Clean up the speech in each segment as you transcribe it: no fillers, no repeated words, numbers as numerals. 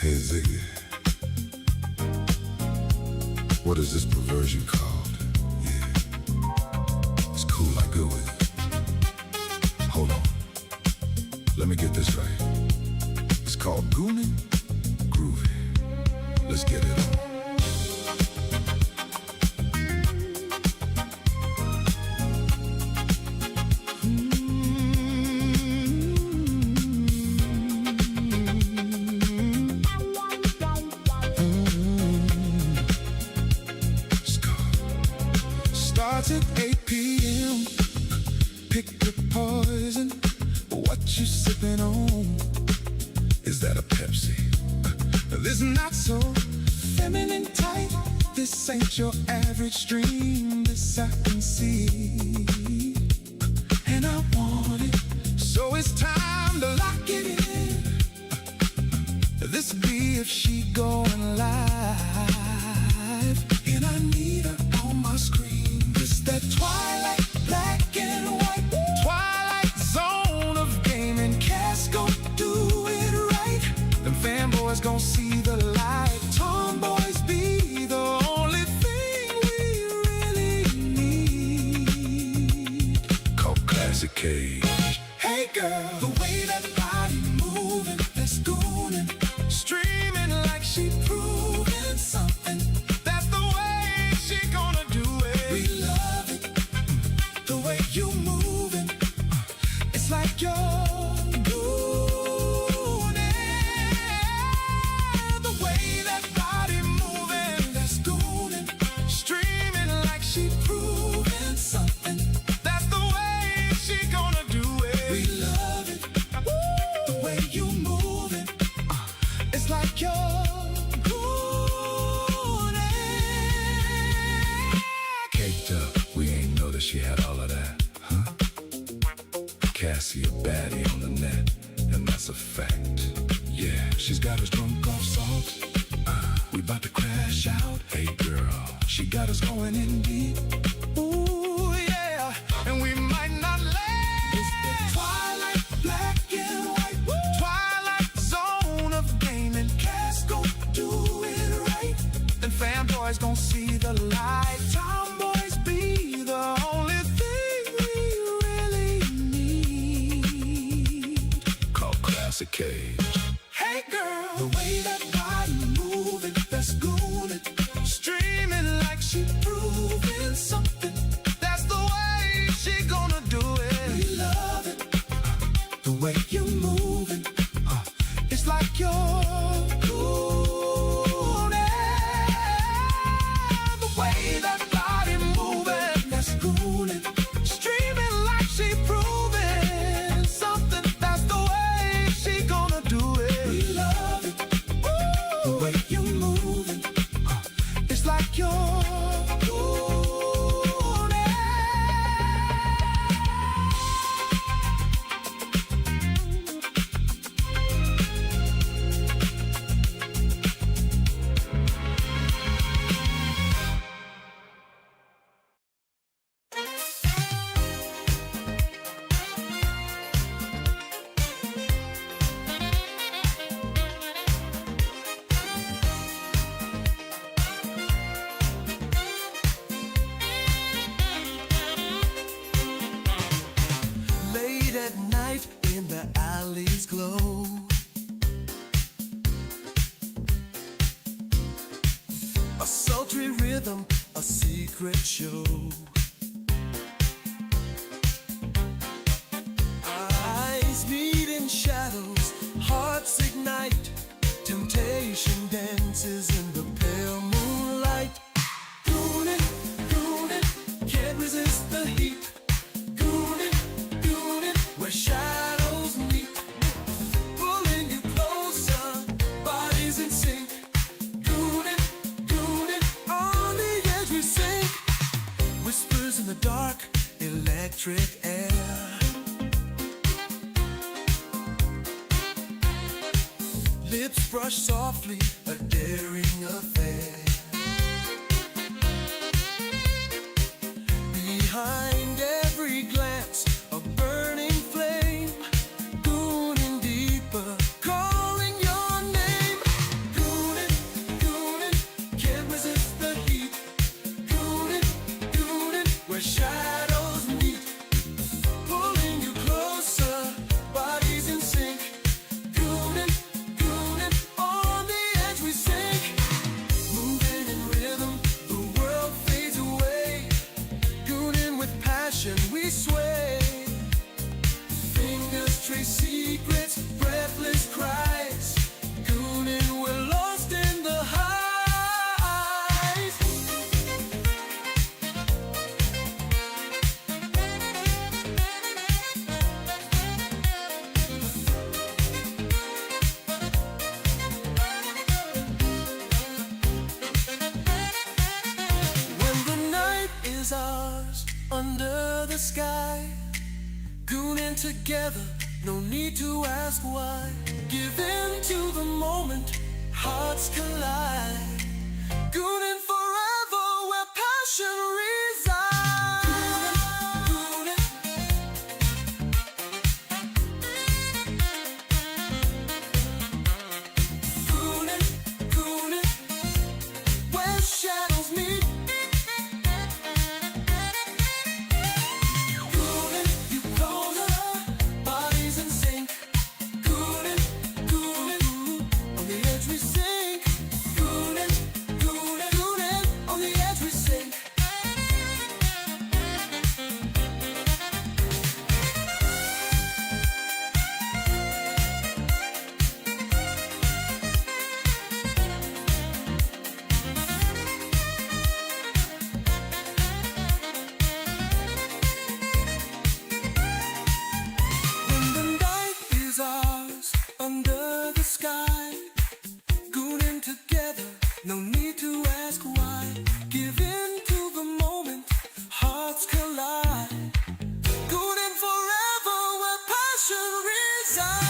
Hey Ziggy, what is this perversion called? Yeah, it's cool, I go with it. Hold on, let me get this right. It's called Goonin', groovy. Let's get it on. Starts at 8 p.m. Pick your poison. What you sipping on? Is that a Pepsi? This not so feminine type. This ain't your average dream. This I can see, and I want it. So it's time to lock it in. This be if she going live, and I need her on my screen. It's that twilight, black and white, twilight zone of gaming. Cats gon' do it right. Them fanboys gon' see the light. Tomboys be the only thing we really need. Called Classic Cage. Hey girl, the way that body moving, that's goonin', streaming like she proving something. That's the way she gonna do it. We love it, the way you moving. It's like you're she had all of that, huh? Cassie a baddie on the net, and that's a fact. Yeah, she's got us drunk off salt. We about to crash out. Hey girl, she got us going in deep. Ooh yeah, and we might not land. It's the twilight, black and white, twilight zone of gaming. Cats gon' do it right, then fanboys gon' see the light. Tomboys be the only thing we really need. Called Classic Cage. Hey girl, the way that body moving, that's goonin', streaming like she proving something. That's the way she gonna do it. We love it, the way you moving. It's like you're show. Eyes meet in shadows, hearts ignite. Temptation dances in the pale moonlight. Goonin', goonin', can't resist the heat. Goonin', goonin', where shadows meet. Pulling you closer, bodies in sync. Goonin', goonin', on the edge we sink. Whispers in the dark, electric air. Lips brush softly, a daring affair. Behind every glance, a burning flame. Gooning deeper, calling your name. the sky, gooning together, no need to ask why. Give in to the moment, hearts collide. Gooning forever where passion resides. Gooning, gooning, gooning, where shadows meet. Under the sky, gooning together, no need to ask why. Give in to the moment, hearts collide. Gooning forever where passion resides.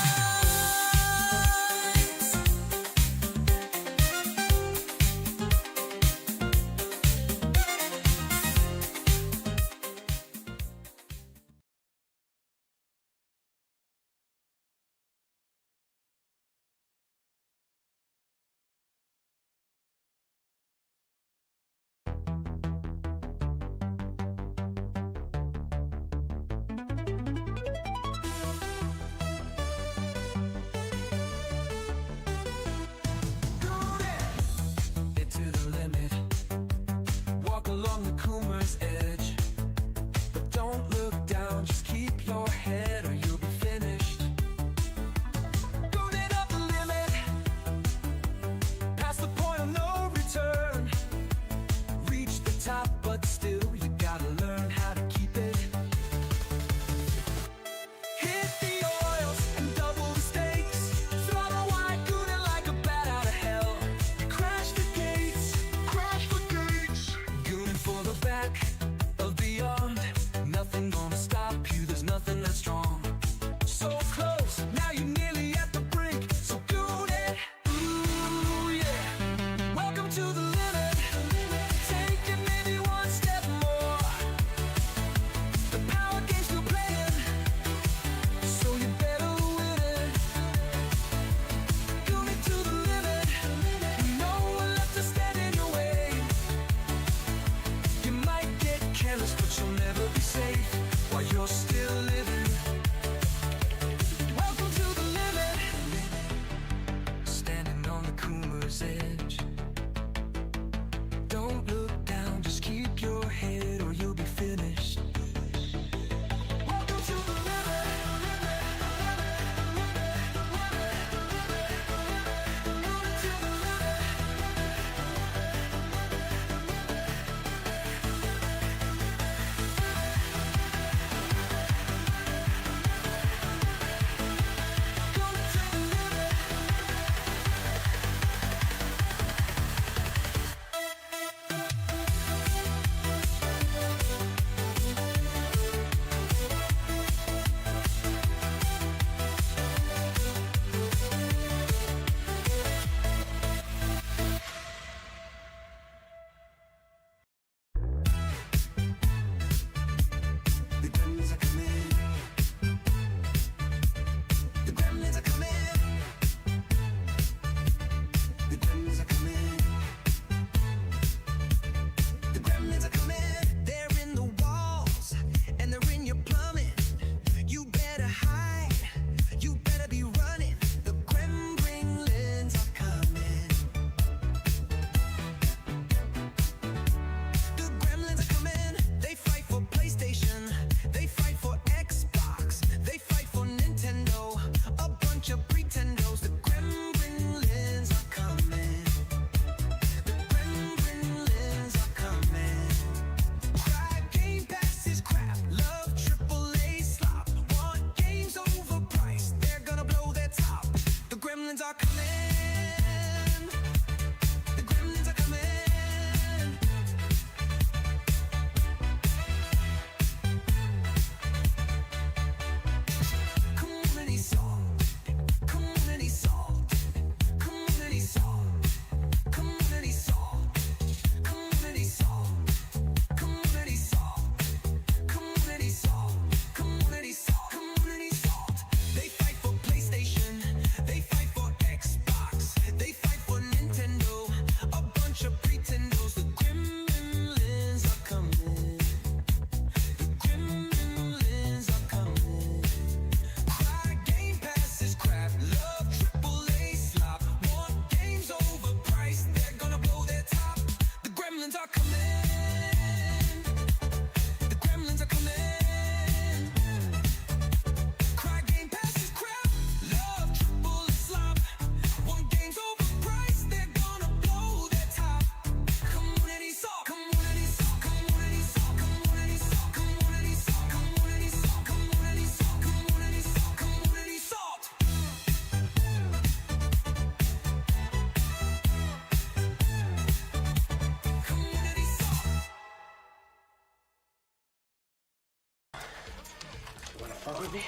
Fuck with me?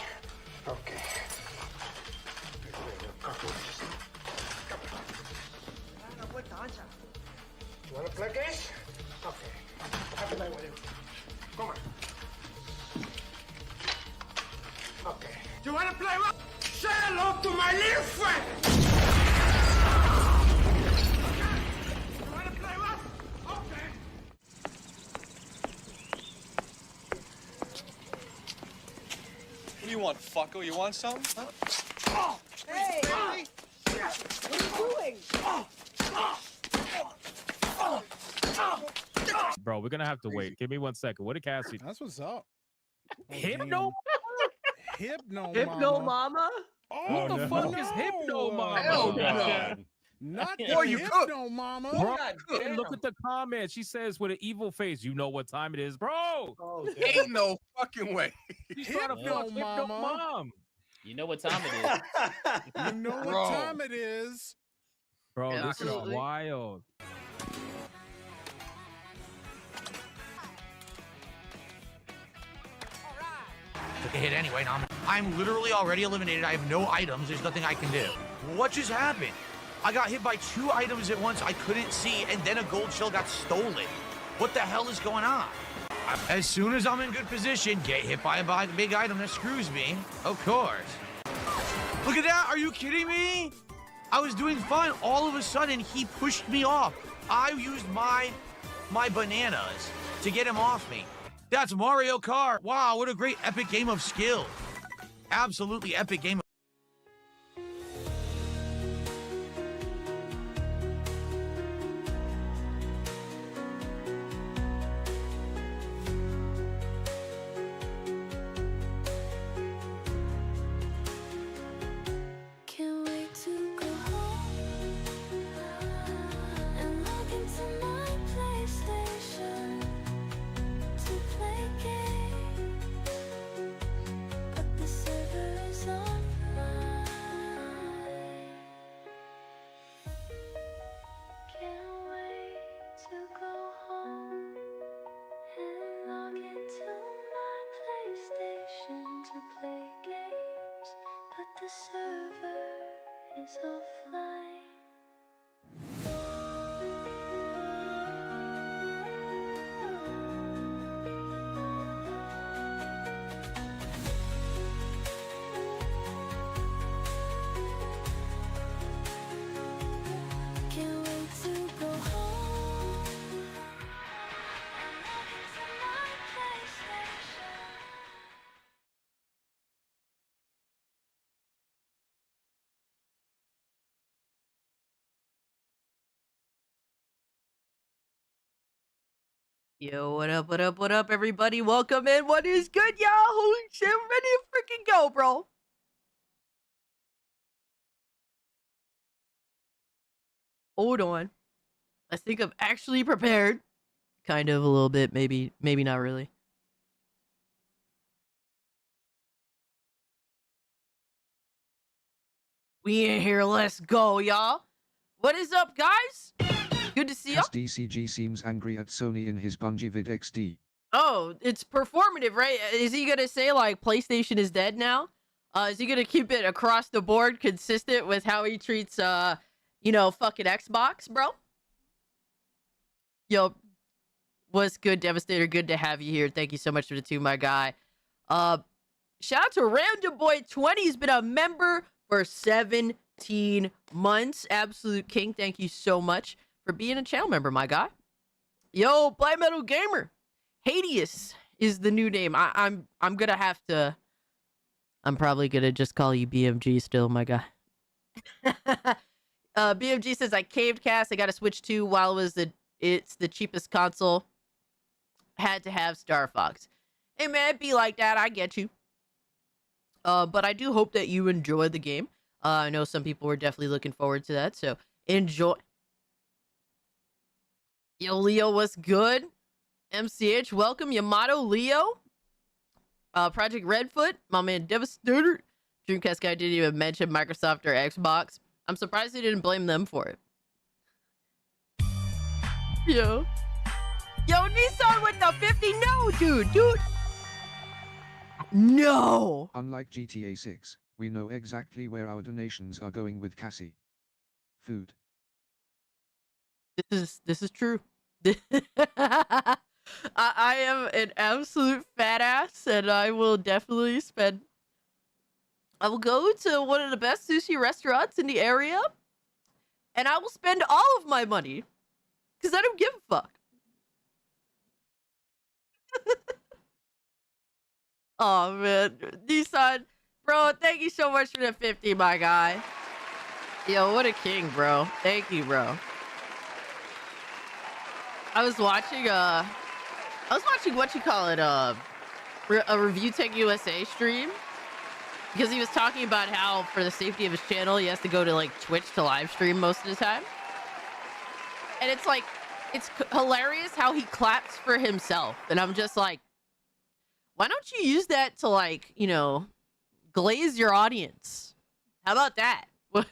Okay. You wanna play games? Okay. I'll have to play with you. Come on. Okay. You wanna play what? Say hello to my little friend! You wanna play what? Okay. What do you want, fucko? You want something? Huh? Oh, hey! What are you doing? Bro, we're gonna have to wait. Give me 1 second. What did Cassie? That's what's up. Hypno? Hypno Mama? Who the fuck is Hypno Mama? Hell no. Not Boy, the you Hypno Mama. Bro, and look at the comment. She says with an evil face, you know what time it is, bro. Oh, Ain't no fucking way. She's trying to Hypno fuck Hypno Mama. Mom. You know what time it is. You know Bro. what time it is. Bro, Yeah, this absolutely. is wild. Took a hit anyway. Now I'm literally already eliminated. I have no items. There's nothing I can do. What just happened? I got hit by 2 items at once I couldn't see, and then a gold shell got stolen. What the hell is going on? As soon as I'm in good position, get hit by a big item that screws me. Of course. Look at that. Are you kidding me? I was doing fine. All of a sudden, he pushed me off. I used my bananas to get him off me. That's Mario Kart. Wow, what a great epic game of skill. Absolutely epic game. Can't wait to go home and log into my PlayStation to play games, but the server is offline. Can't wait to go home and log into my PlayStation to play games, but the server is offline. Can't wait to go home and log into my PlayStation. Yo, what up, what up, what up, everybody? Welcome in. What is good, y'all? Holy shit, we're ready to freaking go, bro. Hold on. I think I'm actually prepared. Kind of a little bit, maybe not really. We in here, let's go, y'all. What is up, guys? Good to see y'all. DCG seems angry at Sony in his Bungie vid XD. Oh, it's performative, right? Is he gonna say like PlayStation is dead now? Is he gonna keep it across the board consistent with how he treats you know, fucking Xbox, bro? Yo, what's good, Devastator? Good to have you here. Thank you so much for the 2, my guy. Shout out to Random Boy 20. He's been a member for 17 months. Absolute king. Thank you so much for being a channel member, my guy. Yo, Black Metal Gamer. Hades is the new name. I'm gonna have to. I'm probably gonna just call you BMG still, my guy. BMG says I caved cast. I got to switch to while it's the cheapest console. Had to have Star Fox. Hey man, it be like that. I get you. But I do hope that you enjoy the game. I know some people were definitely looking forward to that. So enjoy. Yo, Leo, what's good? MCH, welcome. Yamato, Leo. Project Redfoot, my man Devastator. Dreamcast guy didn't even mention Microsoft or Xbox. I'm surprised he didn't blame them for it. Yo, Nissan with the 50. No, dude. No. Unlike GTA 6, we know exactly where our donations are going with Cassie. Food. This is true. I am an absolute fat ass, and I will definitely spend. I will go to one of the best sushi restaurants in the area, and I will spend all of my money because I don't give a fuck. Oh man, Nissan, bro, thank you so much for the 50, my guy. Yo, what a king, bro. Thank you, bro. I was watching what you call it, a Review Tech USA stream, because he was talking about how for the safety of his channel he has to go to like Twitch to live stream most of the time. And it's like, it's hilarious how he claps for himself, and I'm just like, why don't you use that to, like, you know, glaze your audience? How about that? Well,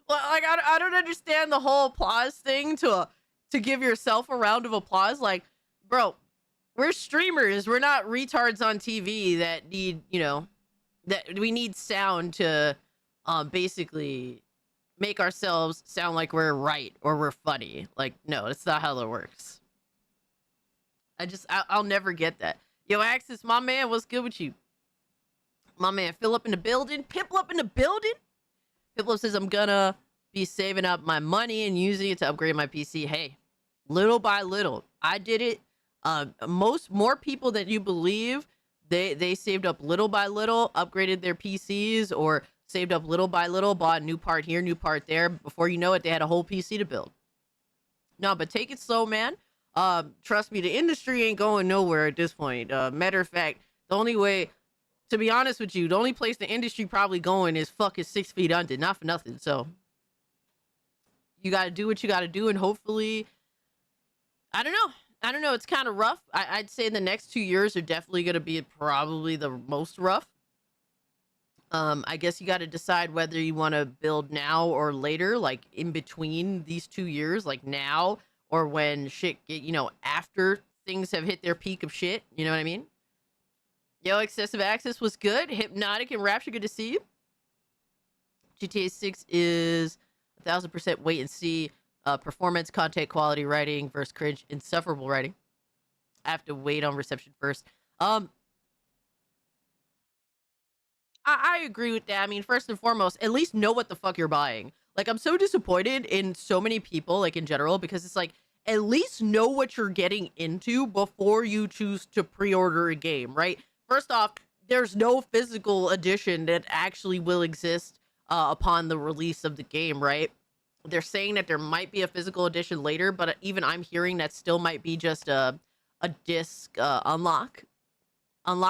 like, I don't understand the whole applause thing to give yourself a round of applause. Like, bro, we're streamers. We're not retards on TV that need, you know, that we need sound to basically make ourselves sound like we're right or we're funny. Like, no, that's not how that works. I'll never get that. Yo, Axis, my man, what's good with you? My man, Phil up in the building. Pipple up in the building. Pipple says, I'm gonna be saving up my money and using it to upgrade my PC. Hey, little by little. I did it. More people than you believe, they saved up little by little, upgraded their PCs, or saved up little by little, bought a new part here, new part there. Before you know it, they had a whole PC to build. No, but take it slow, man. Trust me, the industry ain't going nowhere at this point. Matter of fact, the only way, to be honest with you, the only place the industry probably going is fucking 6 feet under, not for nothing. So you got to do what you got to do, and hopefully, I don't know. It's kind of rough. I'd say the next 2 years are definitely going to be probably the most rough. I guess you got to decide whether you want to build now or later, like in between these 2 years, like now, or when shit get, you know, after things have hit their peak of shit. You know what I mean? Yo, Excessive Access was good. Hypnotic and Rapture, good to see you. GTA 6 is 1000% wait and see. Performance, content, quality, writing versus cringe, insufferable writing. I have to wait on reception first. I agree with that. I mean, first and foremost, at least know what the fuck you're buying. Like, I'm so disappointed in so many people, like, in general, because it's like, at least know what you're getting into before you choose to pre-order a game, right? First off, there's no physical edition that actually will exist upon the release of the game, right? They're saying that there might be a physical edition later, but even I'm hearing that still might be just a disc unlock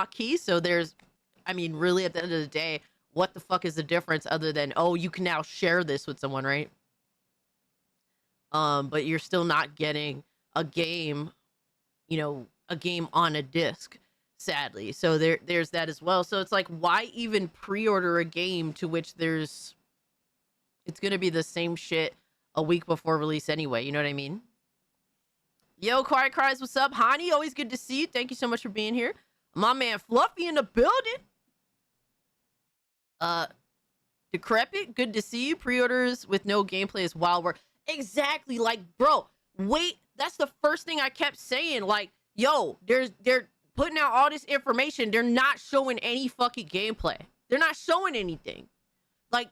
key. So there's, I mean, really at the end of the day, what the fuck is the difference other than, oh, you can now share this with someone, right? But you're still not getting a game, you know, a game on a disc, sadly. So there's that as well. So it's like, why even pre-order a game to which it's going to be the same shit a week before release anyway. You know what I mean? Yo, Quiet Cries, what's up? Hani, always good to see you. Thank you so much for being here. My man Fluffy in the building. Decrepit, good to see you. Pre-orders with no gameplay is wild work. Exactly. Like, bro, wait, that's the first thing I kept saying. Like, yo, they're putting out all this information. They're not showing any fucking gameplay. They're not showing anything. Like,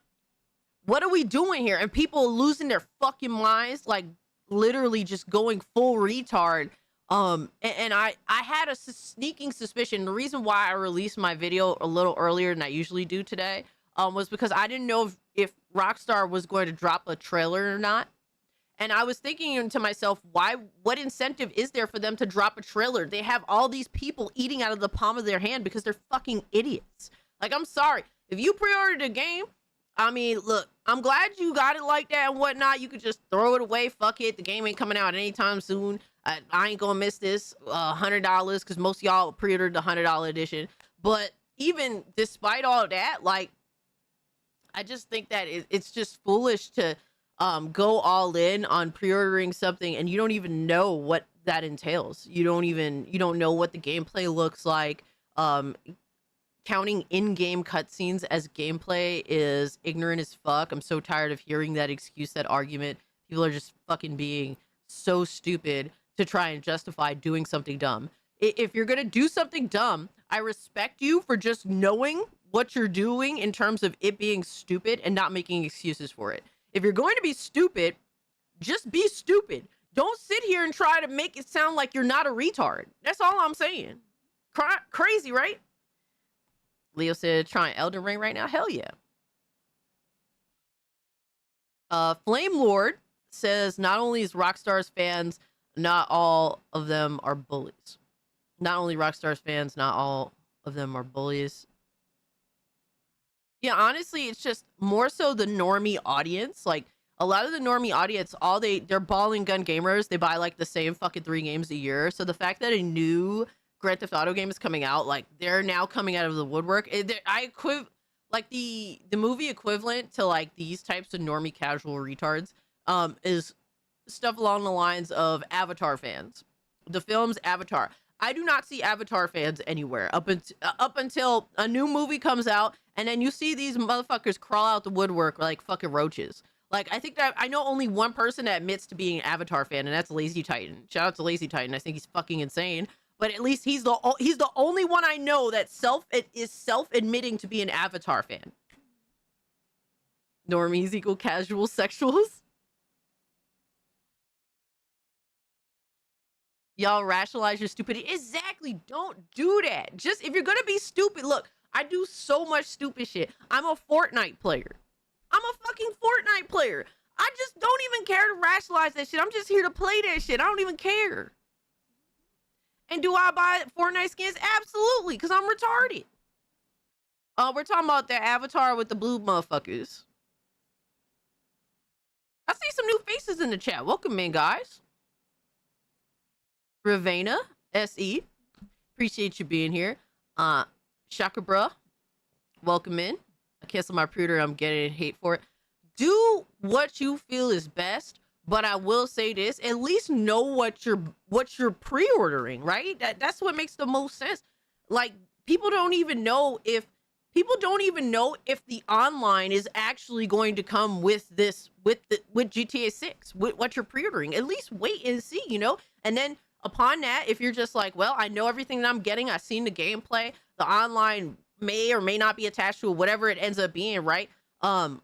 what are we doing here? And people losing their fucking minds, like literally just going full retard. And I had a sneaking suspicion. The reason why I released my video a little earlier than I usually do today was because I didn't know if Rockstar was going to drop a trailer or not. And I was thinking to myself, what incentive is there for them to drop a trailer? They have all these people eating out of the palm of their hand because they're fucking idiots. Like, I'm sorry. If you pre-ordered a game, I mean, look, I'm glad you got it like that and whatnot. You could just throw it away. Fuck it. The game ain't coming out anytime soon. I ain't gonna miss this $100 because most of y'all pre-ordered the $100 edition. But even despite all that, like, I just think that it's just foolish to go all in on pre-ordering something and you don't even know what that entails. You don't know what the gameplay looks like. counting in-game cutscenes as gameplay is ignorant as fuck. I'm so tired of hearing that excuse, that argument. People are just fucking being so stupid to try and justify doing something dumb. If you're gonna do something dumb, I respect you for just knowing what you're doing in terms of it being stupid and not making excuses for it. If you're going to be stupid, just be stupid. Don't sit here and try to make it sound like you're not a retard. That's all I'm saying. Crazy, right? Leo said, trying Elden Ring right now? Hell yeah. Flame Lord says, not only is Rockstar's fans, not all of them are bullies. Not only Rockstar's fans, not all of them are bullies. Yeah, honestly, it's just more so the normie audience. Like, a lot of the normie audience, they're ball and gun gamers. They buy like the same fucking 3 games a year. So the fact that a new Grand Theft Auto game is coming out, like they're now coming out of the woodwork. Like the movie equivalent to like these types of normie casual retards is stuff along the lines of Avatar fans. The film's Avatar. I do not see Avatar fans anywhere up until a new movie comes out, and then you see these motherfuckers crawl out the woodwork like fucking roaches. Like, I think that I know only one person that admits to being an Avatar fan, and that's Lazy Titan. Shout out to Lazy Titan. I think he's fucking insane. But at least he's the only one I know that is self-admitting to be an Avatar fan. Normies equal casual sexuals. Y'all rationalize your stupidity. Exactly. Don't do that. Just, if you're gonna be stupid, look, I do so much stupid shit. I'm a Fortnite player. I'm a fucking Fortnite player. I just don't even care to rationalize that shit. I'm just here to play that shit. I don't even care. And do I buy Fortnite skins? Absolutely, because I'm retarded. We're talking about the Avatar with the blue motherfuckers. I see some new faces in the chat. Welcome in, guys. Ravena, SE. Appreciate you being here. Shaka bruh. Welcome in. I cancel my pre-order. I'm getting hate for it. Do what you feel is best, but I will say this: at least know what you're pre-ordering, right? That's what makes the most sense. Like, people don't even know if the online is actually going to come with GTA 6 with what you're pre-ordering. At least wait and see, you know. And then upon that, if you're just like, well, I know everything that I'm getting, I've seen the gameplay, the online may or may not be attached to whatever it ends up being, right? And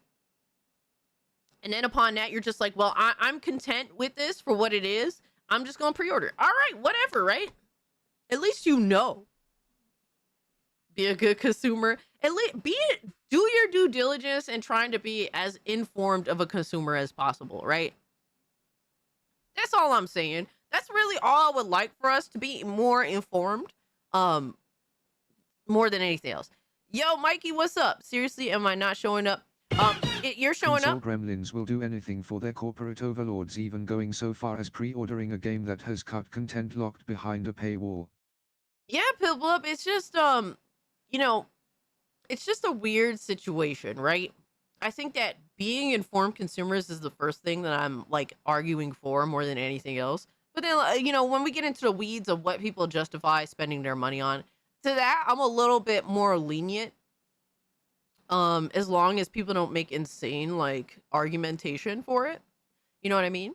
then upon that, you're just like, well, I'm content with this for what it is. I'm just gonna pre-order. All right, whatever, right? At least you know. Be a good consumer. At least do your due diligence and trying to be as informed of a consumer as possible, right? That's all I'm saying. That's really all I would like for us to be more informed. More than anything else. Yo, Mikey, what's up? Seriously, am I not showing up? You're showing Console up. gremlins will do anything for their corporate overlords, even going so far as pre-ordering a game that has cut content locked behind a paywall. Yeah, Piplup, it's just you know, it's just a weird situation, right? I think that being informed consumers is the first thing that I'm like arguing for more than anything else. But then, you know, when we get into the weeds of what people justify spending their money on, to that I'm a little bit more lenient. As long as people don't make insane like argumentation for it. You know what I mean?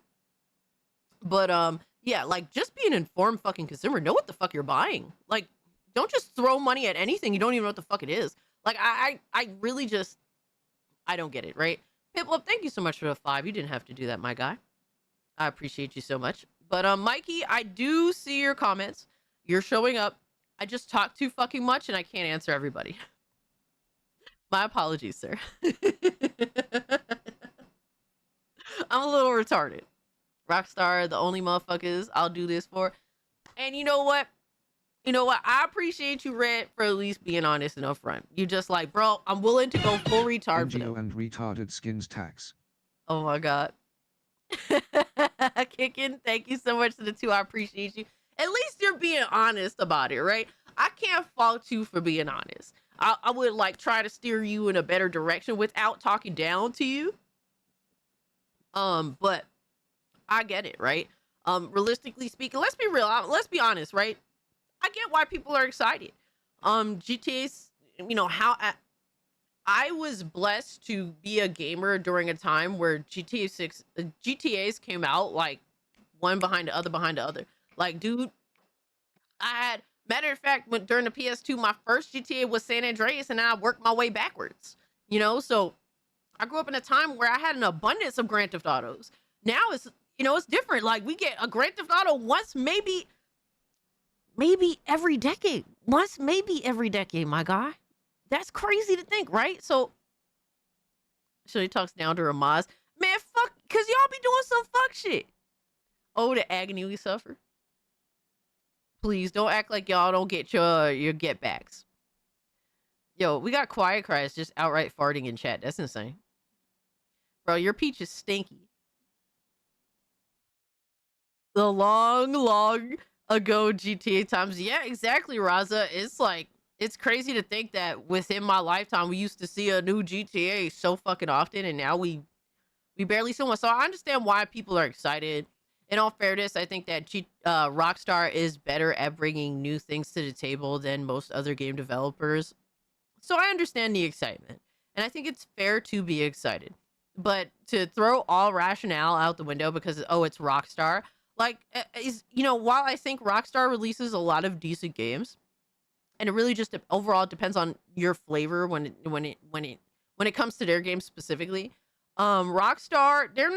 But yeah, like, just be an informed fucking consumer. Know what the fuck you're buying. Like, don't just throw money at anything you don't even know what the fuck it is. Like, I really just, I don't get it, right? Piplup, thank you so much for the 5. You didn't have to do that, my guy. I appreciate you so much. But Mikey, I do see your comments. You're showing up. I just talk too fucking much and I can't answer everybody. My apologies, sir. I'm a little retarded. Rockstar, the only motherfuckers I'll do this for. And you know what? I appreciate you, Red, for at least being honest and upfront. You just like, bro, I'm willing to go full retard for them. NGO and retarded skins tax. Oh my god. Kicking, thank you so much to the 2. I appreciate you. At least you're being honest about it, right? I can't fault you for being honest. I would like try to steer you in a better direction without talking down to you. But I get it, right? Realistically speaking, let's be real. Let's be honest, right? I get why people are excited. GTA you know, how I was blessed to be a gamer during a time where GTAs came out like one behind the other behind the other. Like, dude, matter of fact, when during the PS2, my first GTA was San Andreas, and then I worked my way backwards. You know, so I grew up in a time where I had an abundance of Grand Theft Autos. Now it's, you know, it's different. Like, we get a Grand Theft Auto once, maybe every decade. Once, maybe every decade, my guy. That's crazy to think, right? So he talks down to Ramaz. Man, fuck, because y'all be doing some fuck shit. Oh, the agony we suffer. Please don't act like y'all don't get your get backs. Yo, we got Quiet Cries just outright farting in chat. That's insane. Bro, your peach is stinky. The long ago GTA times. Yeah, exactly, Raza. It's like, it's crazy to think that within my lifetime, we used to see a new GTA so fucking often, and now we barely see one. So I understand why people are excited. In all fairness, I think that Rockstar is better at bringing new things to the table than most other game developers. So I understand the excitement, and I think it's fair to be excited. But to throw all rationale out the window because, oh, it's Rockstar, like, you know, while I think Rockstar releases a lot of decent games, and it really just overall depends on your flavor when it comes to their games specifically. Rockstar, they're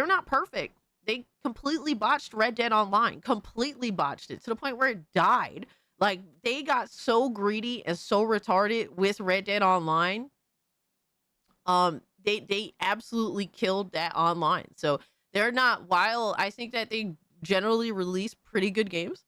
not perfect. They completely botched Red Dead Online. Completely botched it to the point where it died. Like, they got so greedy and so retarded with Red Dead Online. They absolutely killed that online. So they're not, while I think that they generally release pretty good games,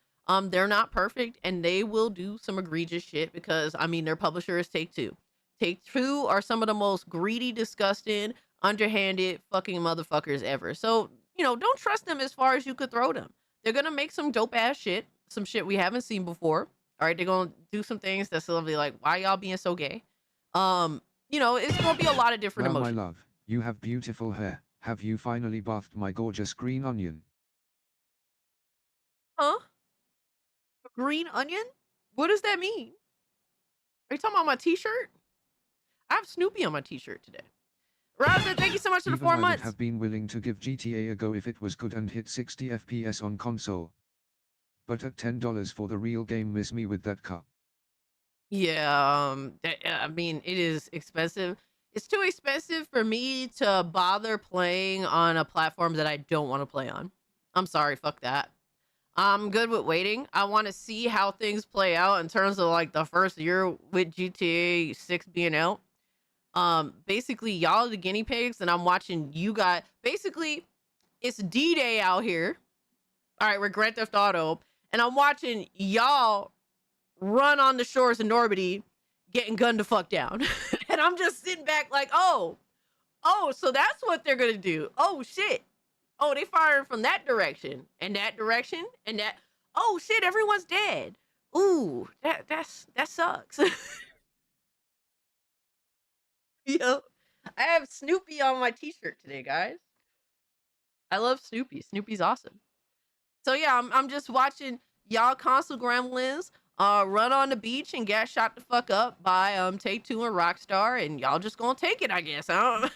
they're not perfect, and they will do some egregious shit because, I mean, their publisher is Take-Two. Take-Two are some of the most greedy, disgusting, underhanded fucking motherfuckers ever. So, you know, don't trust them as far as you could throw them. They're gonna make some dope ass shit, some shit we haven't seen before. All right, they're gonna do some things that's lovely, like, why y'all being so gay? You know, it's gonna be a lot of different Well, emotions. my love, you have beautiful hair. Have you finally bathed my gorgeous green onion? Huh? A green onion? What does that mean? Are you talking about my t-shirt? I have Snoopy on my t-shirt today. Raza, thank you so much for the Even 4 I would months. have been willing to give GTA a go if it was good and hit 60 FPS on console. But at $10 for the real game, miss me with that cup. Yeah, I mean, it is expensive. It's too expensive for me to bother playing on a platform that I don't want to play on. I'm sorry, fuck that. I'm good with waiting. I want to see how things play out in terms of like the first year with GTA 6 being out. Basically, y'all are the guinea pigs, and I'm watching you guys. Basically, it's D-Day out here. All right, we're Grand Theft Auto, and I'm watching y'all run on the shores of Normandy getting gunned the fuck down. And I'm just sitting back like, oh, so that's what they're gonna do. Oh shit. Oh, they firing from that direction and that direction and that. Oh shit, everyone's dead. Ooh, that sucks. Yo, I have Snoopy on my t-shirt today, guys. I love Snoopy. Snoopy's awesome. So yeah, I'm just watching y'all console gremlins run on the beach and get shot the fuck up by Take-Two and Rockstar, and y'all just gonna take it, I guess. I don't.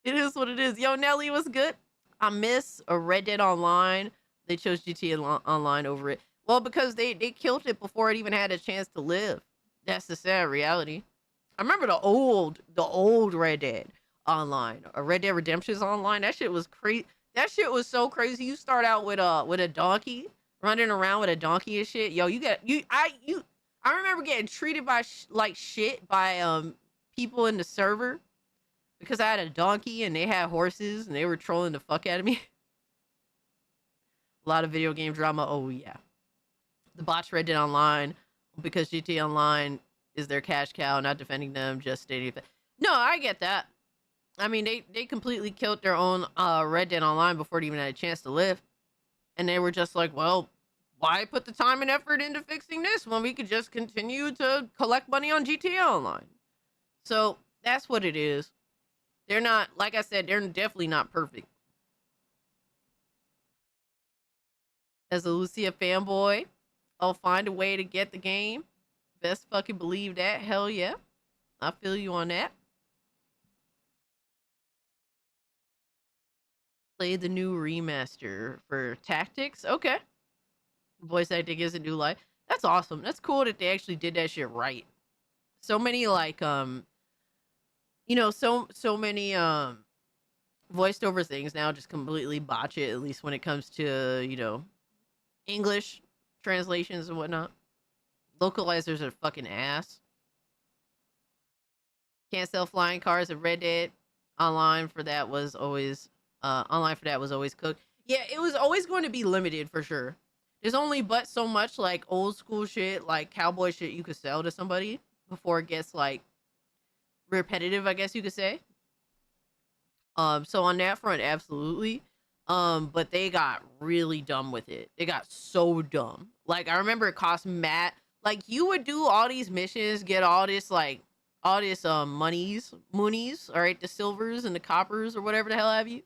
It is what it is. Yo, Nelly, what's good? I miss a Red Dead Online. They chose GTA Online over it. Well, because they killed it before it even had a chance to live. That's the sad reality. I remember the old Red Dead Online, or Red Dead Redemption's Online. That shit was crazy. That shit was so crazy. You start out with a donkey, running around with a donkey and shit. Yo, I remember getting treated like shit by people in the server because I had a donkey and they had horses and they were trolling the fuck out of me. A lot of video game drama. Oh yeah, the bots Red Dead Online because GTA Online is their cash cow. Not defending them, just stating. No, I get that. I mean, they completely killed their own Red Dead Online before it even had a chance to live. And they were just like, well, why put the time and effort into fixing this when we could just continue to collect money on GTA Online? So that's what it is. They're not, like I said, they're definitely not perfect. As a Lucia fanboy, I'll find a way to get the game. Best fucking believe that. Hell yeah. I feel you on that. Play the new remaster for Tactics. Okay. Voice acting is a new life. That's awesome. That's cool that they actually did that shit right. So many like you know, so many voiced over things now just completely botch it, at least when it comes to, you know, English translations and whatnot. Localizers are fucking ass. Can't sell flying cars at Red Dead. Online for that was always cooked. Yeah, it was always going to be limited for sure. There's only but so much like old school shit, like cowboy shit you could sell to somebody before it gets like repetitive, I guess you could say. So on that front, absolutely. But they got really dumb with it. They got so dumb. Like I remember it cost Matt, like you would do all these missions, get all this moonies, all right, the silvers and the coppers or whatever the hell have you.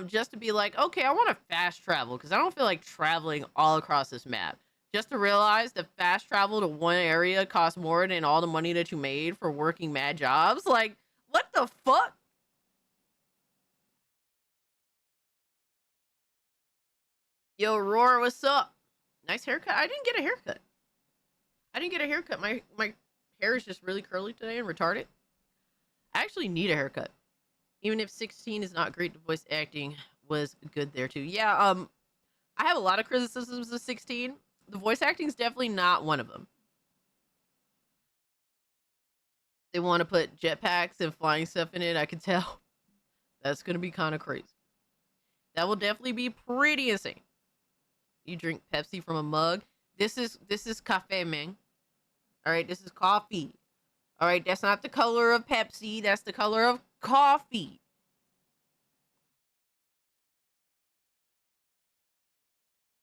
Just to be like, okay, I want to fast travel because I don't feel like traveling all across this map. Just to realize that fast travel to one area costs more than all the money that you made for working mad jobs. Like, what the fuck? Yo, Roar, what's up? Nice haircut. I didn't get a haircut. My hair is just really curly today and retarded. I actually need a haircut. Even if 16 is not great, the voice acting was good there too. Yeah, I have a lot of criticisms of 16. The voice acting is definitely not one of them. They want to put jetpacks and flying stuff in it. I can tell. That's gonna be kind of crazy. That will definitely be pretty insane. You drink Pepsi from a mug. This is cafe, man. All right, this is coffee. All right, that's not the color of Pepsi. That's the color of coffee.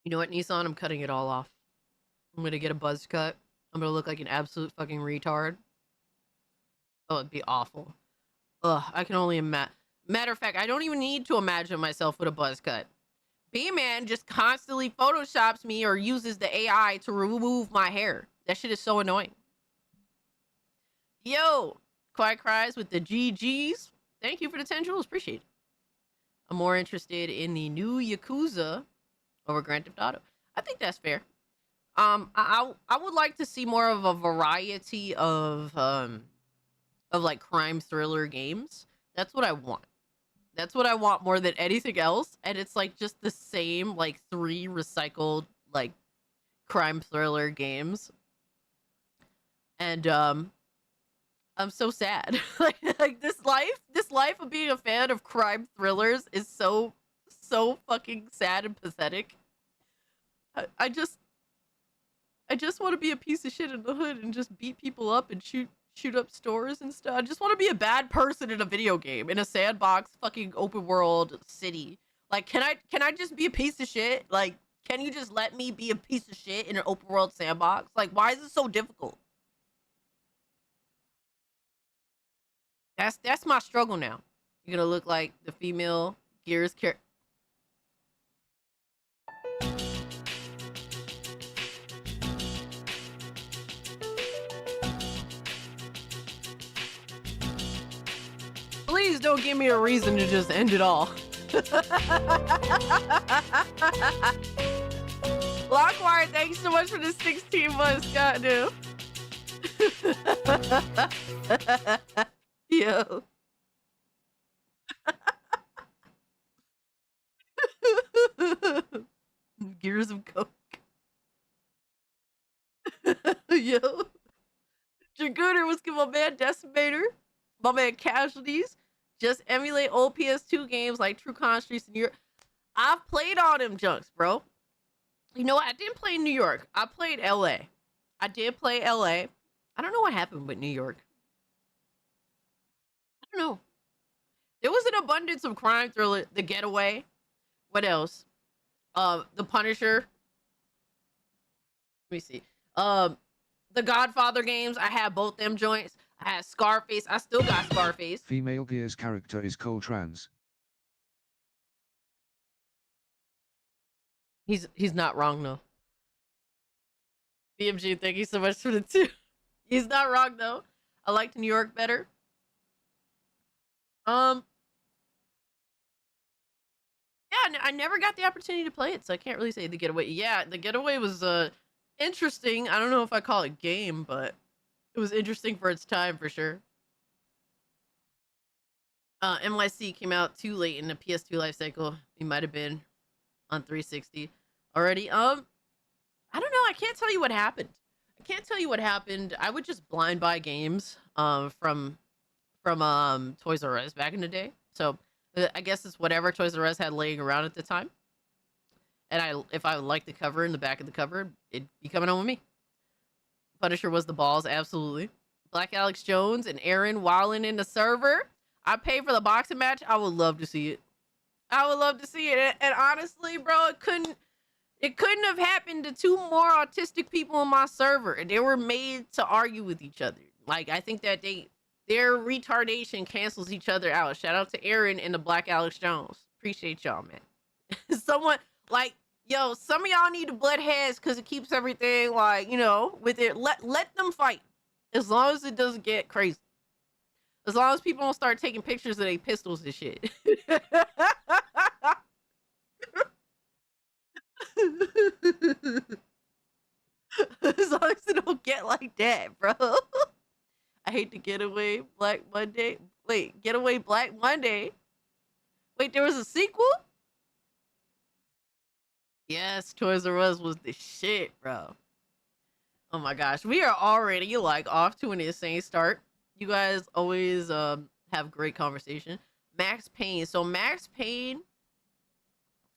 You know what, Nissan? I'm cutting it all off. I'm gonna get a buzz cut. I'm gonna look like an absolute fucking retard. Oh, it'd be awful. Ugh, I can only imagine. Matter of fact, I don't even need to imagine myself with a buzz cut. B-Man just constantly photoshops me or uses the AI to remove my hair. That shit is so annoying. Yo, Quiet Cries with the GGs. Thank you for the 10 jewels. Appreciate it. I'm more interested in the new Yakuza over Grand Theft Auto. I think that's fair. I would like to see more of a variety of like crime thriller games. That's what I want. That's what I want more than anything else. And it's like just the same like 3 recycled like crime thriller games. And I'm so sad. like this life of being a fan of crime thrillers is so fucking sad and pathetic. I just want to be a piece of shit in the hood and just beat people up and shoot up stores and stuff. I just want to be a bad person in a video game, in a sandbox fucking open world city. Like, can I just be a piece of shit? Like, can you just let me be a piece of shit in an open world sandbox? Like, why is it so difficult? That's my struggle now. You're gonna look like the female Gears character. Please don't give me a reason to just end it all. Lockwire, thanks so much for the 16 months, goddamn. Yo. Gears of Coke. Yo. Dragooner was give my man Decimator. My man Casualties. Just emulate old PS2 games like True Constructs and New York. I've played all them junks, bro. You know what? I didn't play New York. I played LA. I did play LA. I don't know what happened with New York. I don't know. There was an abundance of crime thriller. The Getaway. What else? The Punisher. Let me see. The Godfather games. I had both them joints. I had Scarface. I still got Scarface. Female Gears character is Cole Trans. He's not wrong though. BMG, thank you so much for the 2. He's not wrong though. I liked New York better. Yeah, I never got the opportunity to play it, so I can't really say The Getaway. Yeah, The Getaway was interesting. I don't know if I call it game, but it was interesting for its time for sure. NYC came out too late in the PS2 life cycle. It might have been on 360 already. I don't know. I can't tell you what happened. I would just blind buy games from Toys R Us back in the day. So I guess it's whatever Toys R Us had laying around at the time. And if I liked the cover in the back of the cover, it'd be coming on with me. Punisher was the balls, absolutely. Black Alex Jones and Aaron wilding in the server. I paid for the boxing match. I would love to see it. And honestly, bro, it couldn't have happened to 2 more autistic people in my server. And they were made to argue with each other. Like, I think that their retardation cancels each other out. Shout out to Aaron and the Black Alex Jones. Appreciate y'all, man. Someone, like, yo, some of y'all need to butt heads because it keeps everything, like, with it. Let them fight. As long as it doesn't get crazy. As long as people don't start taking pictures of their pistols and shit. As long as it don't get like that, bro. I hate to Getaway Black Monday. Wait, Getaway Black Monday. Wait, there was a sequel? Yes, Toys R Us was the shit, bro. Oh my gosh, we are already like off to an insane start. You guys always have great conversation. Max Payne. So Max Payne,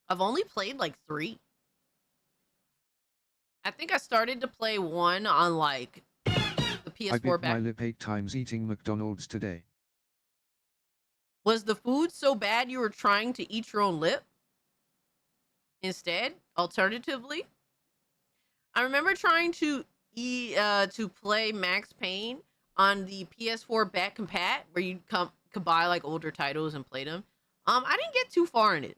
I've only played like 3. I think I started to play 1 on like the PS4 I bit back. my lip 8 times eating McDonald's today. Was the food so bad you were trying to eat your own lip? Instead, alternatively, I remember trying to play Max Payne on the PS4 back compat where you could buy like older titles and play them. I didn't get too far in it.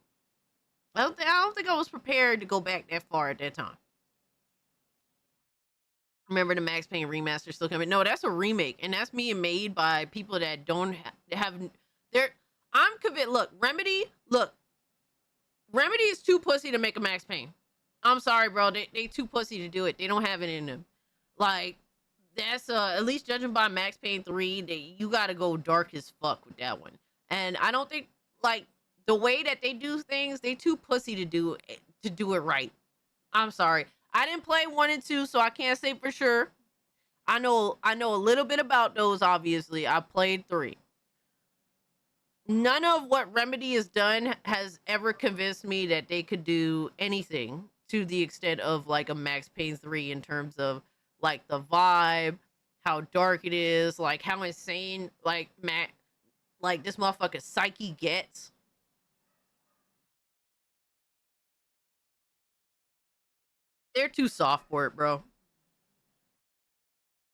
I don't think I was prepared to go back that far at that time. Remember the Max Payne remaster still coming? No, that's a remake, and that's being made by people that don't have. I'm convinced. Look, Remedy is too pussy to make a Max Payne. I'm sorry, bro. They too pussy to do it. They don't have it in them. Like, that's at least judging by Max Payne 3, you gotta go dark as fuck with that one. And I don't think, like, the way that they do things, they too pussy to do it right. I'm sorry. I didn't play 1 and 2, so I can't say for sure. I know a little bit about those, obviously. I played 3. None of what Remedy has done has ever convinced me that they could do anything to the extent of like a Max Payne 3 in terms of like the vibe, how dark it is, like how insane like this motherfucker's psyche gets. They're too soft for it, bro.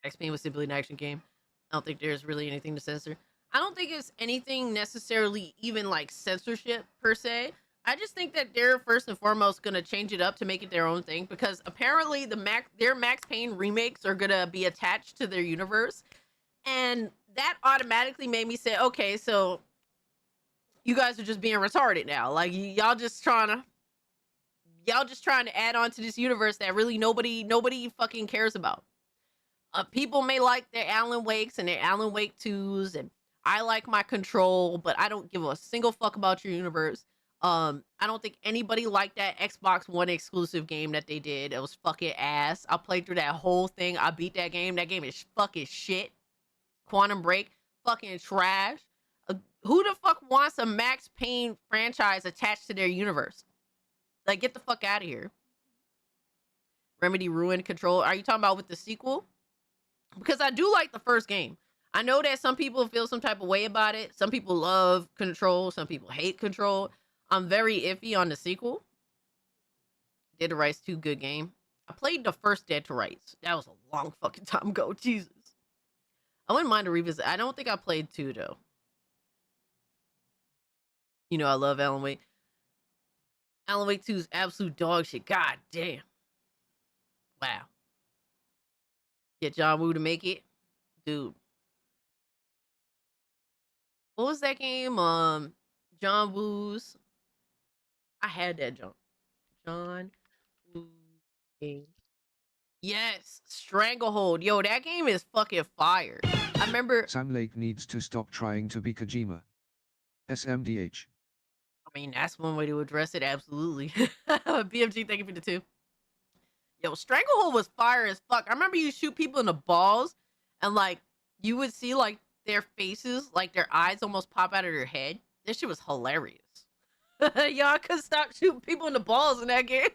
Max Payne was simply an action game. I don't think there's really anything to censor. I don't think it's anything necessarily even like censorship per se. I just think that they're first and foremost gonna change it up to make it their own thing because apparently their Max Payne remakes are gonna be attached to their universe, and that automatically made me say, okay, so you guys are just being retarded now. Like y'all just trying to add on to this universe that really nobody fucking cares about. People may like their Alan Wakes and their Alan Wake 2s, and I like my Control, but I don't give a single fuck about your universe. I don't think anybody liked that Xbox One exclusive game that they did. It was fucking ass. I played through that whole thing. I beat that game. That game is fucking shit. Quantum Break, fucking trash. Who the fuck wants a Max Payne franchise attached to their universe? Like, get the fuck out of here. Remedy ruined Control. Are you talking about with the sequel? Because I do like the first game. I know that some people feel some type of way about it. Some people love Control. Some people hate Control. I'm very iffy on the sequel. Dead to Rights 2, good game. I played the first Dead to Rights. That was a long fucking time ago. Jesus. I wouldn't mind to revisit. I don't think I played 2, though. You know I love Alan Wake. Alan Wake 2 is absolute dog shit. God damn. Wow. Get John Woo to make it, dude. What was that game? John Woo's. I had that John Woo game. Yes, Stranglehold. Yo, that game is fucking fire. I remember. Sam Lake needs to stop trying to be Kojima. SMDH. I mean, that's one way to address it. Absolutely. BMG, thank you for the 2. Yo, Stranglehold was fire as fuck. I remember you shoot people in the balls, and like you would see like their faces, like their eyes almost pop out of their head. This shit was hilarious. Y'all could stop shooting people in the balls in that game.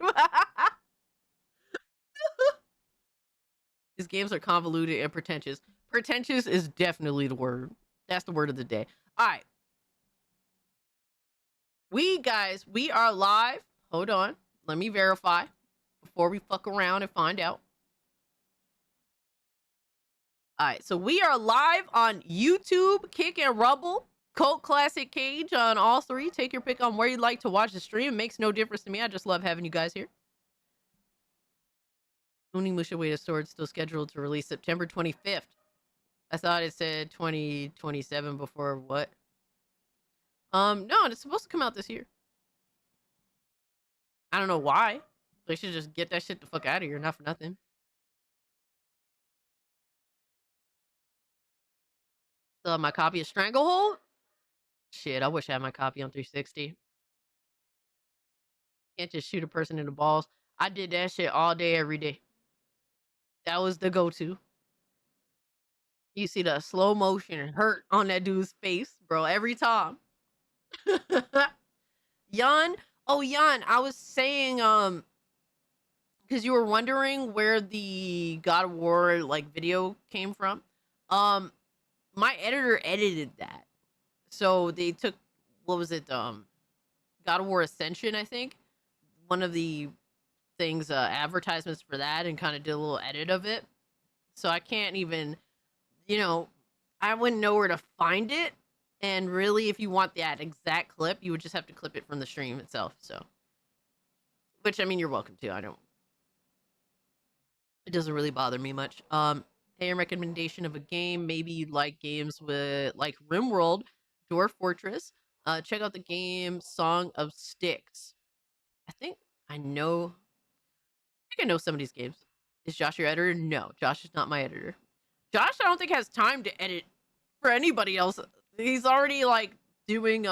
These games are convoluted and pretentious. Pretentious is definitely the word. That's the word of the day. All right. We are live. Hold on. Let me verify before we fuck around and find out. All right. So we are live on YouTube, Kick and Rumble, Cult Classic Cage on all 3. Take your pick on where you'd like to watch the stream. It makes no difference to me. I just love having you guys here. Onimusha Way to Sword still scheduled to release September 25th. I thought it said 2027 before what? No, it's supposed to come out this year. I don't know why. They should just get that shit the fuck out of here, not for nothing. Still have my copy of Stranglehold? Shit, I wish I had my copy on 360. Can't just shoot a person in the balls. I did that shit all day, every day. That was the go-to. You see the slow motion hurt on that dude's face, bro, every time. Jan, I was saying, because you were wondering where the God of War like video came from. My editor edited that, so they took, what was it, God of War Ascension, I think, one of the things, advertisements for that, and kind of did a little edit of it. So I can't even, I wouldn't know where to find it. And really, if you want that exact clip, you would just have to clip it from the stream itself. So, which, I mean, you're welcome to. It doesn't really bother me much. Hey, a recommendation of a game. Maybe you'd like games with, like, RimWorld, Dwarf Fortress. Check out the game Song of Sticks. I think I know some of these games. Is Josh your editor? No, Josh is not my editor. Josh, I don't think has time to edit for anybody else. He's already like doing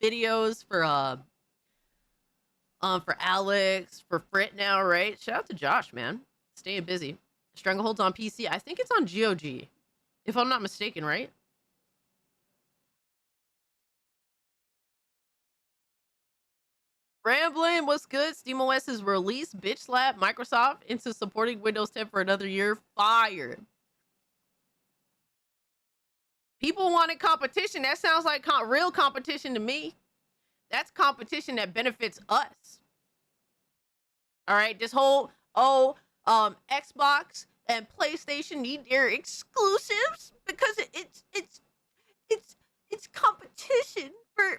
videos for Alex, for Frit now, right? Shout out to Josh, man. Staying busy. Stranglehold's on PC. I think it's on GOG, if I'm not mistaken, right? Rambling, what's good? SteamOS is released. Bitch slap Microsoft into supporting Windows 10 for another year. Fire. People wanted competition. That sounds like real competition to me. That's competition that benefits us. All right, this whole Xbox and PlayStation need their exclusives because it's competition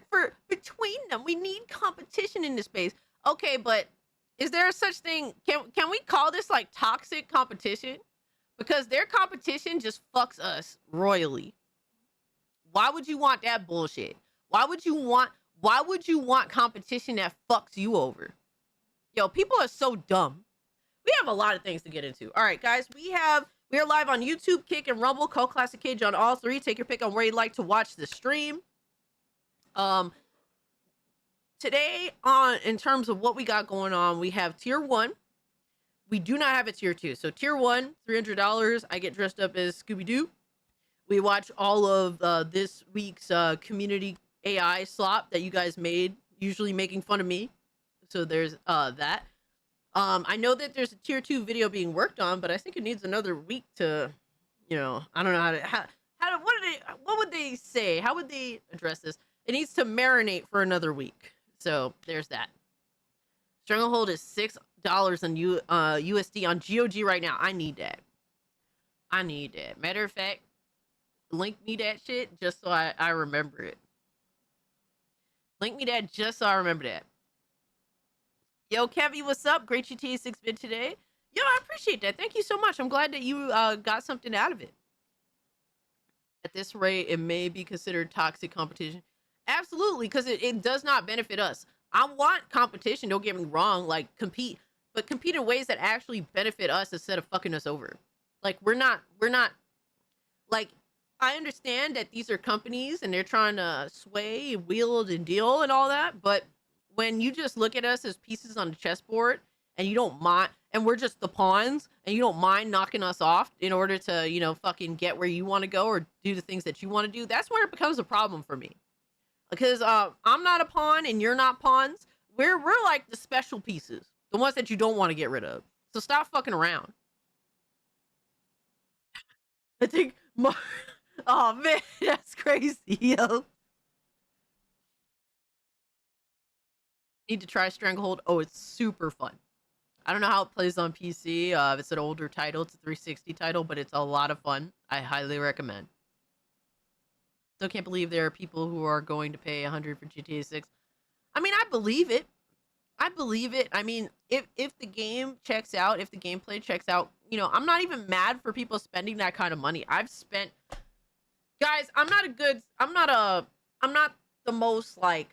for between them. We need competition in this space. Okay, but is there a such thing? Can we call this like toxic competition? Because their competition just fucks us royally. Why would you want that bullshit? Why would you want competition that fucks you over? Yo, people are so dumb. We have a lot of things to get into. All right, guys, we are live on YouTube, Kick and Rumble, Cult Classic Cage on all 3. Take your pick on where you'd like to watch the stream. Today, in terms of what we got going on, we have Tier 1. We do not have a Tier 2. So Tier 1, $300. I get dressed up as Scooby-Doo. We watch all of this week's community AI Slop that you guys made, usually making fun of me. So there's that. I know that there's a Tier 2 video being worked on, but I think it needs another week to, I don't know what would they say? How would they address this? It needs to marinate for another week. So there's that. Stranglehold is $6 on USD on GOG right now. I need that. Matter of fact, link me that shit just so I remember it. Link me that just so I remember that. Yo, Kevy, what's up? Great GTA 6-bit today. Yo, I appreciate that. Thank you so much. I'm glad that you got something out of it. At this rate, it may be considered toxic competition. Absolutely, because it does not benefit us. I want competition, don't get me wrong, like compete, but compete in ways that actually benefit us instead of fucking us over. Like we're not like, I understand that these are companies and they're trying to sway, wield, and deal and all that, but when you just look at us as pieces on the chessboard and you don't mind, and we're just the pawns, and you don't mind knocking us off in order to, you know, fucking get where you want to go or do the things that you want to do, that's where it becomes a problem for me. Because I'm not a pawn and you're not pawns. We're like the special pieces, the ones that you don't want to get rid of. So stop fucking around. I think, oh man, that's crazy, yo. Need to try Stranglehold. Oh, it's super fun. I don't know how it plays on PC. It's an older title. It's a 360 title, but it's a lot of fun. I highly recommend. Still can't believe there are people who are going to pay 100 for GTA 6. I mean, I believe it. I believe it. I mean, if the game checks out, if the gameplay checks out, you know, I'm not even mad for people spending that kind of money. I've spent, guys, I'm not the most like,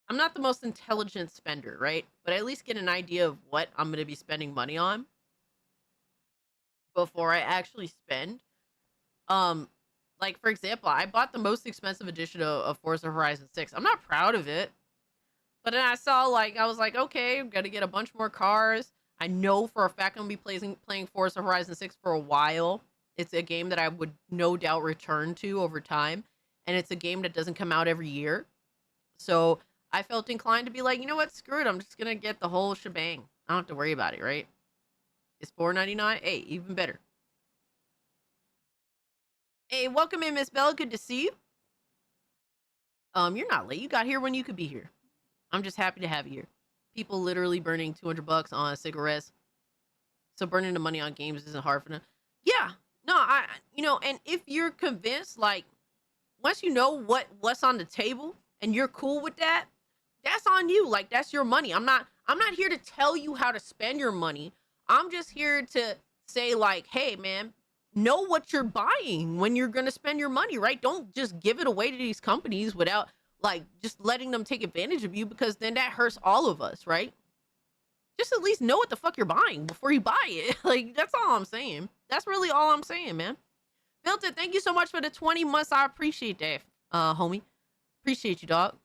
I'm not the most intelligent spender, right? But I at least get an idea of what I'm going to be spending money on before I actually spend. Like, for example, I bought the most expensive edition of Forza Horizon 6. I'm not proud of it. But then I saw, like, I was like, okay, I'm going to get a bunch more cars. I know for a fact I'm going to be playing Forza Horizon 6 for a while. It's a game that I would no doubt return to over time. And it's a game that doesn't come out every year. So I felt inclined to be like, you know what? Screw it. I'm just going to get the whole shebang. I don't have to worry about it, right? It's $4.99. Hey, even better. Hey, welcome in, Miss Bella. Good to see you. You're not late. You got here when you could be here. I'm just happy to have you here. People literally burning $200 on cigarettes. So burning the money on games isn't hard for them. Yeah. No, you know, and if you're convinced, like, once you know what's on the table and you're cool with that, that's on you. Like, that's your money. I'm not here to tell you how to spend your money. I'm just here to say, like, hey, man, know what you're buying when you're going to spend your money, right? Don't just give it away to these companies without, like, just letting them take advantage of you, because then that hurts all of us, right? Just at least know what the fuck you're buying before you buy it. Like, that's all I'm saying. That's really all I'm saying, man. Filter, thank you so much for the 20 months. I appreciate that, homie. Appreciate you, dog.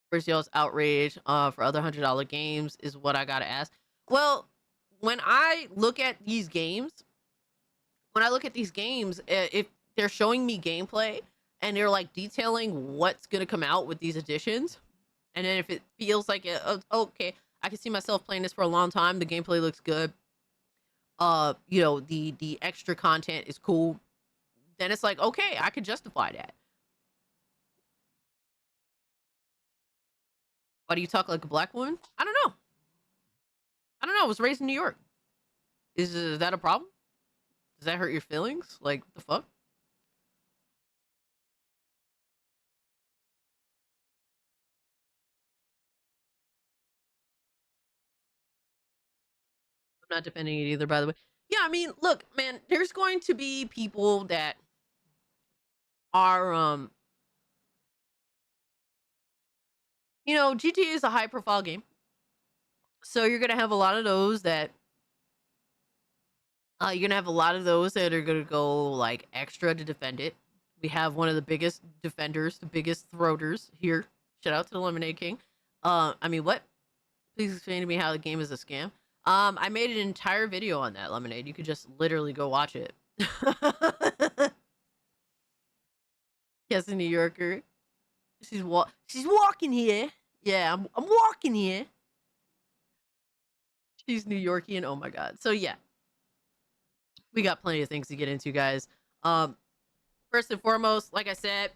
Where's y'all's outrage for other $100 games is what I gotta ask. Well, when I look at these games, if they're showing me gameplay and they're like detailing what's gonna come out with these editions, and then if it feels like okay, I can see myself playing this for a long time, the gameplay looks good, you know, the extra content is cool, then it's like, okay, I could justify that. Why do you talk like a black woman? I don't know. I was raised in New York. Is that a problem? Does that hurt your feelings? Like, what the fuck? I'm not defending it either, by the way. Yeah, I mean, look, man, there's going to be people that are, you know, GTA is a high profile game. So you're going to have a lot of those that are going to go like extra to defend it. We have one of the biggest defenders, the biggest throaters here. Shout out to the Lemonade King. I mean, what? Please explain to me how the game is a scam. I made an entire video on that, Lemonade. You could just literally go watch it. Yes, a New Yorker. She's walking here. Yeah, I'm walking here. She's New Yorkian. Oh my god. So yeah, we got plenty of things to get into, guys. First and foremost, like I said,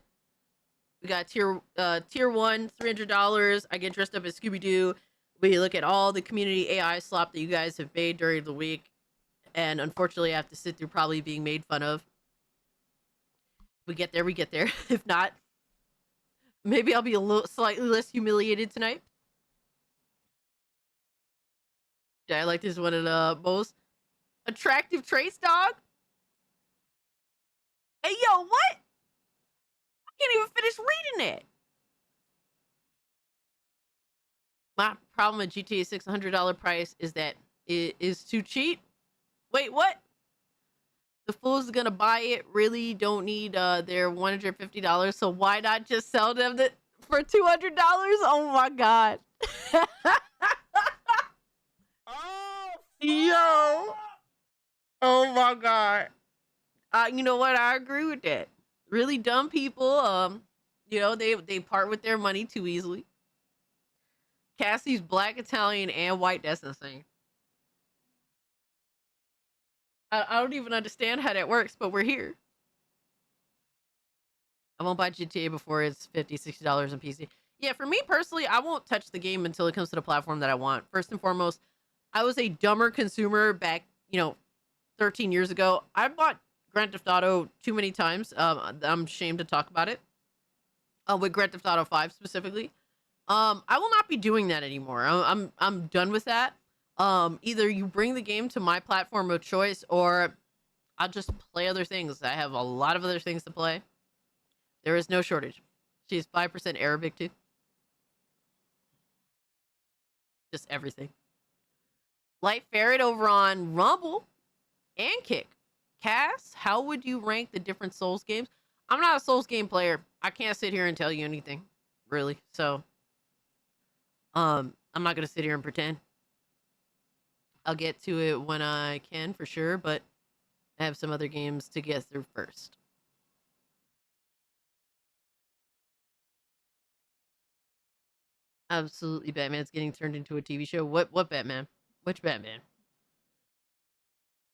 we got tier 1, $300. I get dressed up as Scooby-Doo. We look at all the community AI slop that you guys have made during the week, and unfortunately I have to sit through probably being made fun of. We get there. If not, maybe I'll be a little slightly less humiliated tonight. Dialect is one of the most attractive traits, dog. Hey, yo, what? I can't even finish reading it. My problem with GTA 6 $100 price is that it is too cheap. Wait, what? The fools gonna buy it really don't need their $150, so why not just sell them for $200? Oh my god. Oh, Yo. Oh my god. You know what? I agree with that. Really dumb people, you know, they part with their money too easily. Cassie's black, Italian, and white. That's insane. I don't even understand how that works, but we're here. I won't buy GTA before it's $50, $60 on PC. Yeah, for me personally, I won't touch the game until it comes to the platform that I want. First and foremost, I was a dumber consumer back, 13 years ago. I bought Grand Theft Auto too many times. I'm ashamed to talk about it. With Grand Theft Auto 5 specifically. I will not be doing that anymore. I'm done with that. Either you bring the game to my platform of choice, or I'll just play other things. I have a lot of other things to play. There is no shortage. She's 5% Arabic too. Just everything. Light Ferret over on Rumble and Kick. Cass, how would you rank the different Souls games? I'm not a Souls game player. I can't sit here and tell you anything, really. So, I'm not gonna sit here and pretend. I'll get to it when I can for sure, but I have some other games to get through first. Absolutely, Batman's getting turned into a TV show. What Batman? Which Batman?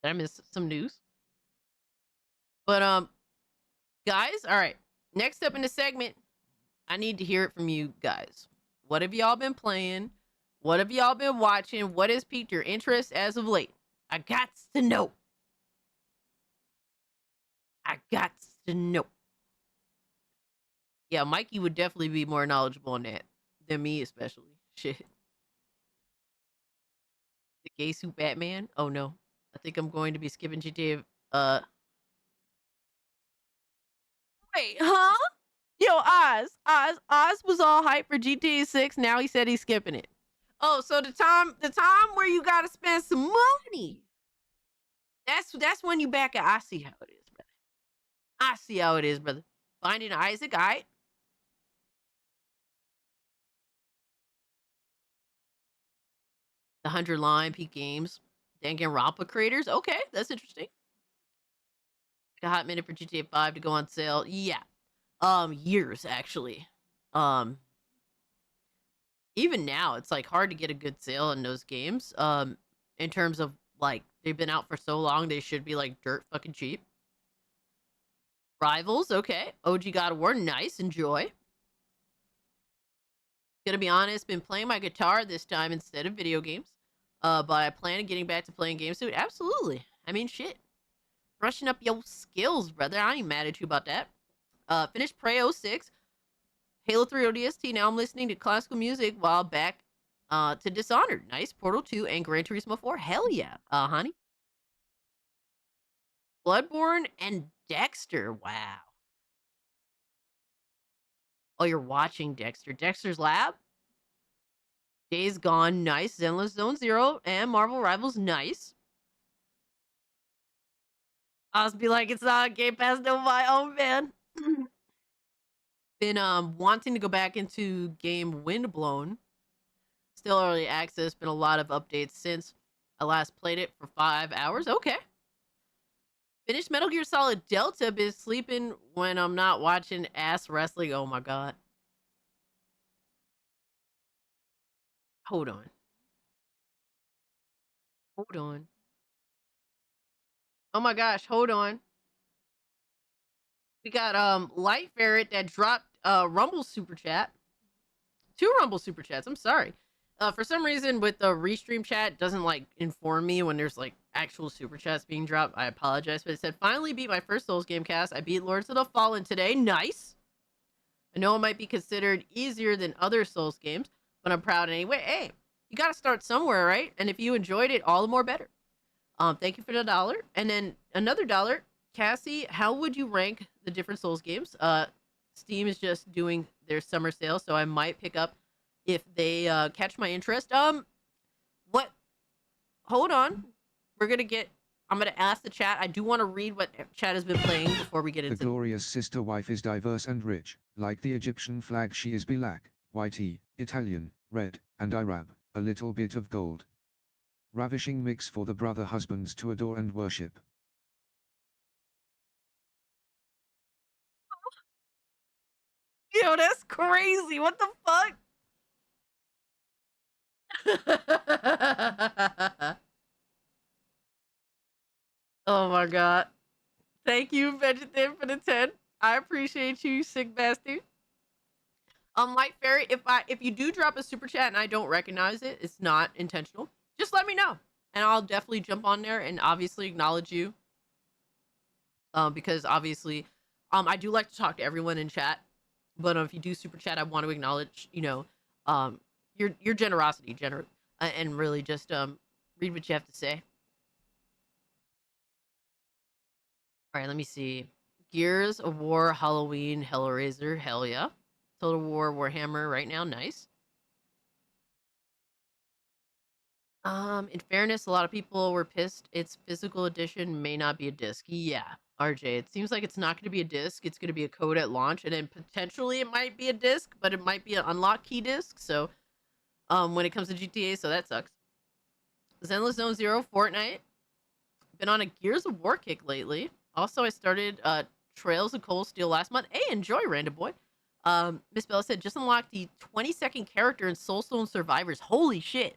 Did I miss some news? But guys, all right. Next up in the segment, I need to hear it from you guys. What have y'all been playing? What have y'all been watching? What has piqued your interest as of late? I got to know. I got to know. Yeah, Mikey would definitely be more knowledgeable on that than me, especially. Shit. The gay suit Batman? Oh no. I think I'm going to be skipping GTA. Wait, huh? Yo, Oz was all hyped for GTA 6. Now he said he's skipping it. Oh, so the time where you gotta spend some money. That's when you back at. I see how it is, brother. I see how it is, brother. Finding Isaac, all right? The 100 line peak games. Danganronpa creators. Okay, that's interesting. A hot minute for GTA 5 to go on sale. Yeah. Years actually. Even now, it's like hard to get a good sale on those games. In terms of like they've been out for so long, they should be like dirt fucking cheap. Rivals, okay. OG God of War, nice, enjoy. Gonna be honest, been playing my guitar this time instead of video games. But I plan on getting back to playing games soon. Absolutely. I mean, shit. Brushing up your skills, brother. I ain't mad at you about that. Finished Prey 06. Halo 3 ODST. Now I'm listening to classical music while back to Dishonored. Nice. Portal 2 and Gran Turismo 4. Hell yeah, honey. Bloodborne and Dexter. Wow. Oh, you're watching Dexter. Dexter's Lab. Days Gone. Nice. Zenless Zone Zero and Marvel Rivals. Nice. I'll be like, it's not a Game Pass, no my own man. Been wanting to go back into game Windblown. Still early access. Been a lot of updates since I last played it for 5 hours. Okay. Finished Metal Gear Solid Delta. Been sleeping when I'm not watching ass wrestling. Oh my god. Hold on. Hold on. Oh my gosh, hold on. We got Light Ferret that dropped Rumble super chat. 2 Rumble super chats. I'm sorry. For some reason with the restream chat doesn't like inform me when there's like actual super chats being dropped. I apologize, but it said finally beat my first Souls game cast. I beat Lords of the Fallen today. Nice. I know it might be considered easier than other Souls games, but I'm proud anyway. Hey, you got to start somewhere, right? And if you enjoyed it, all the more better. Thank you for the $1. And then another $1. Cassie, how would you rank the different Souls games? Steam is just doing their summer sale, so I might pick up if they catch my interest. What? Hold on. I'm gonna ask the chat. I do want to read what chat has been playing before we get into The glorious sister wife is diverse and rich, like the Egyptian flag. She is black, white, Italian, red, and Arab, a little bit of gold. Ravishing mix for the brother husbands to adore and worship. Yo, that's crazy. What the fuck? Oh my god. Thank you, Vegetarian, for the 10. I appreciate you, sick bastard. Light Fairy, if you do drop a super chat and I don't recognize it, it's not intentional. Just let me know. And I'll definitely jump on there and obviously acknowledge you. Because obviously, I do like to talk to everyone in chat. But if you do super chat, I want to acknowledge, your generosity, and really just read what you have to say. All right, let me see. Gears of War, Halloween, Hellraiser, hell yeah. Total War, Warhammer right now, nice. In fairness, a lot of people were pissed. Its physical edition may not be a disc. Yeah, RJ, it seems like it's not going to be a disc. It's going to be a code at launch, and then potentially it might be a disc, but it might be an unlock key disc. So, when it comes to GTA, so that sucks. Zenless Zone Zero, Fortnite. Been on a Gears of War kick lately. Also, I started Trails of Cold Steel last month. Hey, enjoy, Random Boy. Miss Bella said, just unlocked the 20-second character in Soulstone Survivors. Holy shit.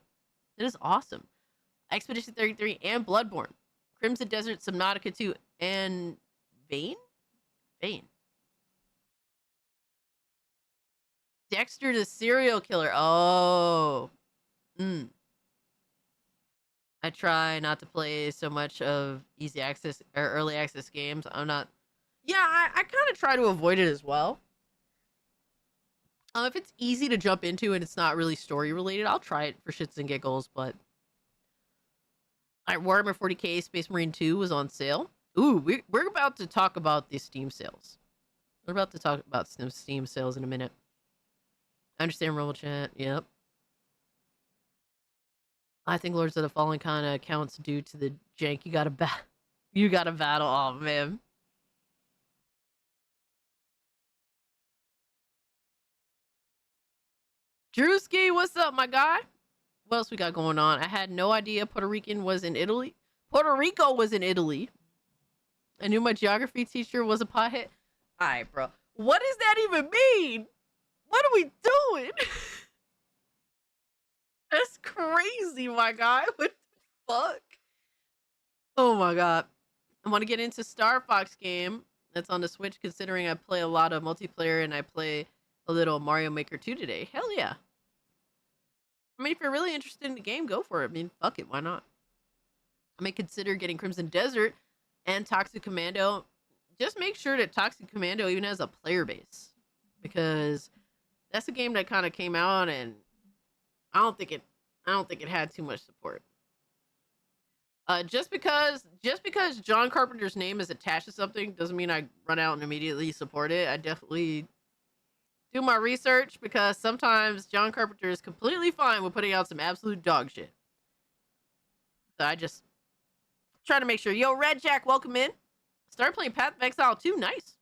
That is awesome. Expedition 33 and Bloodborne. Crimson Desert, Subnautica 2, and Vane? Vane. Dexter the Serial Killer. Oh. I try not to play so much of easy access or early access games. I'm not. Yeah, I kind of try to avoid it as well. If it's easy to jump into and it's not really story related, I'll try it for shits and giggles. But all right, Warhammer 40k Space Marine 2 was on sale. Ooh, we're about to talk about the Steam sales. We're about to talk about some Steam sales in a minute. I understand Rumble Chat. Yep. I think Lords of the Fallen kind of counts due to the jank you gotta battle. Oh man. Drewski, what's up, my guy? What else we got going on? I had no idea Puerto Rico was in Italy. I knew my geography teacher was a pothead. Alright, bro. What does that even mean? What are we doing? That's crazy, my guy. What the fuck? Oh my god. I want to get into Star Fox game that's on the Switch, considering I play a lot of multiplayer and I play a little Mario Maker 2 today. Hell yeah. I mean, if you're really interested in the game, go for it. I mean, fuck it. Why not? I may consider getting Crimson Desert and Toxic Commando. Just make sure that Toxic Commando even has a player base, because that's a game that kind of came out and I don't think it had too much support. Just because John Carpenter's name is attached to something doesn't mean I run out and immediately support it. I definitely do my research, because sometimes John Carpenter is completely fine with putting out some absolute dog shit. So I just try to make sure. Yo, Red Jack, welcome in. Started playing Path of Exile 2. Nice.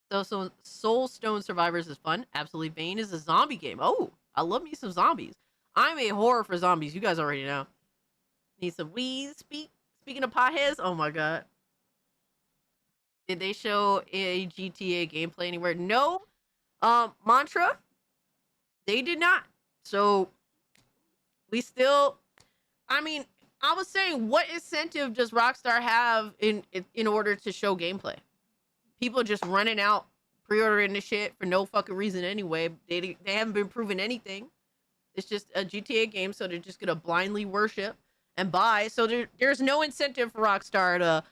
So Soulstone Survivors is fun. Absolutely. Vane is a zombie game. Oh, I love me some zombies. I'm a horror for zombies. You guys already know. Need some weed. Speaking of potheads, oh my god. Did they show a GTA gameplay anywhere? No. Mantra, they did not. So we still, I mean, I was saying, what incentive does Rockstar have in order to show gameplay? People just running out, pre-ordering this shit for no fucking reason anyway. They haven't been proven anything. It's just a GTA game, so they're just gonna blindly worship and buy. So there's no incentive for Rockstar to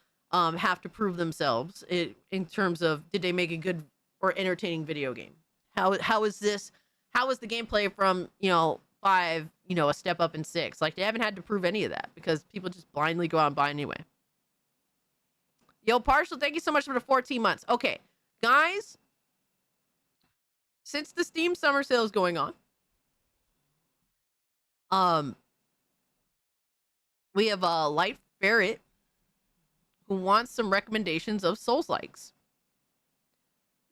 have to prove themselves in terms of, did they make a good or entertaining video game? How is the gameplay from 5, you know, a step up in 6. Like, they haven't had to prove any of that because people just blindly go out and buy anyway. Yo, Partial, thank you so much for the 14 months. Okay, guys, since the Steam summer sale is going on, we have Light Ferret who wants some recommendations of Souls-likes.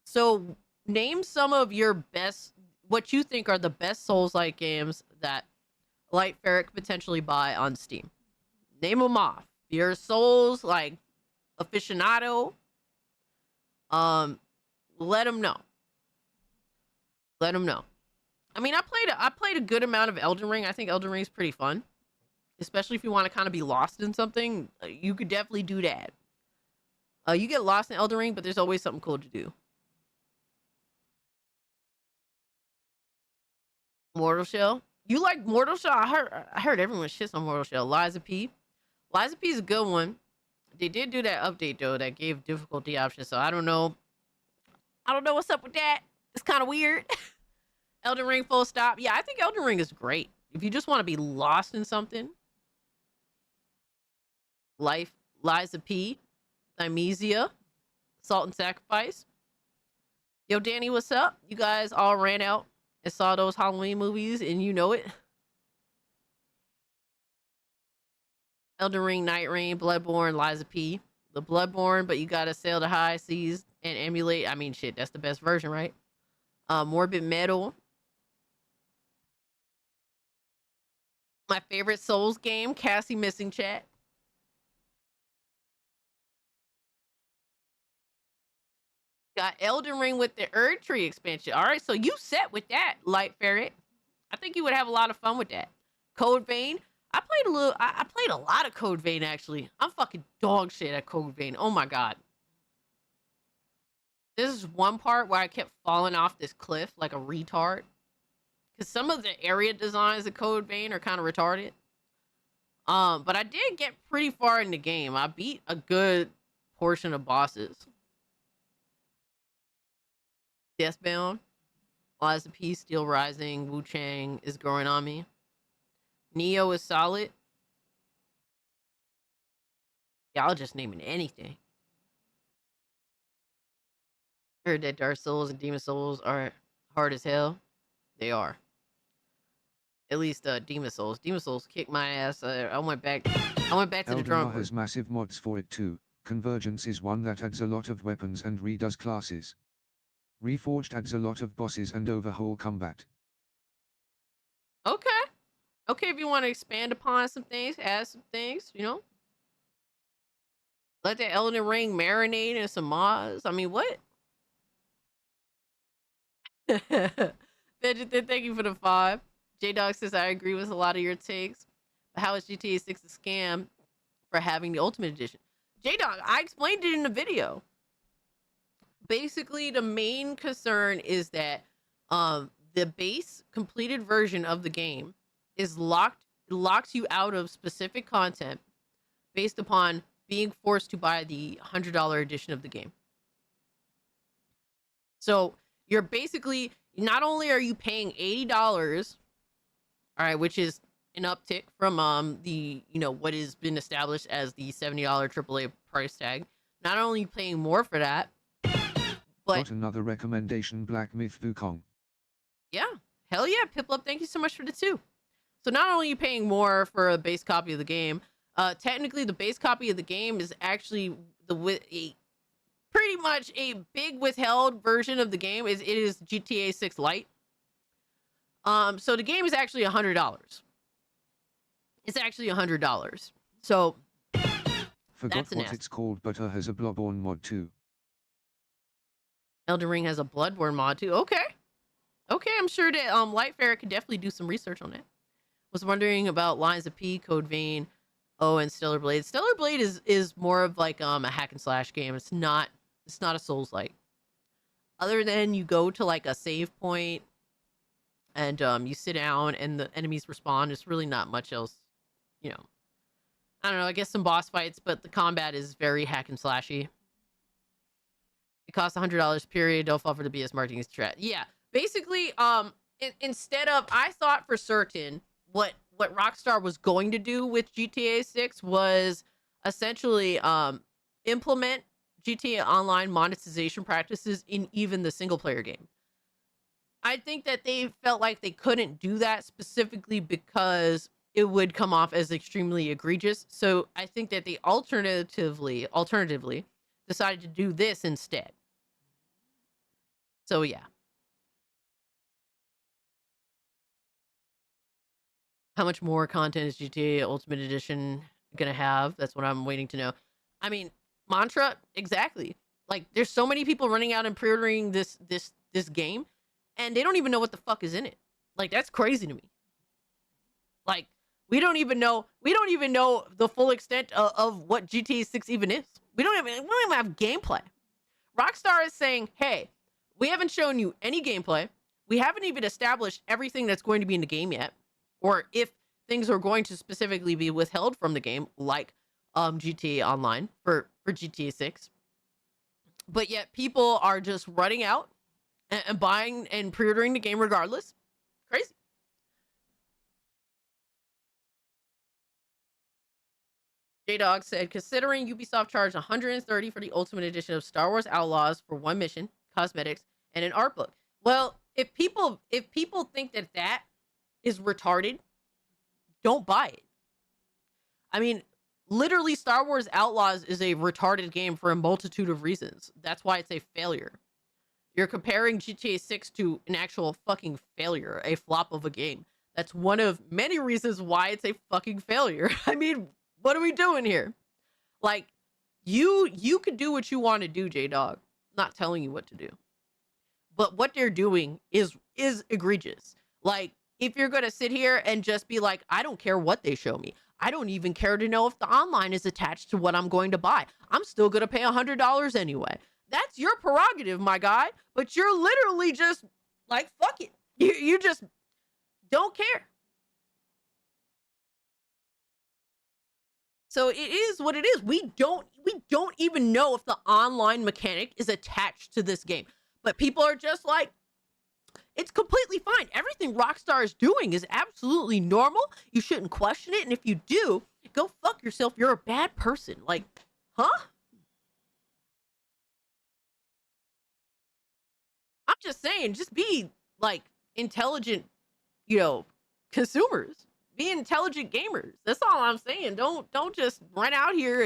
So, name some of your best, what you think are the best Souls-like games that Light Ferret could potentially buy on Steam. Name them off. If you're a Souls-like aficionado, let them know. Let them know. I mean, I played a good amount of Elden Ring. I think Elden Ring is pretty fun, especially if you want to kind of be lost in something. You could definitely do that. You get lost in Elden Ring, but there's always something cool to do. Mortal Shell. You like Mortal Shell? I heard everyone shits on Mortal Shell. Liza P. Liza P is a good one. They did do that update though that gave difficulty options, so I don't know. I don't know what's up with that. It's kind of weird. Elden Ring full stop. Yeah, I think Elden Ring is great. If you just want to be lost in something. Life, Liza P, Thymesia, Salt and Sacrifice. Yo, Danny, what's up? You guys all ran out and saw those Halloween movies and you know it. Elden Ring, Night Rain, Bloodborne, Liza P. The Bloodborne, but you gotta sail the high seas and emulate. I mean, shit, that's the best version, right? Morbid Metal. My favorite Souls game, Cassie Missing Chat. Got Elden Ring with the Erd Tree expansion. All right, so you set with that, Light Ferret. I think you would have a lot of fun with that. Code Vein. I played a lot of Code Vein, actually. I'm fucking dog shit at Code Vein. Oh my god. This is one part where I kept falling off this cliff like a retard. Because some of the area designs of Code Vein are kind of retarded. But I did get pretty far in the game. I beat a good portion of bosses. Deathbound, Liza P, Steel Rising, Wu Chang is growing on me. Neo is solid. Y'all just naming anything. Heard that Dark Souls and Demon Souls are hard as hell. They are. At least Demon Souls. Demon Souls kicked my ass. I went back to the drum. Elden has massive mods for it too. Convergence is one that adds a lot of weapons and redoes classes. Reforged adds a lot of bosses and overhaul combat. Okay. Okay, if you want to expand upon some things, add some things, you know. Let the Elden Ring marinate in some mods. I mean, what? Thank you for the 5. J-Dog says, I agree with a lot of your takes. But how is GTA 6 a scam for having the Ultimate Edition? J-Dog, I explained it in the video. Basically, the main concern is that the base completed version of the game is locks you out of specific content based upon being forced to buy the $100 edition of the game. So you're basically, not only are you paying $80, all right, which is an uptick from the, you know, what has been established as the $70 AAA price tag. Not only are you paying more for that, but got another recommendation, Black Myth Wukong. Yeah, hell yeah, Piplup, thank you so much for the 2. So not only are you paying more for a base copy of the game, technically the base copy of the game is actually pretty much a big withheld version of the game. It is GTA 6 Lite. So the game is actually $100. It's actually $100. So forgot what it's called, but has a Bloodborne mod too. Elden Ring has a Bloodborne mod too. Okay, I'm sure that Light Ferret could definitely do some research on that. Was wondering about Lines of P, Code Vein, and Stellar Blade. Stellar Blade is more of like a hack and slash game. It's not a Souls-like. Other than you go to like a save point and you sit down and the enemies respawn. There's really not much else, you know. I don't know, I guess some boss fights, but the combat is very hack and slashy. It costs $100 period. Don't fall for the BS marketing strat. Yeah, basically, instead of, I thought for certain what Rockstar was going to do with GTA 6 was essentially implement GTA Online monetization practices in even the single player game. I think that they felt like they couldn't do that specifically because it would come off as extremely egregious. So I think that they alternatively decided to do this instead. So yeah. How much more content is GTA Ultimate Edition gonna have? That's what I'm waiting to know. I mean, Mantra, exactly. Like, there's so many people running out and pre-ordering this game, and they don't even know what the fuck is in it. Like, that's crazy to me. Like, we don't even know the full extent of what GTA 6 even is. We don't even have gameplay. Rockstar is saying, hey, we haven't shown you any gameplay. We haven't even established everything that's going to be in the game yet, or if things are going to specifically be withheld from the game, like GTA Online for GTA 6. But yet people are just running out and buying and pre-ordering the game regardless. Crazy. J-Dog said, considering Ubisoft charged $130 for the Ultimate Edition of Star Wars Outlaws for one mission, cosmetics, and an art book. Well, if people think that is retarded, don't buy it. I mean, literally, Star Wars Outlaws is a retarded game for a multitude of reasons. That's why it's a failure. You're comparing GTA 6 to an actual fucking failure, a flop of a game. That's one of many reasons why it's a fucking failure. I mean, what are we doing here? Like, you could do what you want to do, J-Dog. Not telling you what to do. But what they're doing is egregious. Like, if you're going to sit here and just be like, I don't care what they show me. I don't even care to know if the online is attached to what I'm going to buy. I'm still going to pay $100 anyway. That's your prerogative, my guy. But you're literally just like, fuck it. You just don't care. So it is what it is. We don't even know if the online mechanic is attached to this game. But people are just like, it's completely fine. Everything Rockstar is doing is absolutely normal. You shouldn't question it. And if you do, go fuck yourself. You're a bad person. Like, huh? I'm just saying, just be like intelligent, consumers. Be intelligent gamers. That's all I'm saying. Don't just run out here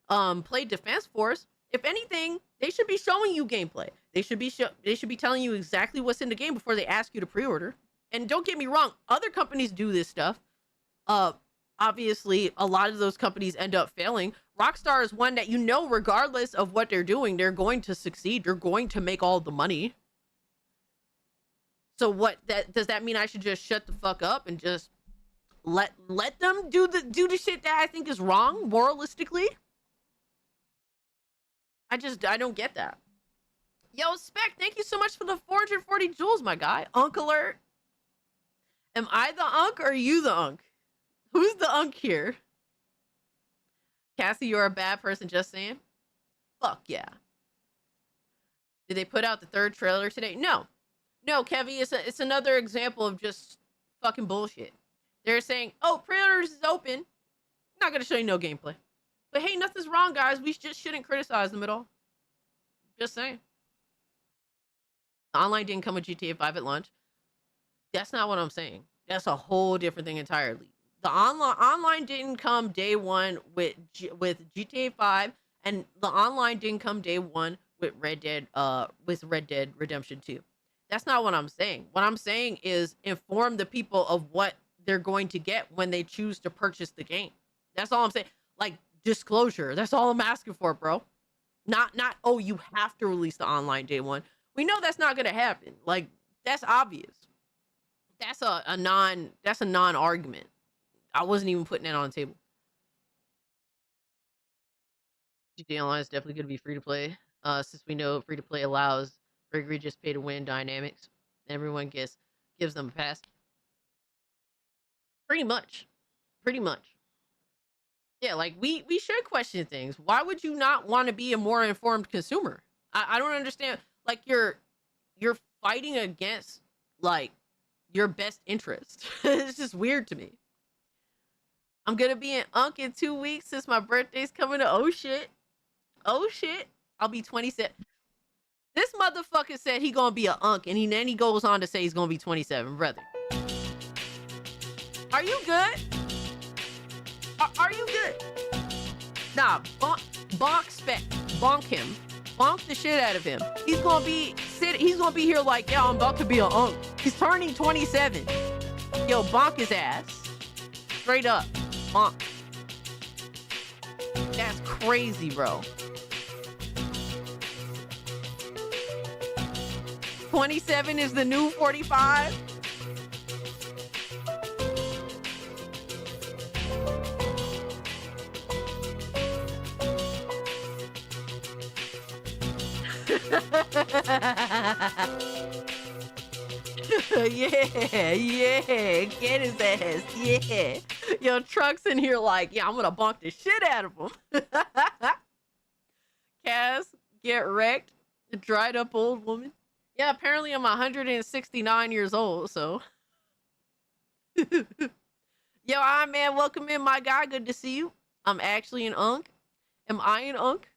and play Defense Force. If anything, they should be showing you gameplay. They should be telling you exactly what's in the game before they ask you to pre-order. And don't get me wrong, other companies do this stuff. Obviously, a lot of those companies end up failing. Rockstar is one that regardless of what they're doing, they're going to succeed. They're going to make all the money. So does that mean I should just shut the fuck up and just let them do the shit that I think is wrong moralistically? I don't get that. Yo, Spec, thank you so much for the 440 jewels, my guy. Unk alert. Am I the unk or are you the unk? Who's the unk here? Cassie, you're a bad person, just saying. Fuck yeah. Did they put out the third trailer today? No, Kevy, it's another example of just fucking bullshit. They're saying, oh, pre-orders is open. Not gonna show you no gameplay. But hey, nothing's wrong, guys. We just shouldn't criticize them at all. Just saying. The online didn't come with GTA 5 at launch. That's not what I'm saying. That's a whole different thing entirely. The online didn't come day one with GTA 5, and the online didn't come day one with Red Dead Redemption 2. That's not what I'm saying. What I'm saying is inform the people of what they're going to get when they choose to purchase the game. That's all I'm saying. Like, disclosure. That's all I'm asking for, bro. Not oh, you have to release the online day one. We know that's not gonna happen. Like, that's obvious. That's a non-argument. I wasn't even putting that on the table. GTA Online is definitely gonna be free to play. Since we know free to play allows for egregious pay to win dynamics. Everyone gives them a pass. Pretty much. Yeah, like we should question things. Why would you not want to be a more informed consumer? I don't understand. Like, you're fighting against, like, your best interest. It's just weird to me. I'm gonna be an unk in 2 weeks since my birthday's coming to. Oh shit. Oh shit. I'll be 27. This motherfucker said he gonna be an unk, and then he goes on to say he's gonna be 27, brother. Are you good? Are you good? Nah, bonk spec. Bonk him. Bonk the shit out of him. He's gonna be here like, yeah, I'm about to be an unk. He's turning 27. Yo, bonk his ass. Straight up. Bonk. That's crazy, bro. 27 is the new 45. yeah, get his ass, yeah. Yo, Truck's in here like, yeah, I'm gonna bonk the shit out of him. Cass, get wrecked. Dried up old woman. Yeah, apparently I'm 169 years old, so. Yo, man, welcome in, my guy. Good to see you. I'm actually an unk. Am I an unk?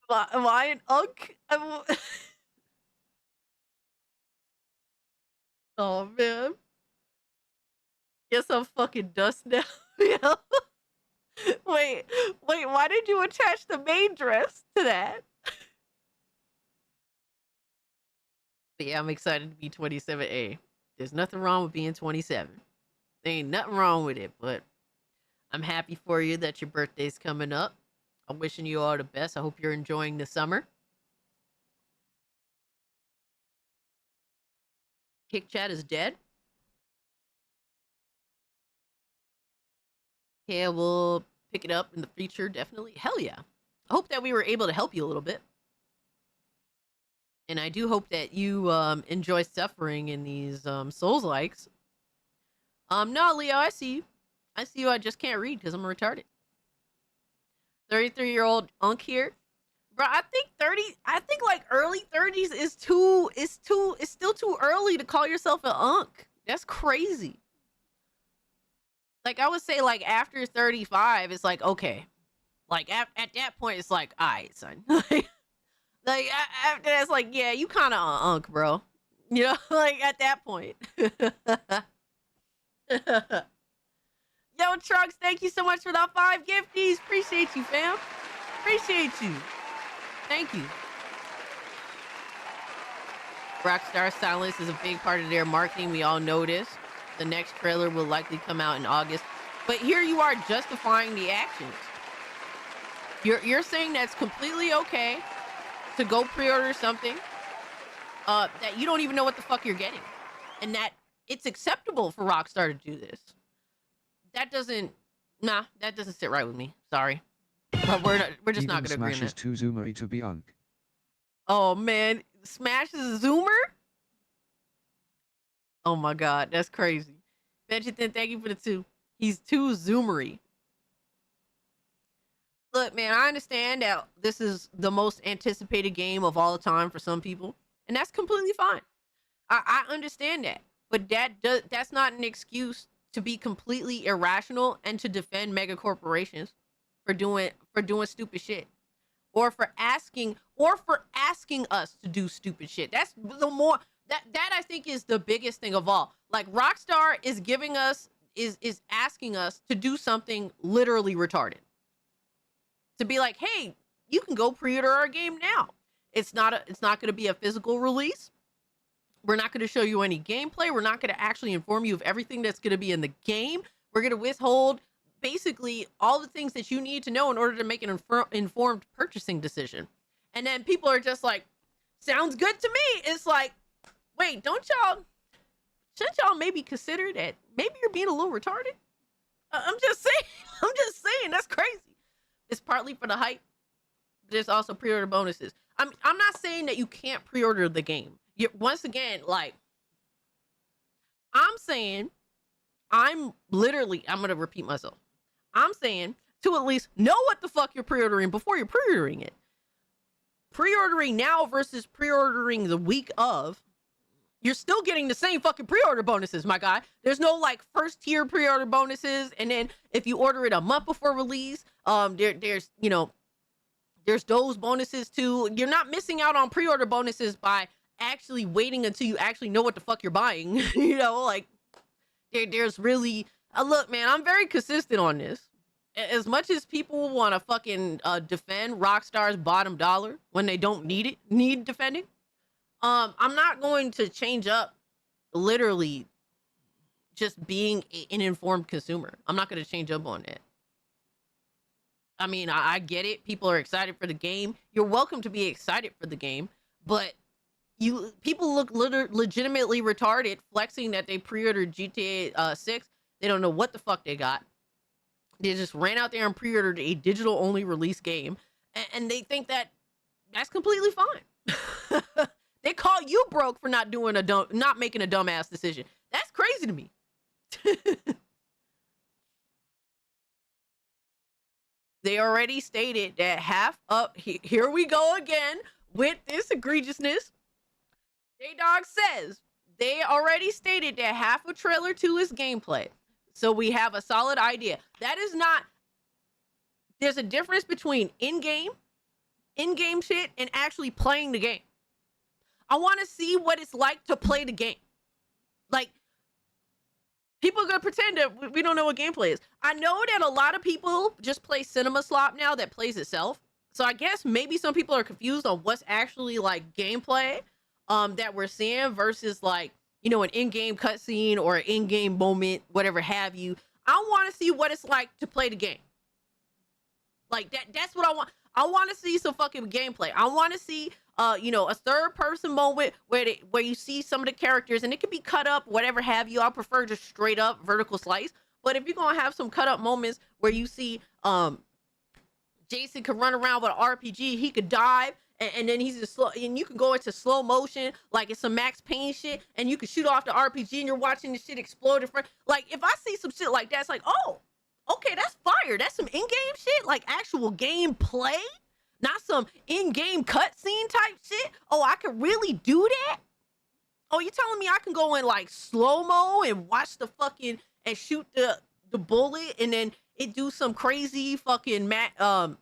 Am I an unk? Oh, man. Guess I'm fucking dust now. Wait, why did you attach the main dress to that? But yeah, I'm excited to be 27A. There's nothing wrong with being 27. There ain't nothing wrong with it, but I'm happy for you that your birthday's coming up. I'm wishing you all the best. I hope you're enjoying the summer. Kick Chat is dead. Yeah, we'll pick it up in the future, definitely. Hell yeah. I hope that we were able to help you a little bit. And I do hope that you enjoy suffering in these Souls-likes. No, Leo, I see you. I see you. I just can't read because I'm retarded. 33-year-old unk here. Bro, I think like early 30s is still too early to call yourself an unk. That's crazy. Like, I would say, like, after 35, it's like, okay. Like, at that point, it's like, all right, son. like, after that, it's like, yeah, you kind of unk, bro. You know, like, at that point. Yo, Trucks, thank you so much for that 5 gifties. Appreciate you, fam. Appreciate you. Thank you. Rockstar silence is a big part of their marketing. We all know this. The next trailer will likely come out in August. But here you are justifying the actions. You're saying that's completely okay to go pre-order something that you don't even know what the fuck you're getting. And that it's acceptable for Rockstar to do this. That doesn't sit right with me. Sorry. But we're just not going to agree on Smash is that. too zoomery to be unk. Oh, man. Smash is a zoomer? Oh, my God. That's crazy. Benjamin, thank you for the 2. He's too zoomery. Look, man, I understand that this is the most anticipated game of all time for some people. And that's completely fine. I understand that. But that's not an excuse to be completely irrational and to defend mega corporations for doing stupid shit, or for asking us to do stupid shit. That's the more that I think is the biggest thing of all. Like, Rockstar is giving us is asking us to do something literally retarded. To be like, hey, you can go pre-order our game now. It's not going to be a physical release. We're not going to show you any gameplay. We're not going to actually inform you of everything that's going to be in the game. We're going to withhold basically all the things that you need to know in order to make an informed purchasing decision. And then people are just like, sounds good to me. It's like, wait, shouldn't y'all maybe consider that maybe you're being a little retarded? I'm just saying, that's crazy. It's partly for the hype. There's also pre-order bonuses. I'm not saying that you can't pre-order the game. Once again, like, I'm saying, I'm going to repeat myself. I'm saying to at least know what the fuck you're pre-ordering before you're pre-ordering it. pre-ordering now versus pre-ordering the week of, you're still getting the same fucking pre-order bonuses, my guy. There's no like first tier pre-order bonuses, and then if you order it a month before release, there's you know, there's those bonuses too. You're not missing out on pre-order bonuses by actually waiting until you actually know what the fuck you're buying. You know, like there's really look, man, I'm very consistent on this. As much as people want to fucking defend Rockstar's bottom dollar when they don't need defending, I'm not going to change up literally just being an informed consumer. I'm not going to change up on that. I mean, I get it. People are excited for the game. You're welcome to be excited for the game, but people look legitimately retarded flexing that they pre-ordered GTA 6. They don't know what the fuck they got. They just ran out there and pre-ordered a digital-only release game, and they think that that's completely fine. They call you broke for not making a dumbass decision. That's crazy to me. They already stated that half up. Here we go again with this egregiousness. J-Dog says they already stated that half of trailer 2 is gameplay. So we have a solid idea. That is not, there's a difference between in-game shit and actually playing the game. I want to see what it's like to play the game. Like, people are going to pretend that we don't know what gameplay is. I know that a lot of people just play Cinema Slop now that plays itself. So I guess maybe some people are confused on what's actually like gameplay that we're seeing versus like, you know, an in-game cutscene or an in-game moment, whatever have you. I want to see what it's like to play the game. Like that's what I want. I want to see some fucking gameplay. I want to see you know, a third-person moment where you see some of the characters, and it can be cut up, whatever have you. I prefer just straight up vertical slice. But if you're gonna have some cut up moments where you see Jason can run around with an RPG, he could dive, and then he's just slow, and you can go into slow motion like it's some Max Payne shit, and you can shoot off the RPG, and you're watching the shit explode in front. Like if I see some shit like that, it's like, oh, okay, that's fire. That's some in-game shit, like actual gameplay. Not some in-game cutscene type shit. Oh, I could really do that? Oh, you're telling me I can go in like slow-mo and watch the fucking and shoot the bullet and then it do some crazy fucking what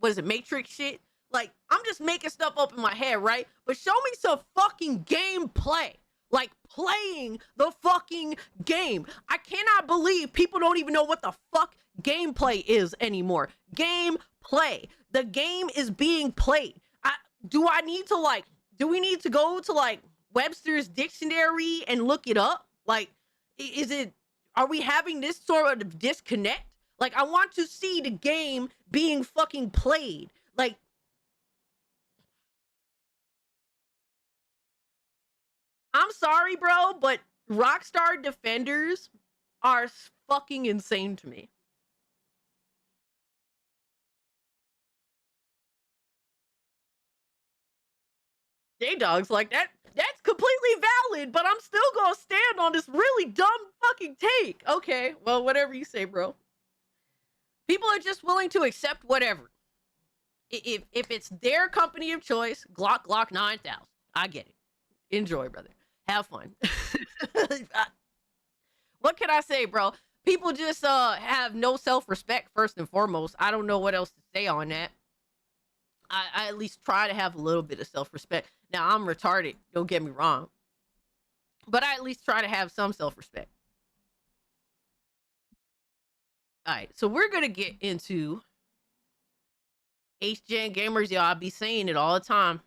is it, Matrix shit? Like, I'm just making stuff up in my head, right? But show me some fucking gameplay. Like playing the fucking game. I cannot believe people don't even know what the fuck gameplay is anymore. Gameplay. The game is being played. Do we need to go to like Webster's dictionary and look it up? Like, are we having this sort of disconnect? Like, I want to see the game being fucking played. Like, I'm sorry, bro, but Rockstar defenders are fucking insane to me. J-Dog's like, that's completely valid, but I'm still gonna stand on this really dumb fucking take. Okay, well, whatever you say, bro. People are just willing to accept whatever. If it's their company of choice, Glock 9000. I get it. Enjoy, brother. Have fun. What can I say, bro? People just have no self-respect, first and foremost. I don't know what else to say on that. I at least try to have a little bit of self-respect. Now, I'm retarded, don't get me wrong. But I at least try to have some self-respect. All right, so we're going to get into H-Gen Gamers. Y'all, I'll be saying it all the time.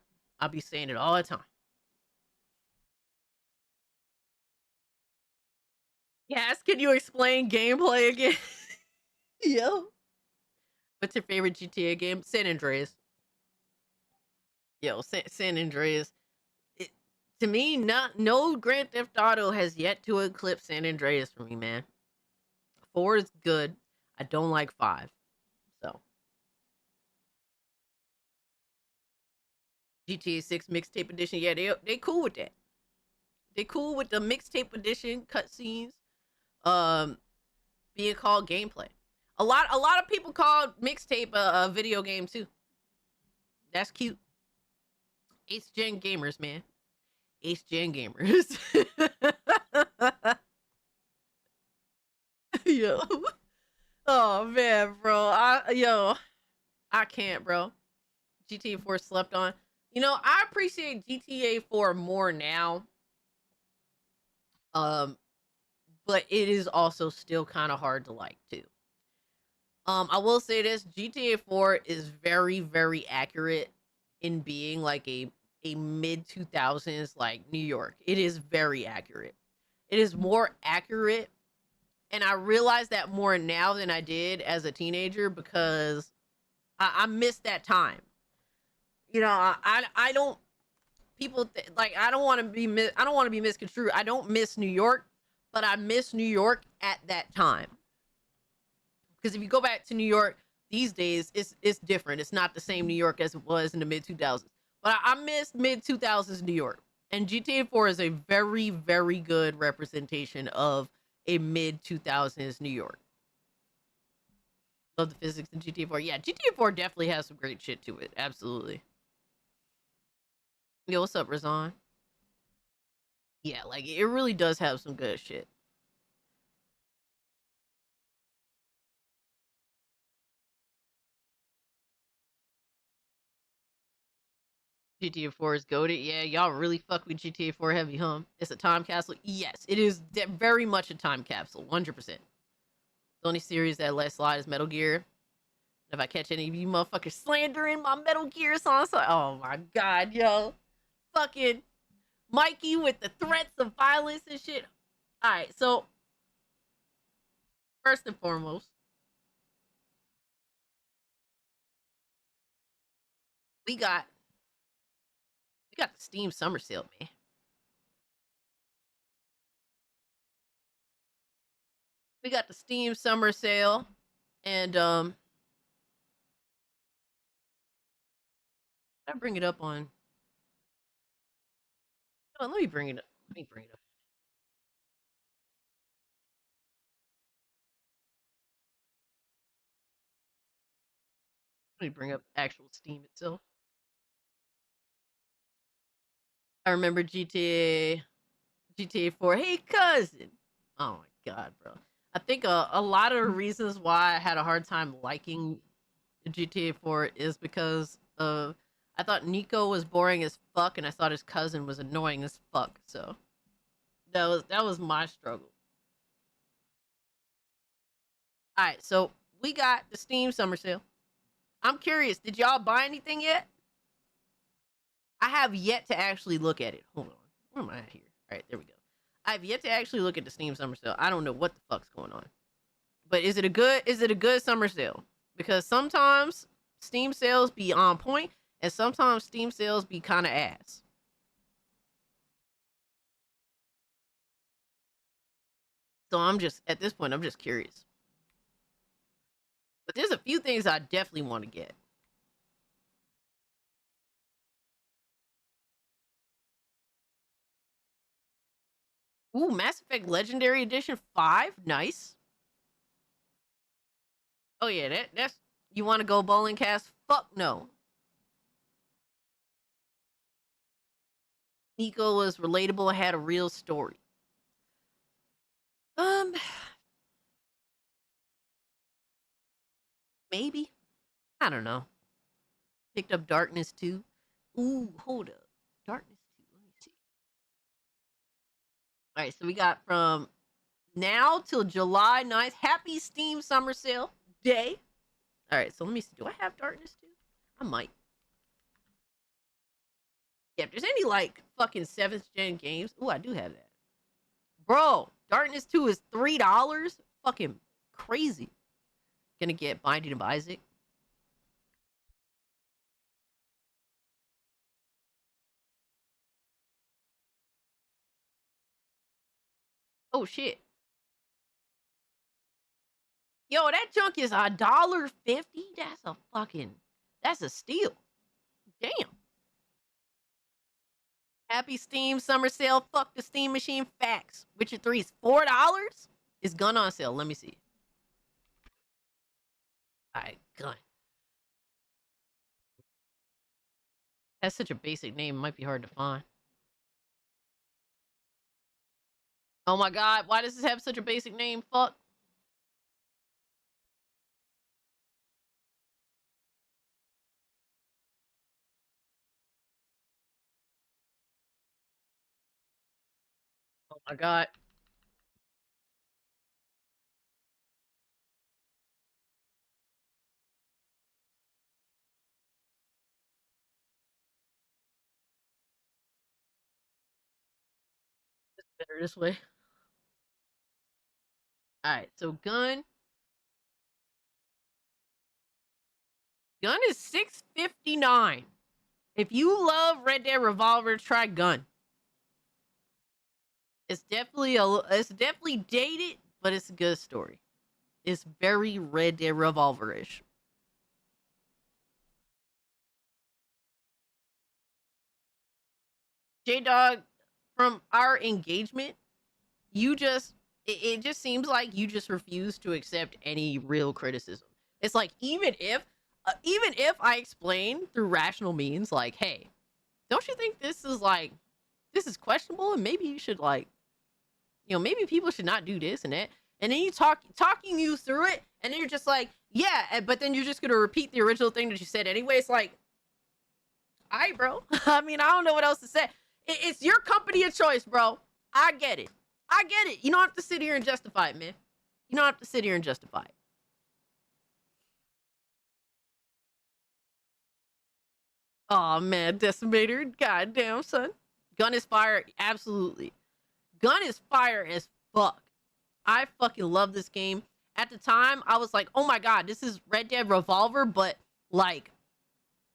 Yes, can you explain gameplay again? Yo. What's your favorite GTA game? San Andreas. Yo, San Andreas. To me, no Grand Theft Auto has yet to eclipse San Andreas for me, man. 4 is good. I don't like 5. So. GTA 6 mixtape edition. Yeah, they cool with that. They cool with the mixtape edition cutscenes being called gameplay. A lot of people call mixtape a video game too. That's cute. 8th gen gamers, man. 8th gen gamers. Yo. Oh man, bro. I can't, bro. GTA 4 slept on. You know, I appreciate GTA 4 more now. But it is also still kind of hard to like too. I will say this, GTA 4 is very, very accurate in being like a mid 2000s like New York. It is very accurate. It is more accurate, and I realize that more now than I did as a teenager because I missed that time. You know, I don't like I don't want to be I don't want to be misconstrued. I don't miss New York, but I miss New York at that time. Because if you go back to New York these days, it's different. It's not the same New York as it was in the mid 2000s. But I miss mid 2000s New York, and GTA 4 is a very, very good representation of a mid 2000s New York. Love the physics in GTA 4. Yeah, GTA 4 definitely has some great shit to it. Absolutely. Yo, what's up, Razan? Yeah, like it really does have some good shit. GTA 4 is goated. Yeah, y'all really fuck with GTA 4 heavy, huh? It's a time capsule. Yes, it is very much a time capsule. 100%. The only series that lets slide is Metal Gear. If I catch any of you motherfuckers slandering my Metal Gear song, oh my god, yo. Fucking Mikey with the threats of violence and shit. Alright, so first and foremost, we got the Steam Summer Sale, man. We got the Steam Summer Sale, and I bring it up on. Oh, let me bring it up. Let me bring it up. Let me bring up actual Steam itself. I remember GTA 4. Hey, cousin. Oh my god, bro. I think a lot of the reasons why I had a hard time liking GTA 4 is because of I thought Nico was boring as fuck, and I thought his cousin was annoying as fuck. So that was my struggle. All right, so we got the Steam Summer Sale. I'm curious, did y'all buy anything yet? I have yet to actually look at it. Hold on, where am I at here? All right, there we go. I've yet to actually look at the Steam Summer Sale. I don't know what the fuck's going on, but is it a good summer sale? Because sometimes Steam sales be on point, and sometimes Steam sales be kind of ass. So I'm just at this point, I'm just curious. But there's a few things I definitely want to get. Ooh, Mass Effect Legendary Edition 5, nice. Oh yeah, that's you want to go bowling cast? Fuck no. Nico was relatable and had a real story. Maybe. I don't know. Picked up Darkness 2. Ooh, hold up. Darkness 2. Let me see. All right, so we got from now till July 9th. Happy Steam Summer Sale Day. All right, so let me see. Do I have Darkness 2? I might. Yeah, if there's any like fucking 7th gen games. Ooh, I do have that. Bro, Darkness 2 is $3. Fucking crazy. Gonna get Binding of Isaac. Oh shit. Yo, that junk is $1.50. That's a steal. Damn. Happy Steam Summer Sale. Fuck the Steam machine. Facts. Witcher 3 is $4. It's Gun on sale. Let me see. All right, Gun. That's such a basic name. It might be hard to find. Oh my god, why does this have such a basic name? Fuck. Oh my god. It's better this way. Alright, so Gun is $6.59. If you love Red Dead Revolver, try Gun. It's definitely dated, but it's a good story. It's very Red Dead Revolver-ish. J-Dog, from our engagement, it just seems like you just refuse to accept any real criticism. It's like, even if I explain through rational means, like, hey, don't you think this is questionable, and maybe you should, like, maybe people should not do this and that, and then talking you through it, and then you're just like, yeah, but then you're just gonna repeat the original thing that you said anyway. It's like, all right, bro. I mean, I don't know what else to say. It's your company of choice, bro. I get it. You don't have to sit here and justify it, man. You don't have to sit here and justify it. Oh man, Decimator. Goddamn, son. Gun is fire. Absolutely. Gun is fire as fuck. I fucking love this game. At the time, I was like, oh my god, this is Red Dead Revolver, but like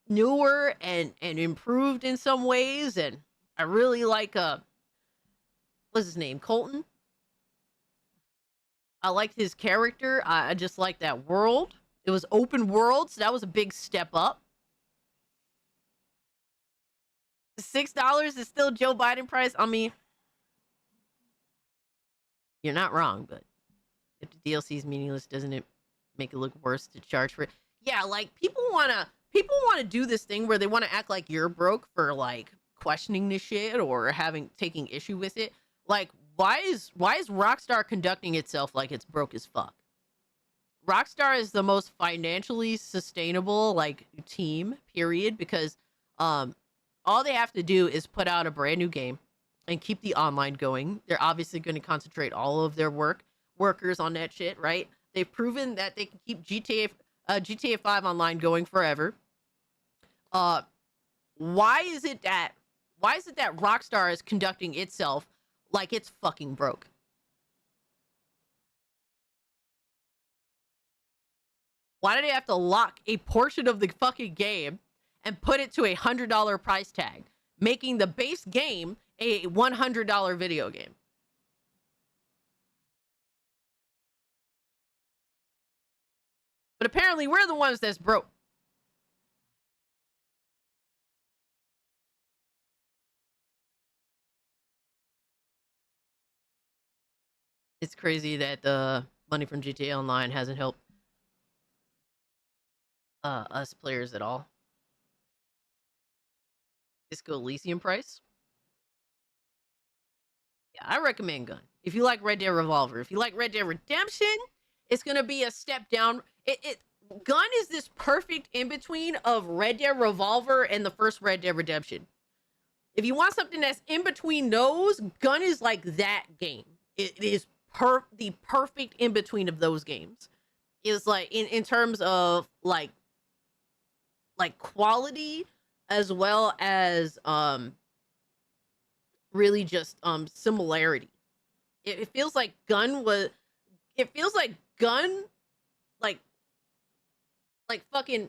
newer and improved in some ways. And I really like what's his name? Colton. I liked his character. I just like that world. It was open world, so that was a big step up. $6 is still Joe Biden price. I mean, you're not wrong, but if the DLC is meaningless, doesn't it make it look worse to charge for it? Yeah, like people wanna do this thing where they want to act like you're broke for like questioning this shit or taking issue with it. Like, why is Rockstar conducting itself like it's broke as fuck? Rockstar is the most financially sustainable like team, period, because all they have to do is put out a brand new game and keep the online going. They're obviously going to concentrate all of their workers on that shit, right? They've proven that they can keep GTA 5 online going forever. Why is it that Rockstar is conducting itself like it's fucking broke? Why do they have to lock a portion of the fucking game and put it to a $100 price tag, making the base game a $100 video game? But apparently we're the ones that's broke. It's crazy that the money from GTA Online hasn't helped us players at all. Disco Elysium price? Yeah, I recommend Gun. If you like Red Dead Revolver, if you like Red Dead Redemption, it's gonna be a step down. Gun is this perfect in between of Red Dead Revolver and the first Red Dead Redemption. If you want something that's in between those, Gun is like that game. It is the perfect in between of those games. Is like in terms of like quality as well as really just similarity. It feels like Gun like fucking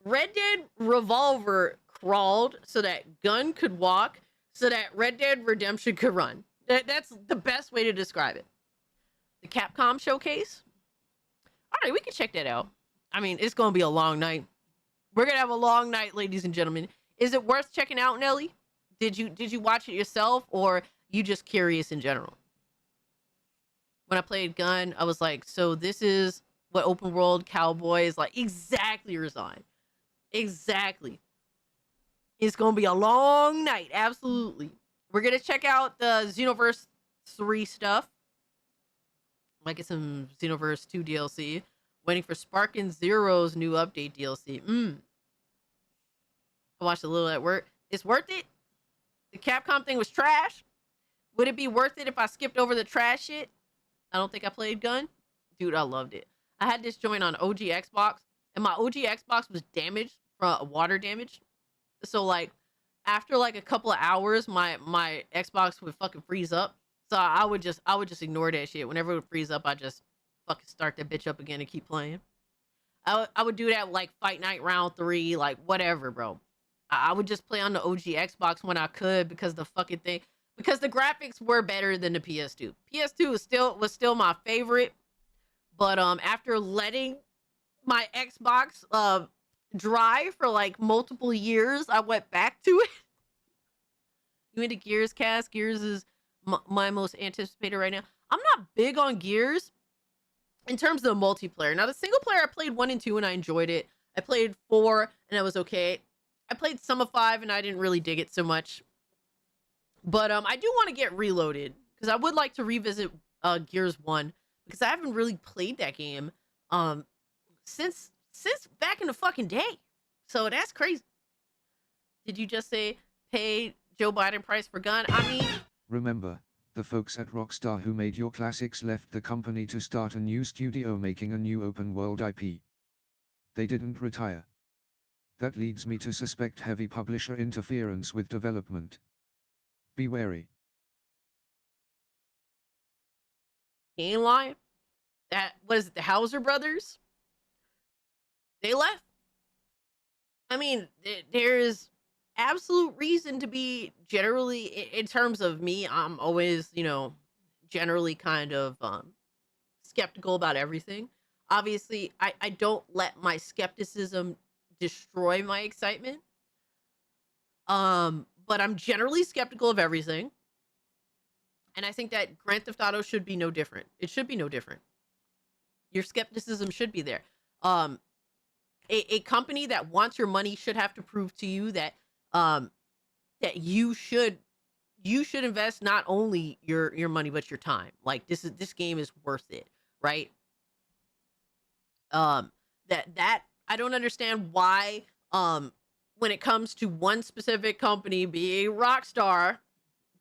Red Dead Revolver crawled so that Gun could walk, so that Red Dead Redemption could run. That's the best way to describe it. The Capcom showcase. All right, we can check that out. I mean, it's gonna be a long night. We're gonna have a long night, ladies and gentlemen. Is it worth checking out, Nelly? Did you watch it yourself, or you just curious in general? When I played Gun, I was like, so this is what open world cowboy is like. Exactly, Razan. Exactly. It's gonna be a long night. Absolutely. We're gonna check out the Xenoverse 3 stuff. Might get some Xenoverse 2 DLC. Waiting for Sparkin Zero's new update DLC. I watched a little at work. It's worth it. The Capcom thing was trash. Would it be worth it if I skipped over the trash shit? I don't think I played Gun. Dude, I loved it. I had this joint on OG Xbox, and my OG Xbox was damaged from water damage. So like, after like a couple of hours, my Xbox would fucking freeze up. So I would just ignore that shit. Whenever it would freeze up, I just fucking start that bitch up again and keep playing. I would do that like Fight Night Round 3, like whatever, bro. I would just play on the OG Xbox when I could because the graphics were better than the PS2. PS2 was still my favorite, but after letting my Xbox dry for like multiple years, I went back to it. You into Gears, Cass? Gears is my most anticipated right now. I'm not big on Gears in terms of the multiplayer. Now the single player, I played 1 and 2 and I enjoyed it. I played 4 and it was okay. I played some of 5 and I didn't really dig it so much. But I do want to get Reloaded because I would like to revisit Gears 1 because I haven't really played that game since back in the fucking day. So that's crazy. Did you just say pay Joe Biden price for Gun? I mean, Remember, the folks at Rockstar who made your classics left the company to start a new studio making a new open world IP. They didn't retire. That leads me to suspect heavy publisher interference with development. Be wary. he ain't lying. That was the Hauser brothers. They left. I mean, there's absolute reason to be generally, in terms of me, I'm always, generally kind of skeptical about everything. Obviously, I don't let my skepticism destroy my excitement. But I'm generally skeptical of everything. And I think that Grand Theft Auto should be no different. It should be no different. Your skepticism should be there. A company that wants your money should have to prove to you that that you should invest not only your money but your time. Like this game is worth it, right? That I don't understand why when it comes to one specific company being Rockstar,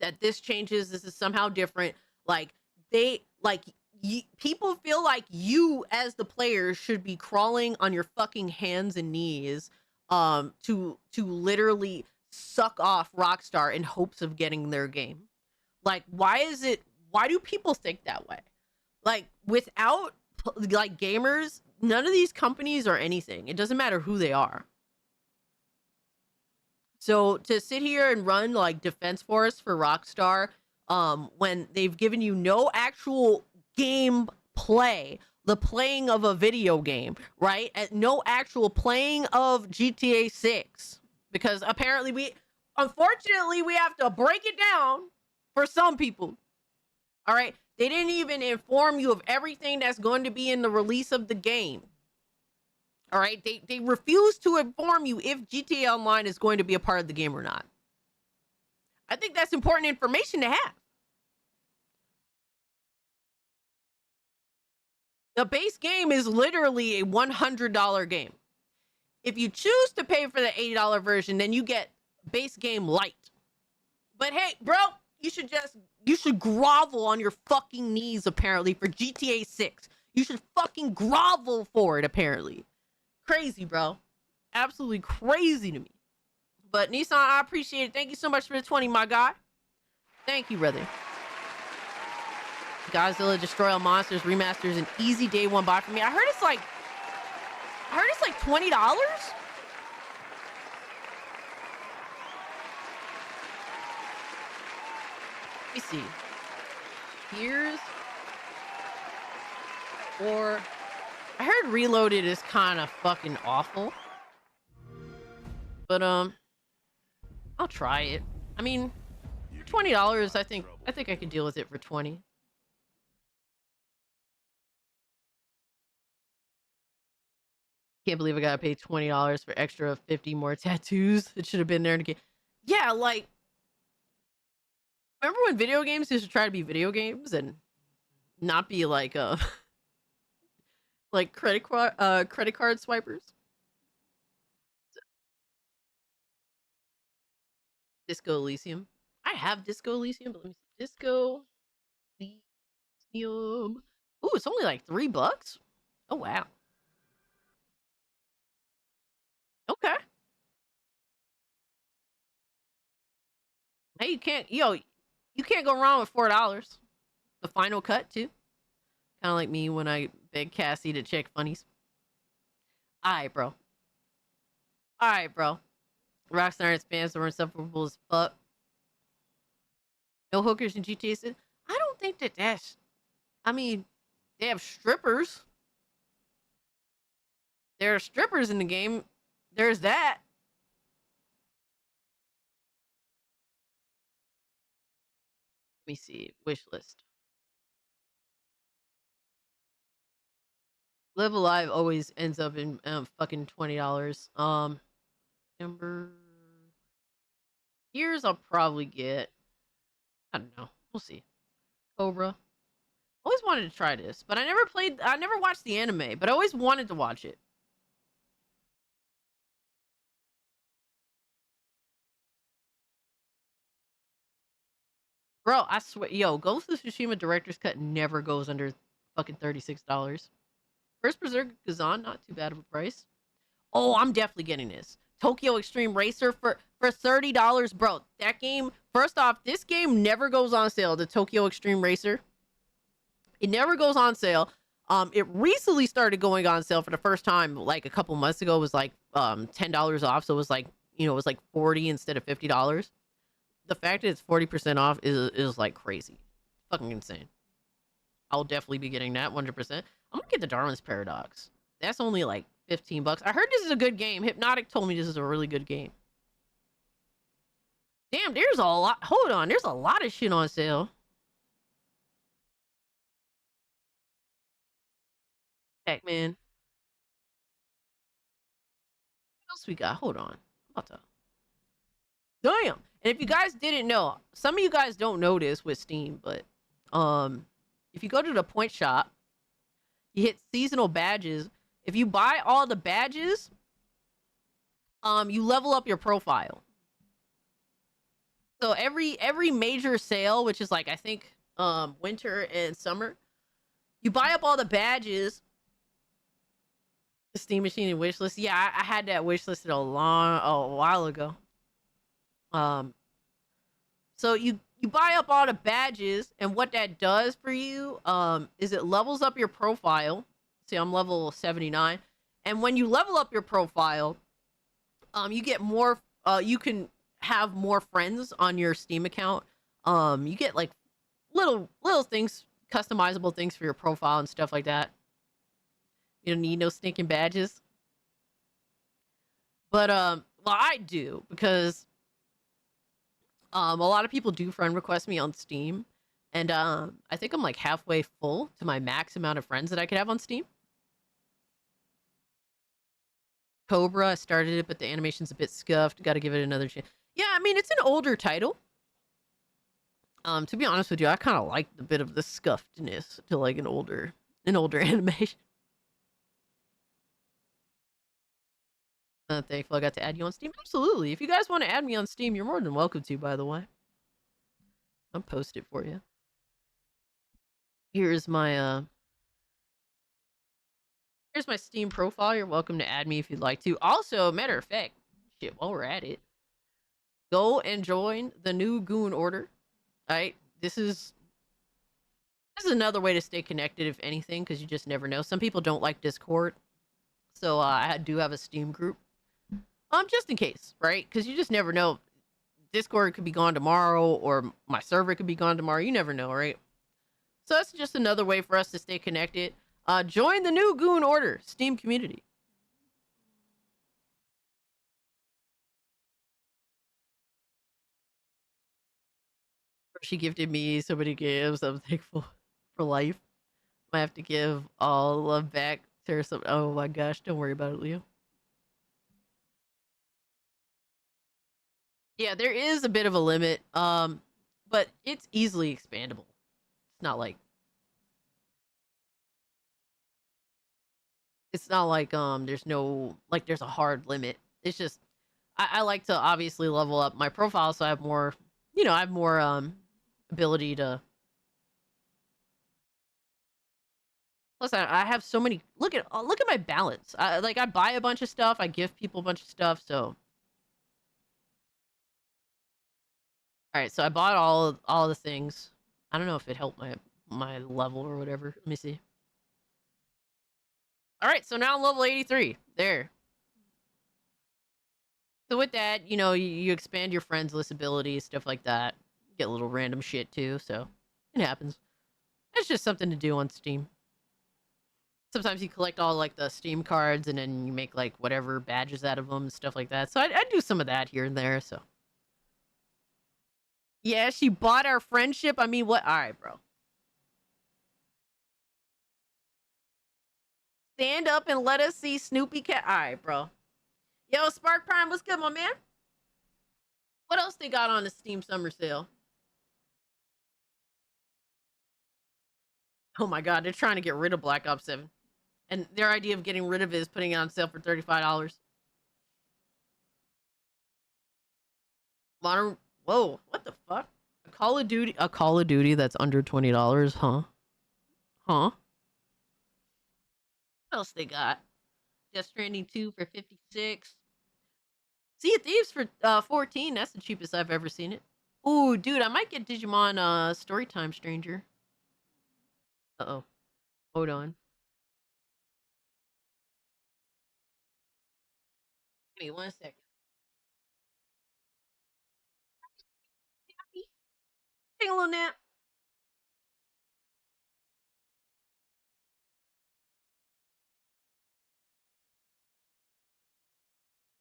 that this changes. This is somehow different. Like people feel like you as the player should be crawling on your fucking hands and knees to literally suck off Rockstar in hopes of getting their game. Like, why do people think that way? Like, without like gamers, none of these companies are anything. It doesn't matter who they are. So to sit here and run like Defense Force for Rockstar when they've given you no actual game play, the playing of a video game, right? And no actual playing of GTA 6, because apparently unfortunately we have to break it down for some people. All right, they didn't even inform you of everything that's going to be in the release of the game. All right, they refuse to inform you if GTA Online is going to be a part of the game or not. I think that's important information to have. The base game is literally a $100 game. If you choose to pay for the $80 version, then you get base game light. But hey, bro, you should grovel on your fucking knees apparently for GTA 6. You should fucking grovel for it apparently. Crazy, bro. Absolutely crazy to me. But Nissan, I appreciate it. Thank you so much for the 20, my guy. Thank you, brother. Godzilla Destroy All Monsters remasters an easy day one buy for me. I heard it's like $20. Let me see. Here's or I heard Reloaded is kind of fucking awful. But I'll try it. I mean, $20, I think I could deal with it for 20. Can't believe I gotta pay $20 for extra 50 more tattoos. It should have been there to get. Yeah, like, remember when video games used to try to be video games and not be like like credit card swipers? Disco Elysium. I have Disco Elysium, but let me see. Disco Elysium. Ooh, it's only like $3. Oh wow. Okay. Hey, you can't go wrong with $4. The final cut too. Kind of like me when I beg Cassie to check funnies. Alright, bro. Alright, bro. Rockstar and spams are insufferable as fuck. No hookers in GTA 6. I don't think that's. I mean, they have strippers. There are strippers in the game. There's that. Let me see. Wish list. Live Alive always ends up in fucking $20. Number years I'll probably get. I don't know. We'll see. Cobra. Always wanted to try this, but I never watched the anime, but I always wanted to watch it. Bro, I swear, yo, Ghost of Tsushima Director's Cut never goes under fucking $36. First Berserker Kazan, not too bad of a price. Oh, I'm definitely getting this. Tokyo Extreme Racer for $30, bro. That game, first off, this game never goes on sale, the Tokyo Extreme Racer. It never goes on sale. It recently started going on sale for the first time, like a couple months ago. It was like $10 off, so it was like, you know, it was like $40 instead of $50. The fact that it's 40% off is like crazy. Fucking insane. I'll definitely be getting that 100%. I'm gonna get the Darwin's Paradox. That's only like $15. I heard this is a good game. Hypnotic told me this is a really good game. Damn, there's a lot. Hold on, there's a lot of shit on sale. Pac-Man. What else we got? Hold on. Damn. And if you guys didn't know, some of you guys don't know this with Steam, but if you go to the point shop, you hit seasonal badges. If you buy all the badges, you level up your profile. So every major sale, which is like I think winter and summer, you buy up all the badges. The Steam Machine and wishlist. Yeah, I had that wishlisted a while ago. So you buy up all the badges, and what that does for you is it levels up your profile. See, I'm level 79, and when you level up your profile, you get more. You can have more friends on your Steam account. You get like little things, customizable things for your profile and stuff like that. You don't need no stinking badges. But well, I do, because a lot of people do friend request me on Steam, and I think I'm like halfway full to my max amount of friends that I could have on Steam. Cobra, I started it, but the animation's a bit scuffed. Got to give it another chance. Yeah, I mean, it's an older title. To be honest with you, I kind of like the bit of the scuffedness to like an older animation. Thankful I got to add you on Steam. Absolutely. If you guys want to add me on Steam, you're more than welcome to, by the way. I'll post it for you. Here's my Steam profile. You're welcome to add me if you'd like to. Also, matter of fact, shit, while we're at it, go and join the new Goon order. Alright? This is another way to stay connected, if anything, because you just never know. Some people don't like Discord. So I do have a Steam group. Just in case, right? Because you just never know. Discord could be gone tomorrow, or my server could be gone tomorrow. You never know, right? So that's just another way for us to stay connected. Join the new Goon Order Steam community. She gifted me so many gifts. I'm thankful for life. I have to give all love back Seriously. Oh my gosh, don't worry about it, Leo. Yeah, there is a bit of a limit, but it's easily expandable. It's not like there's no there's a hard limit. It's just I like to obviously level up my profile so I have more, I have more ability to. Plus, I have so many. Look at my balance. I buy a bunch of stuff. I give people a bunch of stuff. So, all right. So I bought all the things. I don't know if it helped my level or whatever. Let me see. All right. So now I'm level 83. There. So with that, you expand your friends list abilities, stuff like that. Get a little random shit too. So it happens. It's just something to do on Steam. Sometimes you collect all the Steam cards and then you make whatever badges out of them and stuff like that. So I do some of that here and there. So yeah, she bought our friendship. I mean, what? All right, bro. Stand up and let us see Snoopy Cat. All right, bro. Yo, Spark Prime, what's good, my man? What else they got on the Steam Summer Sale? Oh my god, they're trying to get rid of Black Ops 7. And their idea of getting rid of it is putting it on sale for $35. Modern... Whoa, what the fuck? A Call of Duty that's under $20, huh? Huh? What else they got? Death Stranding 2 for $56. Sea of Thieves for $14. That's the cheapest I've ever seen it. Ooh, dude, I might get Digimon Storytime Stranger. Uh-oh. Hold on. Give me 1 second. Take a little nap.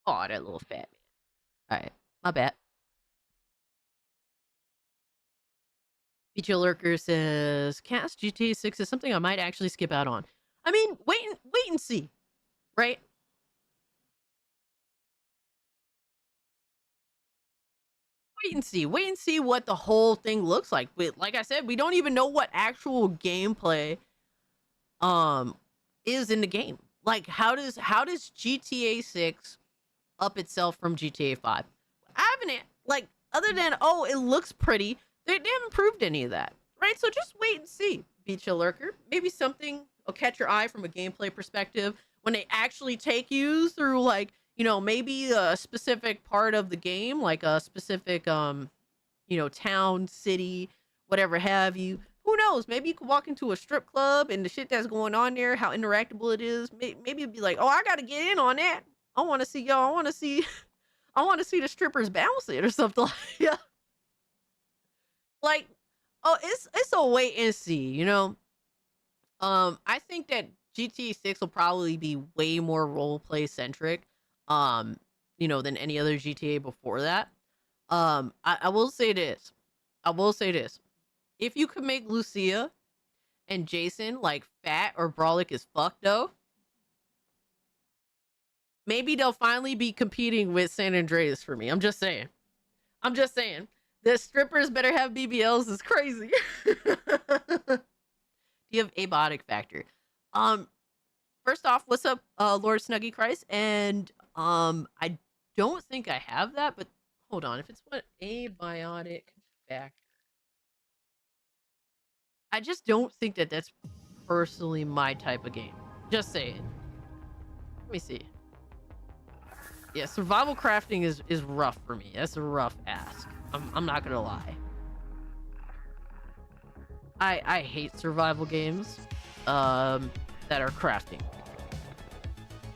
Oh, that little fat man. Alright, my bad. Beach Lurker says, Cast GTA 6 is something I might actually skip out on. I mean, wait and see. Right? Wait and see what the whole thing looks like. But like I said, we don't even know what actual gameplay is in the game. Like how does GTA 6 up itself from GTA 5? I haven't other than it looks pretty. They haven't improved any of that. Right? So just wait and see, Beach Lurker. Maybe something will catch your eye from a gameplay perspective when they actually take you through maybe a specific part of the game, like a specific, town, city, whatever have you. Who knows? Maybe you could walk into a strip club and the shit that's going on there, how interactable it is. Maybe it'd be like, oh, I got to get in on that. I want to see y'all. I want to see the strippers bounce it or something like that. It's a wait and see, I think that GTA 6 will probably be way more role play centric. Than any other GTA before that. I will say this. If you could make Lucia and Jason fat or brolic as fuck though, maybe they'll finally be competing with San Andreas for me. I'm just saying. The strippers better have BBLs is crazy. Do you have abiotic factor? First off, what's up, Lord Snuggy Christ? And I don't think I have that, but hold on. If it's what abiotic factor, I just don't think that that's personally my type of game. Just saying. Let me see. Yeah, survival crafting is rough for me. That's a rough ask. I'm not gonna lie. I hate survival games that are crafting.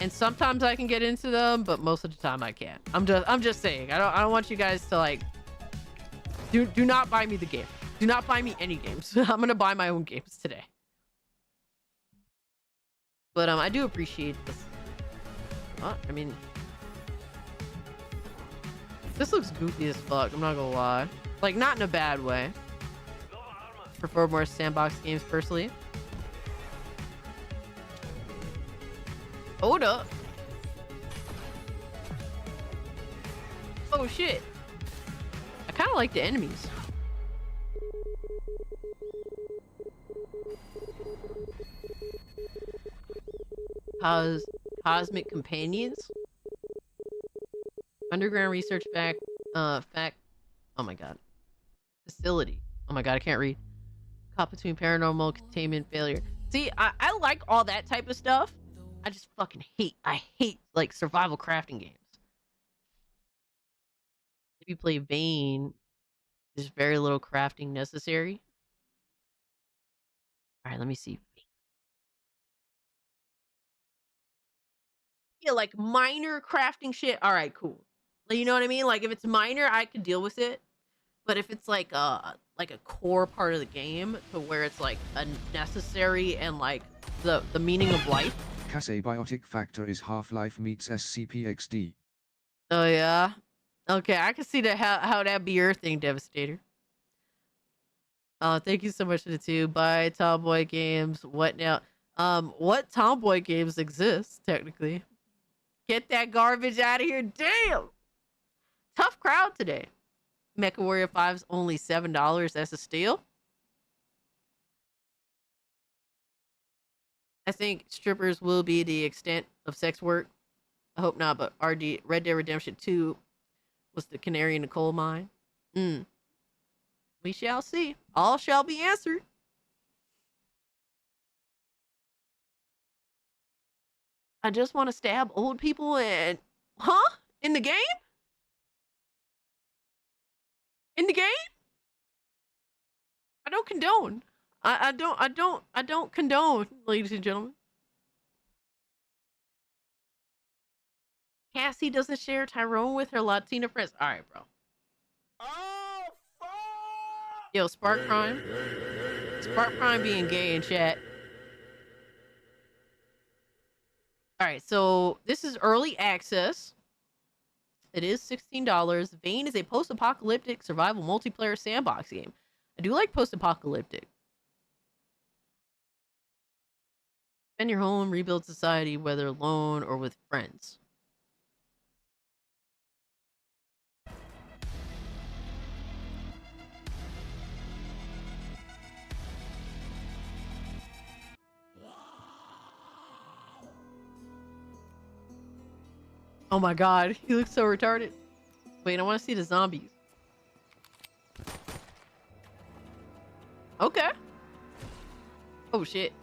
And sometimes I can get into them, but most of the time I can't. I'm just saying. I don't want you guys to do not buy me the game. Do not buy me any games. I'm gonna buy my own games today. But I do appreciate this. I mean, this looks goofy as fuck. I'm not gonna lie. Not in a bad way. Prefer more sandbox games personally. Hold up. Oh shit. I kind of like the enemies. Cosmic companions. Underground research fact. Oh my god. Facility. Oh my god, I can't read. Caught between paranormal containment failure. See, I like all that type of stuff. I just fucking hate like survival crafting games. If you play Vane, there's very little crafting necessary. All right, let me see. Yeah, like minor crafting shit. All right, cool. Like, you know what I mean? Like if it's minor, I can deal with it. But if it's like a core part of the game to where it's like a necessary and like the meaning of life. Cas abiotic factor is Half-Life meets SCPXD. Oh yeah. Okay, I can see that how that be your thing, Devastator. Thank you so much for the two. Bye, Tomboy Games. What now? What Tomboy games exist technically? Get that garbage out of here. Damn. Tough crowd today. Mecha Warrior 5's only $7. That's a steal. I think strippers will be the extent of sex work. I hope not, but Red Dead Redemption 2 was the canary in the coal mine. We shall see. All shall be answered. I just want to stab old people and... Huh? In the game? In the game? I don't condone. I don't condone, ladies and gentlemen. Cassie doesn't share Tyrone with her Latina friends. All right, bro. Oh, fuck! Yo, Spark Prime. Spark Prime being gay in chat. All right, so this is early access. It is $16. Vane is a post-apocalyptic survival multiplayer sandbox game. I do like post-apocalyptic. Spend your home, rebuild society, whether alone or with friends. Oh my god, he looks so retarded. Wait, I want to see the zombies. Okay. Oh shit.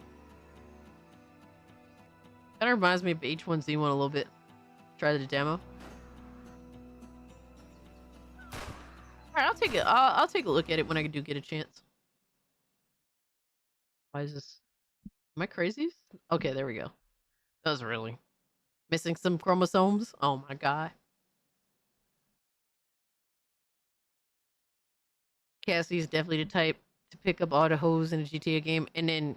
Kind of reminds me of H1Z1 a little bit. Try the demo. Alright, I'll take it. I'll take a look at it when I do get a chance. Why is this? Am I crazy? Okay, there we go. That was really missing some chromosomes. Oh my god. Cassie's definitely the type to pick up all the hoes in a GTA game and then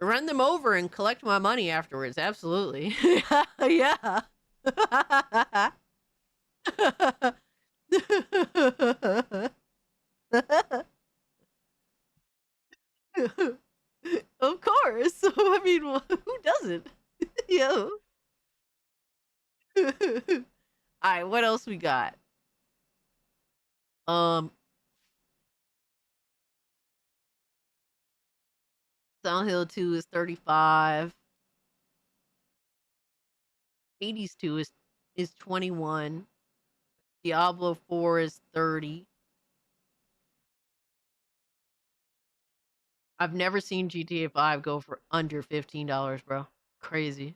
run them over and collect my money afterwards. Absolutely. Yeah. Of course. I mean, who doesn't? Yo. All right, what else we got? Silent Hill 2 is 35. Hades 2 is 21. Diablo 4 is 30. I've never seen GTA 5 go for under $15, bro. Crazy.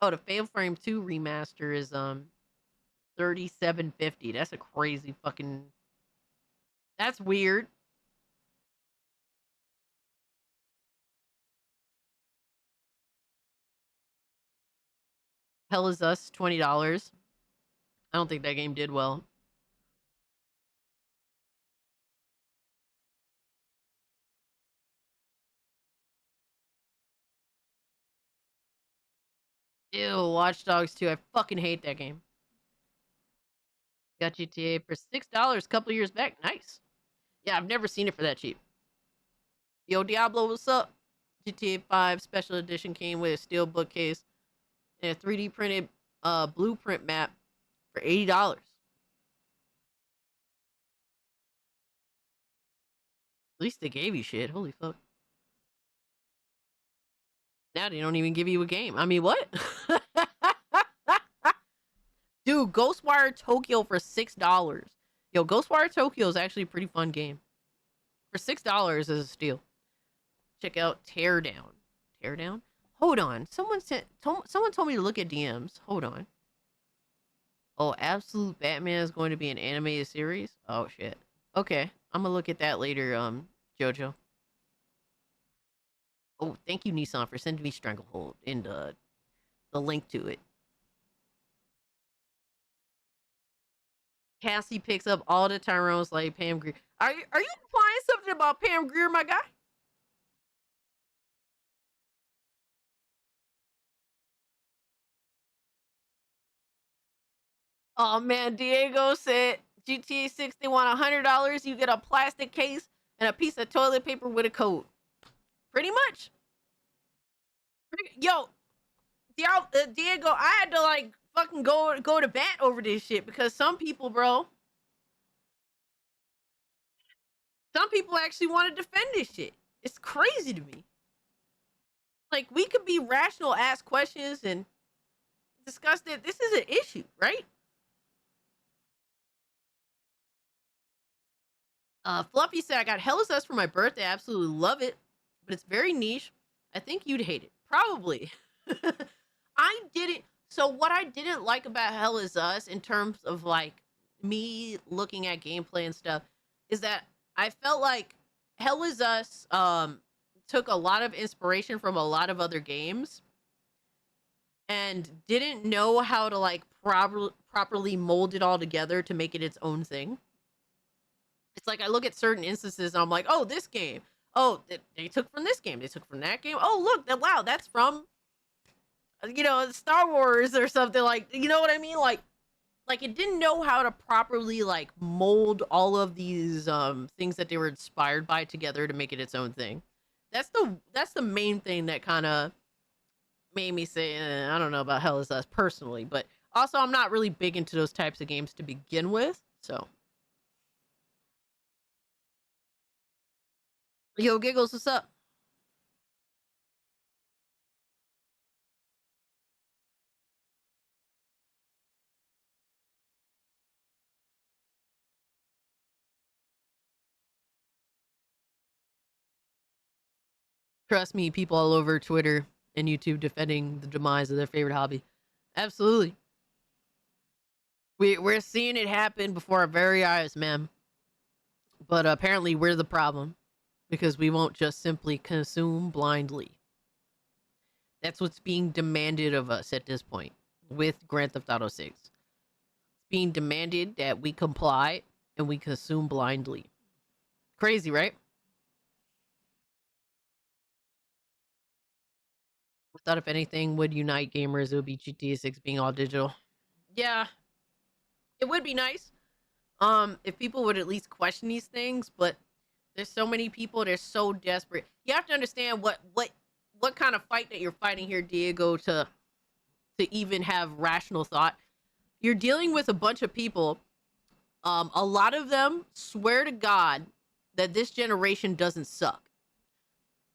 Oh, the Fatal Frame 2 remaster is $37.50. That's a crazy fucking... That's weird. Hell Is Us, $20. I don't think that game did well. Ew, Watch Dogs 2. I fucking hate that game. Got GTA for $6 a couple years back. Nice. Yeah, I've never seen it for that cheap. Yo, Diablo, what's up? GTA 5 Special Edition came with a steel bookcase and a 3D printed blueprint map for $80. At least they gave you shit. Holy fuck. Now they don't even give you a game. I mean, what? Dude, Ghostwire Tokyo for $6. Yo, Ghostwire Tokyo is actually a pretty fun game. For $6 is a steal. Check out Teardown. Teardown? Hold on. Someone told me to look at DMs. Hold on. Oh, Absolute Batman is going to be an animated series? Oh, shit. Okay. I'm gonna look at that later, Jojo. Oh, thank you, Nissan, for sending me Stranglehold and the link to it. Cassie picks up all the Tyrones like Pam Grier. Are you implying something about Pam Grier, my guy? Oh man, Diego said GTA 6 they want $100. You get a plastic case and a piece of toilet paper with a code. Pretty much. Yo, Diego, I had to like fucking go to bat over this shit because some people, bro, some people actually want to defend this shit. It's crazy to me. Like, we could be rational, ask questions, and discuss that this is an issue, right? Fluffy said, I got Hellas S for my birthday. I absolutely love it, but it's very niche. I think you'd hate it. Probably. I didn't. So what I didn't like about Hell Is Us in terms of like me looking at gameplay and stuff is that I felt like Hell Is Us took a lot of inspiration from a lot of other games and didn't know how to like properly mold it all together to make it its own thing. It's like I look at certain instances and I'm like, oh, this game. Oh, they took from this game. They took from that game. Oh, look, wow, that's from, you know, Star Wars or something like, you know what I mean? Like it didn't know how to properly like mold all of these things that they were inspired by together to make it its own thing. That's the main thing that kind of made me say, I don't know about Hell Is Us personally, but also I'm not really big into those types of games to begin with, so. Yo, Giggles, what's up? Trust me, people all over Twitter and YouTube defending the demise of their favorite hobby. Absolutely. We're seeing it happen before our very eyes, ma'am. But apparently we're the problem because we won't just simply consume blindly. That's what's being demanded of us at this point with Grand Theft Auto 6. It's being demanded that we comply and we consume blindly. Crazy, right? I thought if anything would unite gamers, it would be GTA 6 being all digital. Yeah, it would be nice. If people would at least question these things, but there's so many people, they're so desperate. You have to understand what kind of fight that you're fighting here, Diego, to even have rational thought. You're dealing with a bunch of people. A lot of them swear to God that this generation doesn't suck.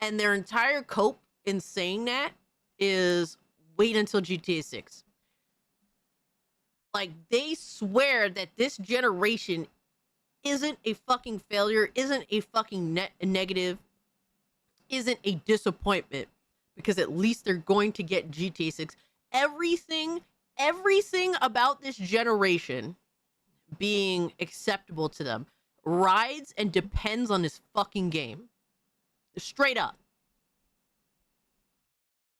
And their entire cope in saying that is wait until GTA 6. Like, they swear that this generation isn't a fucking failure, isn't a fucking negative, isn't a disappointment, because at least they're going to get GTA 6. Everything about this generation being acceptable to them rides and depends on this fucking game. Straight up.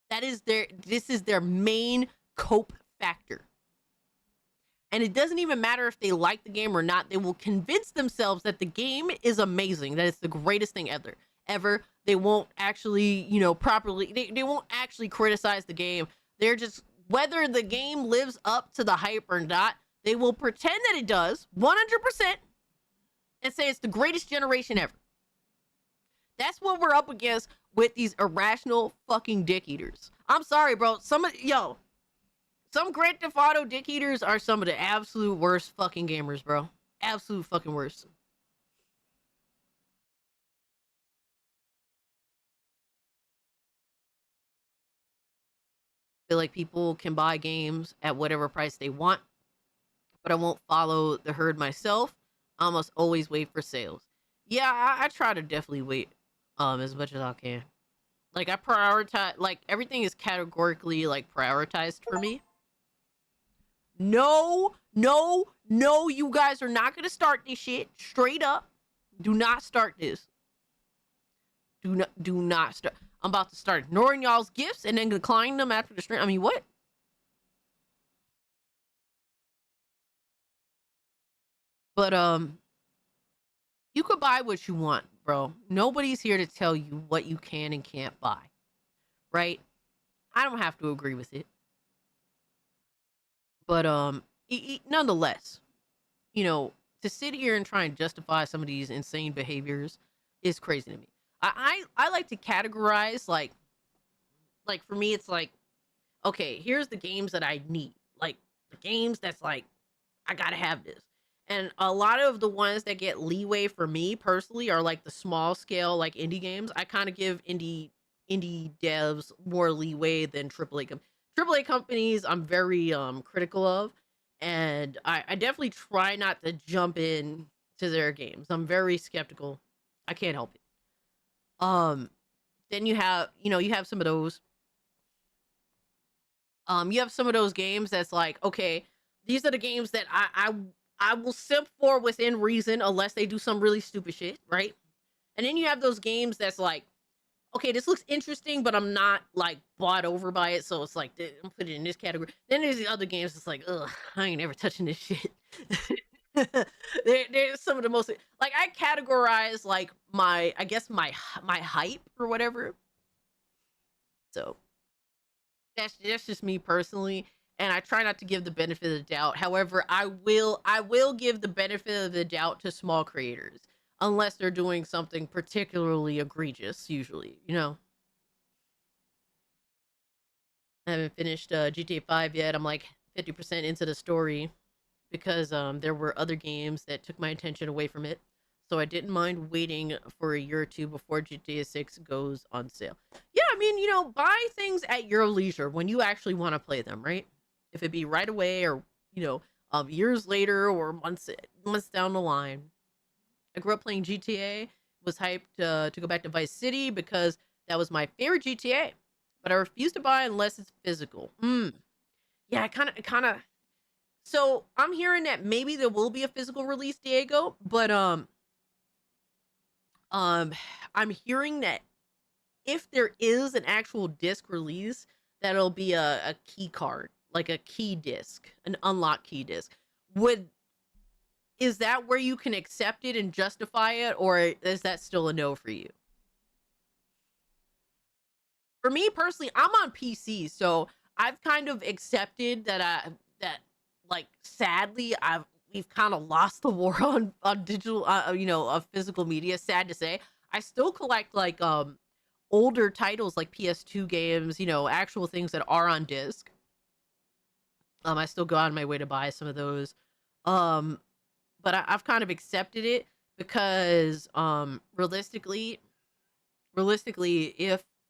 This is their main cope factor. And it doesn't even matter if they like the game or not. They will convince themselves that the game is amazing, that it's the greatest thing ever. They won't actually, you know, properly, they won't actually criticize the game. They're just, whether the game lives up to the hype or not, they will pretend that it does 100% and say it's the greatest generation ever. That's what we're up against with these irrational fucking dick eaters. I'm sorry, bro. Some Grand Theft Auto dick eaters are some of the absolute worst fucking gamers, bro. Absolute fucking worst. I feel like people can buy games at whatever price they want, but I won't follow the herd myself. I must always wait for sales. Yeah, I try to definitely wait as much as I can. Like, I prioritize, like, everything is categorically, like, prioritized for me. No, you guys are not gonna start this shit. Straight up. Do not start this. Do not start. I'm about to start ignoring y'all's gifts and then declining them after the stream. I mean, what? But, you could buy what you want, bro. Nobody's here to tell you what you can and can't buy. Right? I don't have to agree with it. But, nonetheless, you know, to sit here and try and justify some of these insane behaviors is crazy to me. I like to categorize, like for me, it's like, okay, here's the games that I need. Like, the games that's like, I gotta have this. And a lot of the ones that get leeway for me personally are like the small scale, like indie games. I kind of give indie devs more leeway than AAA companies. I'm very critical of, and I definitely try not to jump in to their games. I'm very skeptical. I can't help it. Then you have some of those. You have some of those games that's like, okay, these are the games that I will simp for within reason, unless they do some really stupid shit, right? And then you have those games that's like, okay, this looks interesting, but I'm not like bought over by it, so it's like I'm putting it in this category. Then there's the other games that's like, ugh, I ain't ever touching this shit. There's some of the most, like, I categorize like my hype or whatever. So that's just me personally, and I try not to give the benefit of the doubt. However, I will give the benefit of the doubt to small creators, unless they're doing something particularly egregious. Usually, you know. I haven't finished GTA 5 yet. I'm like 50% into the story because there were other games that took my attention away from it. So I didn't mind waiting for a year or two before GTA 6 goes on sale. Yeah, I mean, you know, buy things at your leisure when you actually want to play them, right? If it be right away or, you know, years later or months down the line. I grew up playing GTA, was hyped to go back to Vice City because that was my favorite GTA. But I refuse to buy unless it's physical. Yeah, I kind of. So I'm hearing that maybe there will be a physical release, Diego, but I'm hearing that if there is an actual disc release, that'll be a key card, like a key disc, an unlock key disc. Is that where you can accept it and justify it, or is that still a no for you? For me personally, I'm on PC, so I've kind of accepted that like, sadly we've kind of lost the war on digital, of physical media. Sad to say. I still collect like older titles like PS2 games, you know, actual things that are on disc. I still go on my way to buy some of those. But I've kind of accepted it because realistically,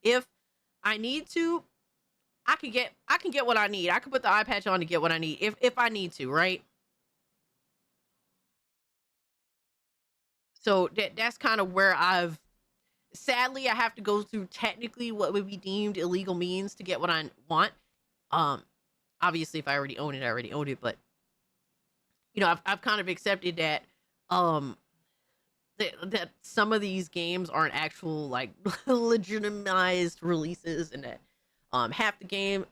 if I need to, I can get what I need. I can put the eye patch on to get what I need if I need to, right? So that's kind of where sadly I have to go through technically what would be deemed illegal means to get what I want. Obviously if I already own it, but you know, I've kind of accepted that that some of these games aren't actual like legitimized releases, and that half the game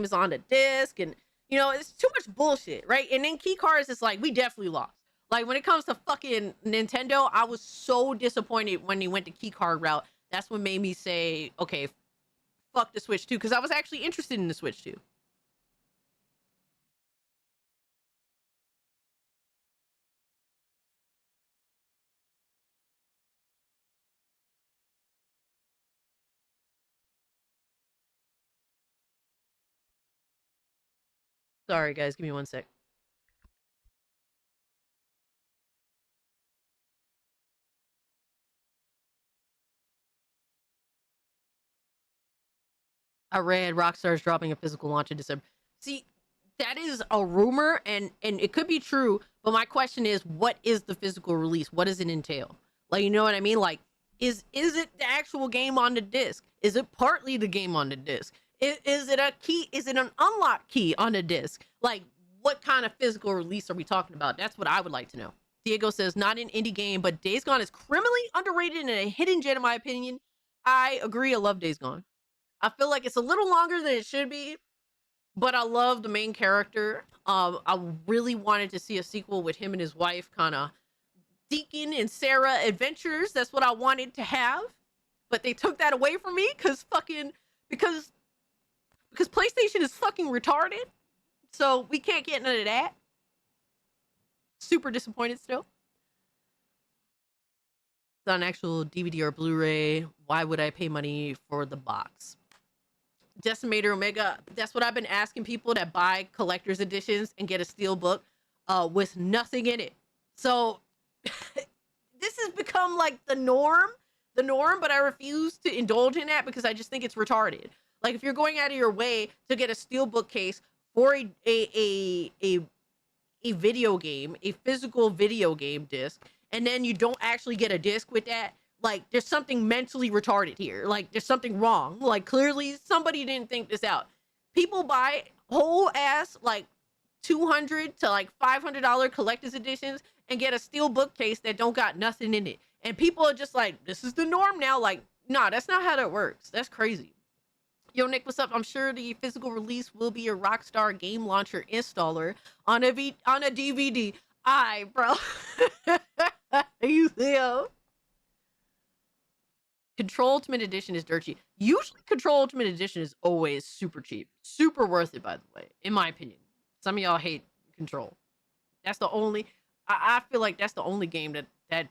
is on the disc, and you know, it's too much bullshit, right? And then key cards, it's like we definitely lost. Like when it comes to fucking Nintendo, I was so disappointed when they went the key card route. That's what made me say, okay, fuck the Switch 2, because I was actually interested in the Switch 2. Sorry, guys. Give me 1 sec. I read Rockstar's dropping a physical launch in December. See, that is a rumor, and it could be true. But my question is, what is the physical release? What does it entail? Like, you know what I mean? Like, is it the actual game on the disc? Is it partly the game on the disc? Is it a key? Is it an unlock key on the disc? Like, what kind of physical release are we talking about? That's what I would like to know. Diego says, not an indie game, but Days Gone is criminally underrated and a hidden gem in my opinion. I agree. I love Days Gone. I feel like it's a little longer than it should be, but I love the main character. I really wanted to see a sequel with him and his wife, kind of Deacon and Sarah adventures. That's what I wanted to have, but they took that away from me because PlayStation is fucking retarded. So we can't get none of that. Super disappointed still. It's not an actual DVD or Blu-ray. Why would I pay money for the box? Decimator Omega, that's what I've been asking people that buy collector's editions and get a steel book with nothing in it. So this has become like the norm, but I refuse to indulge in that because I just think it's retarded. Like, if you're going out of your way to get a steel bookcase for a video game, a physical video game disc, and then you don't actually get a disc with that, like, there's something mentally retarded here. Like, there's something wrong. Like, clearly somebody didn't think this out. People buy whole ass like $200 to like $500 collector's editions and get a steel bookcase that don't got nothing in it. And people are just like, this is the norm now. Like, nah, that's not how that works. That's crazy. Yo, Nick, what's up? I'm sure the physical release will be a Rockstar game launcher installer on a DVD. Aye, bro. You yo. Control Ultimate Edition is dirt cheap. Usually Control Ultimate Edition is always super cheap. Super worth it, by the way, in my opinion. Some of y'all hate Control. That's the only... I feel like that's the only game that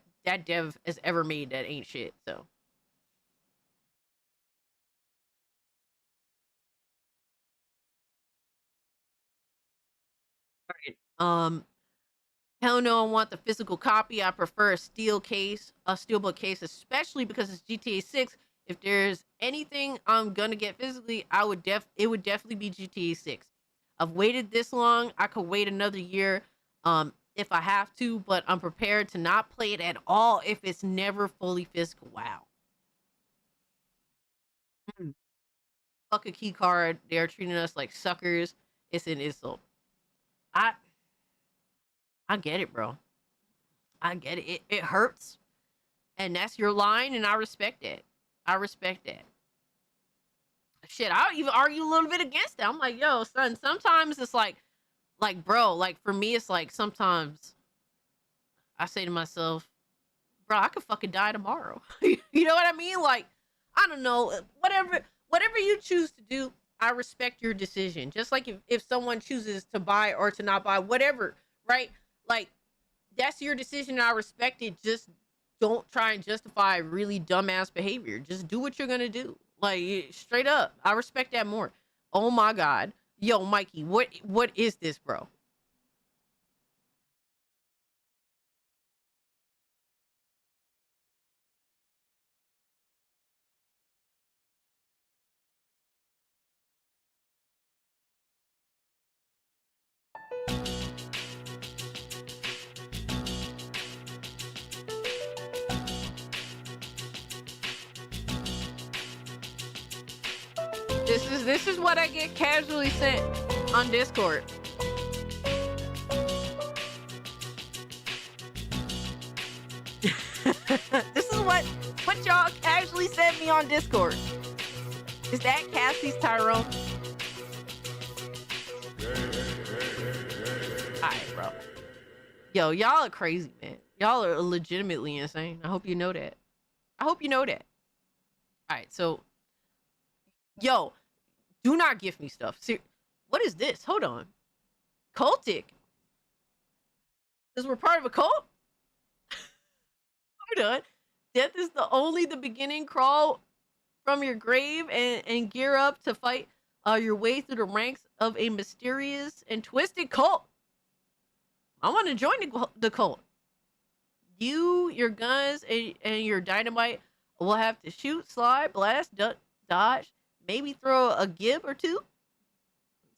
dev has ever made that ain't shit, so... Alright, hell no, I want the physical copy. I prefer a steelbook case, especially because it's GTA 6. If there's anything I'm gonna get physically, it would definitely be GTA 6. I've waited this long. I could wait another year if I have to, but I'm prepared to not play it at all if it's never fully physical. Wow. Fuck a key card. They're treating us like suckers. It's an insult. I get it, bro. I get it. It hurts. And that's your line, and I respect it. I respect that. Shit, I'll even argue a little bit against that. I'm like, yo, son, sometimes it's like, bro, like, for me, it's like, sometimes I say to myself, bro, I could fucking die tomorrow. You know what I mean? Like, I don't know. Whatever you choose to do, I respect your decision. Just like if someone chooses to buy or to not buy, whatever, right? Like, that's your decision. I respect it. Just don't try and justify really dumbass behavior. Just do what you're gonna do. Like, straight up. I respect that more. Oh my God. Yo, Mikey, what is this, bro? This is what I get casually sent on Discord. This is what y'all casually sent me on Discord. Is that Cassie's Tyrone? Alright, bro. Yo, y'all are crazy, man. Y'all are legitimately insane. I hope you know that. Alright, so... Yo, do not gift me stuff. What is this? Hold on. Cultic? Because we're part of a cult? Hold on. Death is the beginning. Crawl from your grave and gear up to fight. your way through the ranks of a mysterious and twisted cult. I want to join the cult. You, your guns, and your dynamite will have to shoot, slide, blast, dodge, maybe throw a gib or two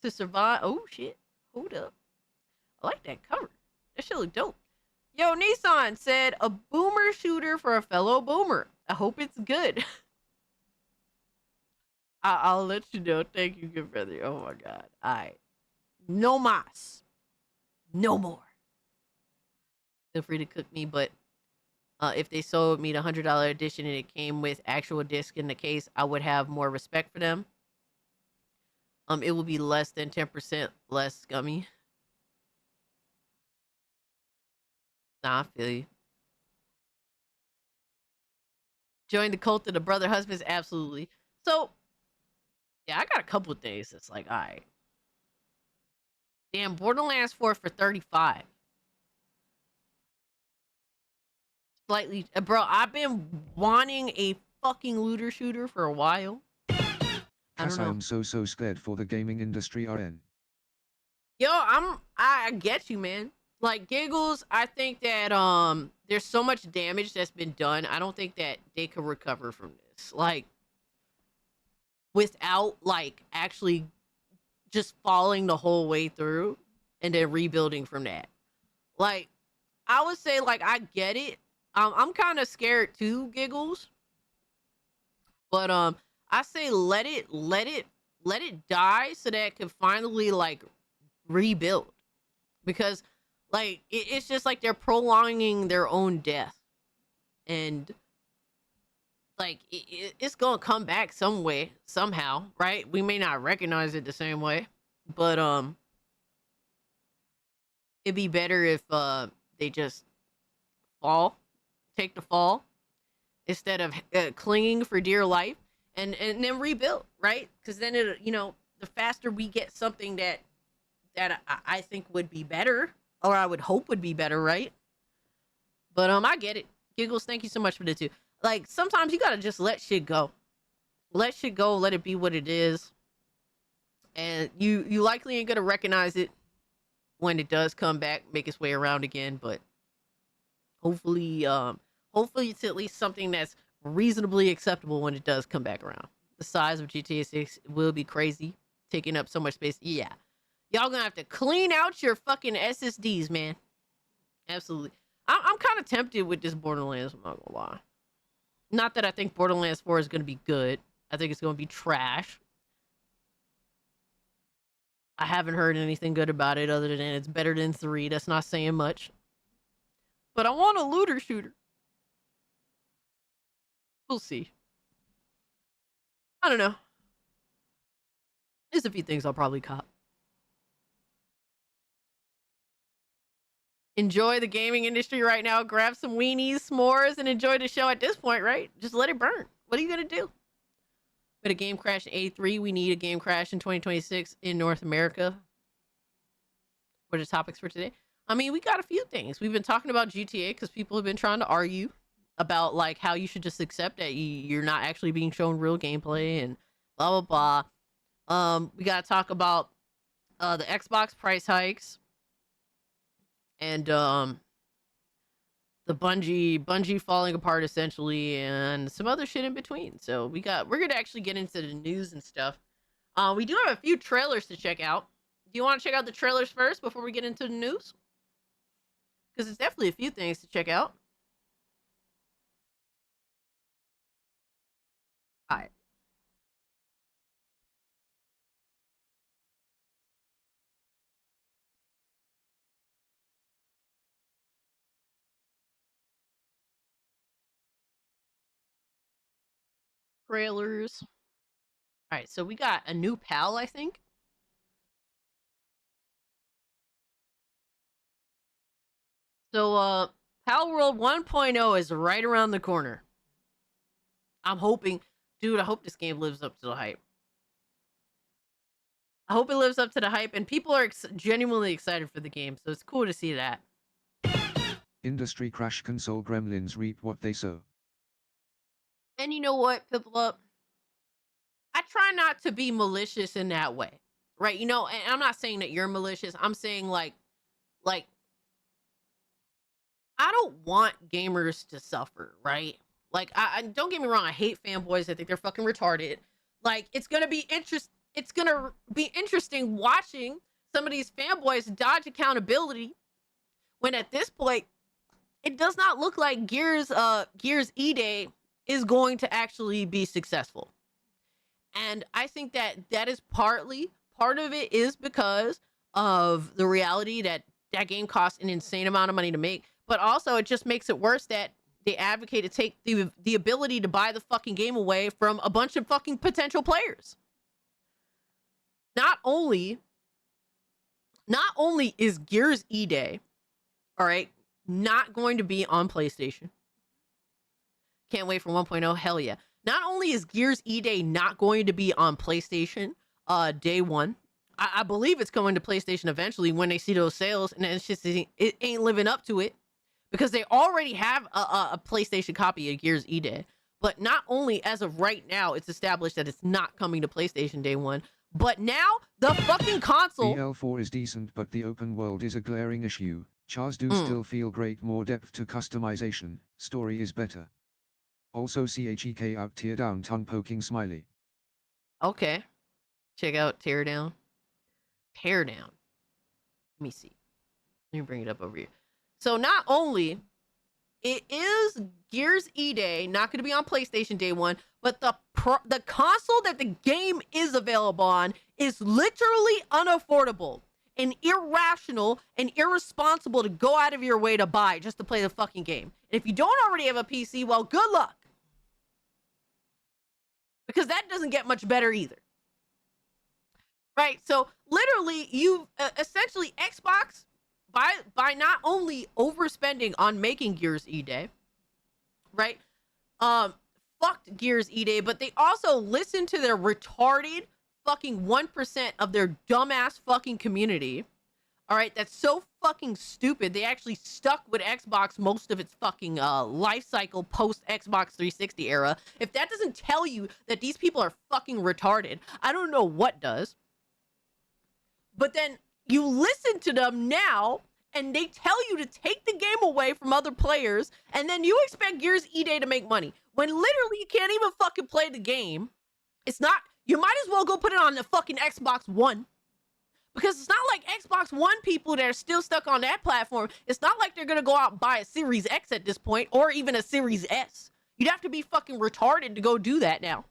to survive. Oh, shit. Hold up. I like that cover. That shit look dope. Yo, Nissan said, a boomer shooter for a fellow boomer. I hope it's good. I'll let you know. Thank you, good brother. Oh, my God. All right. No mas. No more. Feel free to cook me, but if they sold me the $100 edition and it came with actual disc in the case, I would have more respect for them. It will be less than 10% less scummy. Nah, I feel you. Join the cult of the brother husbands, absolutely. So, yeah, I got a couple of things that's like, all right. Damn, Borderlands 4 for $35. Slightly, bro, I've been wanting a fucking looter shooter for a while. I am so scared for the gaming industry, RN. Yo, I get you, man. Like, Giggles, I think that there's so much damage that's been done. I don't think that they could recover from this. Like, without like actually just falling the whole way through and then rebuilding from that. Like, I would say, like, I get it. I'm kind of scared too, Giggles. But I say let it die so that it can finally like rebuild. Because like it's just like they're prolonging their own death. And like it's gonna come back some way, somehow, right? We may not recognize it the same way, but it'd be better if they just take the fall instead of clinging for dear life and then rebuild, right? Because then it, you know, the faster we get something that I think would be better, or I would hope would be better, right? But I get it. Giggles, thank you so much for the two. Like, sometimes you gotta just let shit go. Let shit go, let it be what it is. And you likely ain't gonna recognize it when it does come back, make its way around again, but hopefully it's at least something that's reasonably acceptable when it does come back around. The size of GTA 6 will be crazy, taking up so much space. Yeah. Y'all gonna have to clean out your fucking SSDs, man. Absolutely. I'm kind of tempted with this Borderlands, I'm not gonna lie. Not that I think Borderlands 4 is gonna be good. I think it's gonna be trash. I haven't heard anything good about it other than it's better than 3. That's not saying much. But I want a looter shooter. We'll see. I don't know. There's a few things I'll probably cop. Enjoy the gaming industry right now. Grab some weenies, s'mores, and enjoy the show at this point, right? Just let it burn. What are you going to do? With a game crash in 83, we need a game crash in 2026 in North America. What are the topics for today? I mean, we got a few things. We've been talking about GTA because people have been trying to argue about like how you should just accept that you're not actually being shown real gameplay and blah, blah, blah. We got to talk about the Xbox price hikes. And the Bungie falling apart essentially, and some other shit in between. So we're gonna actually get into the news and stuff. We do have a few trailers to check out. Do you want to check out the trailers first before we get into the news? Because there's definitely a few things to check out. All right. Trailers. All right, so we got a new PAL, I think. So, Palworld 1.0 is right around the corner. I'm hoping, dude, I hope this game lives up to the hype. I hope it lives up to the hype, and people are genuinely excited for the game, so it's cool to see that. Industry crash, console gremlins reap what they sow. And you know what, Piplup? I try not to be malicious in that way, right? You know, and I'm not saying that you're malicious. I'm saying like I don't want gamers to suffer, right? Like, I don't get me wrong, I hate fanboys. I think they're fucking retarded. Like, it's gonna be interesting watching some of these fanboys dodge accountability when at this point it does not look like Gears E-Day is going to actually be successful. And I think that is part of it is because of the reality that that game costs an insane amount of money to make, but also it just makes it worse that they advocate to take the ability to buy the fucking game away from a bunch of fucking potential players. Not only is Gears E-Day, all right, not going to be on PlayStation. Can't wait for 1.0. Hell yeah. Not only is Gears E-Day not going to be on PlayStation day one, I believe it's coming to PlayStation eventually when they see those sales, and it's just it ain't living up to it because they already have a PlayStation copy of Gears E-Day. But not only as of right now, it's established that it's not coming to PlayStation day one, but now the fucking console. BL4 is decent, but the open world is a glaring issue. Chars do still feel great, more depth to customization. Story is better. Also CHEK out teardown tongue poking smiley. Okay. Check out Teardown. Teardown. Let me see. Let me bring it up over here. So not only it is Gears E-Day, not going to be on PlayStation day one, but the console that the game is available on is literally unaffordable and irrational and irresponsible to go out of your way to buy just to play the fucking game. And if you don't already have a PC, well, good luck. Because that doesn't get much better either. Right? So literally, you essentially Xbox, by not only overspending on making Gears E-Day, right? Fucked Gears E-Day, but they also listened to their retarded fucking 1% of their dumbass fucking community. All right, that's so fucking stupid. They actually stuck with Xbox most of its fucking life cycle post Xbox 360 era. If that doesn't tell you that these people are fucking retarded, I don't know what does. But then you listen to them now, and they tell you to take the game away from other players, and then you expect Gears E-Day to make money when literally you can't even fucking play the game. It's not. You might as well go put it on the fucking Xbox One. Because it's not like Xbox One people that are still stuck on that platform. It's not like they're going to go out and buy a Series X at this point, or even a Series S. You'd have to be fucking retarded to go do that now.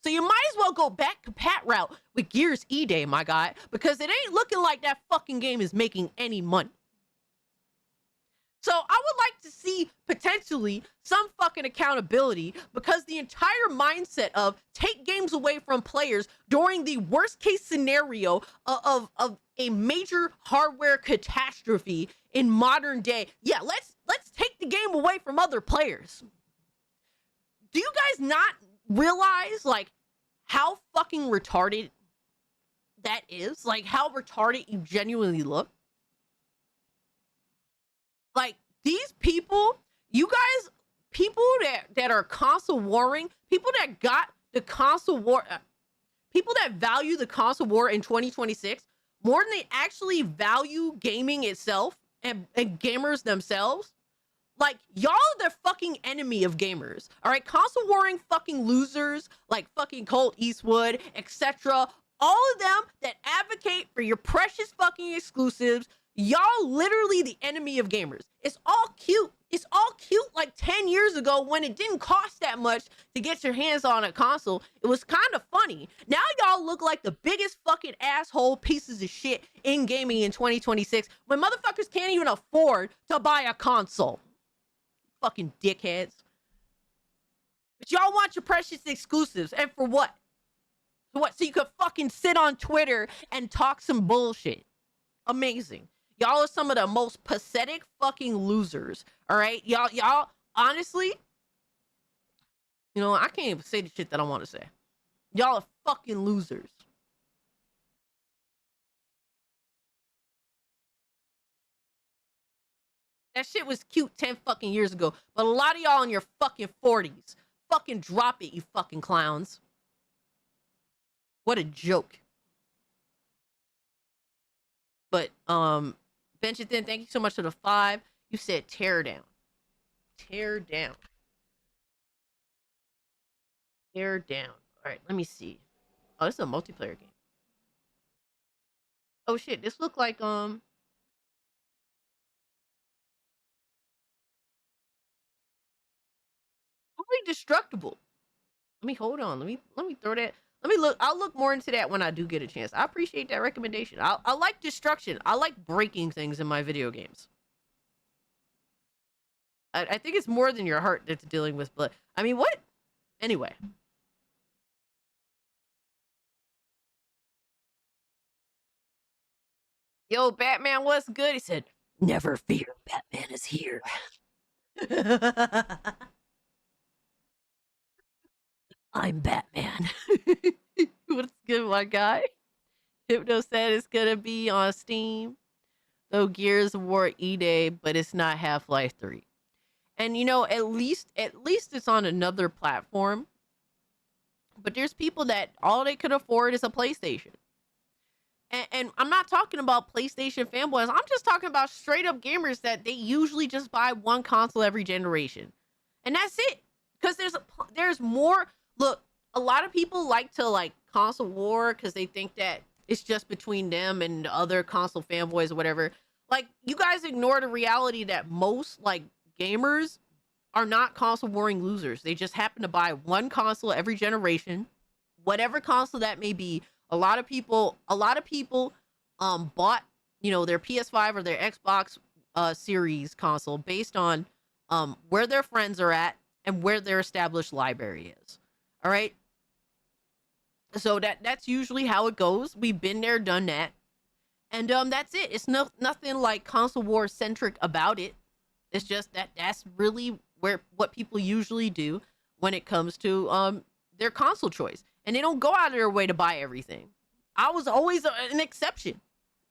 So you might as well go back to Pat route with Gears E-Day, my guy, because it ain't looking like that fucking game is making any money. So I would like to see potentially some fucking accountability, because the entire mindset of take games away from players during the worst case scenario of a major hardware catastrophe in modern day. Yeah, let's take the game away from other players. Do you guys not realize like how fucking retarded that is? Like how retarded you genuinely look? Like, these people, you guys, people that are console warring, people that got the console war, people that value the console war in 2026 more than they actually value gaming itself and gamers themselves. Like, y'all are the fucking enemy of gamers, all right? Console warring fucking losers like fucking Colt Eastwood, etc. All of them that advocate for your precious fucking exclusives. Y'all literally the enemy of gamers. It's all cute. It's all cute like 10 years ago when it didn't cost that much to get your hands on a console. It was kind of funny. Now y'all look like the biggest fucking asshole pieces of shit in gaming in 2026 when motherfuckers can't even afford to buy a console. Fucking dickheads. But y'all want your precious exclusives. And for what? For what? So you could fucking sit on Twitter and talk some bullshit. Amazing. Y'all are some of the most pathetic fucking losers. All right, y'all. Honestly, you know, I can't even say the shit that I want to say. Y'all are fucking losers. That shit was cute 10 fucking years ago, but a lot of y'all in your fucking 40s, fucking drop it, you fucking clowns. What a joke. But Benjamin, thank you so much for the 5. You said tear down. Tear down. Tear down. All right, let me see. Oh, this is a multiplayer game. Oh shit, this look like totally destructible. Let me hold on. Let me throw that. Let me look. I'll look more into that when I do get a chance. I appreciate that recommendation. I like destruction. I like breaking things in my video games. I think it's more than your heart that's dealing with blood. I mean, what? Anyway. Yo, Batman, what's good? He said, never fear, Batman is here. I'm Batman. What's good, my guy? Hypno said it's gonna be on Steam. Though Gears of War E-Day, but it's not Half-Life 3. And you know, at least it's on another platform. But there's people that all they could afford is a PlayStation. And I'm not talking about PlayStation fanboys. I'm just talking about straight up gamers that they usually just buy one console every generation. And that's it. Because there's more. Look, a lot of people like to like console war because they think that it's just between them and other console fanboys or whatever. Like, you guys ignore the reality that most like gamers are not console warring losers. They just happen to buy one console every generation, whatever console that may be. A lot of people bought, you know, their PS5 or their Xbox series console based on where their friends are at and where their established library is. All right. So that's usually how it goes. We've been there, done that. And that's it. It's nothing like console war centric about it. It's just that's really what people usually do when it comes to their console choice. And they don't go out of their way to buy everything. I was always an exception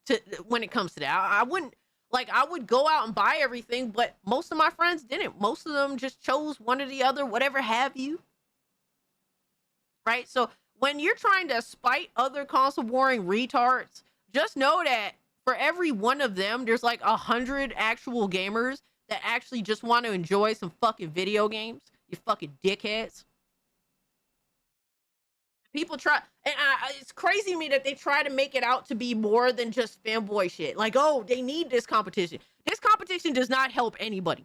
to when it comes to that. I wouldn't, like, I would go out and buy everything, but most of my friends didn't. Most of them just chose one or the other, whatever have you. Right? So when you're trying to spite other console warring retards, just know that for every one of them, there's like 100 actual gamers that actually just want to enjoy some fucking video games. You fucking dickheads. People try, and it's crazy to me that they try to make it out to be more than just fanboy shit. Like, oh, they need this competition. This competition does not help anybody.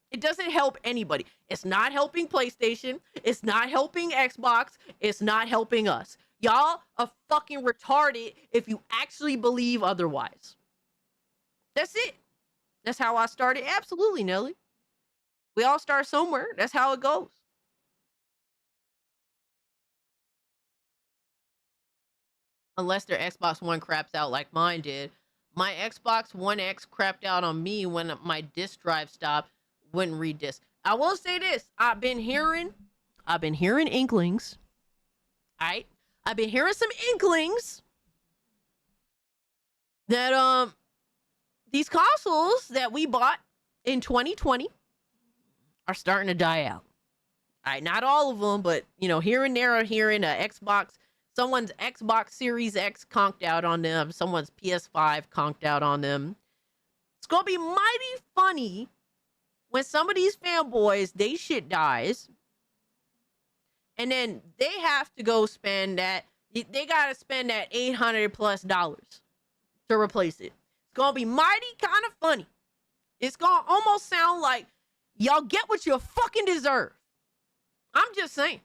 It doesn't help anybody. It's not helping PlayStation. It's not helping Xbox. It's not helping us. Y'all are fucking retarded if you actually believe otherwise. That's it. That's how I started. Absolutely, Nelly. We all start somewhere. That's how it goes. Unless their Xbox One craps out like mine did. My Xbox One X crapped out on me when my disk drive stopped, wouldn't read disk. I will say this. I've been hearing inklings. Alright? I've been hearing some inklings that these consoles that we bought in 2020 are starting to die out. Alright, not all of them, but you know, here and there, hearing a Xbox. Someone's Xbox Series X conked out on them. Someone's PS5 conked out on them. It's going to be mighty funny when some of these fanboys, they shit dies. And then they have to go spend that. They got to spend that $800+ to replace it. It's going to be mighty kind of funny. It's going to almost sound like y'all get what you fucking deserve. I'm just saying.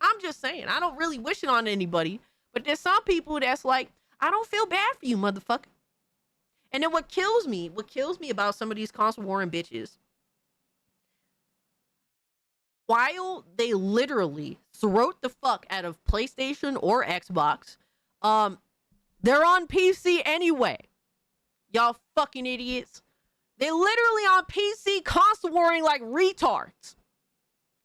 I don't really wish it on anybody, but there's some people that's like, I don't feel bad for you, motherfucker. And then what kills me about some of these console warring bitches, while they literally throat the fuck out of PlayStation or Xbox, they're on PC anyway. Y'all fucking idiots. They literally on PC console warring like retards.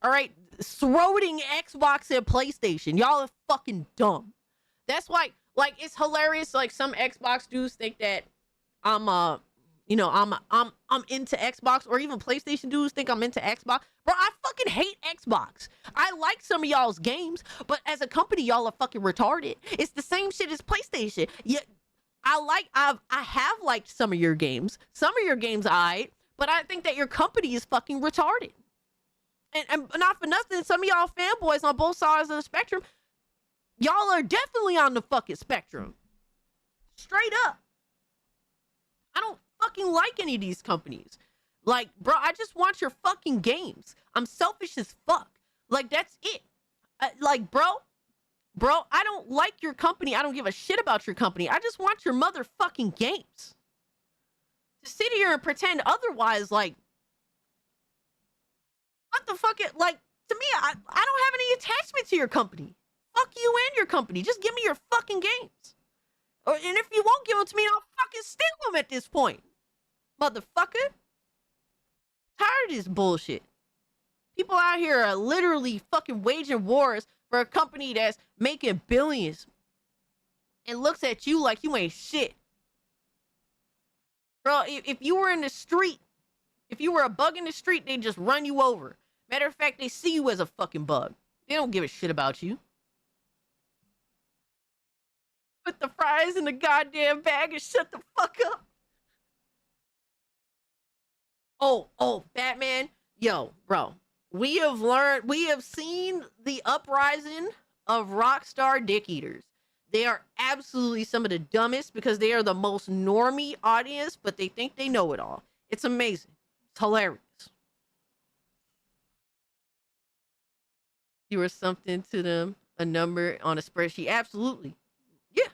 All right, throating Xbox and PlayStation. Y'all are fucking dumb. That's why, like, it's hilarious. Like, some Xbox dudes think that I'm you know, I'm into Xbox, or even PlayStation dudes think I'm into Xbox. Bro, I fucking hate Xbox. I like some of y'all's games, but as a company, y'all are fucking retarded. It's the same shit as PlayStation. Yeah, I have liked some of your games. Some of your games but I think that your company is fucking retarded. And not for nothing, some of y'all fanboys on both sides of the spectrum, y'all are definitely on the fucking spectrum. Straight up. I don't fucking like any of these companies. Like, bro, I just want your fucking games. I'm selfish as fuck. Like, that's it. Like, bro, I don't like your company. I don't give a shit about your company. I just want your motherfucking games. To sit here and pretend otherwise, like, what the fuck? Like, to me, I don't have any attachment to your company. Fuck you and your company. Just give me your fucking games. And if you won't give them to me, I'll fucking steal them at this point. Motherfucker. Tired of this bullshit. People out here are literally fucking waging wars for a company that's making billions and looks at you like you ain't shit. Bro, if you were in the street, if you were a bug in the street, they'd just run you over. Matter of fact, they see you as a fucking bug. They don't give a shit about you. Put the fries in the goddamn bag and shut the fuck up. Oh, Batman. Yo, bro. We have seen the uprising of Rockstar dick eaters. They are absolutely some of the dumbest because they are the most normie audience, but they think they know it all. It's amazing. It's hilarious. You were something to them, a number on a spreadsheet. Absolutely. Yeah.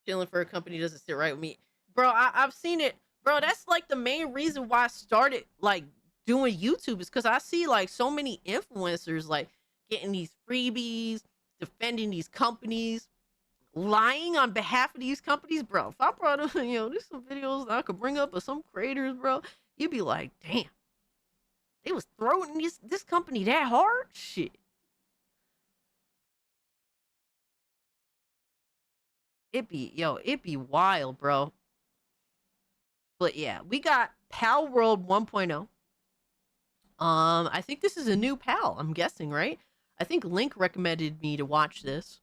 Chilling for a company doesn't sit right with me. Bro, I've seen it. Bro, that's like the main reason why I started like doing YouTube, is because I see like so many influencers like getting these freebies, defending these companies, lying on behalf of these companies. Bro, if I brought up, there's some videos that I could bring up of some creators, bro, you'd be like, damn, they was throwing this company that hard? Shit. It'd be wild, bro. But yeah, we got Palworld 1.0. I think this is a new PAL, I'm guessing, right? I think Link recommended me to watch this.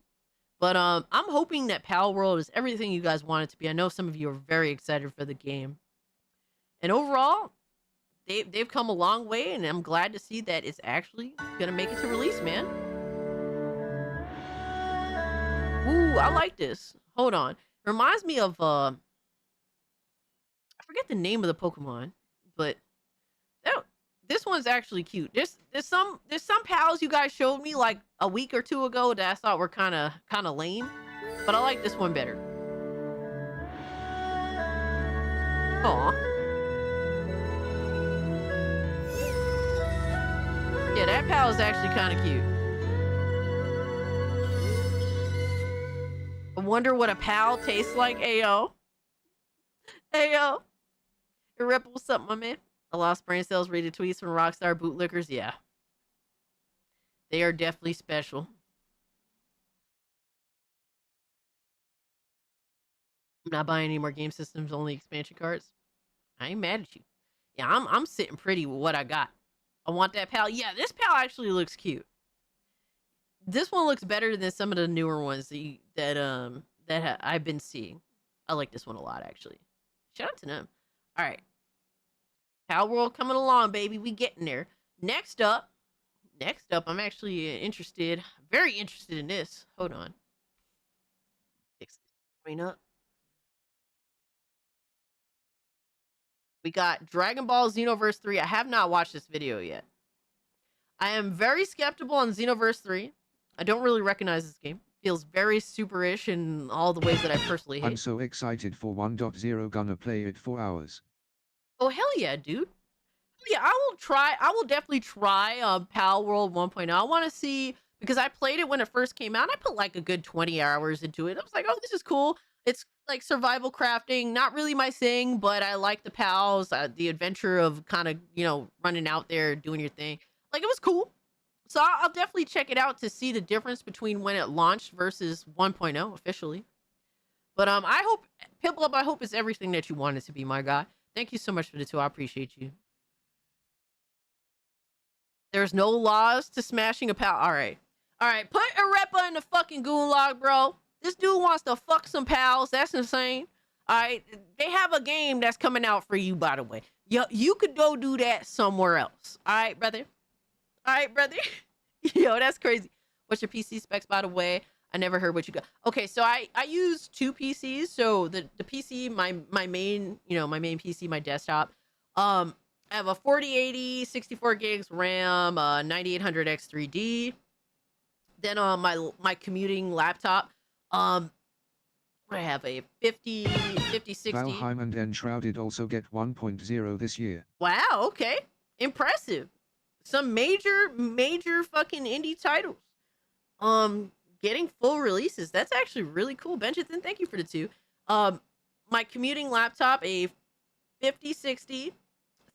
But I'm hoping that Palworld is everything you guys want it to be. I know some of you are very excited for the game. And overall, they've come a long way, and I'm glad to see that it's actually gonna make it to release, man. Ooh, I like this. Hold on. Reminds me of I forget the name of the Pokemon, but this one's actually cute. There's some pals you guys showed me like a week or two ago that I thought were kind of lame, but I like this one better. Aw. Yeah, that pal is actually kind of cute. I wonder what a pal tastes like. Ayo. Ayo. Irreparable, what's up, my man? I lost brain cells reading tweets from Rockstar bootlickers. Yeah. They are definitely special. I'm not buying any more game systems, only expansion cards. I ain't mad at you. Yeah, I'm sitting pretty with what I got. I want that pal. Yeah, this pal actually looks cute. This one looks better than some of the newer ones that I've been seeing. I like this one a lot, actually. Shout out to them. All right. Palworld coming along, baby. We getting there. Next up, I'm actually interested, very interested in this. Hold on. Fix this screen up. We got Dragonball Xenoverse 3. I have not watched this video yet. I am very skeptical on Xenoverse 3. I don't really recognize this game. Feels very super-ish in all the ways that I personally hate. I'm so excited for 1.0, gonna play it for hours. Oh, hell yeah, dude. Yeah, I will definitely try Palworld 1.0. I want to see, because I played it when it first came out. I put like a good 20 hours into it. I was like, oh, this is cool. It's like survival crafting, not really my thing, but I like the pals, the adventure of kind of, running out there, doing your thing. Like, it was cool. So I'll definitely check it out to see the difference between when it launched versus 1.0 officially. But I hope Piplup, I hope it's everything that you want it to be, my guy. Thank you so much for the 2. I appreciate you. There's no laws to smashing a pal. All right. Put Arepa in the fucking goon log, bro. This dude wants to fuck some pals. That's insane. All right. They have a game that's coming out for you, by the way. You could go do that somewhere else. All right, brother. Yo, that's crazy. What's your PC specs, by the way? I never heard what you got. Okay, so I use 2 PCs. So the PC, my main, my main PC, my desktop. I have a 4080, 64 gigs RAM, 9800 X3D. Then on my commuting laptop, I have a 5060. Valheim and Enshrouded also get 1.0 this year. Wow, okay. Impressive. Some major fucking indie titles. Getting full releases. That's actually really cool. Benjamin, thank you for the 2. My commuting laptop, a 5060,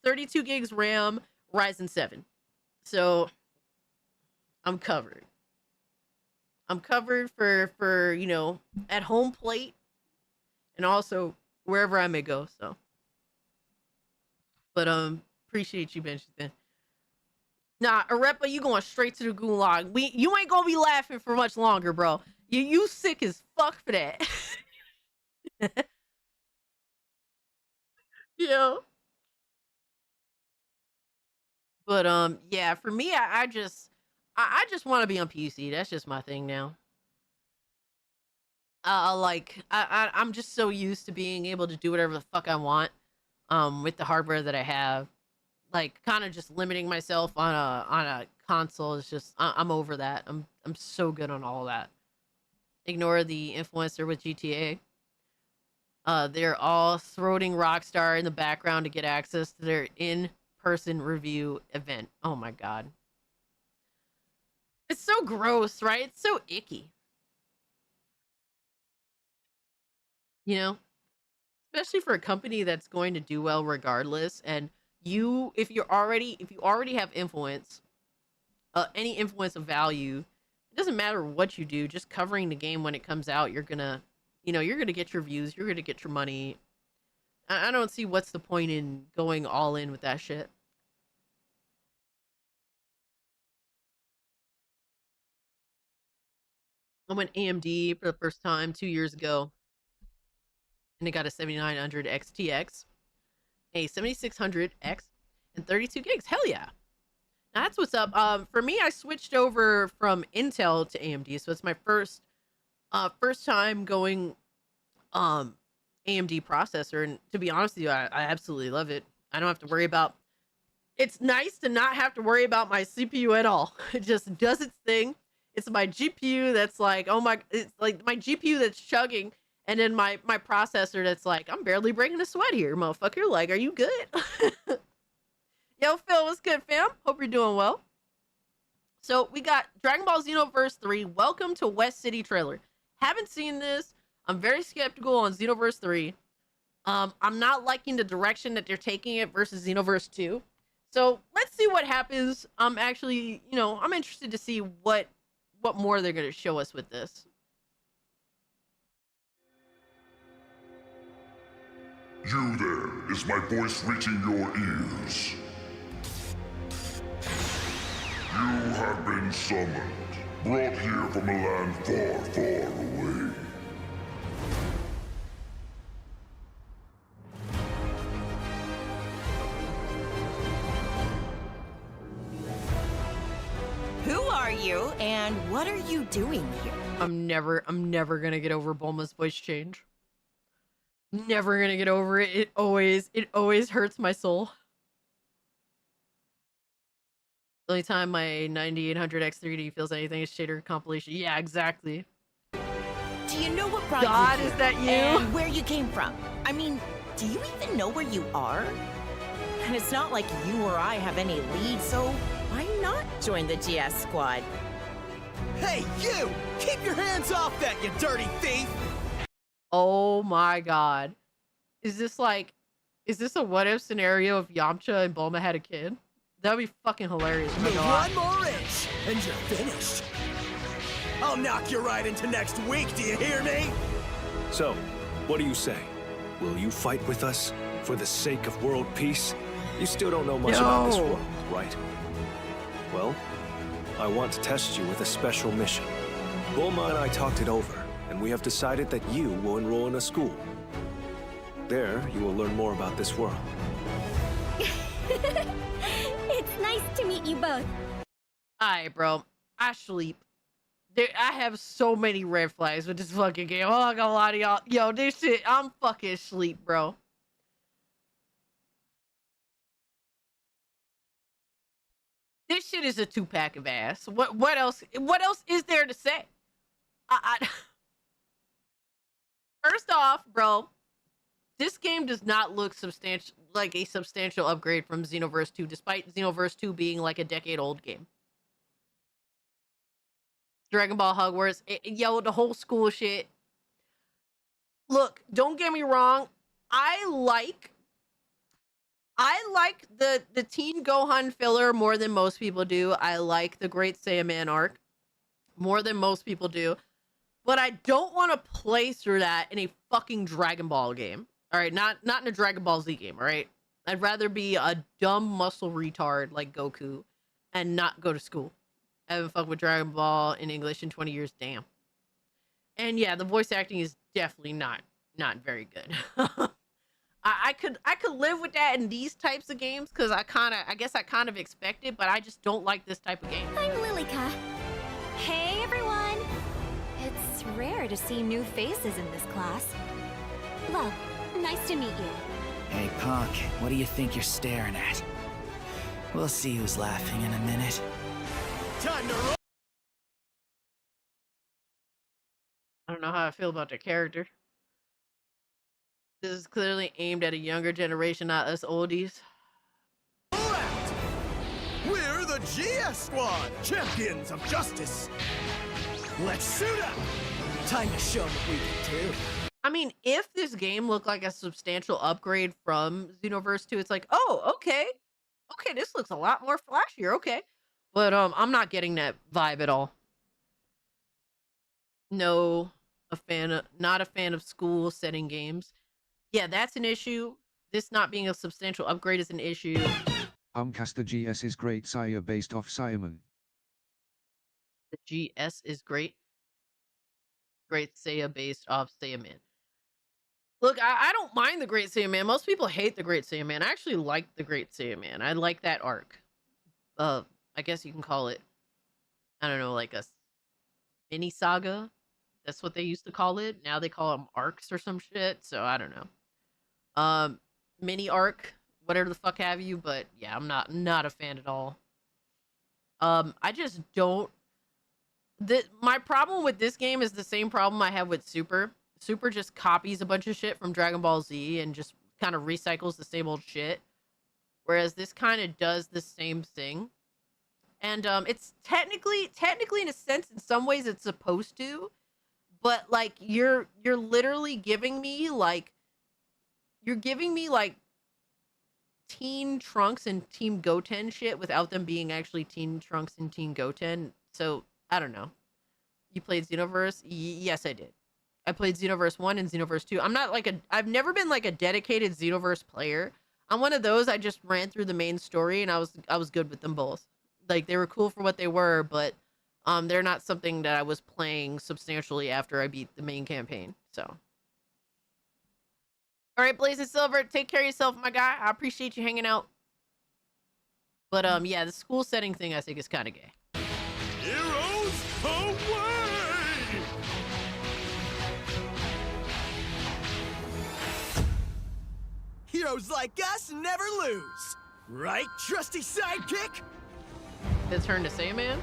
32 gigs RAM, Ryzen 7. So I'm covered. I'm covered for at home plate and also wherever I may go. So, but appreciate you, Benjamin. Nah, Arepa, you going straight to the gulag. You ain't gonna be laughing for much longer, bro. You sick as fuck for that. Yo. But yeah, for me, I just want to be on PC. That's just my thing now. I'm just so used to being able to do whatever the fuck I want with the hardware that I have. Like, kind of just limiting myself on a console is just I'm over that. I'm so good on all that. Ignore the influencer with GTA. They're all throating Rockstar in the background to get access to their in-person review event. Oh my god. It's so gross, right? It's so icky. Especially for a company that's going to do well regardless, and if you already have influence, any influence of value, it doesn't matter what you do, just covering the game when it comes out, you're gonna get your views, you're gonna get your money. I don't see what's the point in going all in with that shit. I went AMD for the first time 2 years ago, and it got a 7900 XTX, a 7600X, and 32 gigs. Hell yeah. Now that's what's up. For me, I switched over from Intel to AMD, so it's my first time going AMD processor, and to be honest with you, I absolutely love it. I don't have to worry about. It's nice to not have to worry about my CPU at all. It just does its thing. It's my GPU that's like, it's like my GPU that's chugging, and then my processor that's like, I'm barely breaking a sweat here, motherfucker. Like, are you good? Yo, Phil, what's good, fam? Hope you're doing well. So we got Dragonball Xenoverse 3. Welcome to West City trailer. Haven't seen this. I'm very skeptical on Xenoverse 3. I'm not liking the direction that they're taking it versus Xenoverse 2. So let's see what happens. I'm actually, I'm interested to see what more they're going to show us with this. You there, is my voice reaching your ears? You have been summoned, brought here from a land far, far away. Who are you, and what are you doing here? I'm never gonna get over Bulma's voice change. Never gonna get over it. It always hurts my soul. The only time my 9800 X3D feels anything is shader compilation. Yeah, exactly. Do you know what brought God, you here? is that you? And where you came from? I mean, do you even know where you are? And it's not like you or I have any lead, so why not join the GS squad? Hey, you! Keep your hands off that, you dirty thief! Oh my god. Is this a what-if scenario if Yamcha and Bulma had a kid? That would be fucking hilarious. One more inch, and you're finished. I'll knock you right into next week, do you hear me? So, what do you say? Will you fight with us for the sake of world peace? You still don't know much about this world, right? Well, I want to test you with a special mission. Bulma and I talked it over, and we have decided that you will enroll in a school. There, you will learn more about this world. It's nice to meet you both. Alright, bro. I sleep. I have so many red flags with this fucking game. I'm not gonna lie to y'all. Yo, this shit, I'm fucking asleep, bro. This shit is a 2-pack of ass. What else is there to say? First off, bro, this game does not look like a substantial upgrade from Xenoverse 2, despite Xenoverse 2 being like a decade-old game. Dragon Ball Hogwarts, yo, the whole school shit. Look, don't get me wrong. I like the Teen Gohan filler more than most people do. I like the Great Saiyaman arc more than most people do. But I don't want to play through that in a fucking Dragon Ball game. All right, not in a Dragon Ball Z game, all right? I'd rather be a dumb muscle retard like Goku and not go to school. I haven't fucked with Dragon Ball in English in 20 years, damn. And yeah, the voice acting is definitely not very good. I could live with that in these types of games because I guess I kind of expect it, but I just don't like this type of game. I'm Lilika. Hey everyone! It's rare to see new faces in this class. Well, nice to meet you. Hey, punk, what do you think you're staring at? We'll see who's laughing in a minute. Time to roll! I don't know how I feel about the character. This is clearly aimed at a younger generation, not us oldies. We're the GS Squad, champions of justice. Let's suit up. Time to show what we can do. I mean, if this game looked like a substantial upgrade from Xenoverse 2, it's like, oh, okay, this looks a lot more flashier, okay. But I'm not getting that vibe at all. No, not a fan of school setting games. Yeah, that's an issue. This not being a substantial upgrade is an issue. Umcasta GS is great Saya based off Simon. The GS is great. Great Saiya based off Saiyaman. Look, I don't mind the Great Saiyaman. Most people hate the Great Saiyaman. I actually like the Great Saiyaman. I like that arc. I guess you can call it, I don't know, like a mini saga. That's what they used to call it. Now they call them arcs or some shit. So I don't know. Mini arc, whatever the fuck have you. But yeah, I'm not a fan at all. I just don't. My problem with this game is the same problem I have with Super. Super just copies a bunch of shit from Dragon Ball Z and just kind of recycles the same old shit. Whereas this kind of does the same thing. And it's technically in a sense, in some ways it's supposed to, but like you're literally giving me like Teen Trunks and Team Goten shit without them being actually Teen Trunks and Teen Goten. So I don't know. You played Xenoverse? Yes, I did. I played Xenoverse 1 and Xenoverse 2. I've never been like a dedicated Xenoverse player. I'm one of those, I just ran through the main story and I was good with them both. Like they were cool for what they were, but they're not something that I was playing substantially after I beat the main campaign. So, all right, Blazing Silver, take care of yourself, my guy. I appreciate you hanging out. But yeah, the school setting thing I think is kind of gay. Heroes away! Heroes like us never lose, right, trusty sidekick? It turned to Saiyaman?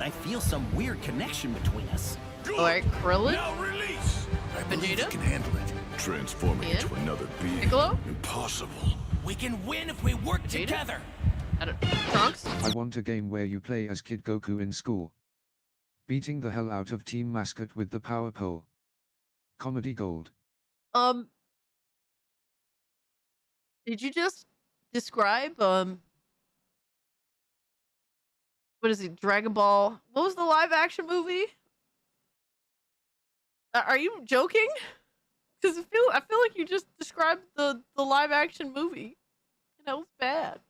I feel some weird connection between us. Alright, Krillin? Now release! I believe Vegeta? you can handle it. Transforming Ian? into another being. Piccolo? Impossible. We can win if we work Vegeta? together. Trunks? I want a game where you play as Kid Goku in school. Beating the hell out of Team Mascot with the power pole. Comedy gold. Did you just describe, what what is it? Dragon Ball. What was the live action movie? Are you joking? Because I feel like you just described the live action movie. And that was bad.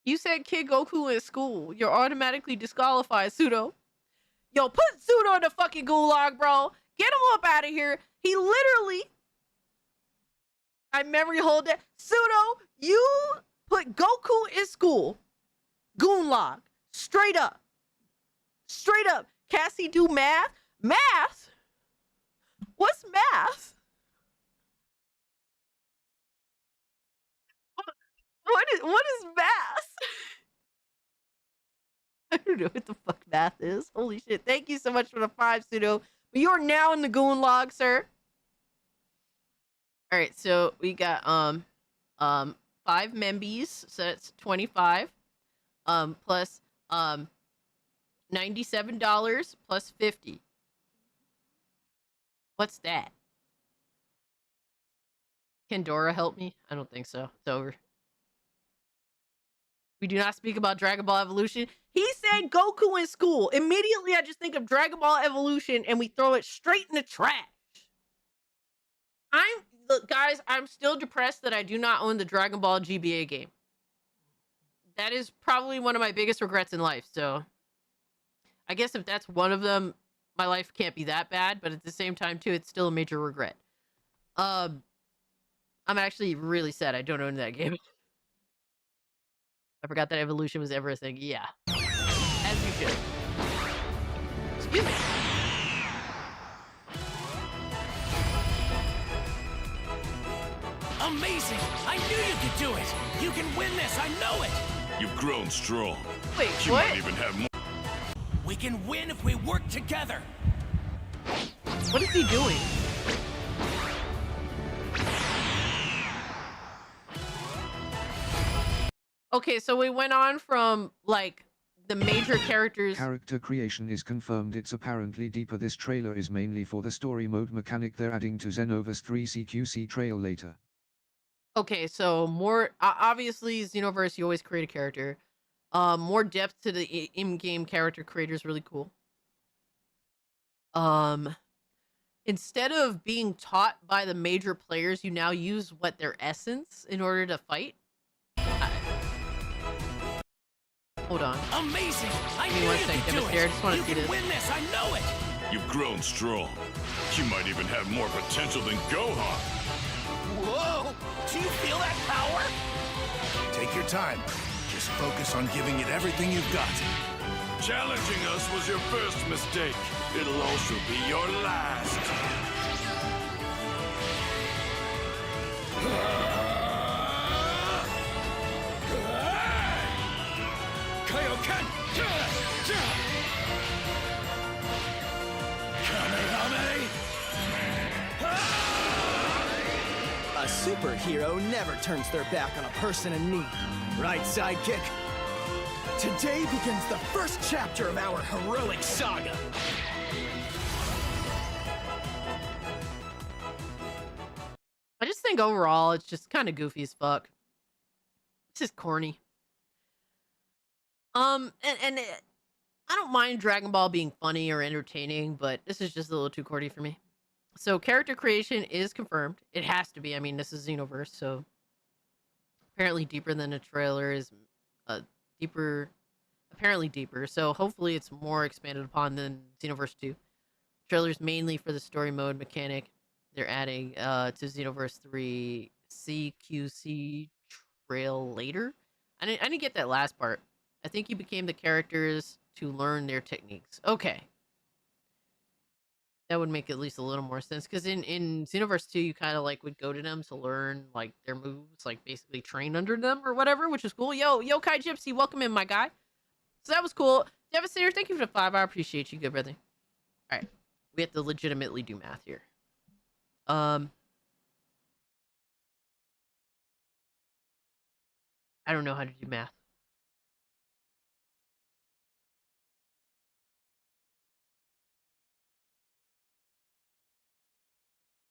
You said Kid Goku in school. You're automatically disqualified, Pseudo. Yo, put Pseudo in the fucking gulag, bro. Get him up out of here. He literally... I memory hold that. Pseudo, you put Goku in school. Goon log. Straight up. Straight up. Cassie do math? Math? What's math? What is math? I don't know what the fuck math is. Holy shit. Thank you so much for the 5, Pseudo. But you are now in the Goon log, sir. Alright, so we got 5 Membies, so that's 25. Plus $97 plus 50. What's that? Can Dora help me? I don't think so. It's over. We do not speak about Dragon Ball Evolution. He said Goku in school. Immediately, I just think of Dragon Ball Evolution and we throw it straight in the trash. Look, guys, I'm still depressed that I do not own the Dragon Ball GBA game. That is probably one of my biggest regrets in life. So I guess if that's one of them, my life can't be that bad. But at the same time, too, it's still a major regret. I'm actually really sad I don't own that game. I forgot that Evolution was ever a thing. Yeah. As you should. Excuse me. Amazing! I knew you could do it! You can win this, I know it! You've grown strong. Wait, You what? might even have more. We can win if we work together! What is he doing? Okay, so we went on from, like, the major characters... Character creation is confirmed. It's apparently deeper. This trailer is mainly for the story mode mechanic they're adding to Xenoverse 3 CQC trail later. Okay, so more... obviously, Xenoverse, you always create a character. More depth to the in-game character creator is really cool. Instead of being taught by the major players, you now use their essence in order to fight. Hold on. Amazing! I Give me knew one you second, could do Devastator. I it! just want You to see can this. win this, I know it! You've grown strong. You might even have more potential than Gohan. Whoa! Do you feel that power? Take your time. Just focus on giving it everything you've got. Challenging us was your first mistake. It'll also be your last. Kaioken! Kamehame! A superhero never turns their back on a person in need. Right, sidekick? Today begins the first chapter of our heroic saga. I just think overall, it's just kind of goofy as fuck. It's just corny. And I don't mind Dragon Ball being funny or entertaining, but this is just a little too corny for me. So character creation is confirmed. It has to be. I mean, this is Xenoverse, so apparently deeper than the trailer is apparently deeper. So hopefully it's more expanded upon than Xenoverse 2. Trailer's mainly for the story mode mechanic. They're adding to Xenoverse 3 CQC trail later. I didn't get that last part. I think you became the characters to learn their techniques. Okay. That would make at least a little more sense. Because in Xenoverse 2, you kind of like would go to them to learn like their moves, like basically train under them or whatever, which is cool. Yo, Kai Gypsy, welcome in, my guy. So that was cool. Devastator, thank you for the 5. I appreciate you, good brother. All right. We have to legitimately do math here. I don't know how to do math.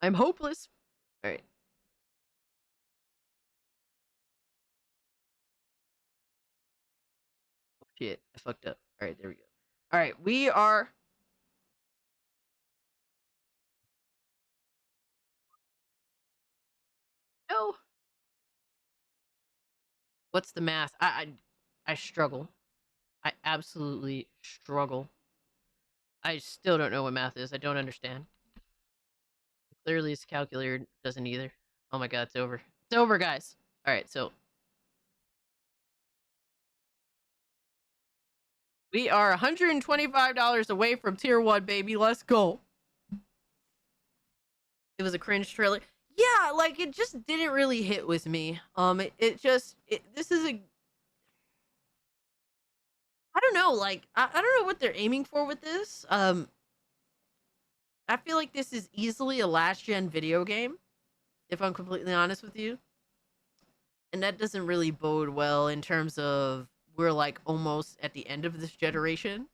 I'm hopeless. All right. Shit, I fucked up. All right, there we go. All right, we are. No. What's the math? I struggle. I absolutely struggle. I still don't know what math is. I don't understand. Clearly, his calculator doesn't either. Oh my god, it's over. It's over, guys. All right, so we are $125 away from tier 1, baby. Let's go. It was a cringe trailer. Yeah, like it just didn't really hit with me. This is a I don't know, like I don't know what they're aiming for with this. I feel like this is easily a last gen video game, if I'm completely honest with you. And that doesn't really bode well in terms of we're like almost at the end of this generation.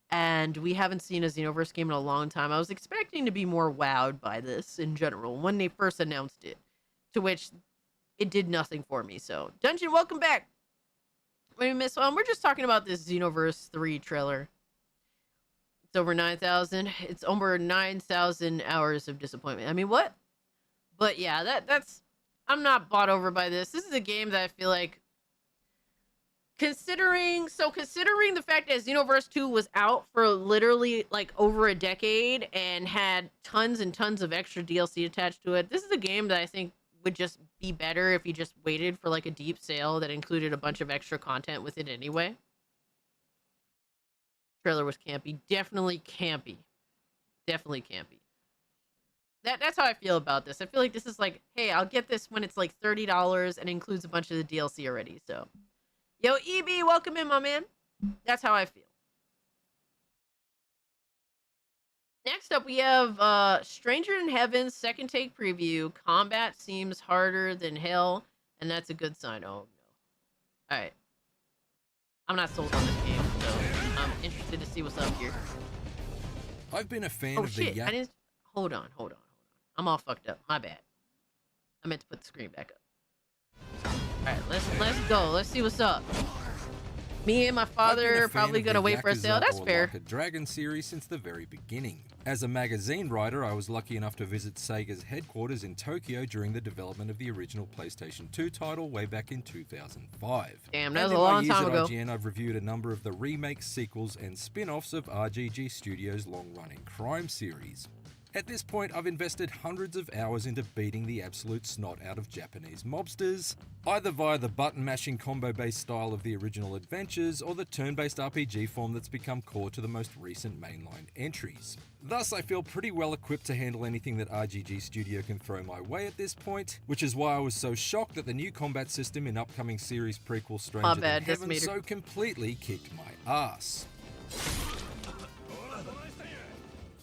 And we haven't seen a Xenoverse game in a long time. I was expecting to be more wowed by this in general when they first announced it, to which it did nothing for me. So, Dungeon, welcome back. Wait a minute, so we're just talking about this Xenoverse 3 trailer. It's over 9,000. It's over 9,000 hours of disappointment. I mean, what? But yeah, that's I'm not bought over by this. This is a game that I feel like considering the fact that Xenoverse 2 was out for literally like over a decade and had tons and tons of extra DLC attached to it, this is a game that I think would just be better if you just waited for like a deep sale that included a bunch of extra content with it anyway. Trailer was campy. Definitely campy. Definitely campy. That's how I feel about this. I feel like this is like, hey, I'll get this when it's like $30 and includes a bunch of the DLC already. So, yo, EB, welcome in, my man. That's how I feel. Next up, we have Stranger in Heaven's second take preview. Combat seems harder than hell, and that's a good sign. Oh, no. All right. I'm not sold on this game, so I'm interested to see what's up here. I've been a fan Oh, of shit. the I didn't... Hold on. I'm all fucked up. My bad. I meant to put the screen back up. All right, let's go. Let's see what's up. Me and my father are probably gonna wait for a sale. That's fair. Like a Dragon series since the very beginning. As a magazine writer, I was lucky enough to visit Sega's headquarters in Tokyo during the development of the original PlayStation 2 title way back in 2005. Damn, that was a long time ago. IGN, I've reviewed a number of the remakes, sequels, and spin-offs of RGG Studios' long-running crime series. At this point, I've invested hundreds of hours into beating the absolute snot out of Japanese mobsters, either via the button-mashing combo-based style of the original adventures, or the turn-based RPG form that's become core to the most recent mainline entries. Thus, I feel pretty well equipped to handle anything that RGG Studio can throw my way at this point, which is why I was so shocked that the new combat system in upcoming series prequel Stranger Than Heaven so completely kicked my ass.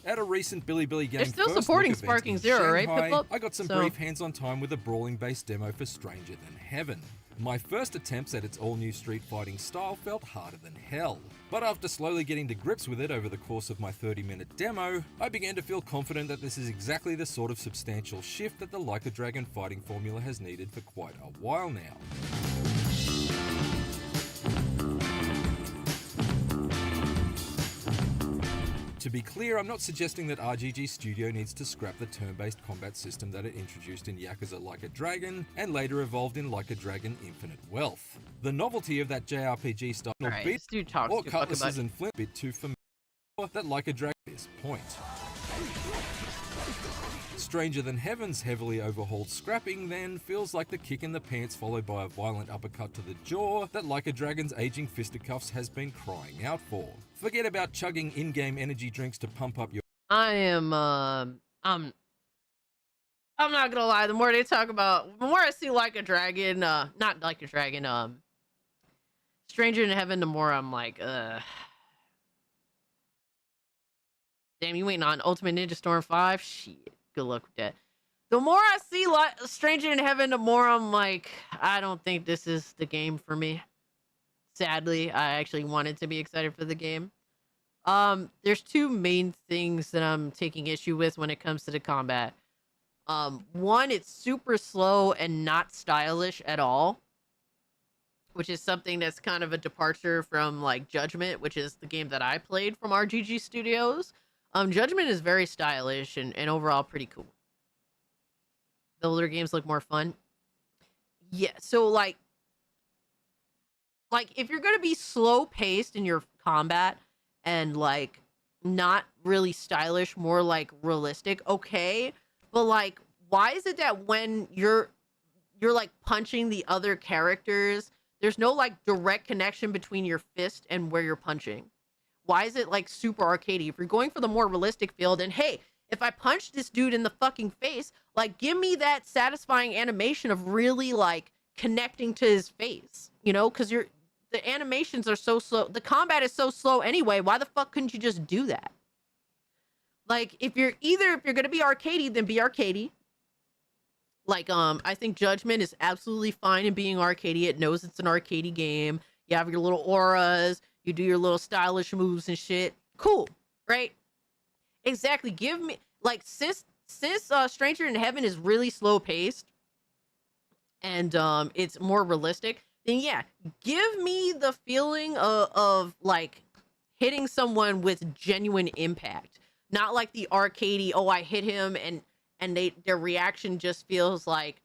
At a recent Bilibili game They're still supporting Sparking Zero, right, Piplup? I got some brief hands-on time with a brawling-based demo for Stranger Than Heaven. My first attempts at its all-new street fighting style felt harder than hell, but after slowly getting to grips with it over the course of my 30-minute demo, I began to feel confident that this is exactly the sort of substantial shift that the Like a Dragon fighting formula has needed for quite a while now. To be clear, I'm not suggesting that RGG Studio needs to scrap the turn-based combat system that it introduced in Yakuza Like a Dragon, and later evolved in Like a Dragon Infinite Wealth. The novelty of that JRPG style or cutlasses and flint bit too familiar that Like a Dragon at this point. Stranger Than Heaven's heavily overhauled scrapping then feels like the kick in the pants followed by a violent uppercut to the jaw that Like a Dragon's aging fisticuffs has been crying out for. Forget about chugging in-game energy drinks to pump up your... I'm not gonna lie, the more I see Like a Dragon, not Like a Dragon, Stranger in Heaven, the more I'm like, damn, you waiting on Ultimate Ninja Storm 5? Shit. Good luck with that. The more I see Stranger in Heaven, the more I'm like, I don't think this is the game for me. Sadly, I actually wanted to be excited for the game. There's two main things that I'm taking issue with when it comes to the combat. One, it's super slow and not stylish at all. which is something that's kind of a departure from like Judgment, which is the game that I played from RGG Studios. Judgment is very stylish and overall pretty cool. The older games look more fun. Yeah, so like if you're gonna be slow paced in your combat and like not really stylish, more like realistic, okay, but like why is it that when you're like punching the other characters, there's no like direct connection between your fist and where you're punching? Why is it like super arcadey? If you're going for the more realistic feel, then hey, if I punch this dude in the fucking face, like give me that satisfying animation of really like connecting to his face, you know, because the animations are so slow. The combat is so slow anyway. Why the fuck couldn't you just do that? Like if you're gonna be arcadey, then be arcadey. Like I think Judgment is absolutely fine in being arcadey. It knows it's an arcadey game. You have your little auras, you do your little stylish moves and shit. Cool, right? Exactly. Give me like since Stranger in Heaven is really slow paced and it's more realistic, then yeah, give me the feeling of like hitting someone with genuine impact. Not like the arcadey, oh, I hit him and their reaction just feels like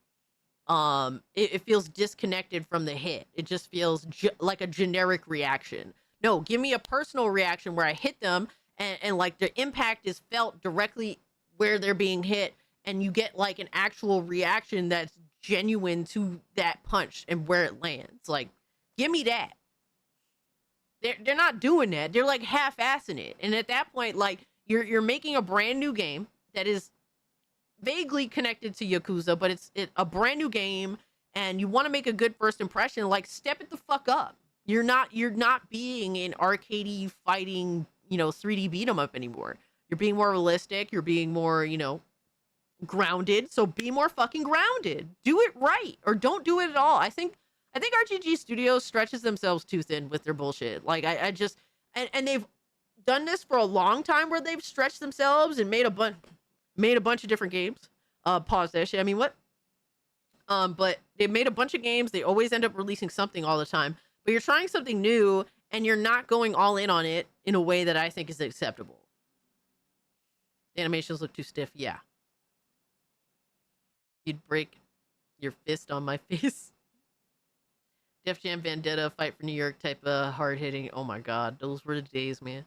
it feels disconnected from the hit. It just feels like a generic reaction. No, give me a personal reaction where I hit them and like the impact is felt directly where they're being hit, and you get like an actual reaction that's genuine to that punch and where it lands. Like, give me that. They're not doing that. They're like half-assing it, and at that point, like you're making a brand new game that is vaguely connected to Yakuza, but it's a brand new game, and you want to make a good first impression. Like, step it the fuck up. You're not being an arcadey fighting, 3D beat 'em up anymore. You're being more realistic. You're being more, grounded. So be more fucking grounded. Do it right, or don't do it at all. I think RGG Studios stretches themselves too thin with their bullshit. Like I just and they've done this for a long time where they've stretched themselves and made a bunch of different games. Pause that shit. I mean, what? But they made a bunch of games. They always end up releasing something all the time. But you're trying something new, and you're not going all in on it in a way that I think is acceptable. The animations look too stiff. Yeah. You'd break your fist on my face. Def Jam Vendetta, Fight for New York type of hard-hitting. Oh my god, those were the days, man.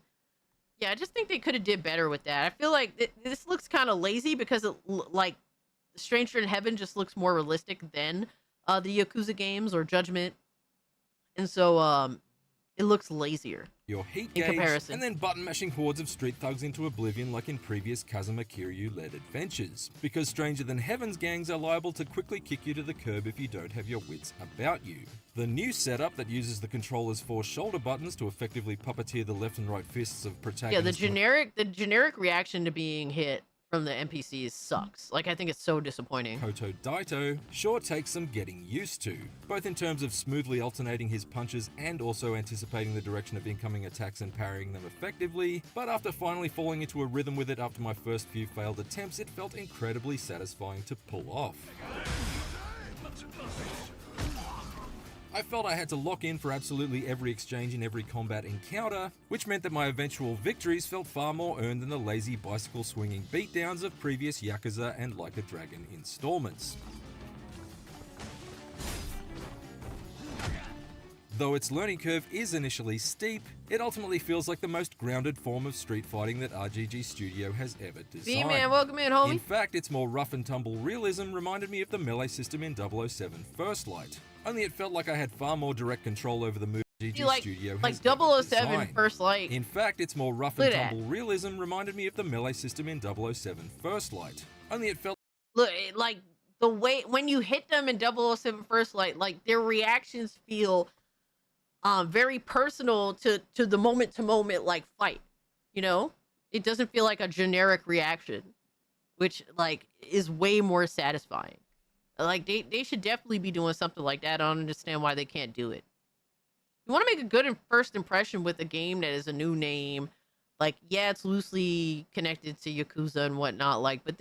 Yeah, I just think they could have did better with that. I feel like this looks kind of lazy because it like Stranger in Heaven just looks more realistic than the Yakuza games or Judgment, and so it looks lazier. Your heat in gauge, comparison. and then button-mashing hordes of street thugs into oblivion like in previous Kazuma Kiryu-led adventures. Because Stranger Than Heaven's gangs are liable to quickly kick you to the curb if you don't have your wits about you. The new setup that uses the controller's 4 shoulder buttons to effectively puppeteer the left and right fists of protagonists. Yeah, the generic reaction to being hit from the NPCs sucks. Like, I think it's so disappointing. Koto Daito sure takes some getting used to, both in terms of smoothly alternating his punches and also anticipating the direction of incoming attacks and parrying them effectively, but after finally falling into a rhythm with it after my first few failed attempts, it felt incredibly satisfying to pull off. I felt I had to lock in for absolutely every exchange in every combat encounter, which meant that my eventual victories felt far more earned than the lazy bicycle swinging beatdowns of previous Yakuza and Like a Dragon installments. Though its learning curve is initially steep, it ultimately feels like the most grounded form of street fighting that RGG Studio has ever designed. B-Man, welcome in, homie. In fact, its more rough and tumble realism reminded me of the melee system in 007 First Light. Only it felt like I had far more direct control over the move RGG Studio has ever 007 designed. First Light. In fact, its more rough and tumble realism reminded me of the melee system in 007 First Light. Only it felt like the way when you hit them in 007 First Light, like their reactions feel very personal to the moment to moment like fight. It doesn't feel like a generic reaction, which like is way more satisfying. Like they should definitely be doing something like that. I don't understand why they can't do it. You want to make a good first impression with a game that is a new name. Like, yeah, it's loosely connected to Yakuza and whatnot. Like, but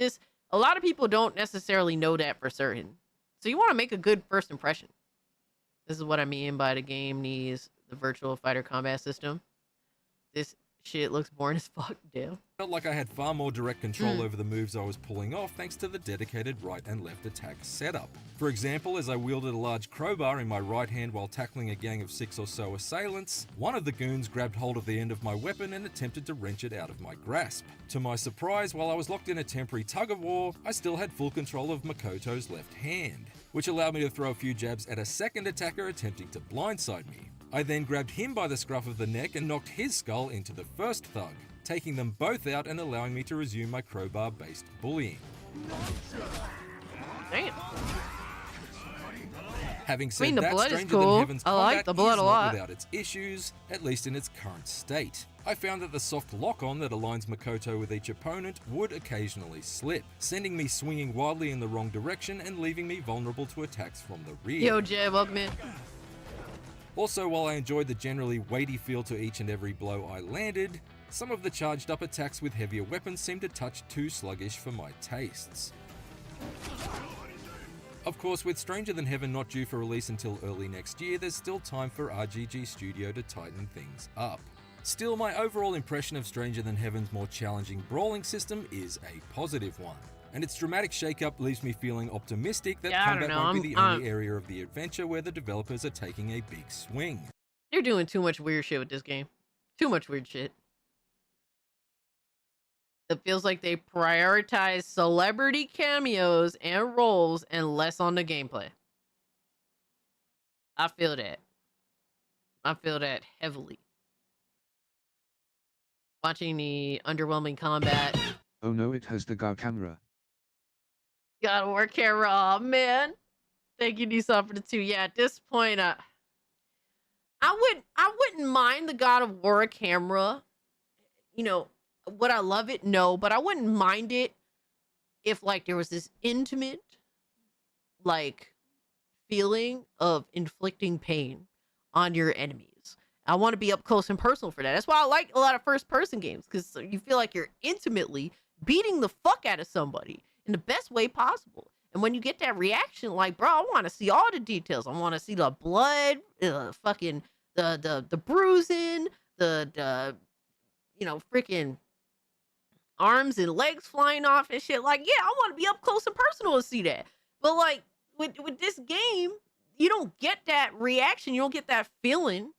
a lot of people don't necessarily know that for certain. So you want to make a good first impression. This is what I mean by the game needs the virtual fighter combat system. This shit looks boring as fuck, damn. Felt like I had far more direct control over the moves I was pulling off thanks to the dedicated right and left attack setup. For example, as I wielded a large crowbar in my right hand while tackling a gang of 6 or so assailants, one of the goons grabbed hold of the end of my weapon and attempted to wrench it out of my grasp. To my surprise, while I was locked in a temporary tug-of-war, I still had full control of Makoto's left hand, which allowed me to throw a few jabs at a second attacker attempting to blindside me. I then grabbed him by the scruff of the neck and knocked his skull into the first thug, taking them both out and allowing me to resume my crowbar-based bullying. Damn. Having said the that, blood is Stranger cool. Than Heaven's I like combat the blood is a not lot. without its issues, at least in its current state. I found that the soft lock-on that aligns Makoto with each opponent would occasionally slip, sending me swinging wildly in the wrong direction and leaving me vulnerable to attacks from the rear. Yo, Jay, welcome in. Also, while I enjoyed the generally weighty feel to each and every blow I landed, some of the charged up attacks with heavier weapons seemed a touch too sluggish for my tastes. Of course, with Stranger Than Heaven not due for release until early next year, there's still time for RGG Studio to tighten things up. Still, my overall impression of Stranger Than Heaven's more challenging brawling system is a positive one, and its dramatic shakeup leaves me feeling optimistic that combat won't be the only area of the adventure where the developers are taking a big swing. You're doing too much weird shit with this game. Too much weird shit. It feels like they prioritize celebrity cameos and roles and less on the gameplay. I feel that. I feel that heavily. Watching the underwhelming combat. Oh no, it has the GA camera. God of War camera, oh man. Thank you, Nissan, for the 2. Yeah, at this point, I wouldn't mind the God of War camera. You know, would I love it? No, but I wouldn't mind it if like there was this intimate like feeling of inflicting pain on your enemies. I want to be up close and personal for that. That's why I like a lot of first person games, because you feel like you're intimately beating the fuck out of somebody in the best way possible. And when you get that reaction, like, bro, I want to see all the details. I want to see the blood, fucking the bruising, the you know, freaking arms and legs flying off and shit. Like, yeah, I want to be up close and personal to see that. But like with this game, you don't get that reaction. You don't get that feeling.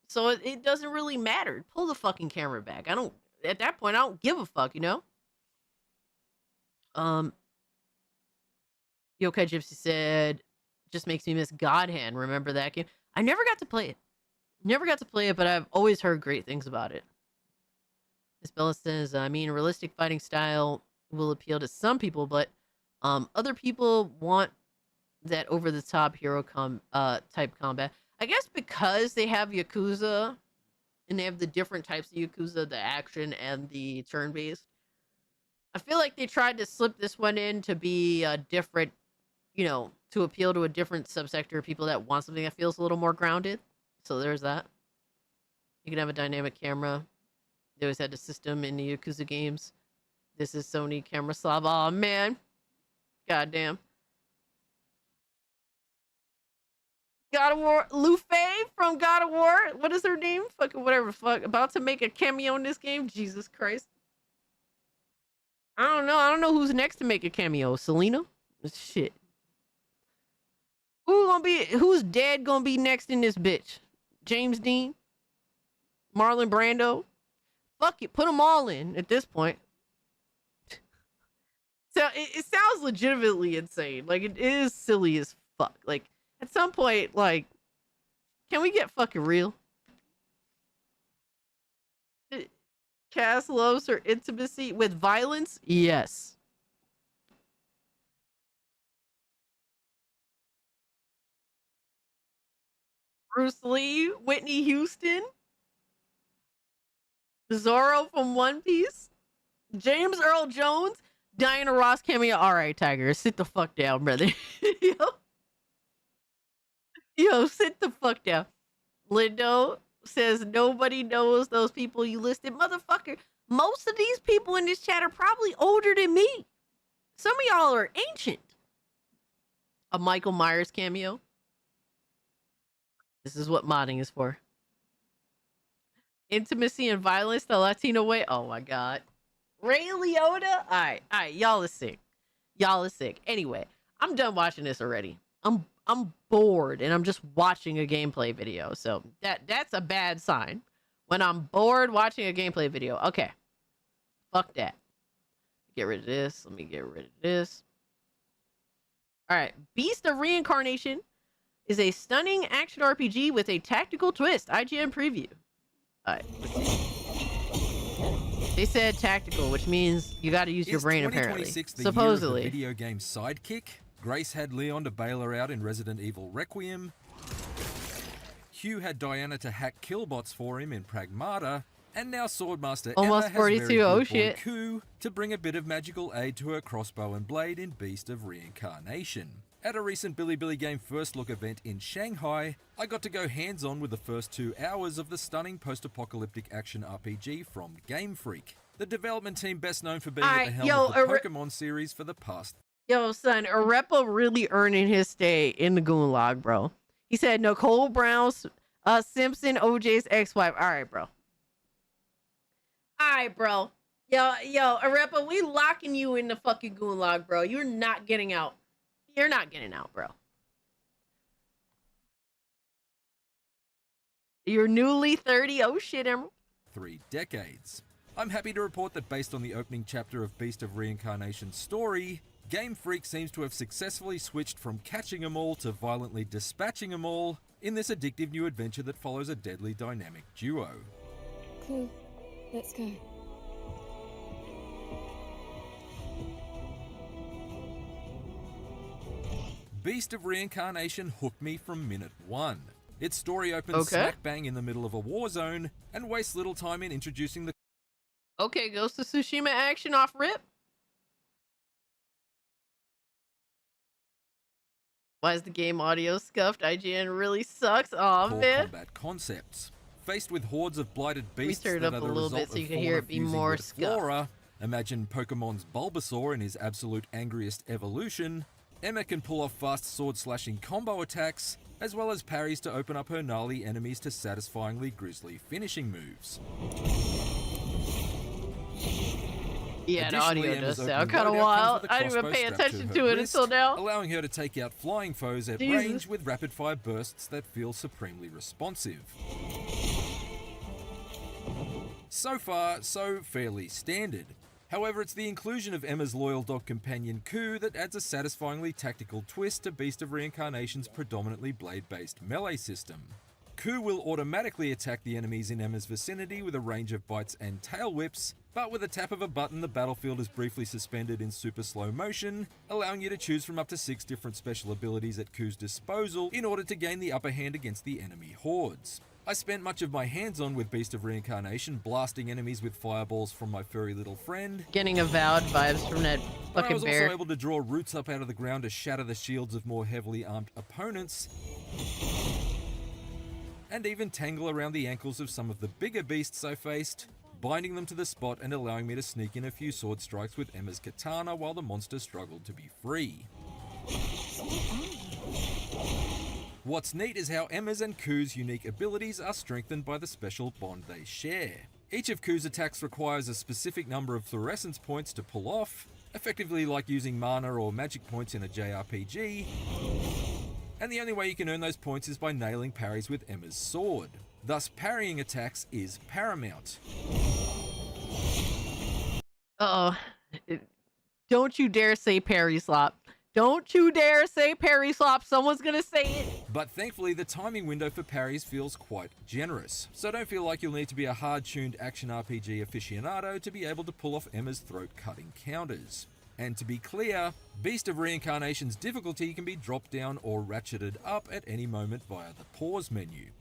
So it doesn't really matter. Pull the fucking camera back. At that point, I don't give a fuck, you know? Yokai Gypsy said, just makes me miss God Hand. Remember that game? I never got to play it. Never got to play it, but I've always heard great things about it. Miss Bella says, I mean, realistic fighting style will appeal to some people, but other people want that over-the-top hero type combat. I guess because they have Yakuza, and they have the different types of Yakuza, the action and the turn-based. I feel like they tried to slip this one in to be a different, you know, to appeal to a different subsector of people that want something that feels a little more grounded. So there's that. You can have a dynamic camera. They always had the system in the Yakuza games. This is Sony camera slob. Oh man. Goddamn. God of War, Luffy from God of War. What is her name? Fucking whatever the fuck. About to make a cameo in this game. Jesus Christ. I don't know. I don't know who's next to make a cameo. Selena? Shit. Who's dead gonna be next in this bitch? James Dean? Marlon Brando? Fuck it. Put them all in at this point. So it sounds legitimately insane. Like, it is silly as fuck. Like, at some point, like, can we get fucking real? Cass loves her intimacy with violence? Yes. Bruce Lee, Whitney Houston, Zorro from One Piece, James Earl Jones, Diana Ross cameo. All right, Tiger, sit the fuck down, brother. Yo, sit the fuck down. Lindo says nobody knows those people you listed. Motherfucker, most of these people in this chat are probably older than me. Some of y'all are ancient. A Michael Myers cameo. This is what modding is for. Intimacy and violence the Latino way. Oh my god. Ray Liotta? Alright, y'all are sick. Y'all are sick. Anyway, I'm done watching this already. I'm bored and I'm just watching a gameplay video. So that's a bad sign. When I'm bored watching a gameplay video. Okay. Fuck that. Get rid of this. Let me get rid of this. Alright. Beast of Reincarnation is a stunning action RPG with a tactical twist. IGN preview. Alright. They said tactical, which means you got to use your brain apparently. Supposedly. Year of the video game Sidekick. Grace had Leon to bail her out in Resident Evil Requiem. Hugh had Diana to hack killbots for him in Pragmata. And now Swordmaster Almost Emma 42. has very Oh good shit. boy Ku to bring a bit of magical aid to her crossbow and blade in Beast of Reincarnation. At a recent Bilibili Game First Look event in Shanghai, I got to go hands-on with the first 2 hours of the stunning post-apocalyptic action RPG from Game Freak, the development team best known for being at the helm of the Pokemon series for the past. Yo, son, Arepa really earning his stay in the Gulag, bro. He said Nicole Brown's Simpson OJ's ex-wife. All right, bro. Alright, bro. Yo, Arepa, we locking you in the fucking Gulag, bro. You're not getting out. You're not getting out, bro. You're newly 30. Oh shit, Emerald. 3 decades. I'm happy to report that based on the opening chapter of Beast of Reincarnation's story, Game Freak seems to have successfully switched from catching 'em all to violently dispatching 'em all in this addictive new adventure that follows a deadly dynamic duo. Cool. Let's go. Beast of Reincarnation hooked me from minute 1. Its story opens smack bang in the middle of a war zone and wastes little time in introducing the... Okay, Ghost of Tsushima action off rip. Why is the game audio scuffed? IGN really sucks. Aw, man. Combat concepts. Faced with hordes of blighted beasts We turned that up are a the little result bit so you of can hear fauna it be fusing more with scuffed. flora, imagine Pokemon's Bulbasaur in his absolute angriest evolution. Emma can pull off fast sword-slashing combo attacks, as well as parries to open up her gnarly enemies to satisfyingly grisly finishing moves. Yeah, the audio Emma's does opening sound kind of loadout comes wild. with a I didn't even crossbow pay strapped attention her to it wrist, until now. allowing her to take out flying foes at Jesus. range with rapid-fire bursts that feel supremely responsive. So far, so fairly standard. However, it's the inclusion of Emma's loyal dog companion Ku that adds a satisfyingly tactical twist to Beast of Reincarnation's predominantly blade-based melee system. Ku will automatically attack the enemies in Emma's vicinity with a range of bites and tail whips, but with a tap of a button the battlefield is briefly suspended in super slow motion, allowing you to choose from up to 6 different special abilities at Ku's disposal in order to gain the upper hand against the enemy hordes. I spent much of my hands-on with Beast of Reincarnation, blasting enemies with fireballs from my furry little friend. Getting avowed vibes from that But I fucking was bear. also able to draw roots up out of the ground to shatter the shields of more heavily armed opponents, and even tangle around the ankles of some of the bigger beasts I faced, binding them to the spot and allowing me to sneak in a few sword strikes with Emma's katana while the monster struggled to be free. What's neat is how Emma's and Ku's unique abilities are strengthened by the special bond they share. Each of Ku's attacks requires a specific number of fluorescence points to pull off, effectively like using mana or magic points in a JRPG, and the only way you can earn those points is by nailing parries with Emma's sword. Thus, parrying attacks is paramount. Uh-oh. Don't you dare say Parry Slop. Don't you dare say Parry Slop. Someone's gonna say it. But thankfully, the timing window for parries feels quite generous, so don't feel like you'll need to be a hard-tuned action RPG aficionado to be able to pull off Emma's throat-cutting counters. And to be clear, Beast of Reincarnation's difficulty can be dropped down or ratcheted up at any moment via the pause menu.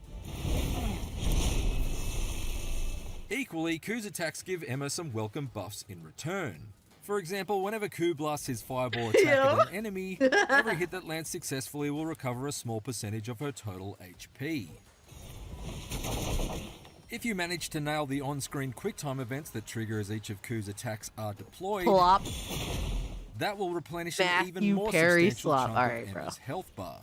Equally, Ku's attacks give Emma some welcome buffs in return. For example, whenever Ku blasts his fireball attack at an enemy, every hit that lands successfully will recover a small percentage of her total HP. If you manage to nail the on-screen QuickTime events that trigger as each of Ku's attacks are deployed, Plop. that will replenish Matthew an even more Parry substantial Slop. chunk All right, of bro. Emma's health bar.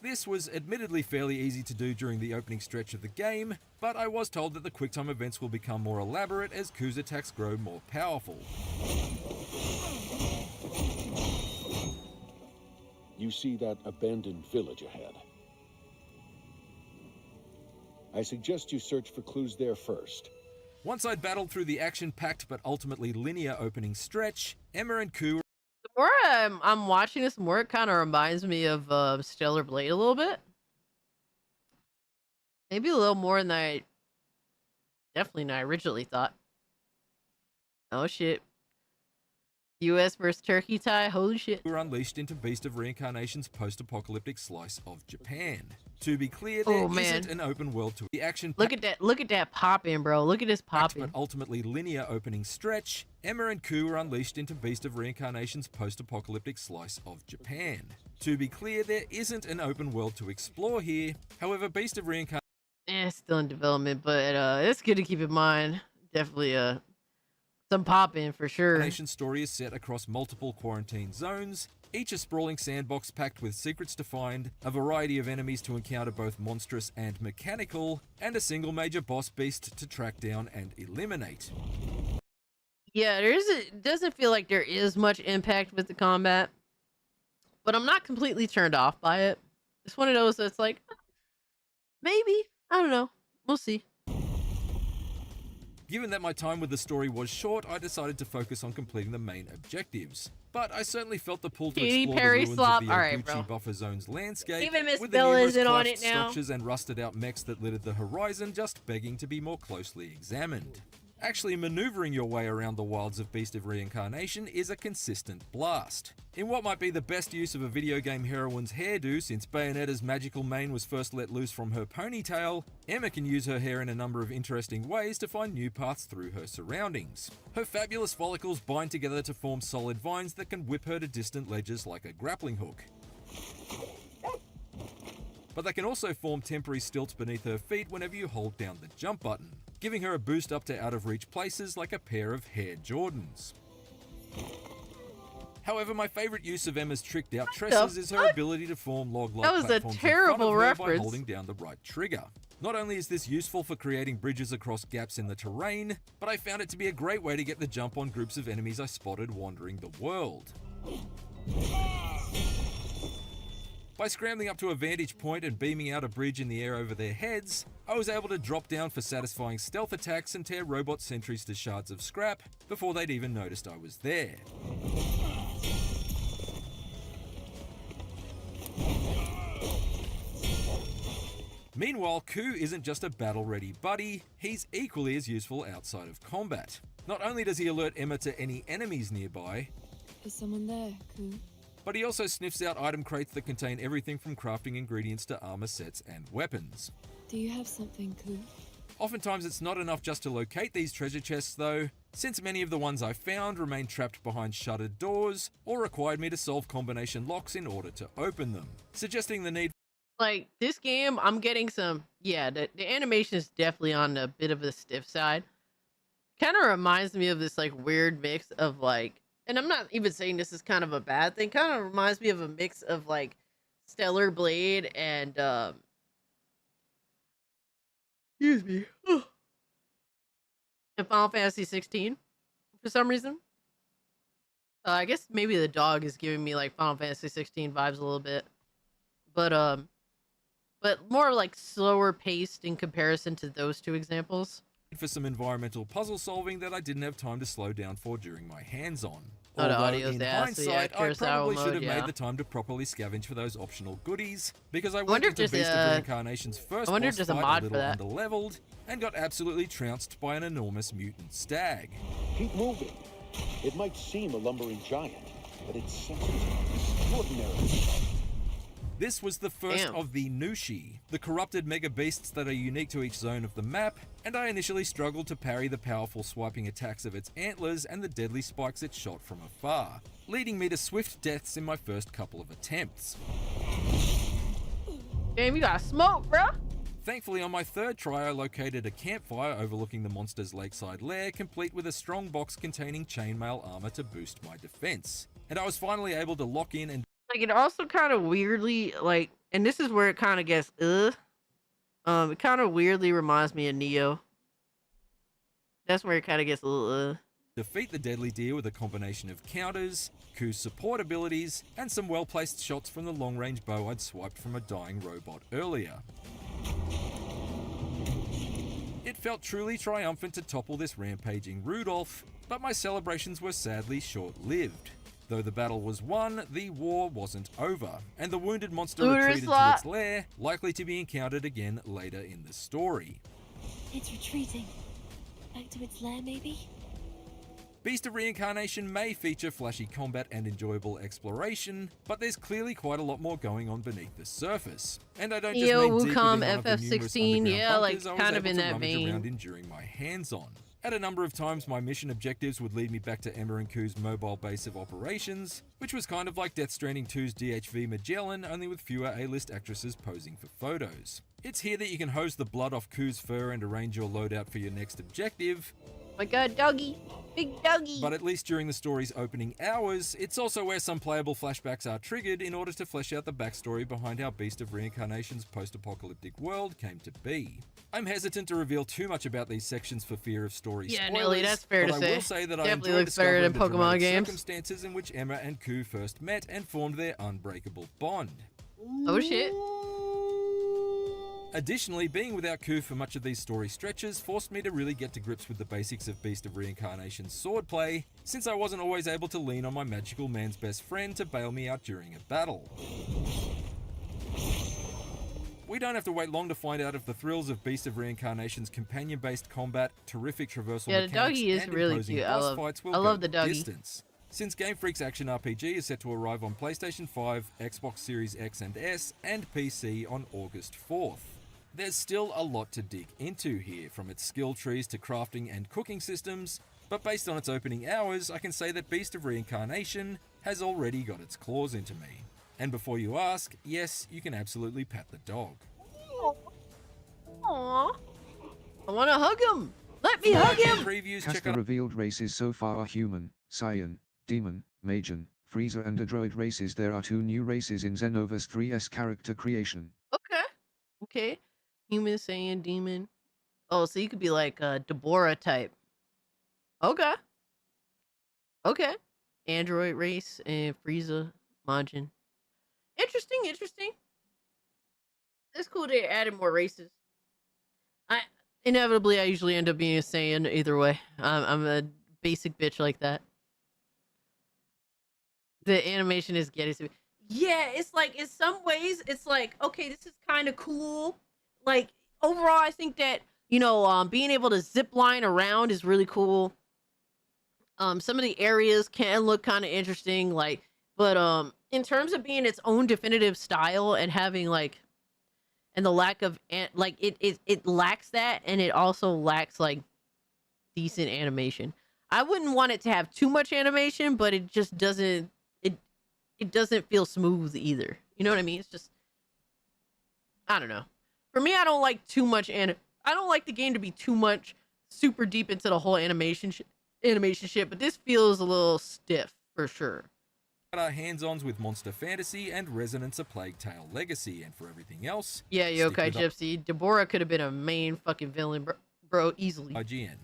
This was admittedly fairly easy to do during the opening stretch of the game, but I was told that the QuickTime events will become more elaborate as Ku's attacks grow more powerful. You see that abandoned village ahead? I suggest you search for clues there first. Once I'd battled through the action-packed but ultimately linear opening stretch, Emma and Ku... The more I'm watching this, the more it kind of reminds me of Stellar Blade a little bit. Maybe a little more than I originally thought. Oh shit. US versus Turkey tie, holy shit. Were unleashed into Beast of Reincarnation's post-apocalyptic slice of Japan. To be clear, there isn't an open world to the action. Look at that pop in, bro. Look at this pop in. But ultimately linear opening stretch, Emma and Ku were unleashed into Beast of Reincarnation's post-apocalyptic slice of Japan. To be clear, there isn't an open world to explore here. However, Beast of Reincarnation... It's still in development, but it's good to keep in mind. Definitely some pop in for sure. The nation's story is set across multiple quarantine zones, each a sprawling sandbox packed with secrets to find, a variety of enemies to encounter both monstrous and mechanical, and a single major boss beast to track down and eliminate. Yeah, it doesn't feel like there is much impact with the combat, but I'm not completely turned off by it. It's one of those that's like, maybe, I don't know, we'll see. Given that my time with the story was short, I decided to focus on completing the main objectives. But I certainly felt the pull to explore the ruins of the Gucci buffer zone's landscape, even Miss with Bill the numerous isn't on cleft it now. structures and rusted out mechs that littered the horizon just begging to be more closely examined. Actually maneuvering your way around the wilds of Beast of Reincarnation is a consistent blast. In what might be the best use of a video game heroine's hairdo since Bayonetta's magical mane was first let loose from her ponytail, Emma can use her hair in a number of interesting ways to find new paths through her surroundings. Her fabulous follicles bind together to form solid vines that can whip her to distant ledges like a grappling hook. But they can also form temporary stilts beneath her feet whenever you hold down the jump button, giving her a boost up to out-of-reach places like a pair of Hair Jordans. However, my favorite use of Emma's tricked out tresses is her ability to form log-like platforms That was a terrible in front of her by reference. holding down the right trigger. Not only is this useful for creating bridges across gaps in the terrain, but I found it to be a great way to get the jump on groups of enemies I spotted wandering the world. By scrambling up to a vantage point and beaming out a bridge in the air over their heads, I was able to drop down for satisfying stealth attacks and tear robot sentries to shards of scrap before they'd even noticed I was there. Meanwhile, Ku isn't just a battle-ready buddy, he's equally as useful outside of combat. Not only does he alert Emma to any enemies nearby, Is someone there, Ku? but he also sniffs out item crates that contain everything from crafting ingredients to armor sets and weapons. Do you have something, Ku? Oftentimes it's not enough just to locate these treasure chests though, since many of the ones I found remained trapped behind shuttered doors or required me to solve combination locks in order to open them, suggesting the need. Like this game, I'm getting some, the animation is definitely on a bit of the stiff side. Kind of reminds me of this like weird mix of like, and I'm not even saying this is kind of a bad thing, kind of reminds me of a mix of like Stellar Blade and excuse me, and Final Fantasy 16 for some reason. I guess maybe the dog is giving me like Final Fantasy 16 vibes a little bit, but more like slower paced in comparison to those two examples. For some environmental puzzle solving that I didn't have time to slow down for during my hands-on. Oh, the Although audio's in there, so yeah, hindsight, I Kurosawa probably should mode, have made the time to properly scavenge for those optional goodies, because I went wonder if into there's Beast of Reincarnation's first I wonder if boss there's a fight mod a for little that. underleveled, and got absolutely trounced by an enormous mutant stag. Keep moving. It might seem a lumbering giant, but it's sensitive, extraordinary. This was the first of the Nushi, the corrupted mega beasts that are unique to each zone of the map, and I initially struggled to parry the powerful swiping attacks of its antlers and the deadly spikes it shot from afar, leading me to swift deaths in my first couple of attempts. Damn, you got smoke, bruh! Thankfully, on my third try, I located a campfire overlooking the monster's lakeside lair, complete with a strong box containing chainmail armor to boost my defense. And I was finally able to lock in and... Like, it also kind of weirdly, like, And this is where it kind of gets it kind of weirdly reminds me of Neo. That's where it kind of gets a little Defeat the deadly deer with a combination of counters, Ku's support abilities, and some well-placed shots from the long-range bow I'd swiped from a dying robot earlier. It felt truly triumphant to topple this rampaging Rudolph, but my celebrations were sadly short-lived. Though the battle was won, the war wasn't over, and the wounded monster retreated to its lair, likely to be encountered again later in the story. It's retreating. Back to its lair, maybe? Beast of Reincarnation may feature flashy combat and enjoyable exploration, but there's clearly quite a lot more going on beneath the surface. And I don't just mean deep within one of the numerous FF16, yeah, underground like bunkers I was kind of able in to that rummage vein. around in during my hands-on. At a number of times, my mission objectives would lead me back to Emma and Ku's mobile base of operations, which was kind of like Death Stranding 2's DHV Magellan, only with fewer A-list actresses posing for photos. It's here that you can hose the blood off Ku's fur and arrange your loadout for your next objective. My god, doggy! Big doggy! But at least during the story's opening hours, it's also where some playable flashbacks are triggered in order to flesh out the backstory behind how Beast of Reincarnation's post-apocalyptic world came to be. I'm hesitant to reveal too much about these sections for fear of story spoilers, Nelly, that's fair but to I say. will say that Definitely I enjoyed looks better than discovering the Pokemon dramatic games. circumstances in which Emma and Ku first met and formed their unbreakable bond. Oh shit. Additionally, being without Ku for much of these story stretches forced me to really get to grips with the basics of Beast of Reincarnation's swordplay, since I wasn't always able to lean on my magical man's best friend to bail me out during a battle. We don't have to wait long to find out if the thrills of Beast of Reincarnation's companion-based combat, terrific traversal Yeah, the mechanics, doggy is and really imposing cute. boss fights will I love go the doggy. distance. Since Game Freak's action RPG is set to arrive on PlayStation 5, Xbox Series X and S, and PC on August 4th. There's still a lot to dig into here, from its skill trees to crafting and cooking systems, but based on its opening hours, I can say that Beast of Reincarnation has already got its claws into me. And before you ask, yes, you can absolutely pat the dog. Aww. I wanna hug him! Let me hug him! Previews, Cast check the out revealed races so far are human, Saiyan, Demon, Magen, Freezer and Android races. There are 2 new races in Xenoverse 3's character creation. Okay. Okay. Human, Saiyan, demon. Oh, so you could be like a Deborah type. Okay. Okay. Android race and Frieza, Majin. Interesting, interesting. It's cool they added more races. I usually end up being a Saiyan either way. I'm a basic bitch like that. The animation is getting to me. Yeah, it's like in some ways it's like, okay, this is kind of cool. Like overall, I think that being able to zip line around is really cool. Some of the areas can look kind of interesting, but in terms of being its own definitive style and having and the lack of it lacks that, and it also lacks decent animation. I wouldn't want it to have too much animation, but it just doesn't. It doesn't feel smooth either. You know what I mean? It's just, I don't know. For me, I don't like too much I don't like the game to be too much super deep into the whole animation shit, but this feels a little stiff for sure. our hands-ons with Monster Fantasy and Resonance of Plague Tale Legacy, and for everything else, Yeah, stick Yokai with Gypsy. Deborah could have been a main fucking villain, bro, easily. IGN.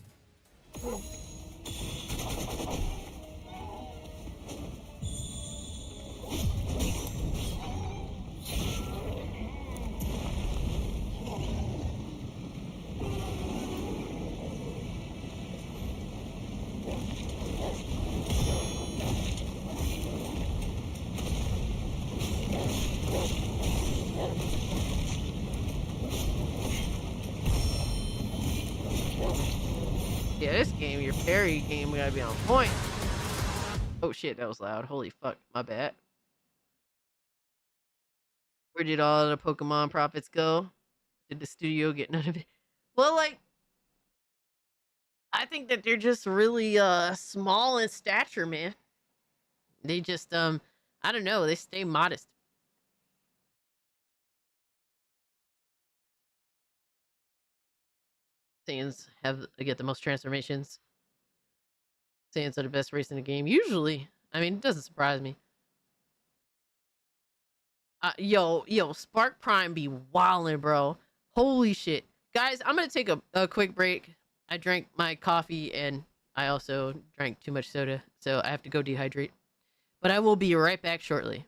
Yeah, this game, your parry game, gotta be on point. Oh shit, that was loud. Holy fuck, my bad. Where did all the Pokemon profits go? Did the studio get none of it? Well, I think that they're just really small in stature, man. They just I don't know, they stay modest. Saiyans get the most transformations. Saiyans are the best race in the game. Usually. I mean, it doesn't surprise me. Yo, Spark Prime be wildin', bro. Holy shit. Guys, I'm gonna take a quick break. I drank my coffee and I also drank too much soda, so I have to go dehydrate. But I will be right back shortly.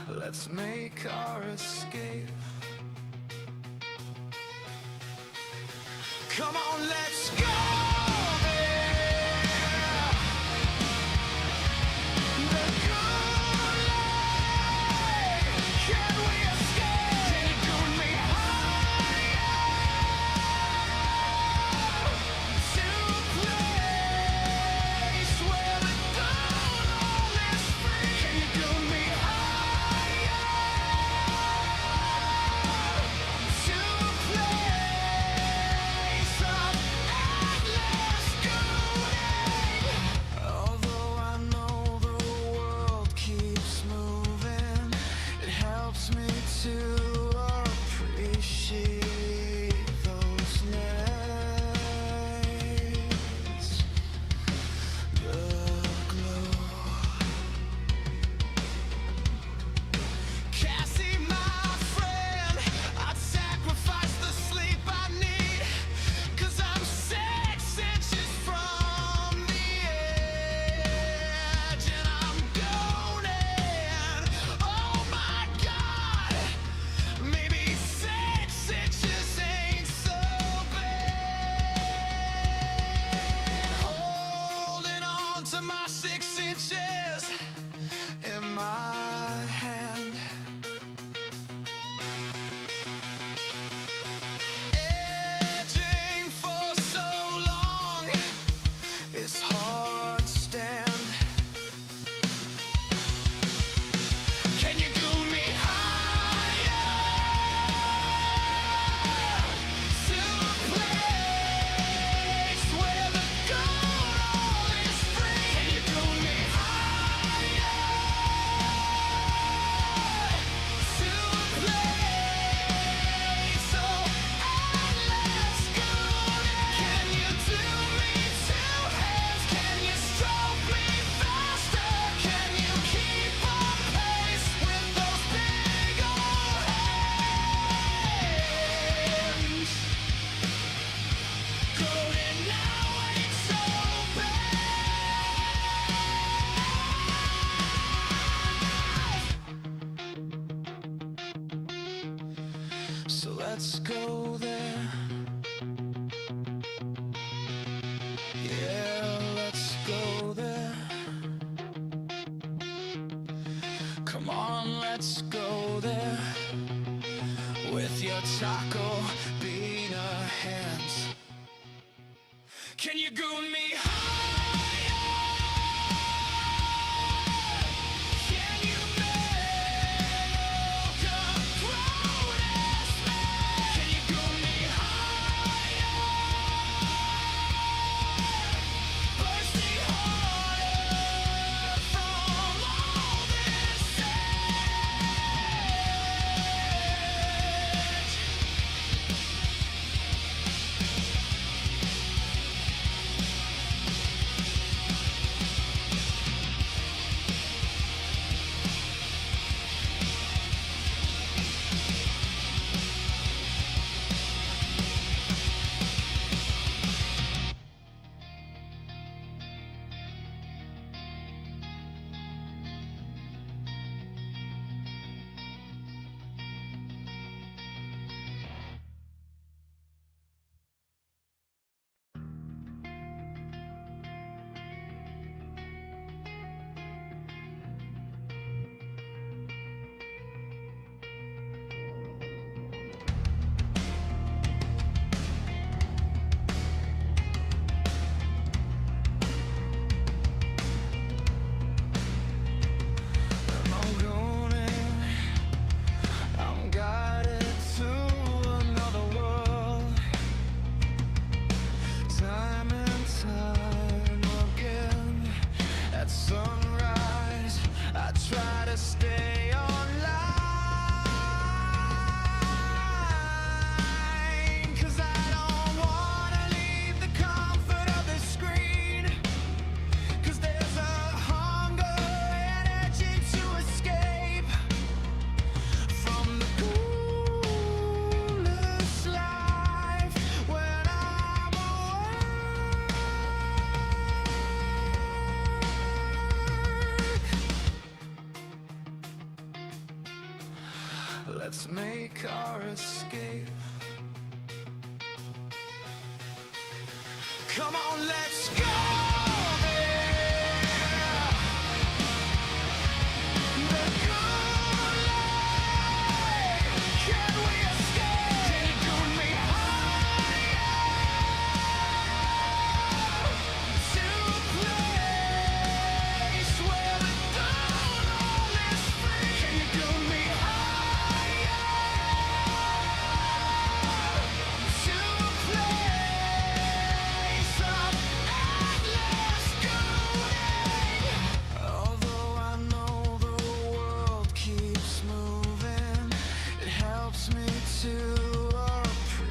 Let's make our escape. Come on, let's go there. The good life. Can we escape? Can you do me higher? To a place where the dawn is free. Can you do me higher? To a place of endless gooning. Although I know the world keeps moving, it helps me to appreciate those nights. The glow. Cassie, my friend, I'd sacrifice the sleep I need, 'cause I'm 6 inches from the edge and I'm going. Oh my God, maybe 6 inches ain't so bad. Holding on to my 6 inches in my hand. Edging for so long, it's hard to stand. Can you do me higher? To a place where the goal is free. Can you do me higher? To a place of endless gooning. Can you do me 2 hands? Can you stroke me faster? Can you keep up pace with those big old hands? Going now ain't so bad. So let's go there. Yeah, let's go there. Come on, let's go there. With your taco beaner hands. Can you goon me higher? Can you milk a grown-ass man? Can you goon me higher? Bursting harder from all this edge. Let's make our escape. Come on, let's go there. The good life. Can we escape? Can you do me higher? To a place where the dawn all is free. Can you do me higher? To a place of endless going. Although I know the world keeps moving, it helps me to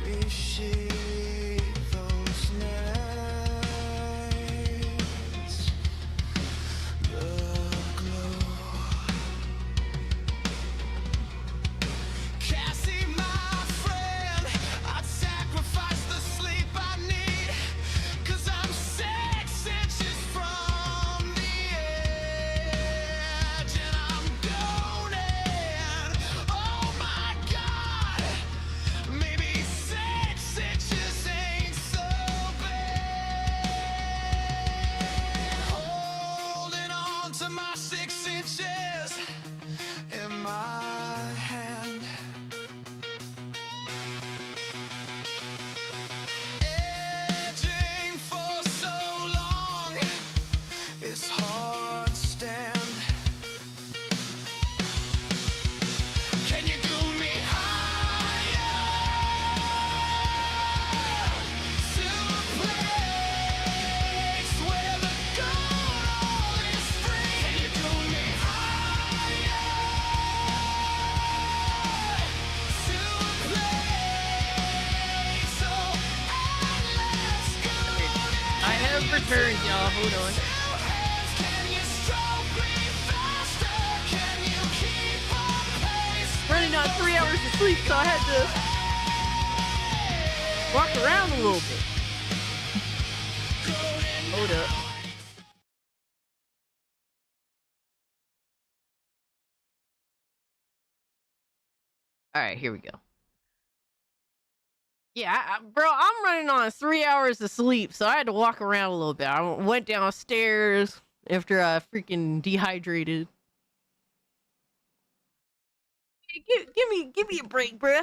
appreciate those nights. The glow. Cassie, my friend, I'd sacrifice the sleep I need, 'cause I'm 6 inches from the edge and I'm donating. Oh my God, maybe 6 inches ain't so bad. Holding on to my 6 inches in my hand. Edging for so long, it's hard to stand. Can you do me higher? To a place where the goal is free. Can you do me higher? To a place so endless going. I have returned, y'all. Hold on. Can you stroke me faster? Can you keep up pace? Running on 3 hours of sleep, so I had to walk around a little bit. Hold up. All right, here we go. Yeah, bro, I'm running on 3 hours of sleep, so I had to walk around a little bit. I went downstairs after I freaking dehydrated. Hey, give me a break, bro.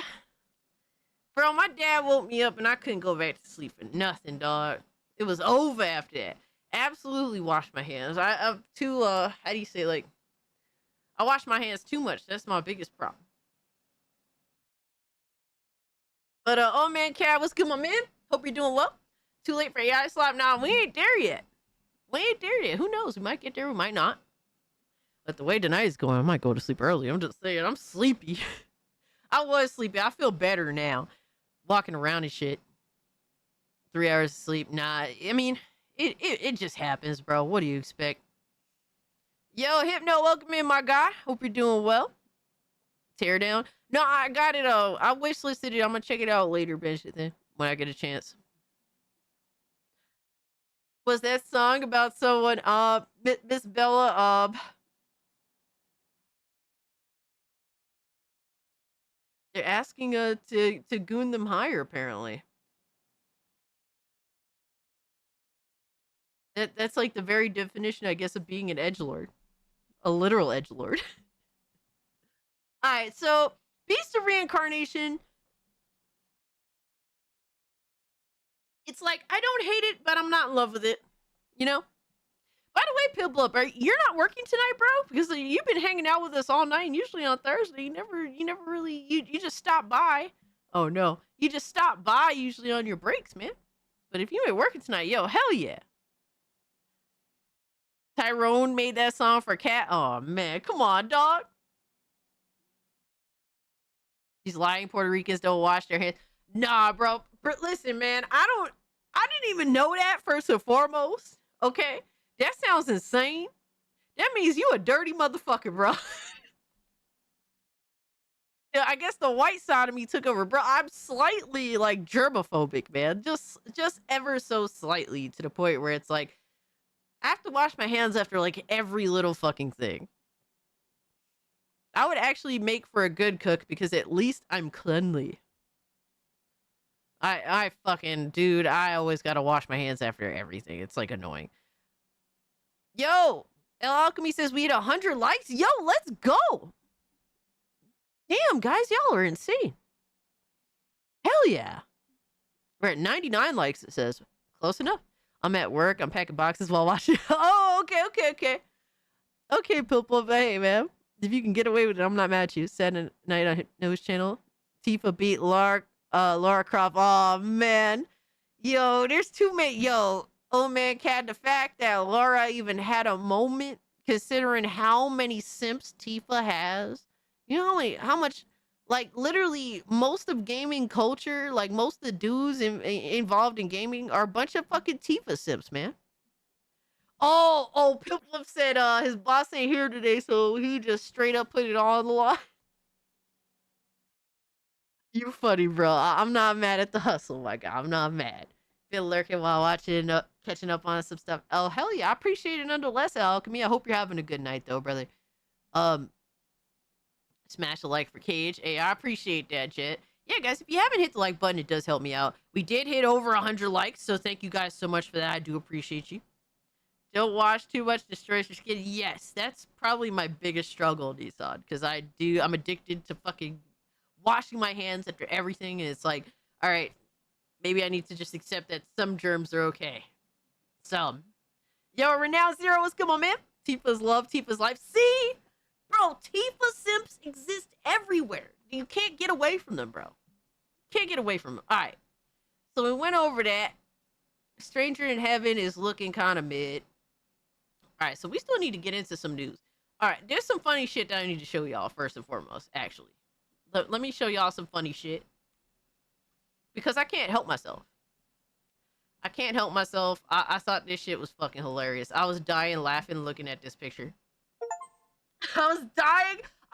Bro, my dad woke me up and I couldn't go back to sleep for nothing, dog. It was over after that. Absolutely washed my hands. I'm too, how do you say, like, I wash my hands too much. That's my biggest problem. But, oh man, Cat, what's good, my man? Hope you're doing well. Too late for AI Slop? Nah, we ain't there yet. We ain't there yet. Who knows? We might get there, we might not. But the way tonight is going, I might go to sleep early. I'm just saying, I'm sleepy. I was sleepy. I feel better now. Walking around and shit. 3 hours of sleep. Nah, I mean, it just happens, bro. What do you expect? Yo, Hypno, welcome in, my guy. Hope you're doing well. Tear down. No, I got it. I wishlisted it. I'm gonna check it out later, bitch. Then when I get a chance. Was that song about someone? Miss Bella. They're asking to goon them higher. Apparently. That's like the very definition, I guess, of being an edgelord, a literal edgelord. All right, so Beast of Reincarnation. It's like, I don't hate it, but I'm not in love with it. You know? By the way, Piblup, you're not working tonight, bro? Because you've been hanging out with us all night, and usually on Thursday, you never really, you just stop by. Oh, no. You just stop by usually on your breaks, man. But if you ain't working tonight, yo, hell yeah. Tyrone made that song for Cat. Oh, man. Come on, dog. These lying Puerto Ricans don't wash their hands. Nah, bro. But listen, man, I didn't even know that, first and foremost. Okay? That sounds insane. That means you a dirty motherfucker, bro. Yeah, I guess the white side of me took over, bro. I'm slightly like germophobic, man. Just ever so slightly, to the point where it's like I have to wash my hands after like every little fucking thing. I would actually make for a good cook because at least I'm cleanly. I fucking, dude, I always gotta wash my hands after everything. It's like annoying. Yo, El Alchemy says we hit 100 likes. Yo, let's go. Damn, guys, y'all are insane. Hell yeah. We're at 99 likes, it says. Close enough. I'm at work. I'm packing boxes while watching. Oh, okay. Okay, Pilpul, but hey, man. If you can get away with it, I'm not mad at you. Saturday night on Hypno's channel. Tifa beat Lara Croft. Oh, man. Yo, there's too many. Yo, old man Cat, the fact that Lara even had a moment, considering how many simps Tifa has. You know how much, like, literally most of gaming culture, like most of the dudes involved in gaming are a bunch of fucking Tifa simps, man. Oh, Piplip said his boss ain't here today, so he just straight up put it all on the line. You funny, bro. I'm not mad at the hustle, my guy. I'm not mad. Been lurking while watching, catching up on some stuff. Oh, hell yeah. I appreciate it nonetheless, Alchemy. I hope you're having a good night, though, brother. Smash a like for Cage. Hey, I appreciate that, Jet. Yeah, guys, if you haven't hit the like button, it does help me out. We did hit over 100 likes, so thank you guys so much for that. I do appreciate you. Don't watch too much, destroys your skin. Yes, that's probably my biggest struggle, Nissan, because I'm addicted to fucking washing my hands after everything, and it's like, all right, maybe I need to just accept that some germs are okay. Some. Yo, Renowned Zero, what's good, my man? Tifa's love, Tifa's life. See? Bro, Tifa simps exist everywhere. You can't get away from them, bro. Can't get away from them. All right. So we went over that. Stranger in Heaven is looking kind of mid. All right, so we still need to get into some news. All right, there's some funny shit that I need to show y'all first and foremost, actually. Let me show y'all some funny shit. Because I can't help myself. I can't help myself. I thought this shit was fucking hilarious. I was dying laughing looking at this picture. I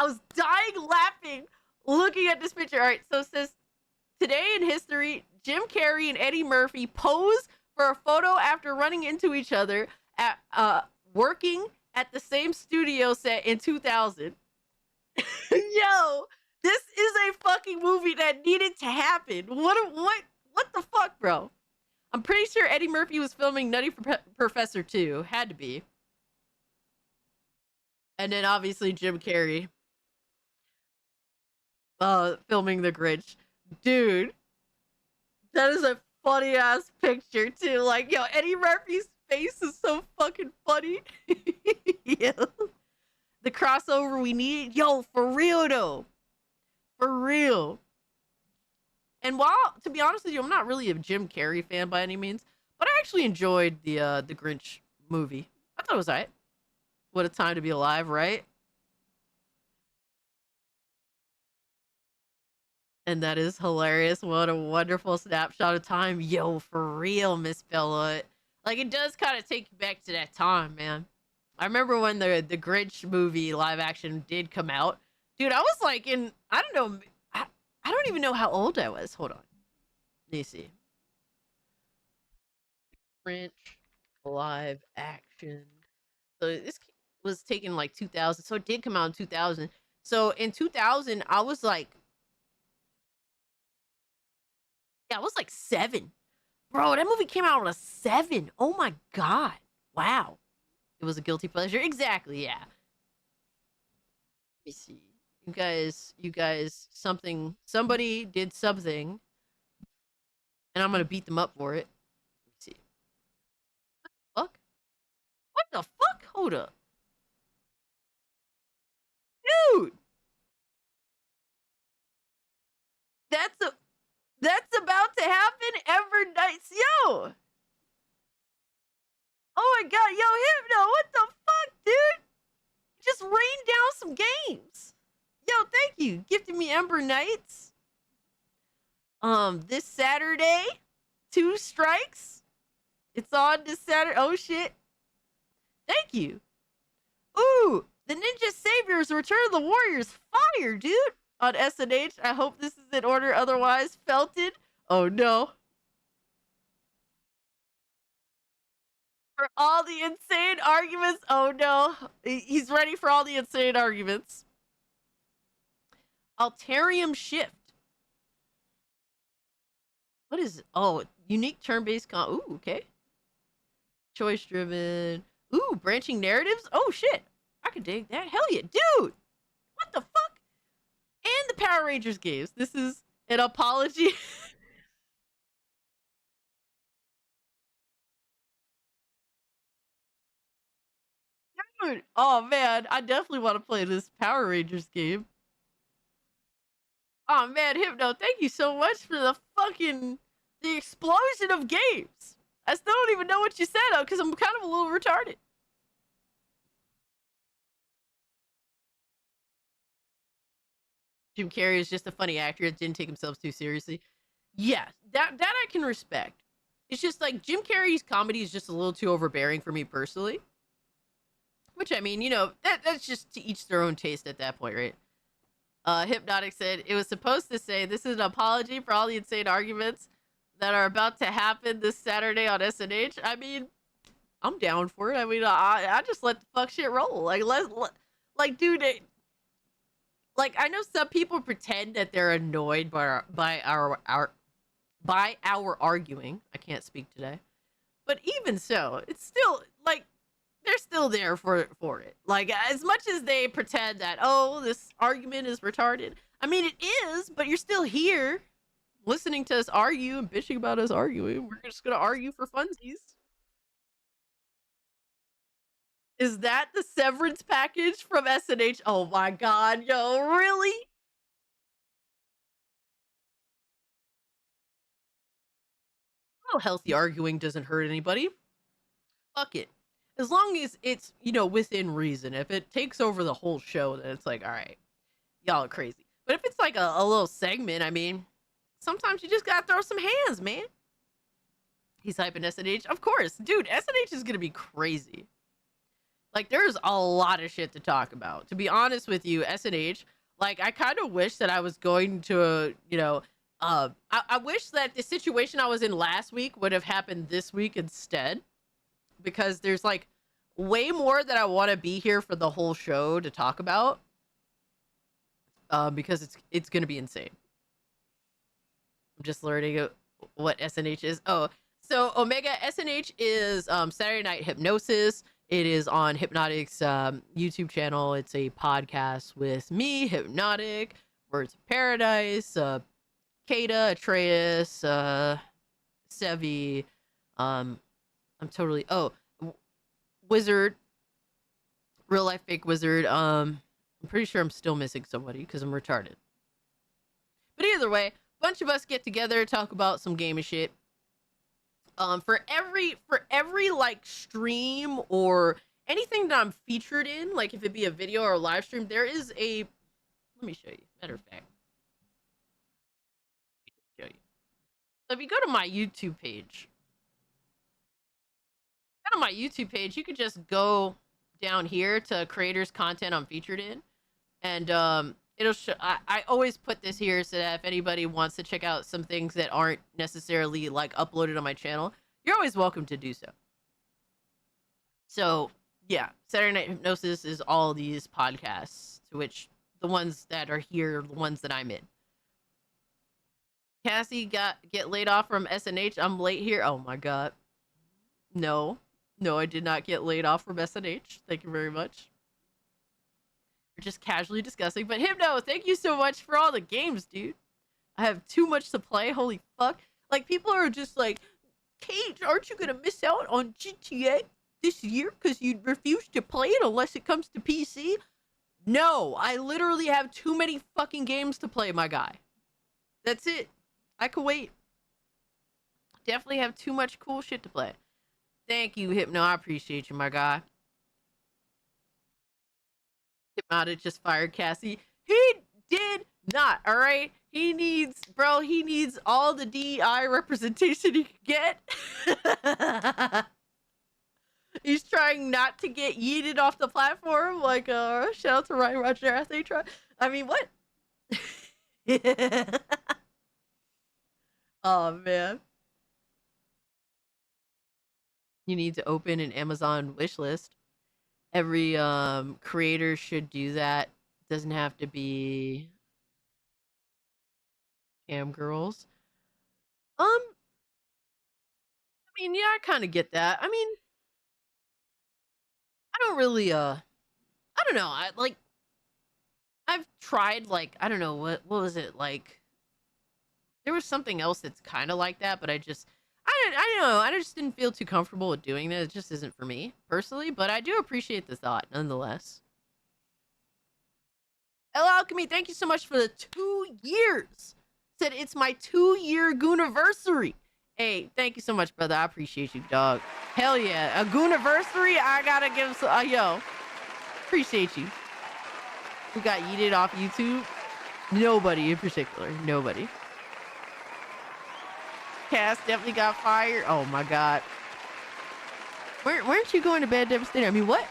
was dying laughing looking at this picture. All right, so it says, today in history, Jim Carrey and Eddie Murphy pose for a photo after running into each other at working at the same studio set in 2000. Yo, this is a fucking movie that needed to happen. What the fuck, bro? I'm pretty sure Eddie Murphy was filming Nutty Professor 2. Had to be. And then obviously Jim Carrey filming the Grinch. Dude, that is a funny ass picture too. Like, yo, Eddie Murphy's face is so fucking funny. Yeah. The crossover we need. Yo, for real though. For real. And while, to be honest with you, I'm not really a Jim Carrey fan by any means, but I actually enjoyed the Grinch movie. I thought it was alright. What a time to be alive, right? And that is hilarious. What a wonderful snapshot of time. Yo, for real, Miss Bella. Like, it does kind of take you back to that time, man. I remember when the Grinch movie live action did come out. Dude, I was like in, I don't know, I don't even know how old I was. Hold on. Let me see. Grinch live action. So this was taken like 2000. So it did come out in 2000. So in 2000, I was like, yeah, I was like 7. Bro, that movie came out on a 7. Oh my God. Wow. It was a guilty pleasure. Exactly, yeah. Let me see. You guys, somebody did something, and I'm gonna beat them up for it. Let me see. What the fuck? What the fuck? Hold up. Dude! That's about to happen every night. Yo! Oh my God, yo, Hypno, what the fuck, dude? Just rain down some games. Yo, thank you. Gifted me Ember Knights. This Saturday, 2 strikes. It's on this Saturday. Oh shit. Thank you. Ooh, the Ninja Saviors Return of the Warriors. Fire, dude. On SNH. I hope this is in order, otherwise felted. Oh no. For all the insane arguments. Oh no. He's ready for all the insane arguments. Altarium Shift. What is? Oh, unique turn-based Ooh, okay. Choice driven. Ooh, branching narratives. Oh shit, I could dig that. Hell yeah, dude. What the fuck? And the Power Rangers games. This is an apology. Dude, oh man, I definitely want to play this Power Rangers game. Oh man, Hypno, thank you so much for the explosion of games. I still don't even know what you said because I'm kind of a little retarded. Jim Carrey is just a funny actor that didn't take himself too seriously. Yeah, that I can respect. It's just like Jim Carrey's comedy is just a little too overbearing for me personally. Which I mean, you know, that's just to each their own taste at that point, right? Hypnotic said it was supposed to say this is an apology for all the insane arguments that are about to happen this Saturday on SNH. I mean, I'm down for it. I mean, I just let the fuck shit roll. Like, dude, like I know some people pretend that they're annoyed by our arguing. I can't speak today, but even so, it's still like they're still there for it. Like as much as they pretend that this argument is retarded. I mean, it is, but you're still here listening to us argue and bitching about us arguing. We're just gonna argue for funsies. Is that the severance package from SNH? Oh my god, yo, really? Well, healthy arguing doesn't hurt anybody. Fuck it. As long as it's, you know, within reason. If it takes over the whole show, then it's like, all right, y'all are crazy. But if it's like a little segment, I mean, sometimes you just gotta throw some hands, man. He's hyping SNH. Of course, dude, SNH is gonna be crazy. Like, there's a lot of shit to talk about. To be honest with you, SNH, like, I kind of wish that I was going to, you know, I wish that the situation I was in last week would have happened this week instead. Because there's, like, way more that I want to be here for the whole show to talk about. Because it's going to be insane. I'm just learning what SNH is. Oh, so Omega SNH is Saturday Night Hypnosis. It is on Hypnotic's YouTube channel. It's a podcast with me, Hypnotic, Words of Paradise, Kata, Atreus, Sevi. I'm totally Wizard, real life fake wizard. I'm pretty sure I'm still missing somebody because I'm retarded. But either way, a bunch of us get together, talk about some game and shit. For every like stream or anything that I'm featured in, like if it be a video or a live stream, there is a, let me show you, matter of fact. Show you. So if you go to my YouTube page, you could just go down here to creators content I'm featured in, and it'll show. I always put this here so that if anybody wants to check out some things that aren't necessarily like uploaded on my channel, you're always welcome to do so. So yeah, Saturday Night Hypnosis is all these podcasts, to which the ones that are here are the ones that I'm in. Cassie get laid off from SNH. I'm late here. Oh my god. No, I did not get laid off from SNH. Thank you very much. We're just casually discussing. But Hypno, thank you so much for all the games, dude. I have too much to play. Holy fuck. Like, people are just like, Cage, aren't you gonna miss out on GTA this year because you refuse to play it unless it comes to PC? No, I literally have too many fucking games to play, my guy. That's it. I could wait. Definitely have too much cool shit to play. Thank you, Hypno. I appreciate you, my guy. Hypnotic just fired Cassie. He did not, all right? He needs all the DEI representation he can get. He's trying not to get yeeted off the platform. Like, shout out to Ryan Roger as they try. I mean, what? Oh, man. You need to open an Amazon wish list. Every creator should do that. Doesn't have to be Cam girls. I mean, yeah, I kind of get that. I mean, I don't really, I don't know. I've tried, like, I don't know, what was it, like, there was something else that's kind of like that, but I don't know, I just didn't feel too comfortable with doing that. It just isn't for me, personally, but I do appreciate the thought, nonetheless. El Alchemy, thank you so much for the 2 years. Said it's my 2-year Gooniversary. Hey, thank you so much, brother. I appreciate you, dog. Hell yeah. A Gooniversary, I gotta give some, yo, appreciate you. Who got yeeted off YouTube? Nobody in particular. Nobody. Cass definitely got fired. Oh my god. Weren't you going to bed, Devastator? I mean, what?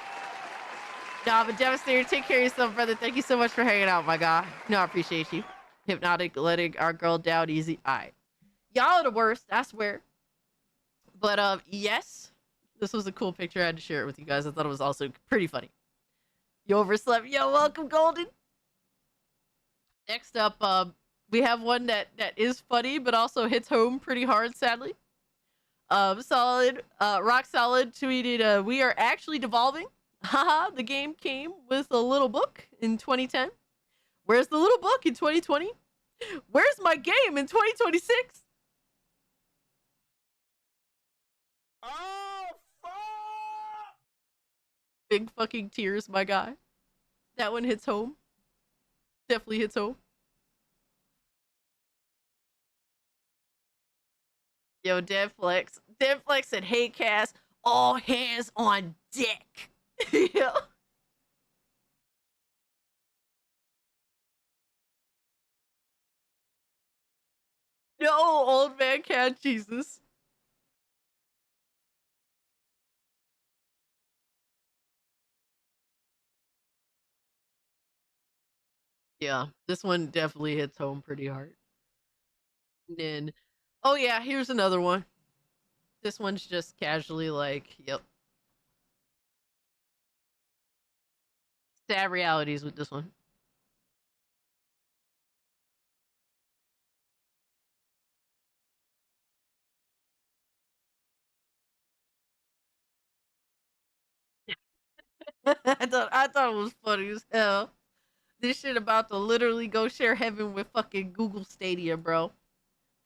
Nah, but Devastator, take care of yourself, brother. Thank you so much for hanging out, my guy. No, I appreciate you. Hypnotic, letting our girl down easy. All right. Y'all are the worst, I swear. But, yes. This was a cool picture. I had to share it with you guys. I thought it was also pretty funny. You overslept. Yo, welcome, Golden. Next up, we have one that is funny, but also hits home pretty hard, sadly. Solid, Rock Solid tweeted, we are actually devolving. Haha, the game came with a little book in 2010. Where's the little book in 2020? Where's my game in 2026? Oh, fuck! Big fucking tears, my guy. That one hits home. Definitely hits home. Yo, Deadflex. Deadflex said, hey, Cass, all hands on deck. Yo. No, old man cat Jesus. Yeah, this one definitely hits home pretty hard. And then, oh yeah, here's another one. This one's just casually like, yep. Sad realities with this one. I thought it was funny as hell. This shit about to literally go share heaven with fucking Google Stadia, bro.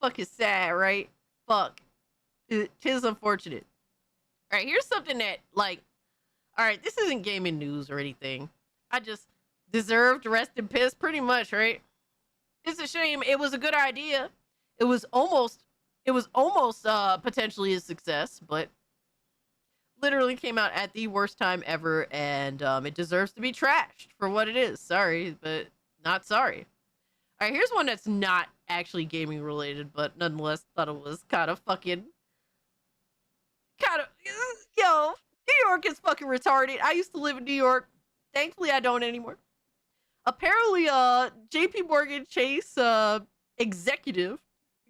Fucking sad, right? Fuck. Tis unfortunate. Alright, here's something that, like, alright, this isn't gaming news or anything. I just deserve to rest in piss pretty much, right? It's a shame. It was a good idea. It was almost potentially a success, but literally came out at the worst time ever, and it deserves to be trashed for what it is. Sorry, but not sorry. All right, here's one that's not actually gaming related, but nonetheless thought it was kind of yo, New York is fucking retarded. I used to live in New York. Thankfully, I don't anymore. Apparently, JP Morgan Chase executive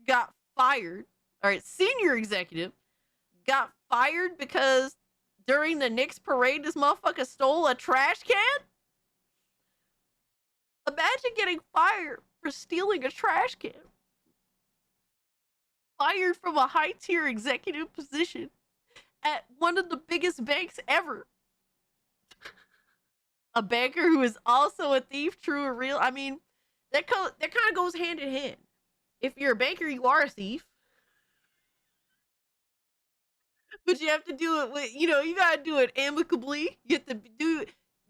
got fired. All right, senior executive got fired because during the Knicks parade, this motherfucker stole a trash can? Imagine getting fired for stealing a trash can. Fired from a high-tier executive position at one of the biggest banks ever. A banker who is also a thief, true or real. I mean, that kind of goes hand in hand. If you're a banker, you are a thief. But you have to do it with, you gotta do it amicably. You have to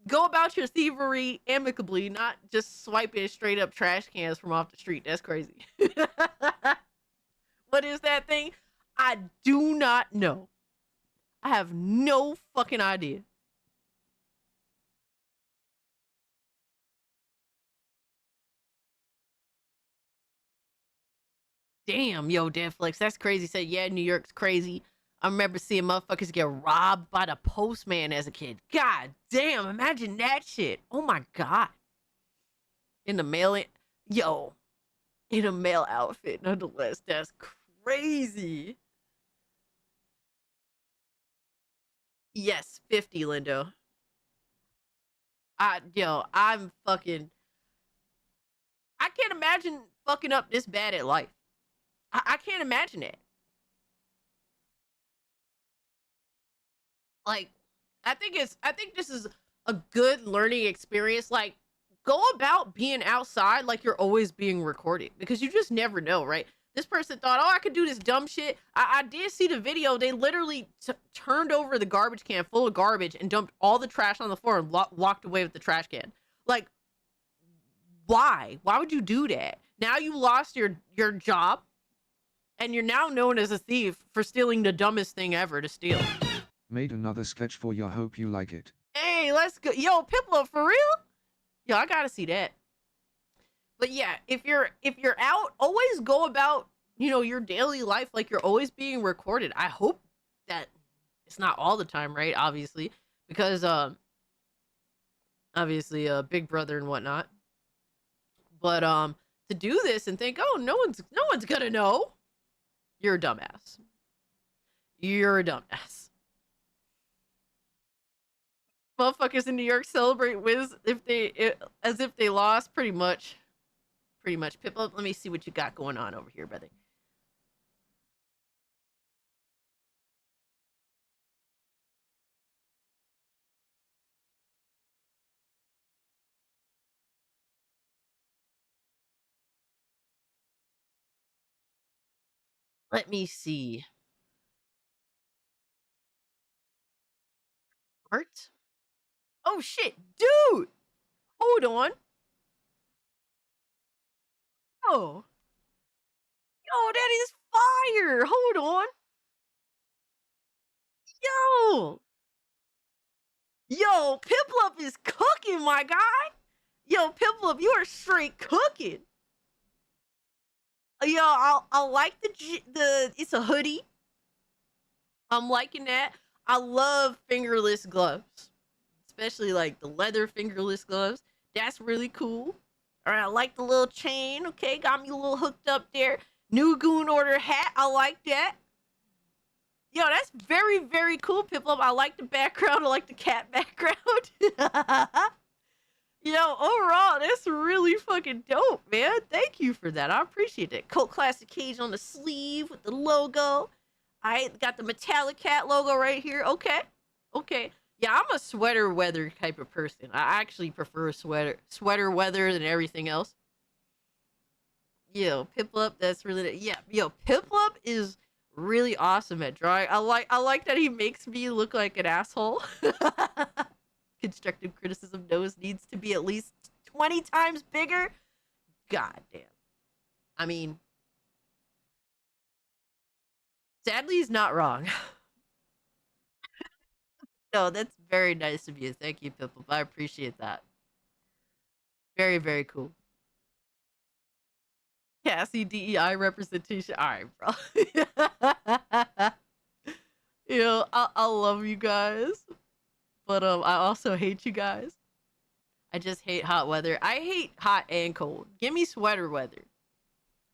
go about your thievery amicably, not just swiping straight up trash cans from off the street. That's crazy. What is that thing? I do not know. I have no fucking idea. Damn, yo, Danflex, that's crazy. Said, yeah, New York's crazy. I remember seeing motherfuckers get robbed by the postman as a kid. God damn, imagine that shit. Oh my god. In the mail, in a male outfit, nonetheless. That's crazy. Yes, 50, Lindo. I'm fucking... I can't imagine fucking up this bad at life. I can't imagine it. Like, I think this is a good learning experience. Like, go about being outside like you're always being recorded, because you just never know, right? This person thought, oh, I could do this dumb shit. I did see the video. They literally turned over the garbage can full of garbage and dumped all the trash on the floor and walked away with the trash can. Like, why? Why would you do that? Now you lost your job, and you're now known as a thief for stealing the dumbest thing ever to steal. Made another sketch for you. Hope you like it. Hey, let's go. Yo, Piplup, for real? Yo, I gotta see that. But yeah, if you're out, always go about, you know, your daily life like you're always being recorded. I hope that it's not all the time, right? Obviously, because obviously Big Brother and whatnot. But to do this and think, oh, no one's gonna know, you're a dumbass. You're a dumbass. Motherfuckers in New York celebrate wins as if they lost, pretty much. Piplup, let me see what you got going on over here, brother. Let me see. Art? Oh shit, dude! Hold on. Oh. Yo, that is fire! Hold on. Yo! Yo, Piplup is cooking, my guy! Yo, Piplup, you are straight cooking. Yo, I like the it's a hoodie. I'm liking that. I love fingerless gloves, especially like the leather fingerless gloves. That's really cool. All right, I like the little chain. Okay, got me a little hooked up there. New Goon order hat. I like that. Yo, that's very, very cool, Piplup. I like the background. I like the cat background. Yo, overall, that's really fucking dope, man. Thank you for that. I appreciate it. Cult Classic Cage on the sleeve with the logo. I got the metallic cat logo right here. Okay. Okay. Yeah, I'm a sweater weather type of person. I actually prefer sweater weather than everything else. Yo, Piplup, that's really, yeah. Yo, Piplup is really awesome at drawing. I like that he makes me look like an asshole. Constructive criticism nose needs to be at least 20 times bigger. God damn. I mean, sadly, he's not wrong. No, that's very nice of you. Thank you, Piplup. I appreciate that. Very, very cool. Cassie DEI representation. All right, bro. Yo, I love you guys. But I also hate you guys. I just hate hot weather. I hate hot and cold. Give me sweater weather.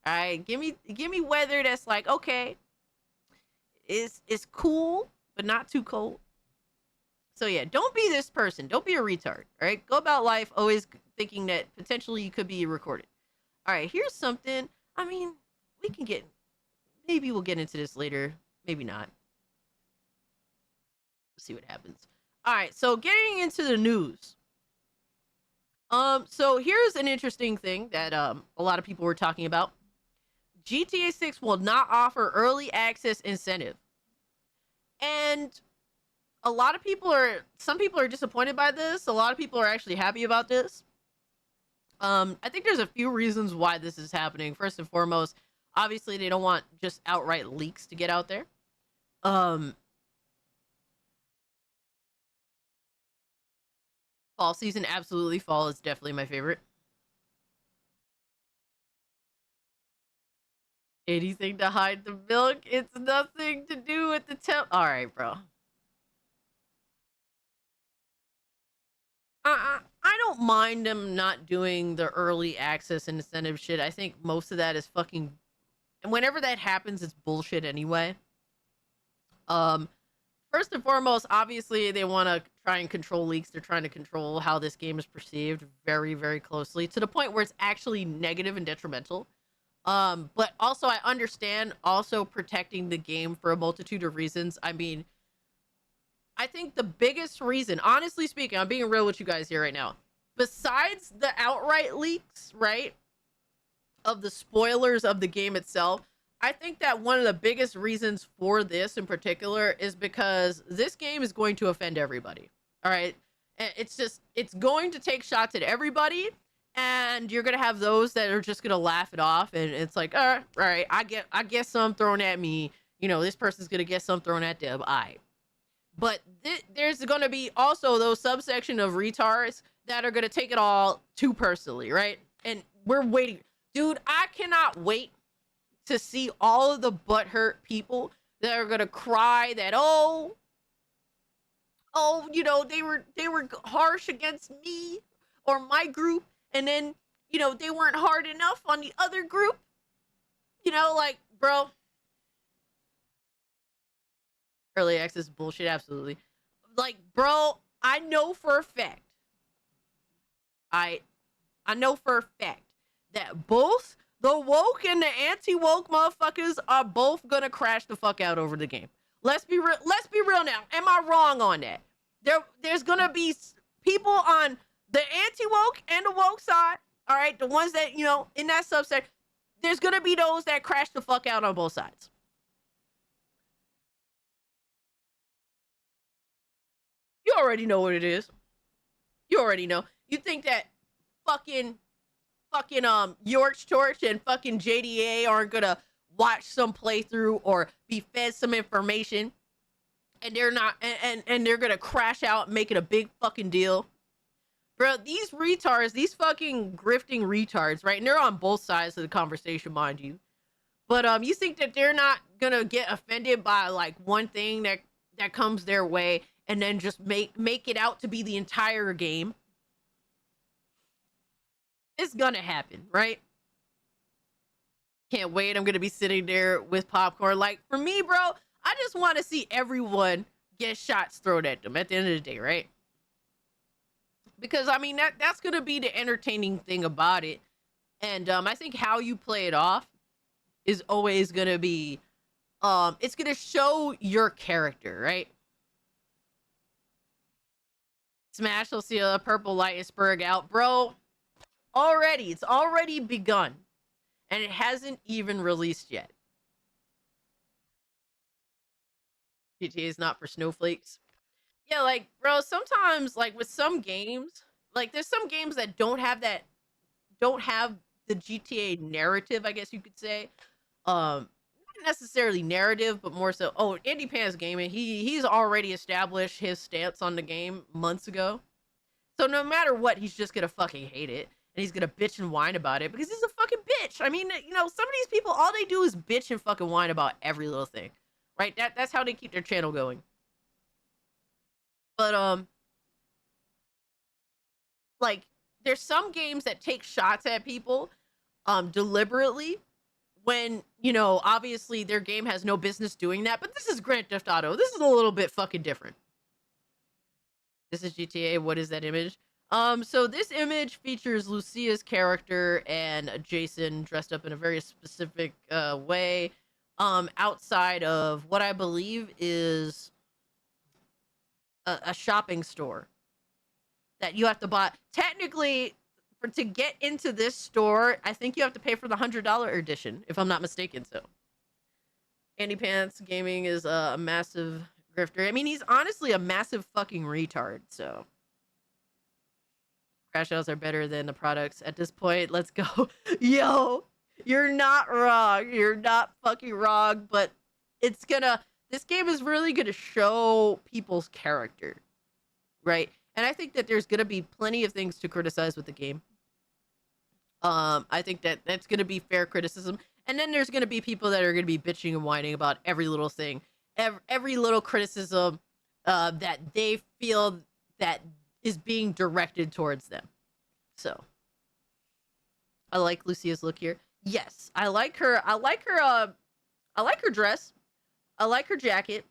All right, give me weather that's like, okay, it's cool but not too cold. So yeah, don't be this person. Don't be a retard. All right, go about life always thinking that potentially you could be recorded. All right, here's something. I mean, we can get. Maybe we'll get into this later. Maybe not. We'll see what happens. All right, so getting into the news. So here's an interesting thing that a lot of people were talking about. GTA 6 will not offer early access incentive. And some people are disappointed by this. A lot of people are actually happy about this. I think there's a few reasons why this is happening. First and foremost, obviously they don't want just outright leaks to get out there. Fall season, absolutely. Fall is definitely my favorite. Anything to hide the milk? It's nothing to do with the temp. All right, bro. I don't mind them not doing the early access incentive shit. I think most of that is fucking. And whenever that happens, it's bullshit anyway. first and foremost, obviously they want to try and control leaks. They're trying to control how this game is perceived very, very closely to the point where it's actually negative and detrimental. But also I understand also protecting the game for a multitude of reasons. I mean, I think the biggest reason, honestly speaking, I'm being real with you guys here right now, besides the outright leaks, right, of the spoilers of the game itself, I think that one of the biggest reasons for this in particular is because this game is going to offend everybody. All right. It's going to take shots at everybody, and you're going to have those that are just going to laugh it off. And it's like, all right, I get some thrown at me. You know, this person's going to get some thrown at them. But there's going to be also those subsection of retards that are going to take it all too personally. Right. And we're waiting. Dude, I cannot wait to see all of the butthurt people that are gonna cry that you know, they were harsh against me or my group, and then, you know, they weren't hard enough on the other group. You know, like, bro, early access bullshit, absolutely. Like, bro, I know for a fact, I know for a fact that both the woke and the anti-woke motherfuckers are both gonna crash the fuck out over the game. Let's be real now. Am I wrong on that? There's gonna be people on the anti-woke and the woke side, all right? The ones that, you know, in that subset, there's gonna be those that crash the fuck out on both sides. You already know what it is. You already know. You think that fucking York's Torch and fucking JDA aren't gonna watch some playthrough or be fed some information, and they're not, and they're gonna crash out and make it a big fucking deal? Bro, these retards, these fucking grifting retards, right? And they're on both sides of the conversation, mind you. But you think that they're not gonna get offended by like one thing that comes their way and then just make it out to be the entire game? It's gonna happen, right? Can't wait. I'm gonna be sitting there with popcorn. Like, for me, bro, I just want to see everyone get shots thrown at them at the end of the day, right? Because I mean, that's gonna be the entertaining thing about it. And I think how you play it off is always gonna be it's gonna show your character, right? Smash will see a purple light iceberg out, bro. It's already begun, and it hasn't even released yet. GTA is not for snowflakes. Yeah, like, bro, sometimes, like, with some games, like, there's some games that don't have the GTA narrative, I guess you could say. Not necessarily narrative, but more so, Andy Pants Gaming, he's already established his stance on the game months ago. So no matter what, he's just gonna fucking hate it. And he's gonna bitch and whine about it because he's a fucking bitch. I mean, you know, some of these people, all they do is bitch and fucking whine about every little thing, right? That's how they keep their channel going. But like, there's some games that take shots at people deliberately when, you know, obviously their game has no business doing that. But this is Grand Theft Auto. This is a little bit fucking different. This is GTA. What is that image? So this image features Lucia's character and Jason dressed up in a very specific way, outside of what I believe is a shopping store that you have to buy. Technically, to get into this store, I think you have to pay for the $100 edition, if I'm not mistaken. So, Andy Pants Gaming is a massive grifter. I mean, he's honestly a massive fucking retard. So. Crash outs are better than the products at this point. Let's go. Yo, you're not wrong. You're not fucking wrong, but this game is really gonna show people's character, right? And I think that there's gonna be plenty of things to criticize with the game. I think that that's gonna be fair criticism. And then there's gonna be people that are gonna be bitching and whining about every little thing, every little criticism that they feel that is being directed towards them. So I like Lucia's look here. Yes, I like her. I like her dress. I like her jacket.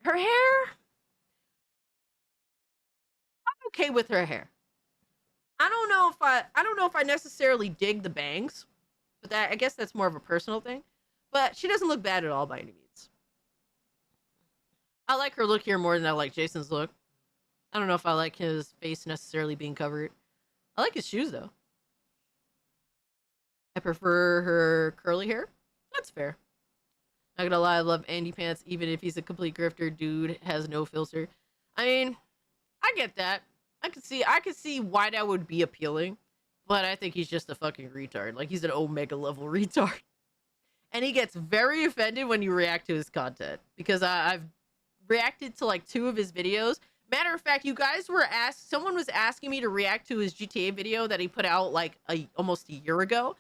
Her hair, I'm okay with her hair. I don't know if I necessarily dig the bangs, but I guess that's more of a personal thing. But she doesn't look bad at all by any means. I like her look here more than I like Jason's look. I don't know if I like his face necessarily being covered. I like his shoes though. I prefer her curly hair. That's fair. Not gonna lie, I love Andy Pants, even if he's a complete grifter. Dude has no filter. I mean, I get that. I could see why that would be appealing, but I think he's just a fucking retard. Like, he's an Omega level retard. And he gets very offended when you react to his content, because I've reacted to like 2 of his videos. Matter of fact, you guys were someone was asking me to react to his GTA video that he put out like almost a year ago.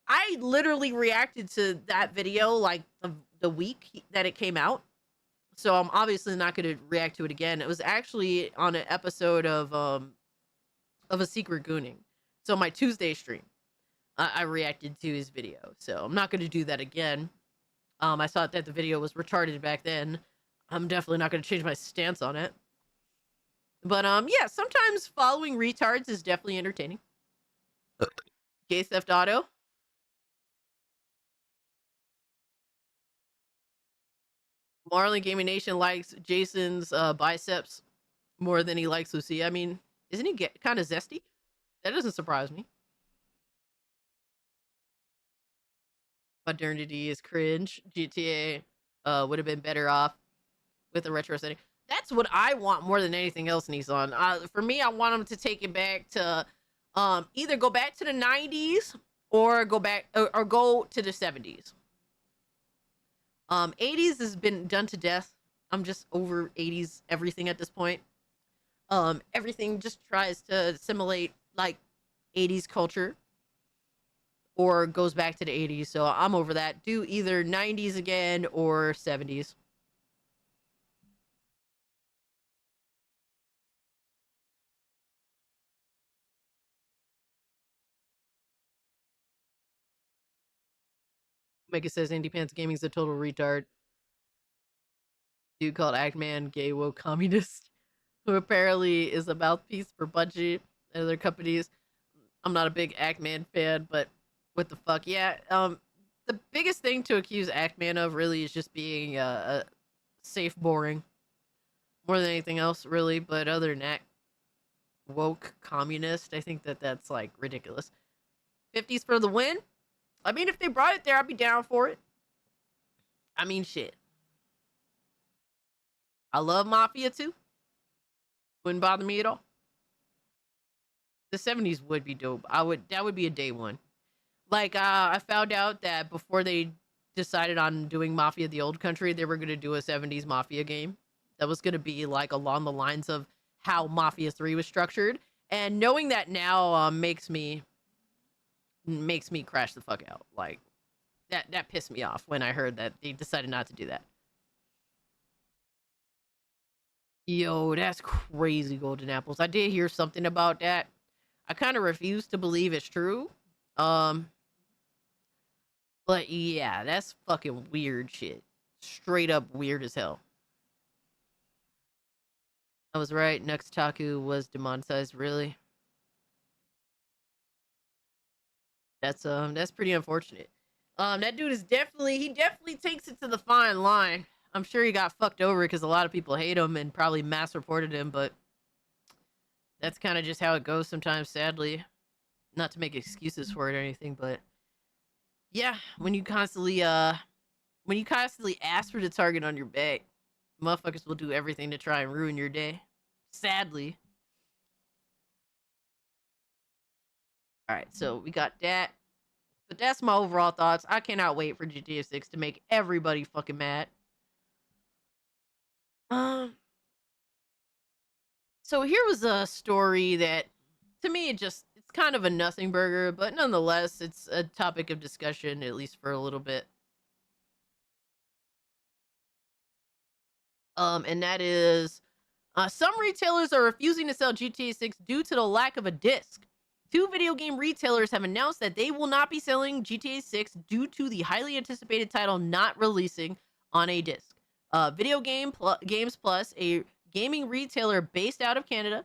I literally reacted to that video like the week that it came out. So I'm obviously not going to react to it again. It was actually on an episode of a secret gooning. So my Tuesday stream, I reacted to his video. So I'm not going to do that again. I thought that the video was retarded back then. I'm definitely not going to change my stance on it. But yeah, sometimes following retards is definitely entertaining. Gay Theft Auto. Marlon Gaming Nation likes Jason's biceps more than he likes Lucy. I mean, isn't he kind of zesty? That doesn't surprise me. Modernity is cringe. GTA would have been better off with a retro setting. That's what I want more than anything else, Nissan. For me, I want them to take it back to either go back to the 90s or go back or go to the 70s. 80s has been done to death. I'm just over 80s everything at this point. Everything just tries to simulate like 80s culture or goes back to the 80s. So I'm over that. Do either 90s again or 70s. Mega says Andy Pants Gaming is a total retard. Dude called Actman gay woke communist, who apparently is a mouthpiece for Bungie and other companies. I'm not a big Actman fan, but what the fuck? Yeah, the biggest thing to accuse Actman of really is just being a safe boring. More than anything else, really. But other than that, woke communist, I think that's like ridiculous. 50s for the win? I mean, if they brought it there, I'd be down for it. I mean, shit. I love Mafia too. Wouldn't bother me at all. The 70s would be dope. That would be a day one. Like, I found out that before they decided on doing Mafia the Old Country, they were going to do a 70s Mafia game. That was going to be like along the lines of how Mafia 3 was structured. And knowing that now makes me crash the fuck out. Like, that pissed me off when I heard that they decided not to do that. Yo, that's crazy, Golden Apples. I did hear something about that. I kind of refuse to believe it's true. But yeah, that's fucking weird shit. Straight up weird as hell. I was right. Nuxtaku was demonetized, really. That's pretty unfortunate. That dude is definitely takes it to the fine line. I'm sure he got fucked over because a lot of people hate him and probably mass reported him, but that's kind of just how it goes sometimes, sadly. Not to make excuses for it or anything, but yeah, when you constantly ask for the target on your back, motherfuckers will do everything to try and ruin your day. Sadly. Alright, so we got that. But that's my overall thoughts. I cannot wait for GTA 6 to make everybody fucking mad. So here was a story that, to me, it's kind of a nothing burger, but nonetheless, it's a topic of discussion, at least for a little bit. And that is, some retailers are refusing to sell GTA 6 due to the lack of a disc. 2 video game retailers have announced that they will not be selling GTA 6 due to the highly anticipated title not releasing on a disc. Games Plus, a gaming retailer based out of Canada,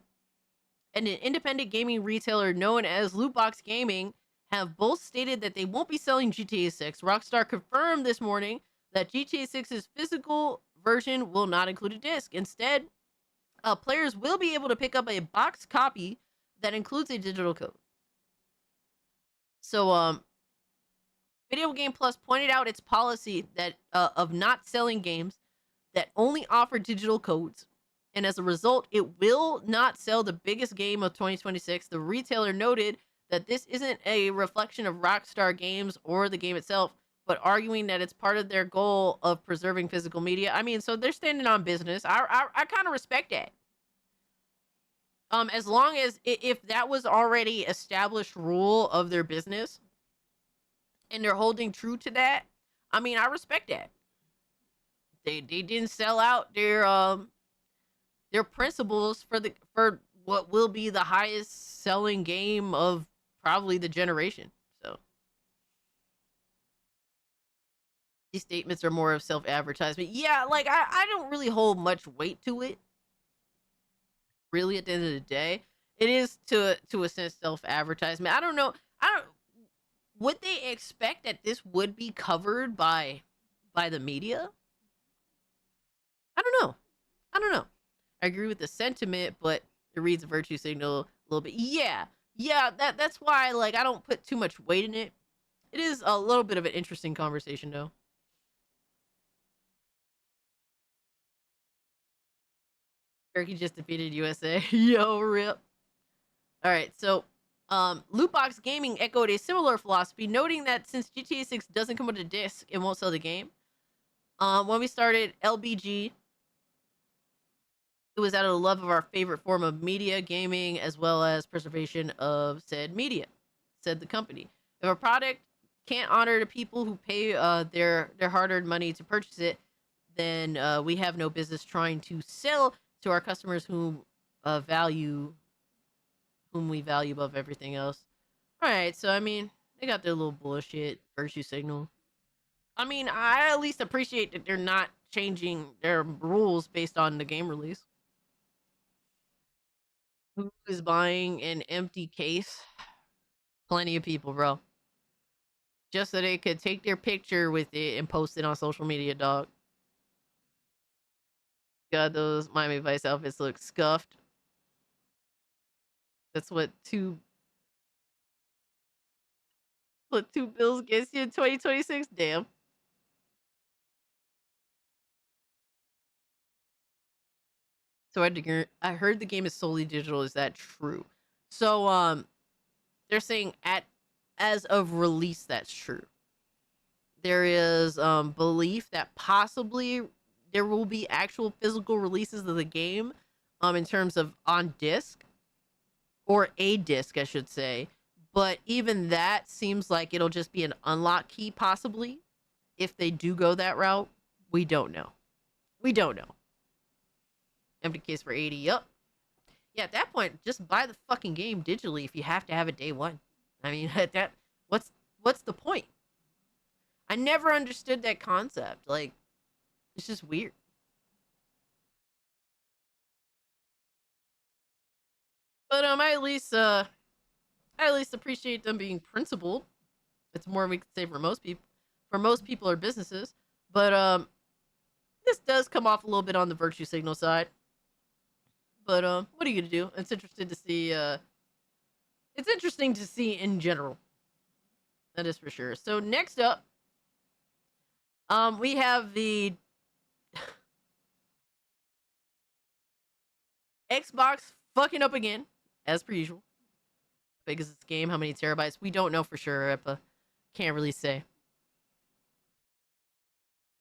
and an independent gaming retailer known as Lootbox Gaming have both stated that they won't be selling GTA 6. Rockstar confirmed this morning that GTA 6's physical version will not include a disc. Instead, players will be able to pick up a boxed copy that includes a digital code. So, Video Game Plus pointed out its policy that of not selling games that only offer digital codes, and as a result, it will not sell the biggest game of 2026. The retailer noted that this isn't a reflection of Rockstar Games or the game itself, but arguing that it's part of their goal of preserving physical media. I mean, so they're standing on business. I kind of respect that. As long as if that was already established rule of their business and they're holding true to that, I mean, I respect that. They didn't sell out their principles for what will be the highest selling game of probably the generation. So these statements are more of self-advertisement. Yeah, like I don't really hold much weight to it. Really, at the end of the day, it is to a sense self-advertisement. I don't know. Would they expect that this would be covered by the media? I don't know. I agree with the sentiment, but it reads a virtue signal a little bit. Yeah, that's why, like, I don't put too much weight in it. It is a little bit of an interesting conversation, though. Turkey just defeated USA. Yo, rip. All right, so Lootbox Gaming echoed a similar philosophy, noting that since GTA 6 doesn't come with a disc, it won't sell the game. When we started LBG, it was out of the love of our favorite form of media, gaming, as well as preservation of said media, said the company. If a product can't honor the people who pay their hard-earned money to purchase it, then we have no business trying to sell to our customers whom we value above everything else. All right, so I mean, they got their little bullshit virtue signal. I mean, I at least appreciate that they're not changing their rules based on the game release. Who is buying an empty case? Plenty of people, bro. Just so they could take their picture with it and post it on social media, dog. God, those Miami Vice outfits look scuffed. That's what two bills gets you in 2026. Damn. So I heard the game is solely digital. Is that true? So they're saying as of release that's true. There is belief that possibly there will be actual physical releases of the game in terms of on disc or a disc, I should say. But even that seems like it'll just be an unlock key, possibly. If they do go that route, we don't know. Empty case for 80. Yup. Yeah, at that point, just buy the fucking game digitally if you have to have it day one. I mean, what's the point? I never understood that concept. Like, it's just weird. But I at least appreciate them being principled. It's more we could say for most people or businesses. But this does come off a little bit on the virtue signal side. But what are you gonna do? It's interesting to see. It's interesting to see in general. That is for sure. So next up, we have the Xbox fucking up again, as per usual. How big is this game? How many terabytes? We don't know for sure, Epa. Can't really say.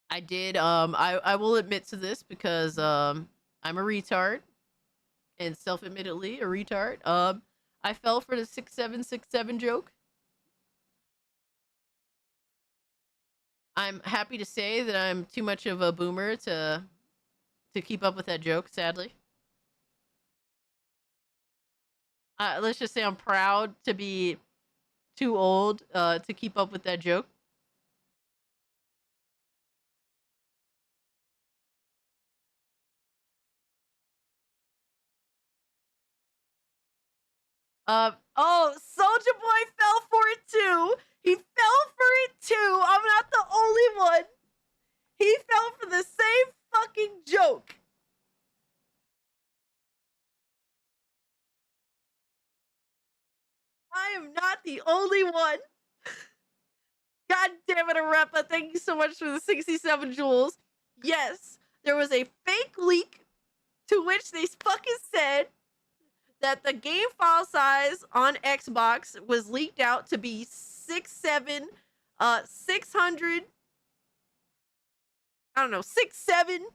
I did, I will admit to this because, I'm a retard. And self-admittedly, a retard. I fell for the 6767 joke. I'm happy to say that I'm too much of a boomer to keep up with that joke, sadly. Let's just say I'm proud to be too old to keep up with that joke. Oh, Soldier Boy fell for it too. He fell for it too. I'm not the only one. He fell for the same fucking joke. I am not the only one. God damn it, Arepa. Thank you so much for the 67 jewels. Yes, there was a fake leak to which they fucking said that the game file size on Xbox was leaked out to be 600, I don't know, 67.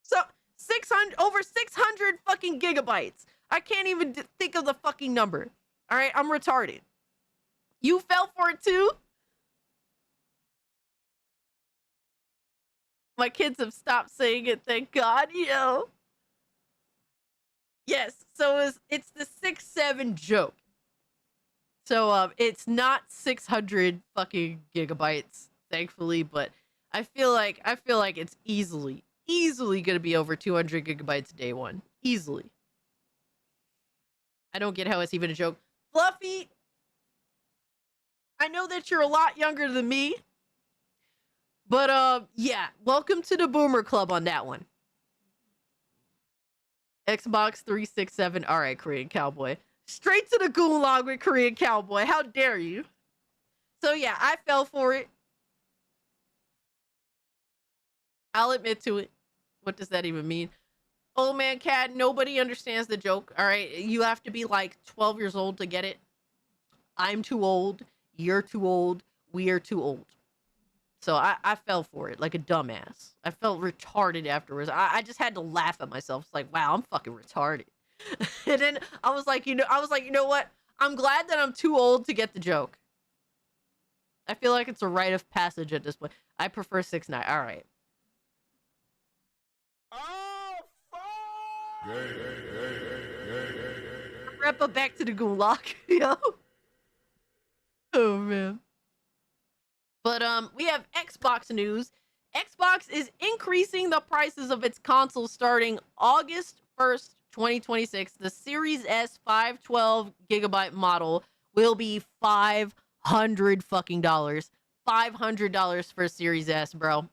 So 600, over 600 fucking gigabytes. I can't even think of the fucking number. All right, I'm retarded. You fell for it too? My kids have stopped saying it, thank God, yo. Yes, so it's the 6-7 joke. So it's not 600 fucking gigabytes, thankfully, but I feel like it's easily gonna be over 200 gigabytes day one. Easily. I don't get how it's even a joke. Fluffy, I know that you're a lot younger than me, but yeah, welcome to the Boomer Club on that one. Xbox 367. All right, Korean Cowboy. Straight to the gulag with Korean Cowboy. How dare you? So yeah, I fell for it. I'll admit to it. What does that even mean? Old man cat, nobody understands the joke. All right, you have to be like 12 years old to get it. I'm too old. You're too old. We are too old. So I fell for it like a dumbass. I felt retarded afterwards. I just had to laugh at myself. It's like, wow, I'm fucking retarded. And then I was like, you know what? I'm glad that I'm too old to get the joke. I feel like it's a rite of passage at this point. I prefer 6ix9ine. All right. Repa back to the gulag, yo. Oh man. But we have Xbox news. Xbox is increasing the prices of its consoles starting August 1st, 2026. The Series S 512 gigabyte model will be $500 fucking dollars. $500 for Series S, bro.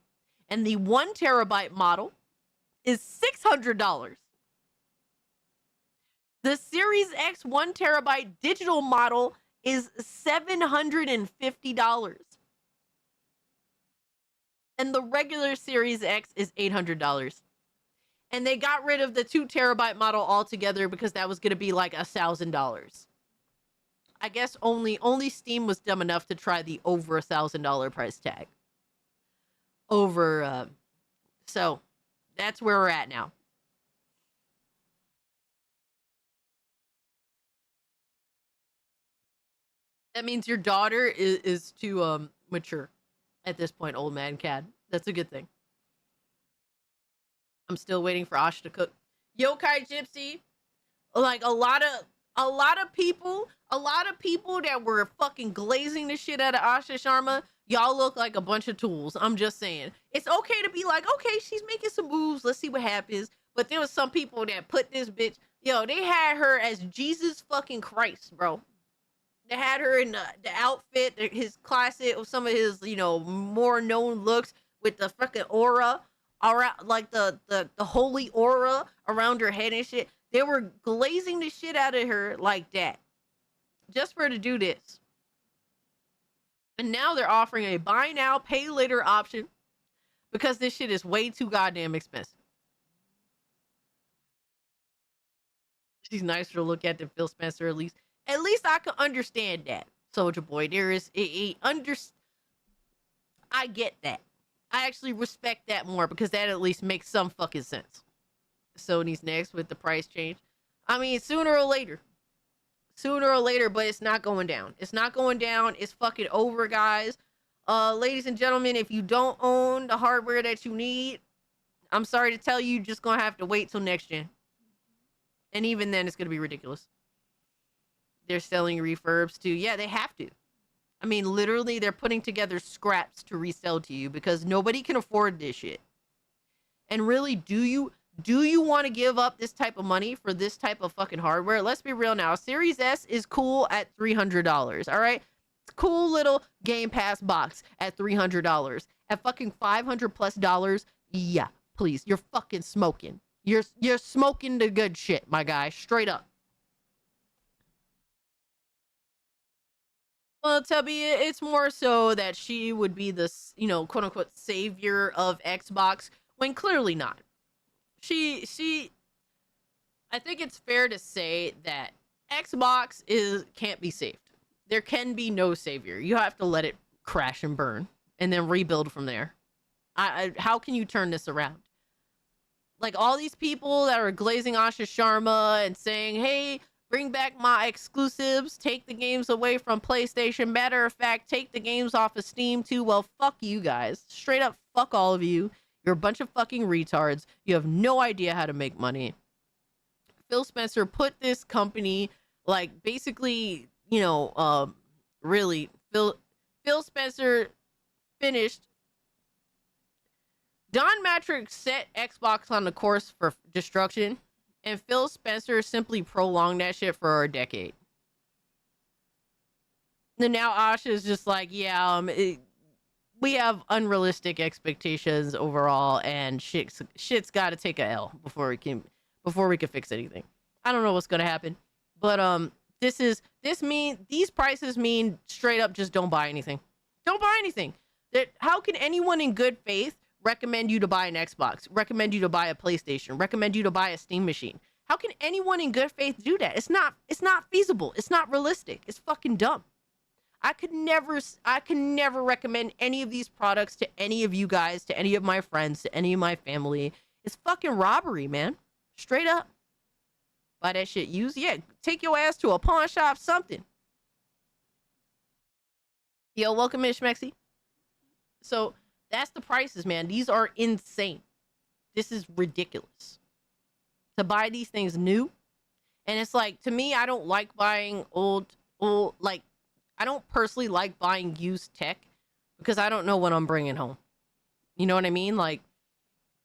And the 1 terabyte model is $600. The Series X 1 terabyte digital model is $750. And the regular Series X is $800. And they got rid of the 2 terabyte model altogether because that was going to be like $1,000. I guess only Steam was dumb enough to try the over $1,000 price tag. So that's where we're at now. That means your daughter is too mature at this point, old man cat. That's a good thing. I'm still waiting for Ash to cook. Yokai Gypsy, like a lot of people that were fucking glazing the shit out of Asha Sharma, y'all look like a bunch of tools. I'm just saying. It's okay to be like, okay, she's making some moves. Let's see what happens. But there was some people that put this bitch, yo, they had her as Jesus fucking Christ, bro. They had her in the outfit, his classic, some of his, more known looks with the fucking aura, like the holy aura around her head and shit. They were glazing the shit out of her like that, just for her to do this. And now they're offering a buy now, pay later option because this shit is way too goddamn expensive. She's nicer to look at than Phil Spencer, at least. At least I can understand that, Soldier Boy. There is I get that. I actually respect that more because that at least makes some fucking sense. Sony's next with the price change. I mean, sooner or later, but it's not going down. It's not going down. It's fucking over, guys. Ladies and gentlemen, if you don't own the hardware that you need, I'm sorry to tell you, you're just gonna have to wait till next gen. And even then, it's gonna be ridiculous. They're selling refurbs too. Yeah, they have to. I mean, literally, they're putting together scraps to resell to you because nobody can afford this shit. And really, do Do you want to give up this type of money for this type of fucking hardware? Let's be real now. Series S is cool at $300. All right. It's cool little Game Pass box at $300. At fucking $500+ yeah, please. You're fucking smoking. You're smoking the good shit, my guy. Straight up. Well, Tubby, it's more so that she would be the, quote unquote savior of Xbox when clearly not. I think it's fair to say that Xbox can't be saved. There can be no savior. You have to let it crash and burn and then rebuild from there. How can you turn this around? Like all these people that are glazing Asha Sharma and saying, hey, bring back my exclusives, take the games away from PlayStation. Matter of fact, take the games off of Steam too. Well, fuck you guys. Straight up, fuck all of you. You're a bunch of fucking retards. You have no idea how to make money. Phil Spencer put this company, like, basically, really, Phil Spencer finished. Don Matrix set Xbox on the course for destruction, and Phil Spencer simply prolonged that shit for a decade. And now Asha is just like, yeah, we have unrealistic expectations overall, and shit's got to take a L before we can fix anything. I don't know what's gonna happen, but these prices mean straight up just don't buy anything. Don't buy anything. How can anyone in good faith recommend you to buy an Xbox, recommend you to buy a PlayStation, recommend you to buy a Steam machine? How can anyone in good faith do that? It's not feasible. It's not realistic. It's fucking dumb. I could never recommend any of these products to any of you guys, to any of my friends, to any of my family. It's fucking robbery, man. Straight up. Buy that shit used. Yeah, take your ass to a pawn shop, something. Yo, welcome in, Schmexy. So that's the prices, man. These are insane. This is ridiculous. To buy these things new. And it's like, to me, I don't like buying I don't personally like buying used tech because I don't know what I'm bringing home. You know what I mean? Like,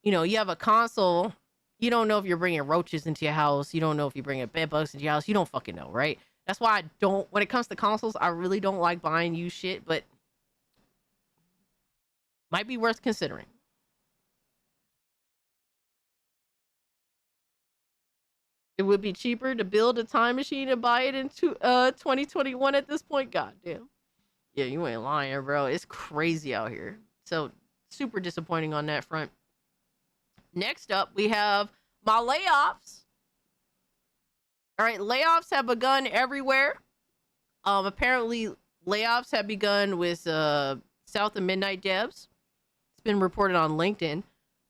you have a console. You don't know if you're bringing roaches into your house. You don't know if you're bringing bed bugs into your house. You don't fucking know, right? That's why when it comes to consoles, I really don't like buying used shit, but might be worth considering. It would be cheaper to build a time machine and buy it in 2021 at this point. Goddamn. Yeah, you ain't lying, bro. It's crazy out here. So super disappointing on that front. Next up, we have my layoffs. All right, layoffs have begun everywhere. Apparently, layoffs have begun with South and Midnight Devs. It's been reported on LinkedIn.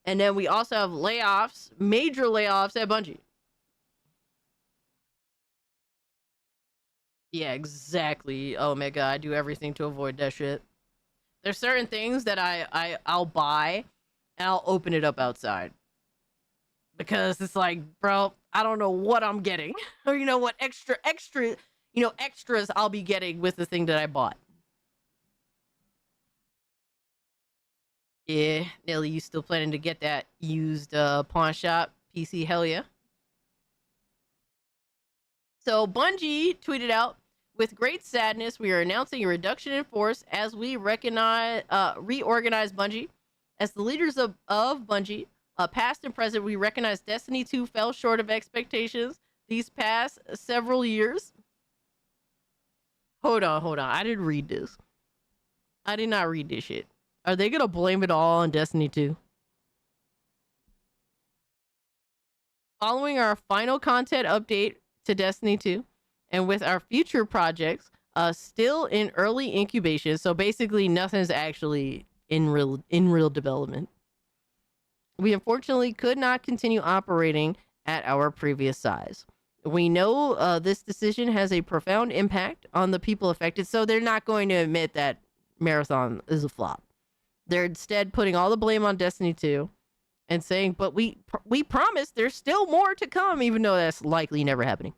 And then we also have layoffs, major layoffs at Bungie. Yeah, exactly. Oh my god, I do everything to avoid that shit. There's certain things that I'll buy and I'll open it up outside. Because it's like, bro, I don't know what I'm getting. Or what extras I'll be getting with the thing that I bought. Yeah, Nelly, you still planning to get that used pawn shop PC? Hell yeah. So Bungie tweeted out, with great sadness, we are announcing a reduction in force as we reorganize Bungie. As the leaders of Bungie, past and present, we recognize Destiny 2 fell short of expectations these past several years. Hold on. I didn't read this. I did not read this shit. Are they going to blame it all on Destiny 2? Following our final content update to Destiny 2, and with our future projects still in early incubation, so basically nothing's actually in real development, we unfortunately could not continue operating at our previous size. We know this decision has a profound impact on the people affected, so they're not going to admit that Marathon is a flop. They're instead putting all the blame on Destiny 2 and saying, but we promise there's still more to come, even though that's likely never happening.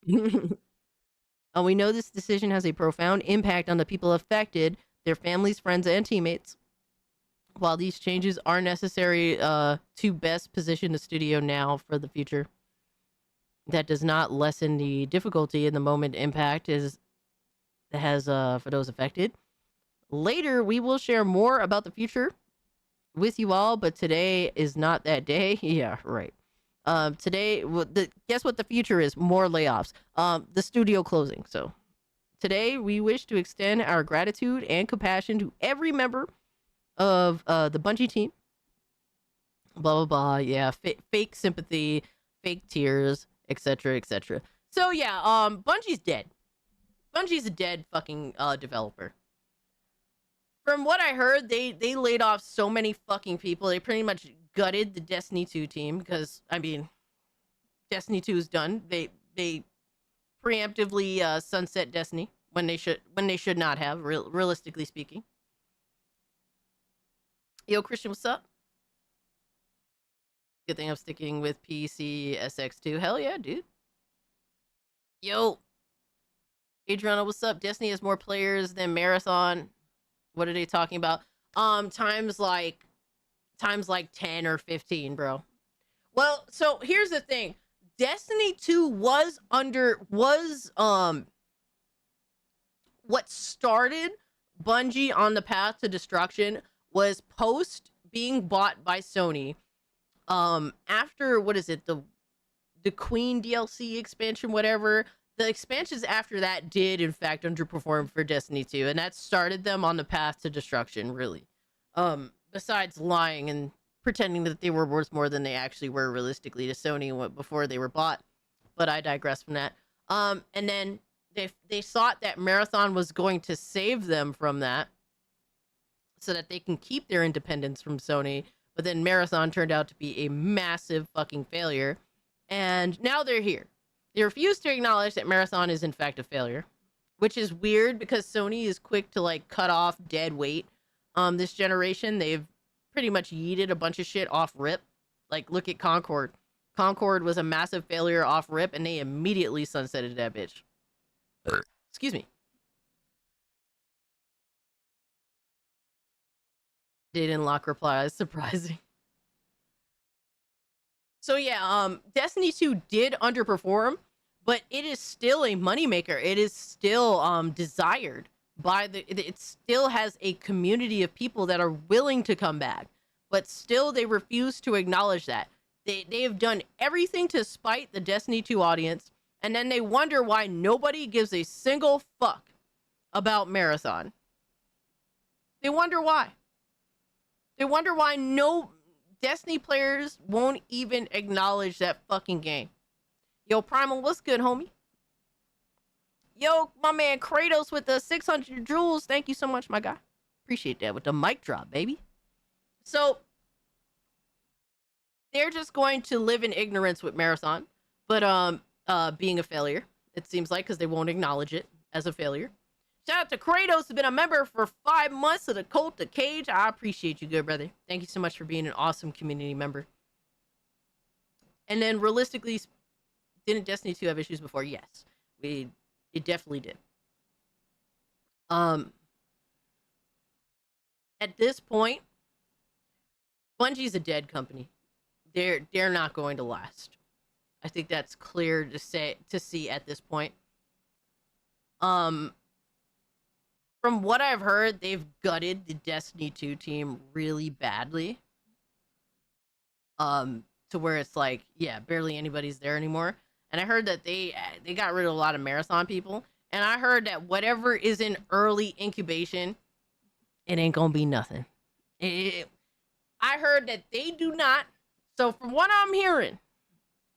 We know this decision has a profound impact on the people affected, their families, friends, and teammates. While these changes are necessary to best position the studio now for the future, that does not lessen the difficulty and the moment impact has for those affected. Later, we will share more about the future with you all, but today is not that day. Yeah, right. Today, guess what the future is? More layoffs. The studio closing. So today, we wish to extend our gratitude and compassion to every member of the Bungie team. Blah blah blah. Yeah, fake sympathy, fake tears, etc. etc. So yeah, Bungie's dead. Bungie's a dead fucking developer. From what I heard, they laid off so many fucking people. They pretty much gutted the Destiny 2 team because, I mean, Destiny 2 is done. They preemptively sunset Destiny when they should not have, realistically speaking. Yo, Christian, what's up? Good thing I'm sticking with PC SX2. Hell yeah, dude. Yo, Adriana, what's up? Destiny has more players than Marathon. What are they talking about? Times like 10 or 15, bro. Well, so here's the thing. Destiny 2 was what started Bungie on the path to destruction was post being bought by Sony. After, what is it, the Queen DLC expansion, whatever, the expansions after that did in fact underperform for Destiny 2, and that started them on the path to destruction, really. Besides lying and pretending that they were worth more than they actually were realistically to Sony before they were bought. But I digress from that. And then they thought that Marathon was going to save them from that so that they can keep their independence from Sony. But then Marathon turned out to be a massive fucking failure. And now they're here. They refuse to acknowledge that Marathon is in fact a failure, which is weird because Sony is quick to like cut off dead weight. This generation, they've pretty much yeeted a bunch of shit off rip. Like, look at Concord. Concord was a massive failure off rip, and they immediately sunsetted that bitch. Excuse me. They didn't lock replies. Surprising. So yeah, Destiny 2 did underperform, but it is still a moneymaker. It is still desired by it still has a community of people that are willing to come back, but still they refuse to acknowledge that. They have done everything to spite the Destiny 2 audience, and then they wonder why nobody gives a single fuck about Marathon. They wonder why. They wonder why no Destiny players won't even acknowledge that fucking game. Yo, Primal, what's good, homie? Yo, my man Kratos with the 600 jewels. Thank you so much, my guy. Appreciate that with the mic drop, baby. So, they're just going to live in ignorance with Marathon, but being a failure, it seems like, because they won't acknowledge it as a failure. Shout out to Kratos, who's been a member for 5 months of the Cult of Cage. I appreciate you, good brother. Thank you so much for being an awesome community member. And then, realistically, didn't Destiny 2 have issues before? Yes, it definitely did. At this point, Bungie's a dead company. They're not going to last. I think that's clear to see at this point. From what I've heard, they've gutted the Destiny 2 team really badly. To where it's like, yeah, barely anybody's there anymore. And I heard that they got rid of a lot of Marathon people. And I heard that whatever is in early incubation, it ain't gonna be nothing. I heard that they do not. So from what I'm hearing,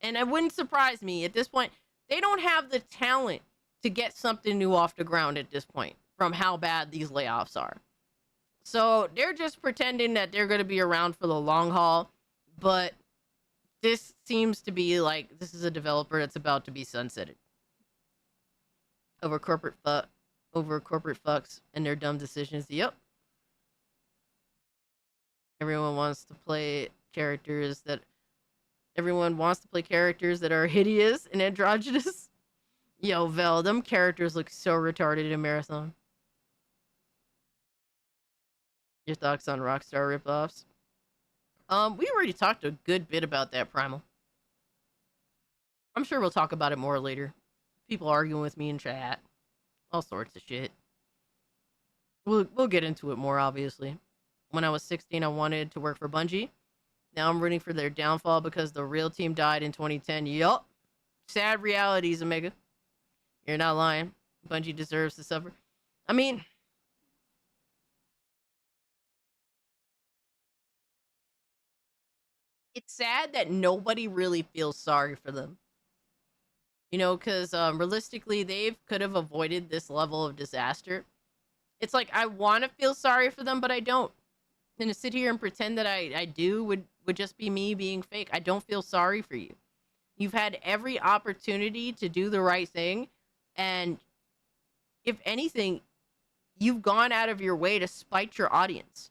and it wouldn't surprise me at this point, they don't have the talent to get something new off the ground at this point from how bad these layoffs are. So they're just pretending that they're going to be around for the long haul. But this seems to be like, this is a developer that's about to be sunsetted. Over corporate fucks and their dumb decisions. Yep. Everyone wants to play characters that are hideous and androgynous. Yo, Vel, them characters look so retarded in Marathon. Your thoughts on Rockstar ripoffs? We already talked a good bit about that, Primal. I'm sure we'll talk about it more later. People arguing with me in chat. All sorts of shit. We'll get into it more, obviously. When I was 16, I wanted to work for Bungie. Now I'm rooting for their downfall because the real team died in 2010. Yup. Sad realities, Omega. You're not lying. Bungie deserves to suffer. I mean, it's sad that nobody really feels sorry for them. You know, because realistically, they could have avoided this level of disaster. It's like, I want to feel sorry for them, but I don't. And to sit here and pretend that I do would just be me being fake. I don't feel sorry for you. You've had every opportunity to do the right thing. And if anything, you've gone out of your way to spite your audience.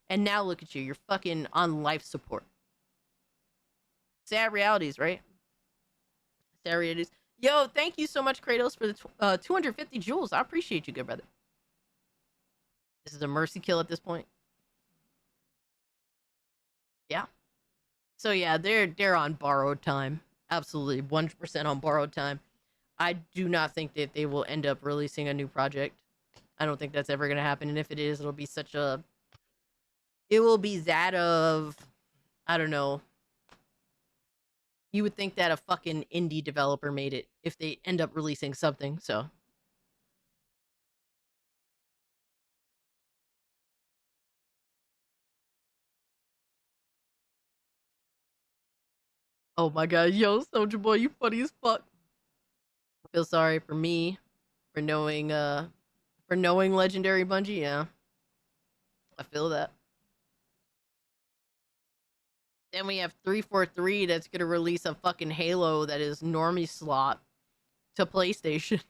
And now look at you. You're fucking on life support. Sad realities, right? Sad realities. Yo, thank you so much, Kratos, for the 250 jewels. I appreciate you, good brother. This is a mercy kill at this point. Yeah. So yeah, they're on borrowed time. Absolutely, 100% on borrowed time. I do not think that they will end up releasing a new project. I don't think that's ever going to happen. And if it is, it'll be such a... It will be that of... I don't know. You would think that a fucking indie developer made it if they end up releasing something, so... Oh my god, yo, Soldier Boy, you funny as fuck. I feel sorry for me for knowing Legendary Bungie, yeah. I feel that. Then we have 343 that's gonna release a fucking Halo that is normie slot to PlayStation.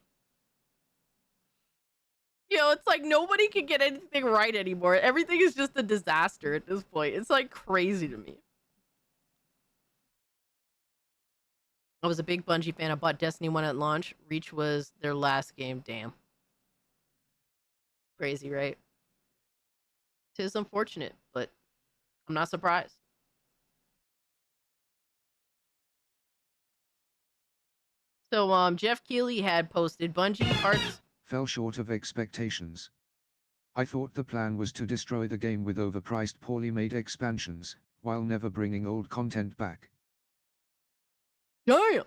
Yo, it's like nobody can get anything right anymore. Everything is just a disaster at this point. It's like crazy to me. I was a big Bungie fan. I bought Destiny 1 at launch. Reach was their last game. Damn. Crazy, right? Tis unfortunate, but I'm not surprised. So, Jeff Keighley had posted Bungie parts... Fell short of expectations. I thought the plan was to destroy the game with overpriced, poorly made expansions, while never bringing old content back. Damn.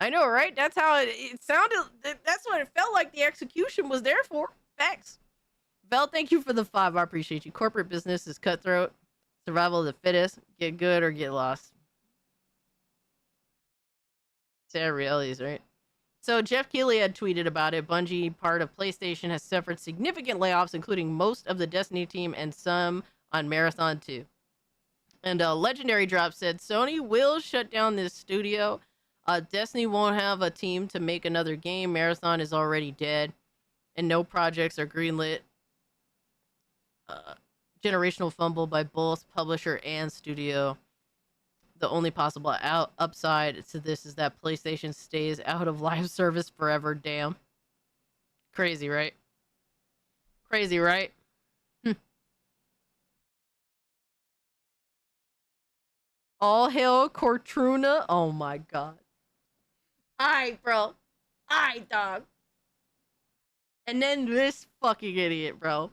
I know, right? That's how it sounded. That's what it felt like the execution was there for. Facts. Vel, thank you for the 5. I appreciate you. Corporate business is cutthroat. Survival of the fittest. Get good or get lost. Sad realities, right? So Jeff Keighley had tweeted about it. Bungie, part of PlayStation, has suffered significant layoffs, including most of the Destiny team and some on Marathon 2. And Legendary Drop said, Sony will shut down this studio. Destiny won't have a team to make another game. Marathon is already dead. And no projects are greenlit. Generational fumble by both publisher and studio. The only possible upside to this is that PlayStation stays out of live service forever. Damn. Crazy, right? Crazy, right? All hail Cortruna. Oh my god. Alright, bro. Alright, dog. And then this fucking idiot, bro.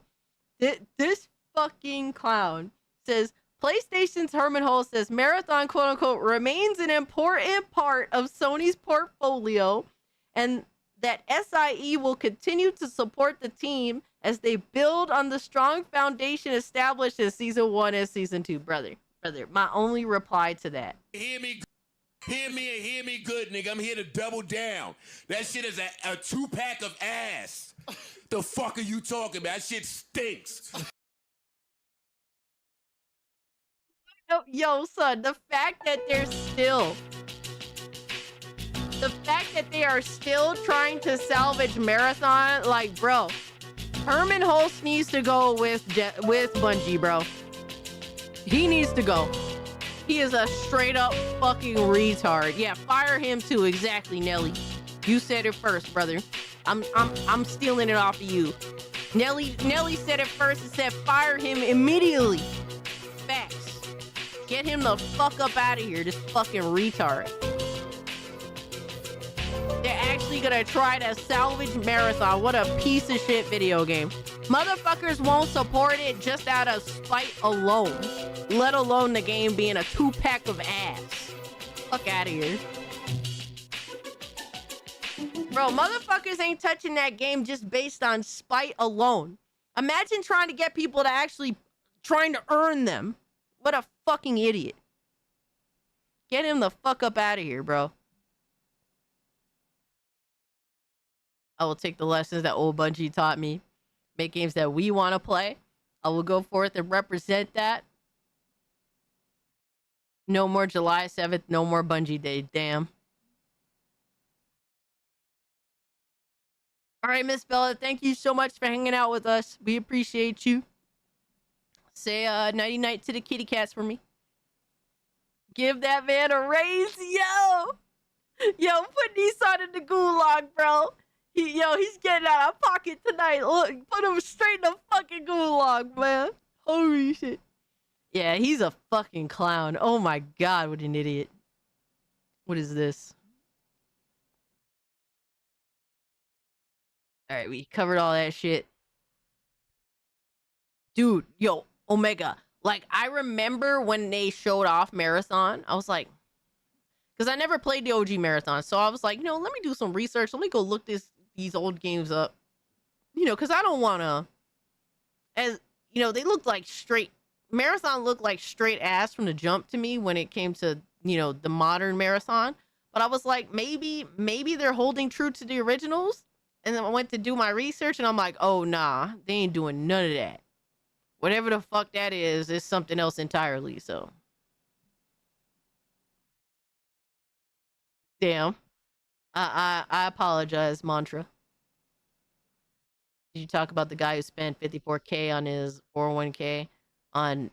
This fucking clown says, PlayStation's Herman Hull says Marathon, quote unquote, remains an important part of Sony's portfolio and that SIE will continue to support the team as they build on the strong foundation established in Season 1 and Season 2. Brother, my only reply to that. Hear me good, nigga. I'm here to double down. That shit is a 2-pack of ass. The fuck are you talking about? That shit stinks. Yo, son, the fact that they are still trying to salvage Marathon, like, bro, Herman Hulst needs to go with Bungie, bro. He needs to go. He is a straight up fucking retard. Yeah, fire him too. Exactly, Nelly. You said it first, brother. I'm stealing it off of you. Nelly said it first. It said fire him immediately. Facts. Get him the fuck up out of here. This fucking retard. They're actually gonna try to salvage Marathon. What a piece of shit video game. Motherfuckers won't support it just out of spite alone. Let alone the game being a 2-pack of ass. Fuck out of here. Bro, motherfuckers ain't touching that game just based on spite alone. Imagine trying to get people to actually trying to earn them. What a fucking idiot. Get him the fuck up out of here, bro. I will take the lessons that old Bungie taught me. Make games that we want to play. I will go forth and represent that. No more July 7th. No more Bungie Day. Damn. All right, Miss Bella, thank you so much for hanging out with us. We appreciate you. Say nighty night to the kitty cats for me. Give that man a raise, yo. Put Nissan in the gulag, bro. He's getting out of pocket tonight. Look, put him straight in the fucking gulag, man. Holy shit. Yeah, he's a fucking clown. Oh my god, what an idiot. What is this? All right, we covered all that shit. Dude, yo, Omega. Like, I remember when they showed off Marathon, I was like, because I never played the OG Marathon. So I was like, let me do some research. Let me go look these old games up. Because I don't want to, they looked like Marathon looked like straight ass from the jump to me when it came to, the modern Marathon. But I was like, maybe they're holding true to the originals. And then I went to do my research and I'm like, oh, nah, they ain't doing none of that. Whatever the fuck that is something else entirely. So, damn. I apologize, Mantra. Did you talk about the guy who spent $54K on his 401k on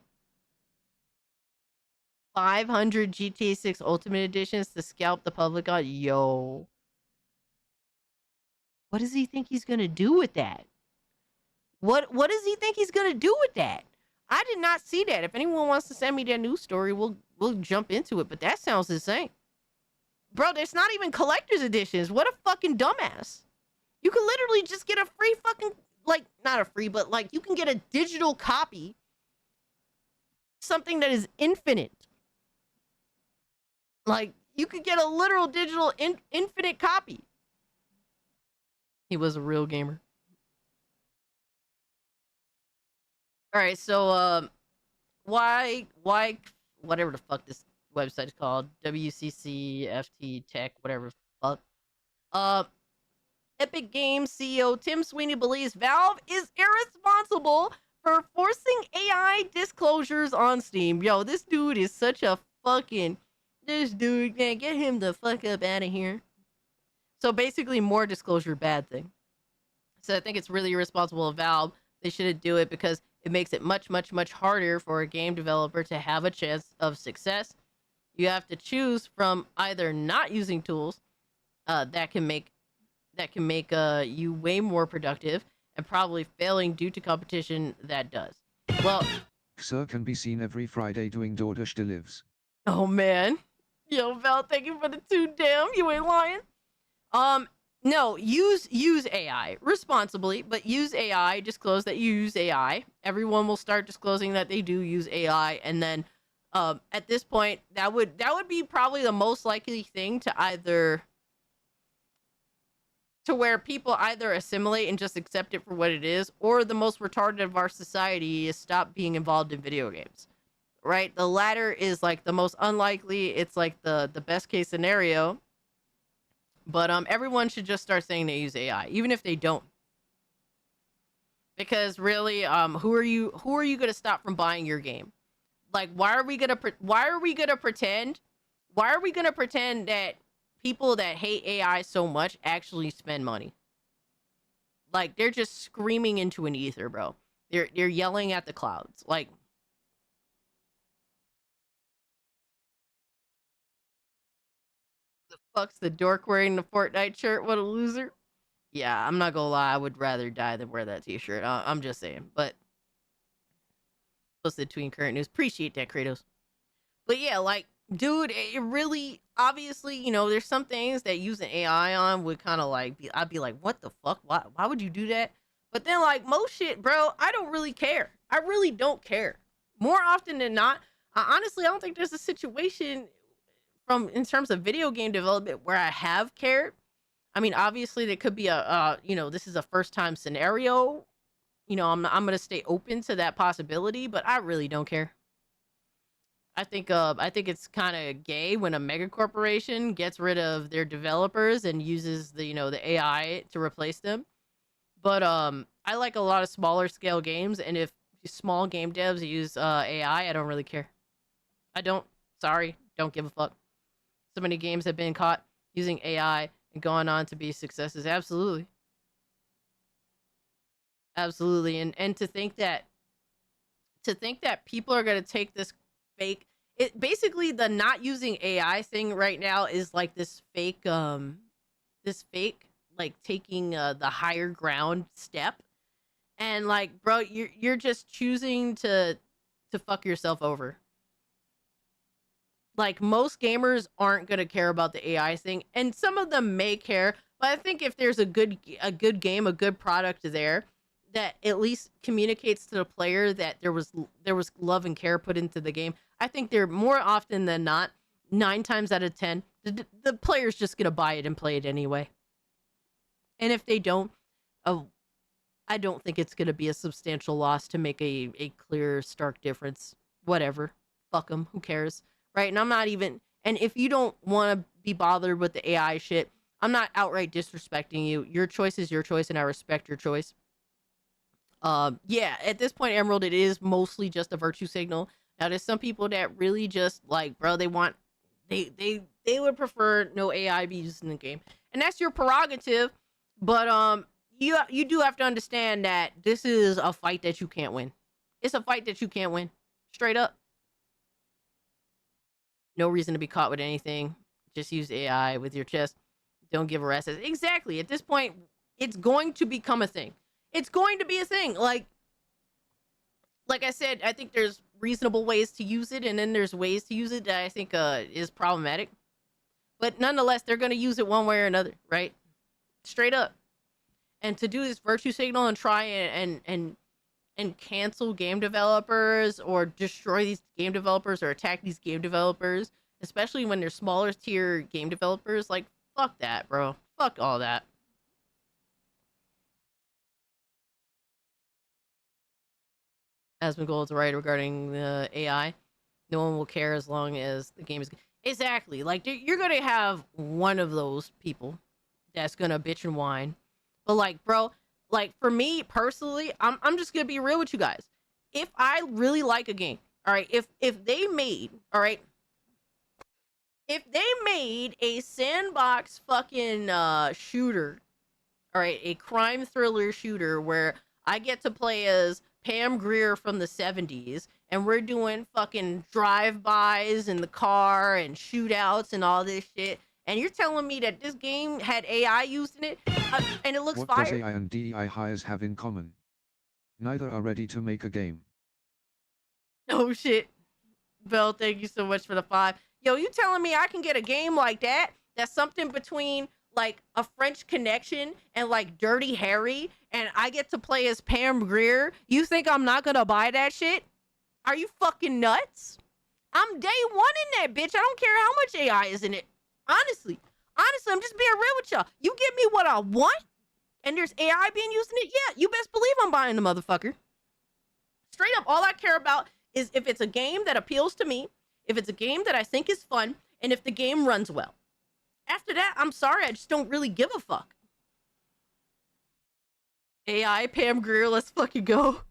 500 GTA 6 Ultimate Editions to scalp the public on? Yo. What does he think he's going to do with that? What does he think he's going to do with that? I did not see that. If anyone wants to send me that news story, we'll jump into it. But that sounds insane. Bro, there's not even collector's editions. What a fucking dumbass. You can literally just get a free fucking, not a free, but you can get a digital copy. Something that is infinite. You could get a literal digital infinite copy. He was a real gamer. All right, so why whatever the fuck this website is called, WCC FT Tech, whatever the fuck. Epic Games CEO Tim Sweeney believes Valve is irresponsible for forcing AI disclosures on Steam. Yo, this dude is such a fucking man, get him the fuck up out of here. So basically, more disclosure, bad thing. So I think it's really irresponsible of Valve. They shouldn't do it because it makes it much, much, much harder for a game developer to have a chance of success. You have to choose from either not using tools that can make you way more productive, and probably failing due to competition that does. Well, Sir can be seen every Friday doing DoorDash delivs. Oh man, yo Val, thank you for the 2 damn. You ain't lying. No, use AI responsibly, but use AI. Disclose that you use AI. Everyone will start disclosing that they do use AI, and then at this point, that would be probably the most likely thing to where people either assimilate and just accept it for what it is, or the most retarded of our society is stop being involved in video games. Right? The latter is the most unlikely. It's the best case scenario. But everyone should just start saying they use AI, even if they don't. Because really, who are you going to stop from buying your game? Why are we going to pretend that people that hate AI so much actually spend money? They're just screaming into an ether, bro. They're yelling at the clouds. The fuck's the dork wearing the Fortnite shirt? What a loser. Yeah, I'm not gonna lie. I would rather die than wear that T-shirt. I'm just saying. But posted between current news. Appreciate that, Kratos. But yeah, like, dude, it really obviously, you know, there's some things that using AI on would kind of like be. I'd be like, what the fuck? Why would you do that? But then, like, most shit, bro, I don't really care. I really don't care. More often than not, honestly, I don't think there's a situation in terms of video game development where I have cared. I mean, obviously, there could be you know, this is a first time scenario. You know, I'm gonna stay open to that possibility, but I really don't care. I think it's kind of gay when a mega corporation gets rid of their developers and uses the AI to replace them. But I like a lot of smaller scale games, and if small game devs use AI, I don't really care. I don't. Sorry, don't give a fuck. So many games have been caught using AI and gone on to be successes. Absolutely. Absolutely. And to think that people are going to take this fake, it basically, the not using AI thing right now is like this fake like taking the higher ground step. And like, bro, you're just choosing to fuck yourself over. Like, most gamers aren't going to care about the AI thing, and some of them may care, but I think if there's a good game, a good product there that at least communicates to the player that there was love and care put into the game, I think they're more often than not, 9 times out of 10, the player's just going to buy it and play it anyway. And if they don't, I don't think it's going to be a substantial loss to make a clear, stark difference. Whatever. Fuck them. Who cares? Right? And I'm not even... And if you don't want to be bothered with the AI shit, I'm not outright disrespecting you. Your choice is your choice, and I respect your choice. Yeah, at this point, Emerald, it is mostly just a virtue signal. Now, there's some people that really just, like, bro, they would prefer no AI be used in the game. And that's your prerogative, but you do have to understand that this is a fight that you can't win. It's a fight that you can't win. Straight up. No reason to be caught with anything. Just use AI with your chest. Don't give a rest. Exactly. At this point, it's going to become a thing. It's going to be a thing. Like I said, I think there's reasonable ways to use it, and then there's ways to use it that I think is problematic. But nonetheless, they're going to use it one way or another, right? Straight up. And to do this virtue signal and try and cancel game developers or destroy these game developers or attack these game developers, especially when they're smaller tier game developers, like, fuck that, bro. Fuck all that. Asmongold's right regarding the AI. No one will care as long as the game is... Exactly. Like, you're going to have one of those people that's going to bitch and whine. But, like, bro, like, for me personally, I'm just going to be real with you guys. If I really like a game, all right, if they made, all right, if they made a sandbox fucking shooter, all right, a crime thriller shooter where I get to play as Pam Grier from the 70s, and we're doing fucking drive-bys in the car and shootouts and all this shit, and you're telling me that this game had AI used in it, and it looks fire? What does AI and DEI hires have in common? Neither are ready to make a game. Oh shit. Bell, thank you so much for the 5. Yo, you telling me I can get a game like that? That's something between like a French Connection and like Dirty Harry, and I get to play as Pam Grier? You think I'm not gonna buy that shit? Are you fucking nuts? I'm day one in that bitch. I don't care how much AI is in it. Honestly, I'm just being real with y'all. You give me what I want, and there's AI being used in it, yeah, you best believe I'm buying the motherfucker. Straight up, all I care about is if it's a game that appeals to me, if it's a game that I think is fun, and if the game runs well. After that, I'm sorry, I just don't really give a fuck. AI, Pam Grier, let's fucking go.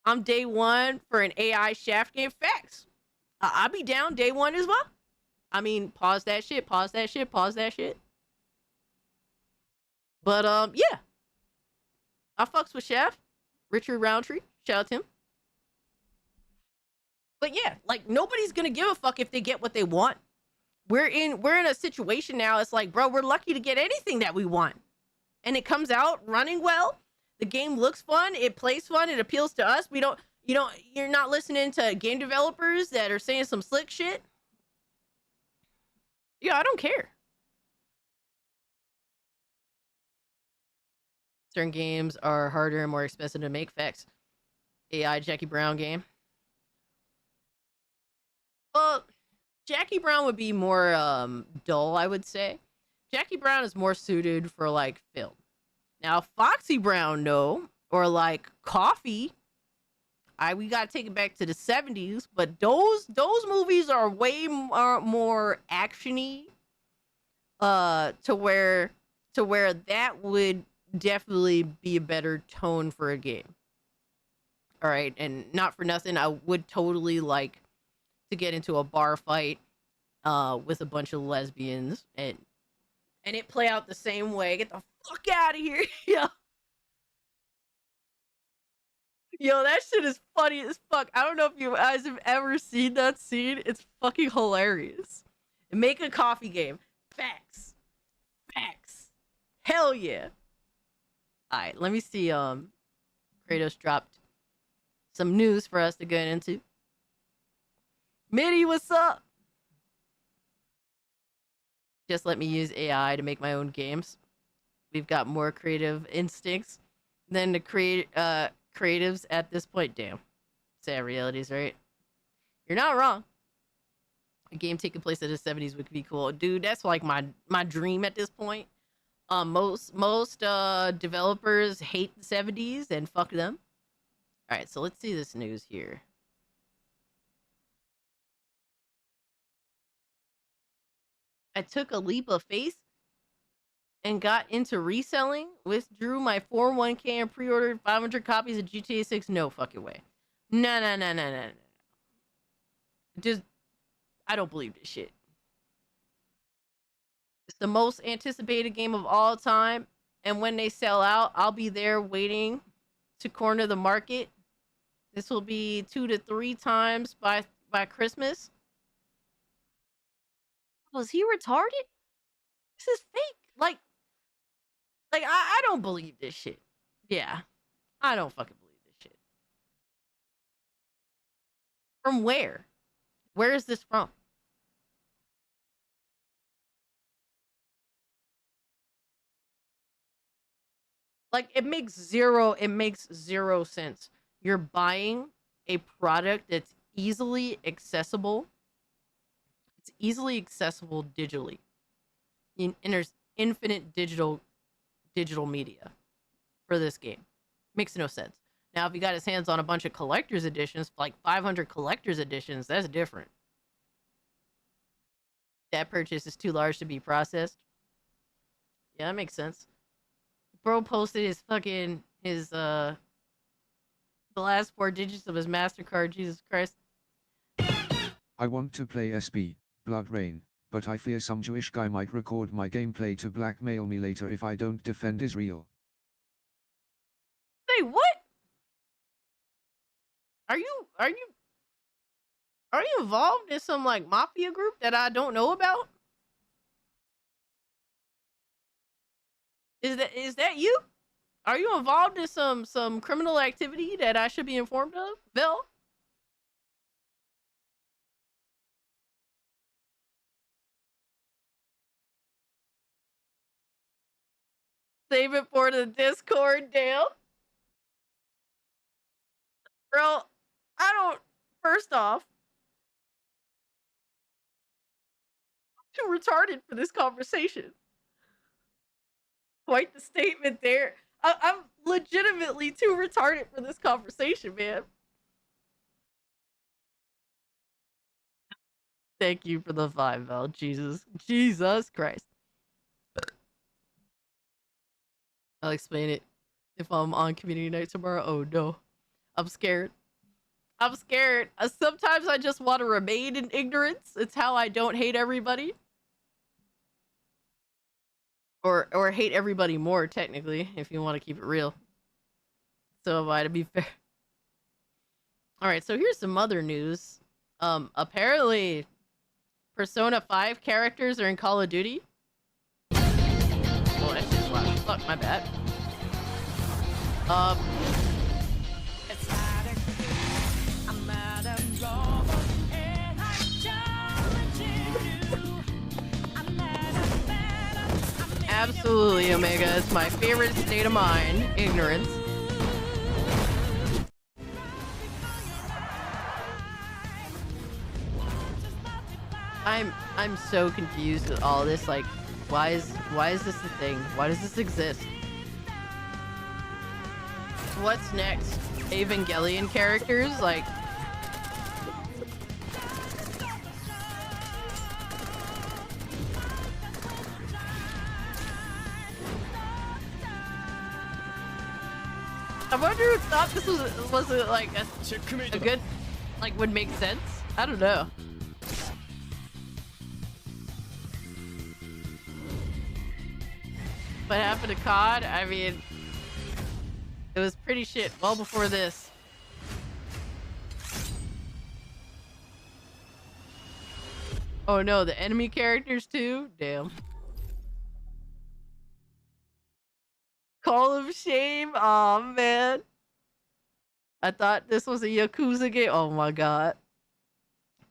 I'm day one for an AI Shaft game. Facts. I'll be down day one as well. I mean, pause that shit, pause that shit, pause that shit. But, yeah. I fucks with Shaft. Richard Roundtree. Shout out to him. But yeah, like, nobody's gonna give a fuck if they get what they want. we're in a situation now. It's like, bro, we're lucky to get anything that we want, and it comes out running well. The game looks fun. It plays fun. It appeals to us. You're not listening to game developers that are saying some slick shit. Yeah, I don't care. Certain games are harder and more expensive to make. Facts. AI Jackie Brown game. Well, Jackie Brown would be more dull, I would say. Jackie Brown is more suited for like film. Now, Foxy Brown, no, or like Coffee. We gotta take it back to the 70s, but those movies are way more actiony. To where that would definitely be a better tone for a game. All right, and not for nothing, I would totally like to get into a bar fight with a bunch of lesbians and it play out the same way. Get the fuck out of here. Yo, that shit is funny as fuck. I don't know if you guys have ever seen that scene. It's fucking hilarious. Make a coffee game. Facts. Hell yeah. Alright, let me see. Kratos dropped some news for us to get into. Mitty, what's up? Just let me use AI to make my own games. We've got more creative instincts than the creatives at this point. Damn. Sad realities, right? You're not wrong. A game taking place in the 70s would be cool. Dude, that's like my dream at this point. Most developers hate the 70s and fuck them. All right, so let's see this news here. I took a leap of faith and got into reselling, withdrew my 401k and pre-ordered 500 copies of GTA 6. No fucking way. No. Just, I don't believe this shit. It's the most anticipated game of all time, and when they sell out, I'll be there waiting to corner the market. This will be 2 to 3 times by Christmas. Was he retarded? This is fake. Like I don't believe this shit. Yeah, I don't fucking believe this shit. From where? Where is this from? Like, it makes zero sense. You're buying a product that's easily accessible. It's easily accessible digitally. And there's infinite digital media for this game. Makes no sense. Now, if you got his hands on a bunch of collector's editions, like 500 collector's editions, that's different. That purchase is too large to be processed. Yeah, that makes sense. Bro posted his fucking, the last 4 digits of his MasterCard, Jesus Christ. I want to play SB, Blood Rain, but I fear some Jewish guy might record my gameplay to blackmail me later if I don't defend Israel. Say what? Are you involved in some like mafia group that I don't know about? Is that you? Are you involved in some criminal activity that I should be informed of, Bill? Save it for the Discord, Dale. Bro, I don't. First off, I'm too retarded for this conversation. Quite the statement there. I'm legitimately too retarded for this conversation, man. Thank you for the 5, Val. Jesus Christ. I'll explain it if I'm on community night tomorrow. Oh no, I'm scared. Sometimes I just want to remain in ignorance. It's how I don't hate everybody. Or hate everybody more, technically, if you want to keep it real. So am I, to be fair. Alright, so here's some other news. Apparently, Persona 5 characters are in Call of Duty? Oh, that's just loud. Fuck, my bad. Absolutely, Omega. It's my favorite state of mind. Ignorance. I'm so confused with all this. Like, why is this a thing? Why does this exist? What's next? Evangelion characters? Like, I wonder who thought this was like a good, like, would make sense. I don't know. What happened to COD? I mean, it was pretty shit well before this. Oh no, the enemy characters too? Damn. Call of Shame? Aw, man. I thought this was a Yakuza game. Oh my god.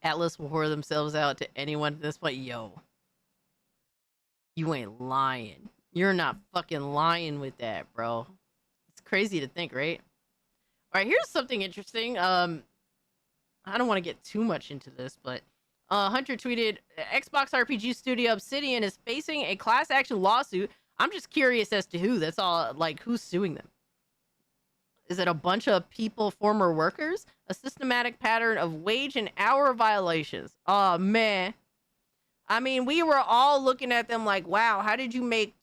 Atlas will whore themselves out to anyone at this point. Yo. You ain't lying. You're not fucking lying with that, bro. It's crazy to think, right? Alright, here's something interesting. I don't want to get too much into this, but Hunter tweeted, Xbox RPG studio Obsidian is facing a class action lawsuit. I'm just curious as to who. That's all. Like, who's suing them? Is it a bunch of people, former workers? A systematic pattern of wage and hour violations. Oh, man. I mean, we were all looking at them like, wow, how did you make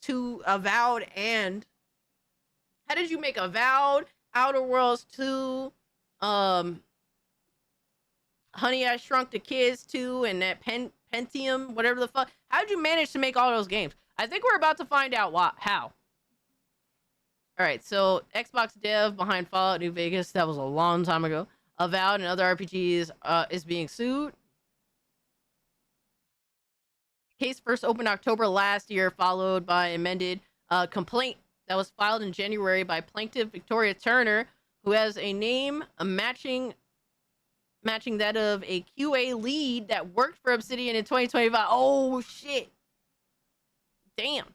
Avowed, Outer Worlds 2, Honey, I Shrunk the Kids 2, and that Pentium, whatever the fuck. How did you manage to make all those games? I think we're about to find out how. All right, so Xbox dev behind Fallout New Vegas, that was a long time ago. Avowed and other RPGs is being sued. Case first opened October last year, followed by amended complaint that was filed in January by plaintiff Victoria Turner, who has a name matching that of a QA lead that worked for Obsidian in 2025. Oh, shit. Damn.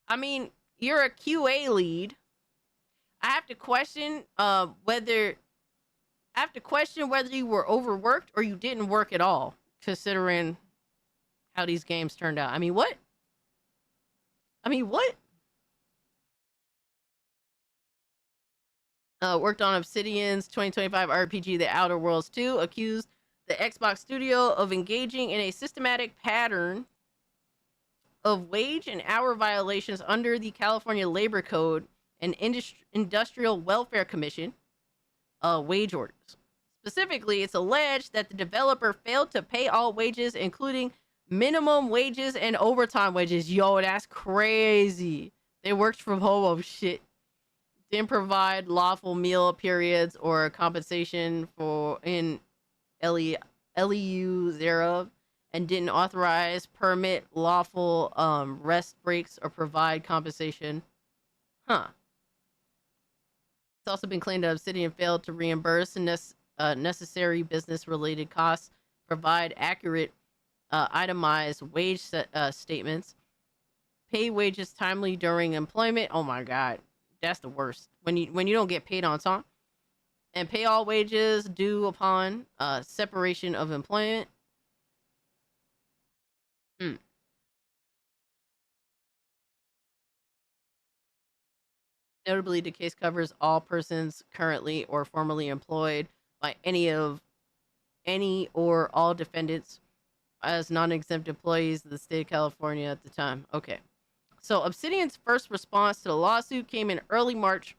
I mean, you're a QA lead. I have to question whether you were overworked or you didn't work at all, considering how these games turned out. I mean, what? Worked on Obsidian's 2025 RPG, The Outer Worlds 2, accused the Xbox studio of engaging in a systematic pattern of wage and hour violations under the California Labor Code and Industrial Welfare Commission wage orders. Specifically, it's alleged that the developer failed to pay all wages, including minimum wages and overtime wages. Yo, that's crazy. They worked from home. Oh, shit. Didn't provide lawful meal periods or compensation in LEU thereof, and didn't authorize, permit lawful rest breaks or provide compensation. Huh. It's also been claimed that Obsidian failed to reimburse necessary business-related costs, provide accurate itemized wage statements, pay wages timely during employment. Oh my god, that's the worst. When you don't get paid on time, and pay all wages due upon separation of employment. Notably, the case covers all persons currently or formerly employed by any or all defendants as non-exempt employees of the state of California at the time. Okay. So Obsidian's first response to the lawsuit came in early March,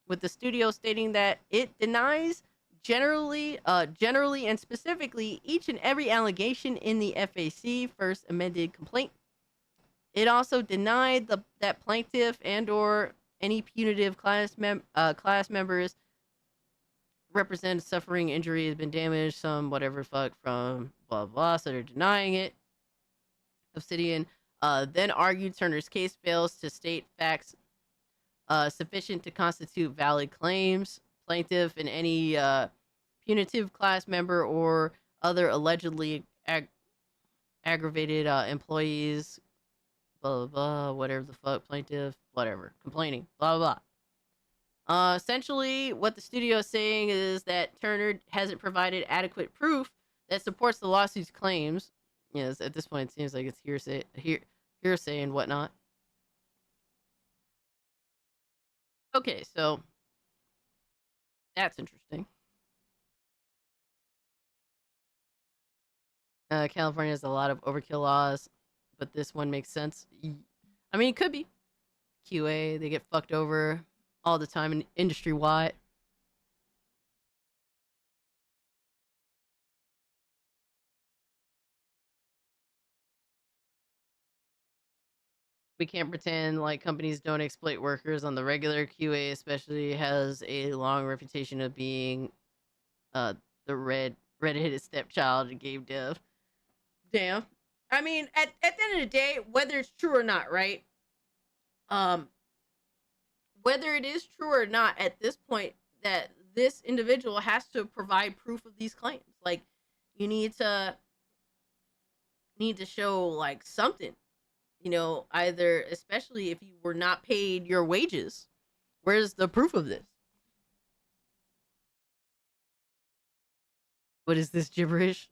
with the studio stating that it denies generally and specifically each and every allegation in the FAC first amended complaint. It also denied that plaintiff and or any punitive class members represents suffering, injury has been damaged, some whatever fuck from blah blah. So they're denying it. Obsidian then argued Turner's case fails to state facts sufficient to constitute valid claims. Plaintiff and any punitive class member or other allegedly aggravated employees, blah, blah, blah, whatever the fuck, plaintiff, whatever, complaining, blah, blah, blah. Essentially, what the studio is saying is that Turner hasn't provided adequate proof that supports the lawsuit's claims. Yes, at this point, it seems like it's hearsay and whatnot. Okay, so that's interesting. California has a lot of overkill laws, but this one makes sense. I mean, it could be. QA, they get fucked over all the time industry-wide. We can't pretend like companies don't exploit workers on the regular. QA especially has a long reputation of being the red-headed stepchild of game dev. Damn. I mean, at the end of the day, whether it's true or not, right? Whether it is true or not at this point, that this individual has to provide proof of these claims. Like, you need to show like something, you know, either, especially if you were not paid your wages. Where's the proof of this? What is this gibberish?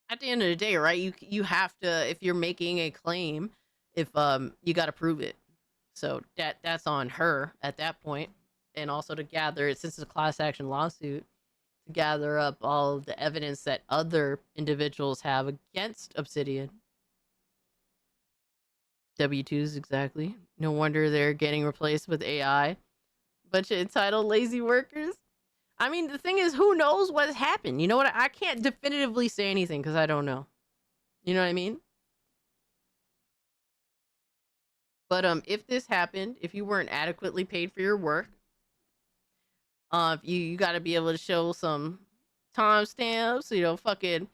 At the end of the day, right? You have to, if you're making a claim, if you got to prove it. So that's on her at that point, and also to gather it, since it's a class action lawsuit, to gather up all of the evidence that other individuals have against Obsidian. W-2s, exactly. No wonder they're getting replaced with AI. Bunch of entitled lazy workers. I mean, the thing is, who knows what has happened? You know what? I can't definitively say anything because I don't know. You know what I mean? But if this happened, if you weren't adequately paid for your work, you got to be able to show some timestamps, you know, fucking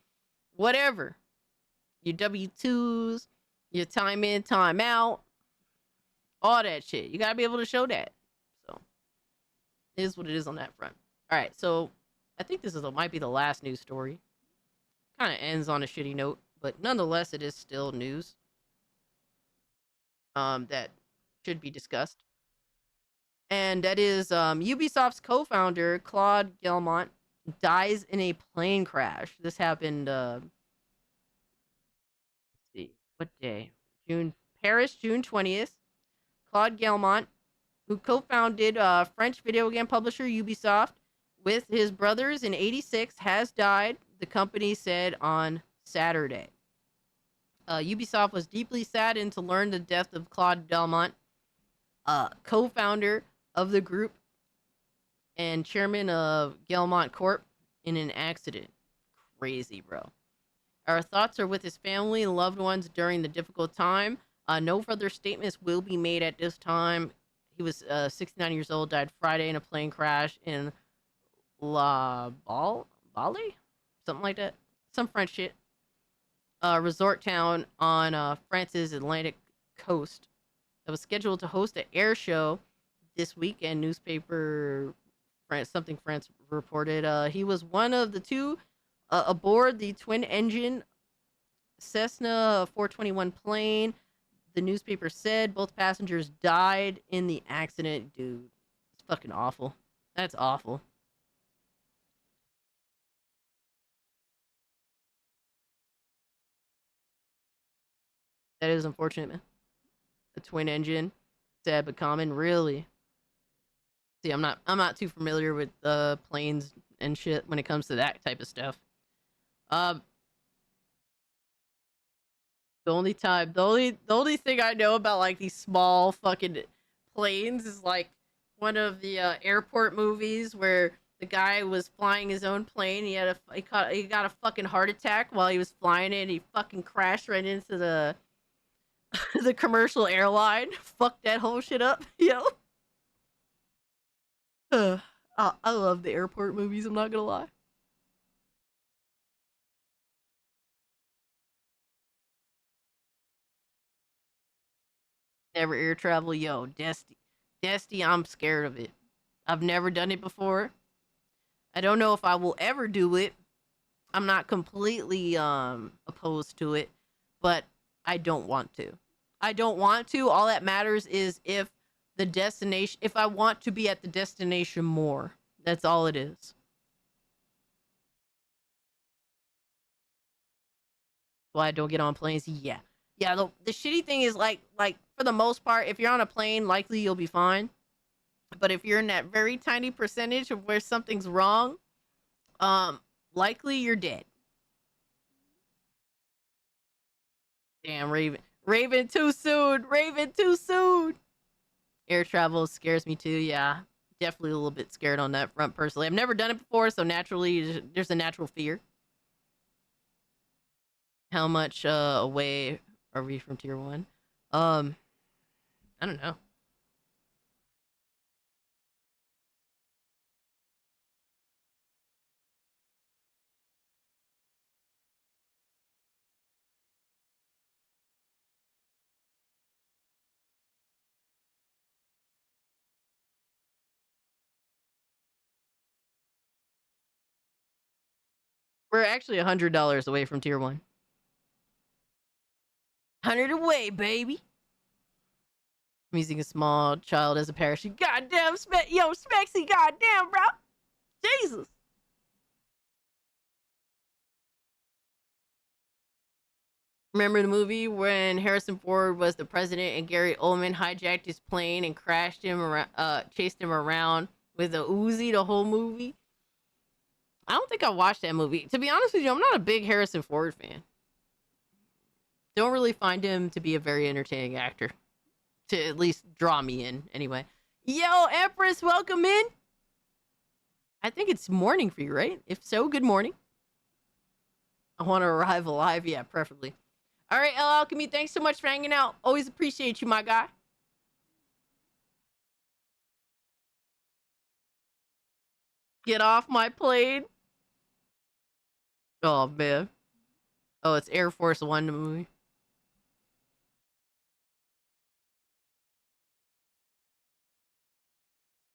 whatever. Your W-2s, your time in, time out, all that shit. You got to be able to show that. So, it is what it is on that front. All right, so I think this might be the last news story. Kind of ends on a shitty note, but nonetheless, it is still news that should be discussed. And that is Ubisoft's co-founder, Claude Guillemot, dies in a plane crash. This happened, let's see, what day? Paris, June 20th. Claude Guillemot, who co-founded French video game publisher Ubisoft with his brothers in '86, has died, the company said on Saturday. Ubisoft was deeply saddened to learn the death of Claude Guillemot, co-founder of the group and chairman of Guillemot Corp, in an accident. Crazy, bro. Our thoughts are with his family and loved ones during the difficult time. No further statements will be made at this time. He was 69 years old, died Friday in a plane crash in Bali? Something like that. Some French shit. Resort town on France's Atlantic coast that was scheduled to host an air show this weekend. Newspaper Something France reported. He was one of the two aboard the twin-engine Cessna 421 plane. The newspaper said both passengers died in the accident. Dude, it's fucking awful. That's awful. That is unfortunate, man. A twin engine, sad but common. Really? See, I'm not too familiar with planes and shit when it comes to that type of stuff. The only thing I know about like these small fucking planes is like one of the airport movies where the guy was flying his own plane. He got a fucking heart attack while he was flying it. And he fucking crashed right into the the commercial airline. Fuck that whole shit up, yo. I love the airport movies, I'm not gonna lie. Never air travel, yo, Desty, I'm scared of it. I've never done it before. I don't know if I will ever do it. I'm not completely opposed to it, but I don't want to. I don't want to. All that matters is if the destination, if I want to be at the destination more. That's all it is. Why I don't get on planes? Yeah. Yeah, the shitty thing is like for the most part, if you're on a plane, likely you'll be fine. But if you're in that very tiny percentage of where something's wrong, likely you're dead. Damn, Raven too soon. Raven too soon. Air travel scares me too. Yeah, definitely a little bit scared on that front personally. I've never done it before, so naturally there's a natural fear. How much away are we from tier 1? I don't know. We're actually $100 away from tier 1. 100 away, baby. I'm using a small child as a parachute. Goddamn, Spexy, goddamn, bro. Jesus. Remember the movie when Harrison Ford was the president and Gary Oldman hijacked his plane and crashed him around, chased him around with a Uzi the whole movie? I don't think I watched that movie. To be honest with you, I'm not a big Harrison Ford fan. Don't really find him to be a very entertaining actor. To at least draw me in, anyway. Yo, Empress, welcome in. I think it's morning for you, right? If so, good morning. I want to arrive alive. Yeah, preferably. All right, El Alchemy, thanks so much for hanging out. Always appreciate you, my guy. Get off my plane. Oh, man. Oh, it's Air Force One, the movie.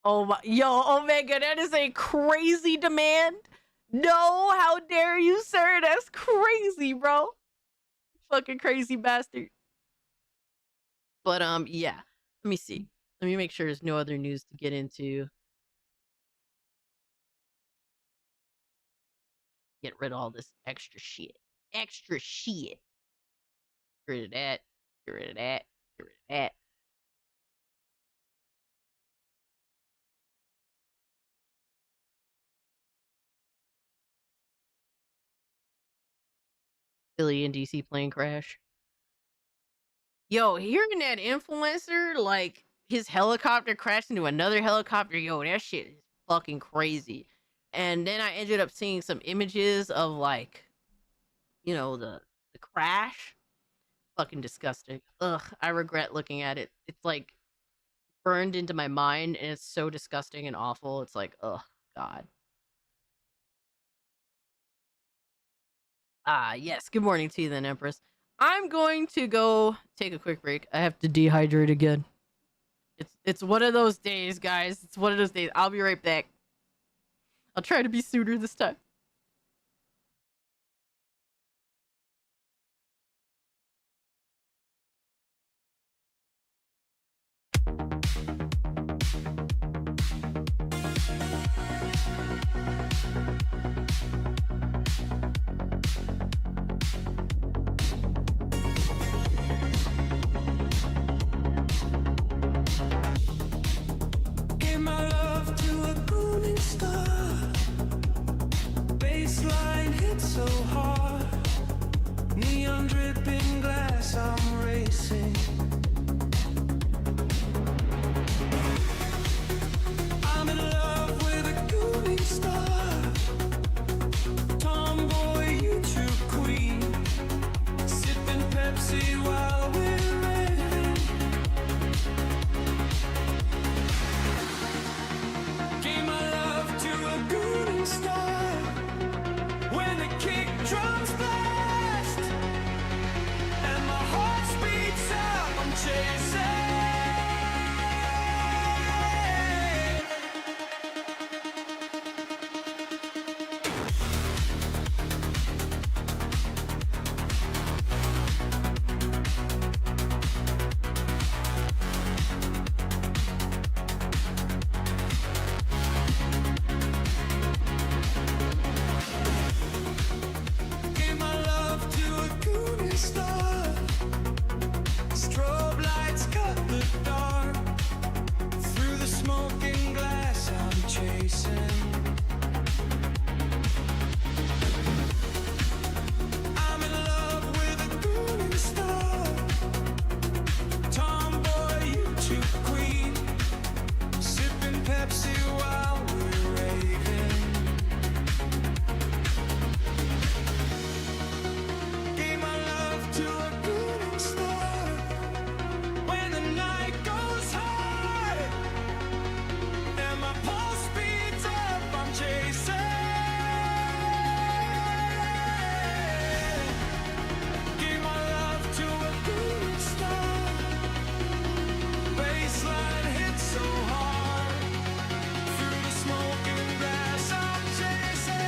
Oh my, yo, Omega, that is a crazy demand. No, how dare you, sir? That's crazy, bro. Fucking crazy bastard. But, yeah. Let me see. Let me make sure there's no other news to get into. Get rid of all this extra shit. Extra shit. Get rid of that. Get rid of that. Get rid of that. Philly and DC plane crash. Yo, hearing that influencer, like, his helicopter crashed into another helicopter, yo, that shit is fucking crazy. And then I ended up seeing some images of, like, you know, the crash. Fucking disgusting. Ugh, I regret looking at it. It's, like, burned into my mind, and it's so disgusting and awful. It's like, ugh, God. Ah, yes. Good morning to you then, Empress. I'm going to go take a quick break. I have to dehydrate again. It's one of those days, guys. It's one of those days. I'll be right back. I'll try to be sooner this time. Give my love to a golden star. Give my love to a Goon star. Strobe lights cut the dark. Through the smoking glass I'm chasing. I'm in love with a Goon star. Tomboy, YouTube queen. Sipping Pepsi while we're raving. Gave my love to a Goon star. When the night goes high and my pulse speeds up, I'm chasing. Gave my love to a Goon star. Baseline hits so hard. Through the smoking glass, I'm chasing.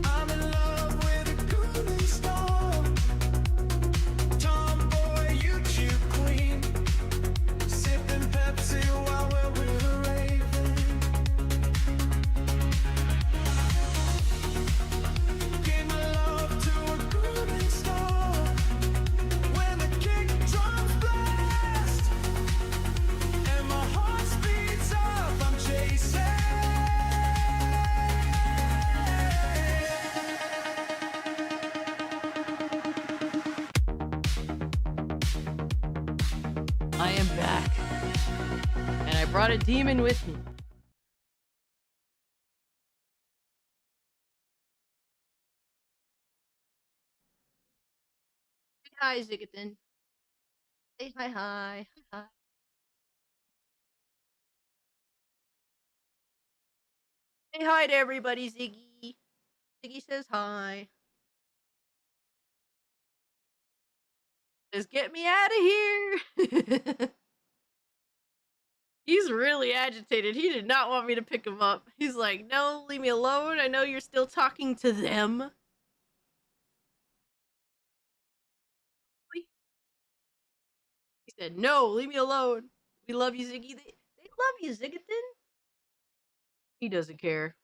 I'm in love with a Goon star. Tomboy, YouTube queen. Sipping Pepsi while we're raving. Gave my love to a Goon star. When the kick drums blast and my heart speeds up, I'm chasing. I am back. And I brought a demon with me. Say hi, Ziggaton. Say hi, hi. Hi. Say hi to everybody, Ziggy. Ziggy says hi. Just get me out of here. He's really agitated. He did not want me to pick him up. He's like, no, leave me alone. I know you're still talking to them. He said, no, leave me alone. We love you, Ziggy. They love you, Ziggaton. He doesn't care.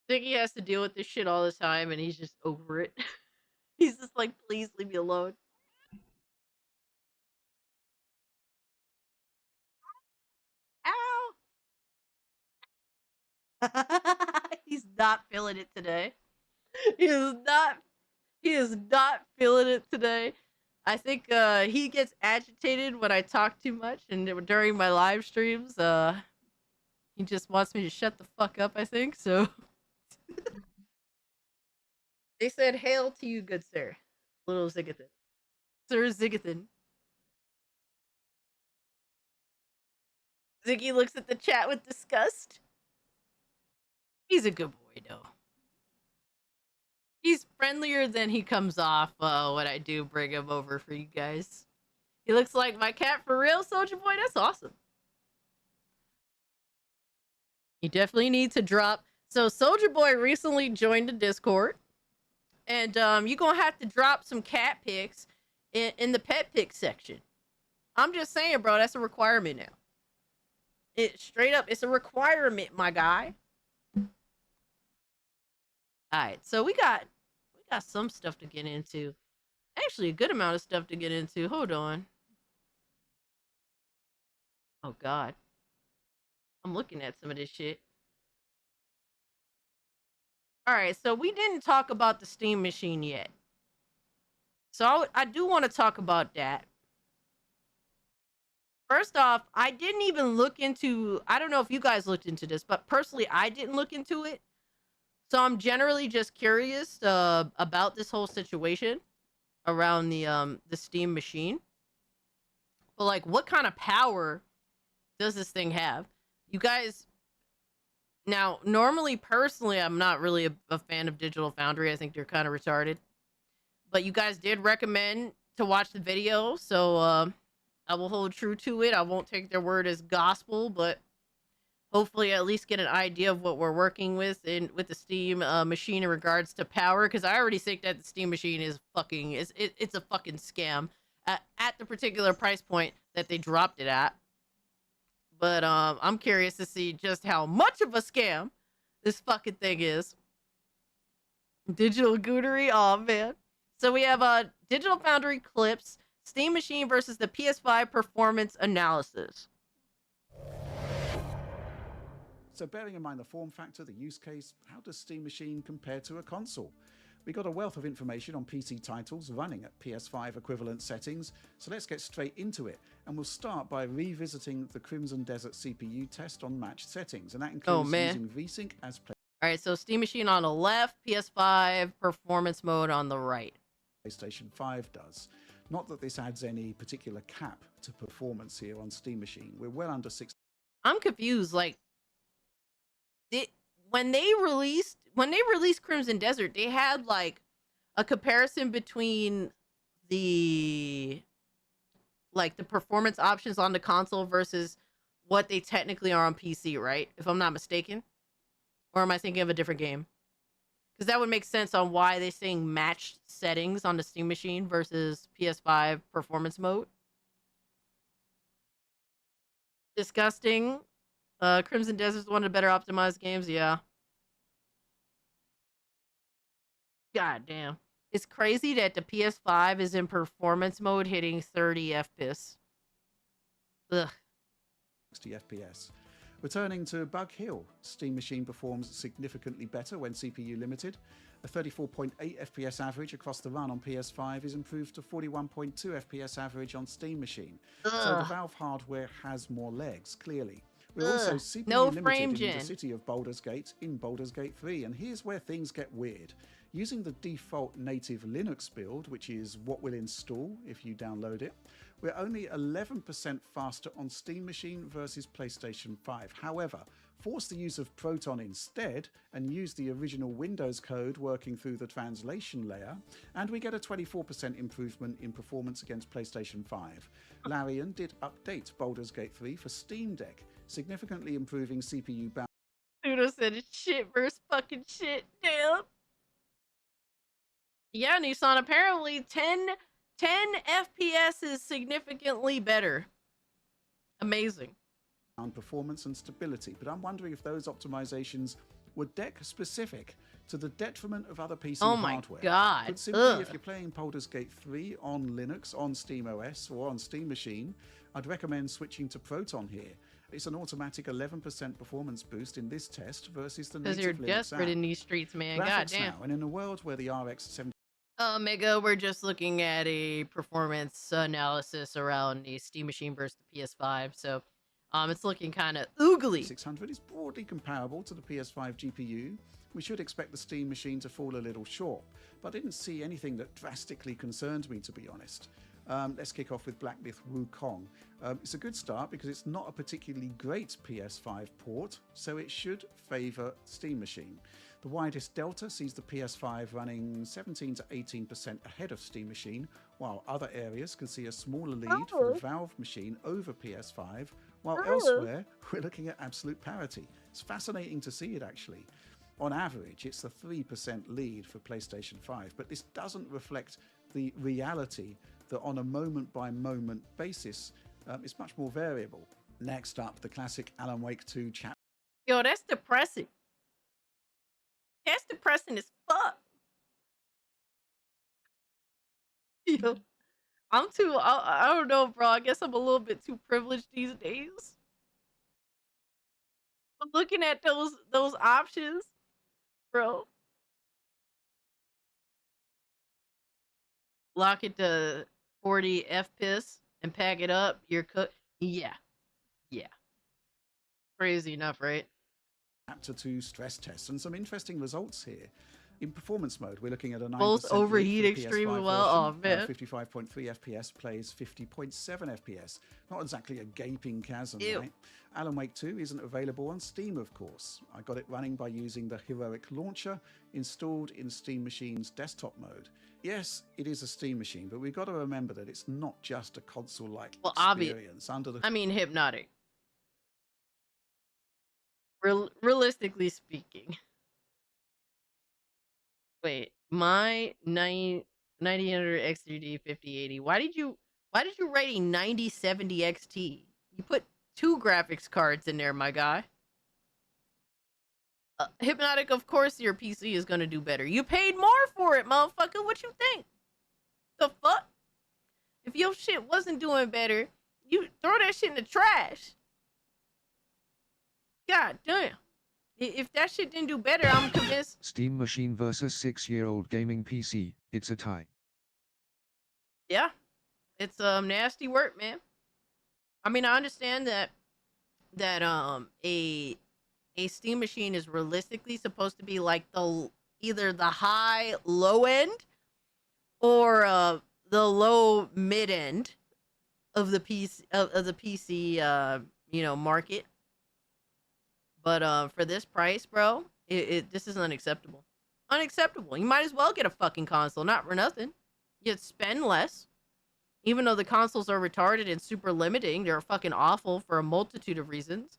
Ziggy has to deal with this shit all the time, and he's just over it. He's just like, please leave me alone. Ow! He's not feeling it today. He is not feeling it today. I think he gets agitated when I talk too much, and during my live streams, he just wants me to shut the fuck up, I think, so. They said, hail to you, good sir. Little Ziggaton. Sir Ziggaton. Ziggy looks at the chat with disgust. He's a good boy, though. He's friendlier than he comes off when I do bring him over for you guys. He looks like my cat for real, Soldier Boy. That's awesome. You definitely need to drop. So Soldier Boy recently joined the Discord. And you're going to have to drop some cat pics in the pet pic section. I'm just saying, bro, that's a requirement now. Straight up, it's a requirement, my guy. Alright, so we got some stuff to get into. Actually, a good amount of stuff to get into. Hold on. Oh, God. I'm looking at some of this shit. Alright, so we didn't talk about the Steam machine yet. So I do want to talk about that. First off, I didn't even look into, I don't know if you guys looked into this, but personally, I didn't look into it. So I'm generally just curious about this whole situation around the Steam machine. But like, what kind of power does this thing have? You guys, now, normally, personally, I'm not really a fan of Digital Foundry. I think they're kind of retarded. But you guys did recommend to watch the video, so I will hold true to it. I won't take their word as gospel, but hopefully at least get an idea of what we're working with with the Steam machine in regards to power, because I already think that the Steam machine is fucking, it's a fucking scam at the particular price point that they dropped it at. But I'm curious to see just how much of a scam this fucking thing is. Digital Goonery, oh man. So we have Digital Foundry clips, Steam Machine versus the PS5 performance analysis. So bearing in mind the form factor, the use case, how does Steam Machine compare to a console? We got a wealth of information on PC titles running at PS5 equivalent settings, so let's get straight into it. And we'll start by revisiting the Crimson Desert CPU test on matched settings, and that includes using VSync as play. All right, so Steam Machine on the left, PS5 performance mode on the right. PlayStation 5 does. Not that this adds any particular cap to performance here on Steam Machine. We're well under 6. I'm confused. Like, when they released Crimson Desert, they had like a comparison between the performance options on the console versus what they technically are on PC, right? If I'm not mistaken. Or am I thinking of a different game? Because that would make sense on why they're saying matched settings on the Steam Machine versus PS5 performance mode. Disgusting. Crimson Desert is one of the better optimized games, yeah. God damn. It's crazy that the PS5 is in performance mode hitting 30 FPS. Ugh. 60 FPS. Returning to Bug Hill, Steam Machine performs significantly better when CPU limited. A 34.8 FPS average across the run on PS5 is improved to 41.2 FPS average on Steam Machine. So the Valve hardware has more legs, clearly. We're also CPU limited in the city of Baldur's Gate in Baldur's Gate 3, and here's where things get weird. Using the default native Linux build, which is what will install if you download it, we're only 11% faster on Steam Machine versus PlayStation 5. However, force the use of Proton instead and use the original Windows code working through the translation layer, and we get a 24% improvement in performance against PlayStation 5. Larian did update Baldur's Gate 3 for Steam Deck, significantly improving CPU bound. Pseudo said it's shit versus fucking shit. Damn. Yeah, Nissan, apparently 10 FPS is significantly better. Amazing. On performance and stability, but I'm wondering if those optimizations were deck specific to the detriment of other PC hardware. Oh my god. But simply, if you're playing Baldur's Gate 3 on Linux, on SteamOS, or on Steam Machine, I'd recommend switching to Proton here. It's an automatic 11% performance boost in this test versus the native Linux Because you're desperate in these streets, man. God damn. Now, and in a world where the RX 70 Mega, we're just looking at a performance analysis around the Steam Machine versus the PS5, so it's looking kind of oogly. 600 is broadly comparable to the PS5 GPU. We should expect the Steam Machine to fall a little short, but I didn't see anything that drastically concerned me, to be honest. Let's kick off with Black Myth Wukong. It's a good start because it's not a particularly great PS5 port, so it should favour Steam Machine. The widest delta sees the PS5 running 17 to 18% ahead of Steam Machine, while other areas can see a smaller lead for the Valve machine over PS5, while elsewhere we're looking at absolute parity. It's fascinating to see it actually. On average, it's a 3% lead for PlayStation 5, but this doesn't reflect the reality that on a moment-by-moment basis, it's much more variable. Next up, the classic Alan Wake 2 chapter. Yo, that's depressing. That's depressing as fuck. Yo, I don't know, bro. I guess I'm a little bit too privileged these days. I'm looking at those options, bro. lock it to 40 FPS and pack it up, you're cooked. Yeah. Yeah. Crazy enough, right? Chapter 2 stress tests and some interesting results here. In performance mode, we're looking at a 9% Both overheat leak for the extreme PS5 as well. version. Oh, man. 55.3 FPS plays 50.7 FPS. Not exactly a gaping chasm, Ew. right? Alan Wake 2 isn't available on Steam, of course. I got it running by using the Heroic Launcher installed in Steam Machine's desktop mode. Yes, it is a Steam machine, but we've got to remember that it's not just a console-like experience. Under the I mean, Hypnotic. Realistically speaking. Wait, my 9000 X3D 5080. Why did you write a 9070 XT? You put 2 graphics cards in there, my guy. Hypnotic, of course your PC is gonna do better. You paid more for it, motherfucker. What you think? The fuck? If your shit wasn't doing better, you throw that shit in the trash. God damn. If that shit didn't do better, I'm convinced. Steam machine versus 6-year-old gaming PC. It's a tie. Yeah. It's nasty work, man. I mean, I understand that a Steam machine is realistically supposed to be like either the high low end or the low mid end of the PC market. But for this price, bro, this is unacceptable. Unacceptable. You might as well get a fucking console, not for nothing. You'd spend less. Even though the consoles are retarded and super limiting, they're fucking awful for a multitude of reasons.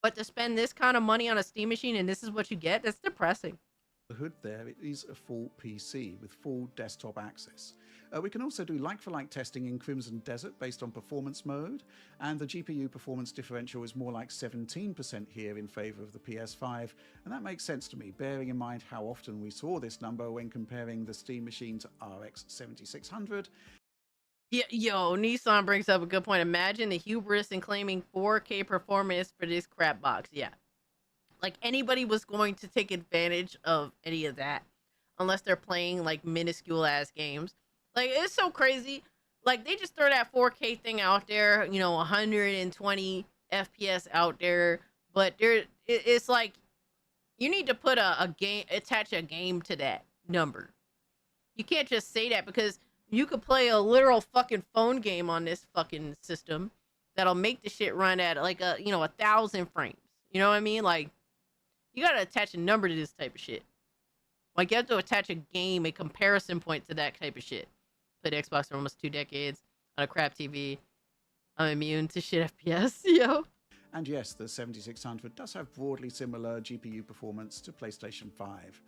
But to spend this kind of money on a Steam machine and this is what you get, that's depressing. The hood there, it is a full PC with full desktop access. We can also do like-for-like testing in Crimson Desert based on performance mode, and the GPU performance differential is more like 17% here in favour of the PS5, and that makes sense to me, bearing in mind how often we saw this number when comparing the Steam machine to RX 7600. Yeah, yo, Nissan brings up a good point. Imagine the hubris in claiming 4K performance for this crap box. Yeah. Like, anybody was going to take advantage of any of that unless they're playing, like, minuscule-ass games. Like, it's so crazy. Like, they just throw that 4K thing out there, 120 FPS out there. But it's like, you need to put attach a game to that number. You can't just say that because you could play a literal fucking phone game on this fucking system that'll make the shit run at, like, 1,000 frames. You know what I mean? Like, you gotta attach a number to this type of shit. Like, you have to attach a game, a comparison point to that type of shit. Played Xbox for almost 2 decades on a crap TV. I'm immune to shit FPS, yo. And yes, the 7600 does have broadly similar GPU performance to PlayStation 5.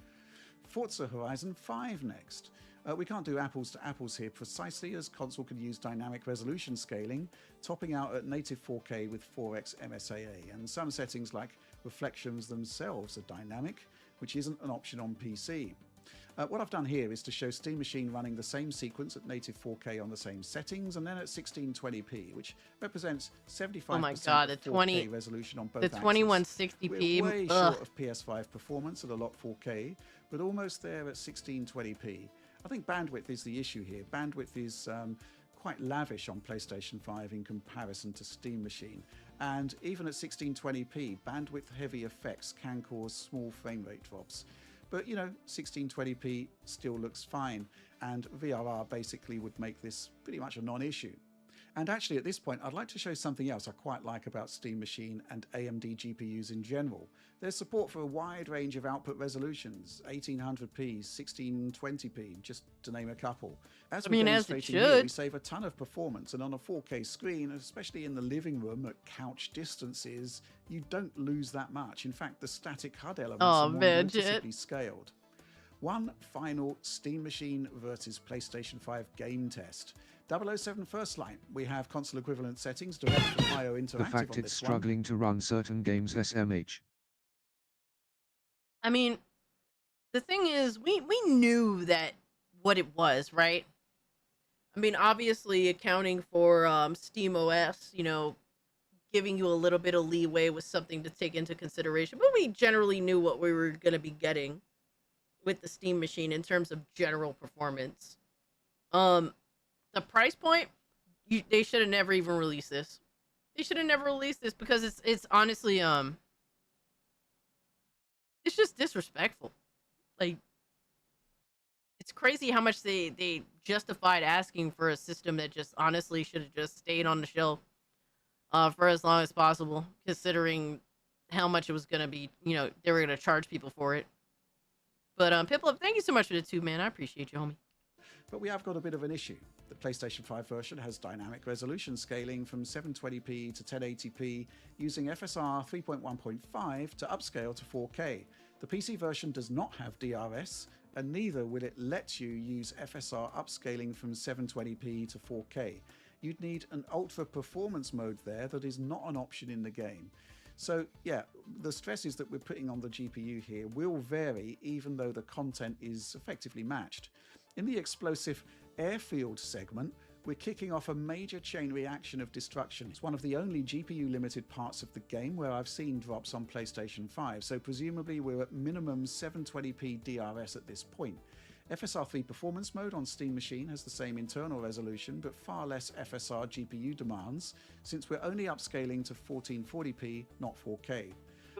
Forza Horizon 5 next. We can't do apples to apples here precisely as console can use dynamic resolution scaling, topping out at native 4K with 4x MSAA, and some settings like reflections themselves are dynamic, which isn't an option on PC. What I've done here is to show Steam Machine running the same sequence at native 4K on the same settings and then at 1620p, which represents 75% oh my God, of 4K resolution on both the 2160p. We're way short of PS5 performance at a lot 4K, but almost there at 1620p. I think bandwidth is the issue here. Bandwidth is quite lavish on PlayStation 5 in comparison to Steam Machine. And even at 1620p, bandwidth-heavy effects can cause small frame rate drops. But, 1620p still looks fine, and VRR basically would make this pretty much a non-issue. And actually, at this point, I'd like to show something else I quite like about Steam Machine and AMD GPUs in general. There's support for a wide range of output resolutions, 1800p, 1620p, just to name a couple. As we demonstrated here, we save a ton of performance, and on a 4K screen, especially in the living room at couch distances, you don't lose that much. In fact, the static HUD elements are more noticeably scaled. One final Steam Machine versus PlayStation 5 game test. 007 First Light. We have console equivalent settings direct from IO Interactive. The fact it's struggling to run certain games SMH. I mean, the thing is, we knew that what it was, right? I mean, obviously accounting for Steam OS, giving you a little bit of leeway was something to take into consideration, but we generally knew what we were going to be getting with the Steam machine in terms of general performance. The price point, they should have never even released this. They should have never released this because it's honestly it's just disrespectful. Like, it's crazy how much they justified asking for a system that just honestly should have just stayed on the shelf for as long as possible, considering how much it was gonna be. You know, they were gonna charge people for it. But Piplup, thank you so much for the 2, man. I appreciate you, homie. But we have got a bit of an issue. The PlayStation 5 version has dynamic resolution scaling from 720p to 1080p using FSR 3.1.5 to upscale to 4K. The PC version does not have DRS, and neither will it let you use FSR upscaling from 720p to 4K. You'd need an ultra performance mode there that is not an option in the game. So yeah, the stresses that we're putting on the GPU here will vary even though the content is effectively matched. In the explosive airfield segment, we're kicking off a major chain reaction of destruction. It's one of the only GPU limited parts of the game where I've seen drops on PlayStation 5, so presumably we're at minimum 720p DRS at this point. FSR 3 performance mode on Steam Machine has the same internal resolution but far less FSR GPU demands, since we're only upscaling to 1440p, not 4K.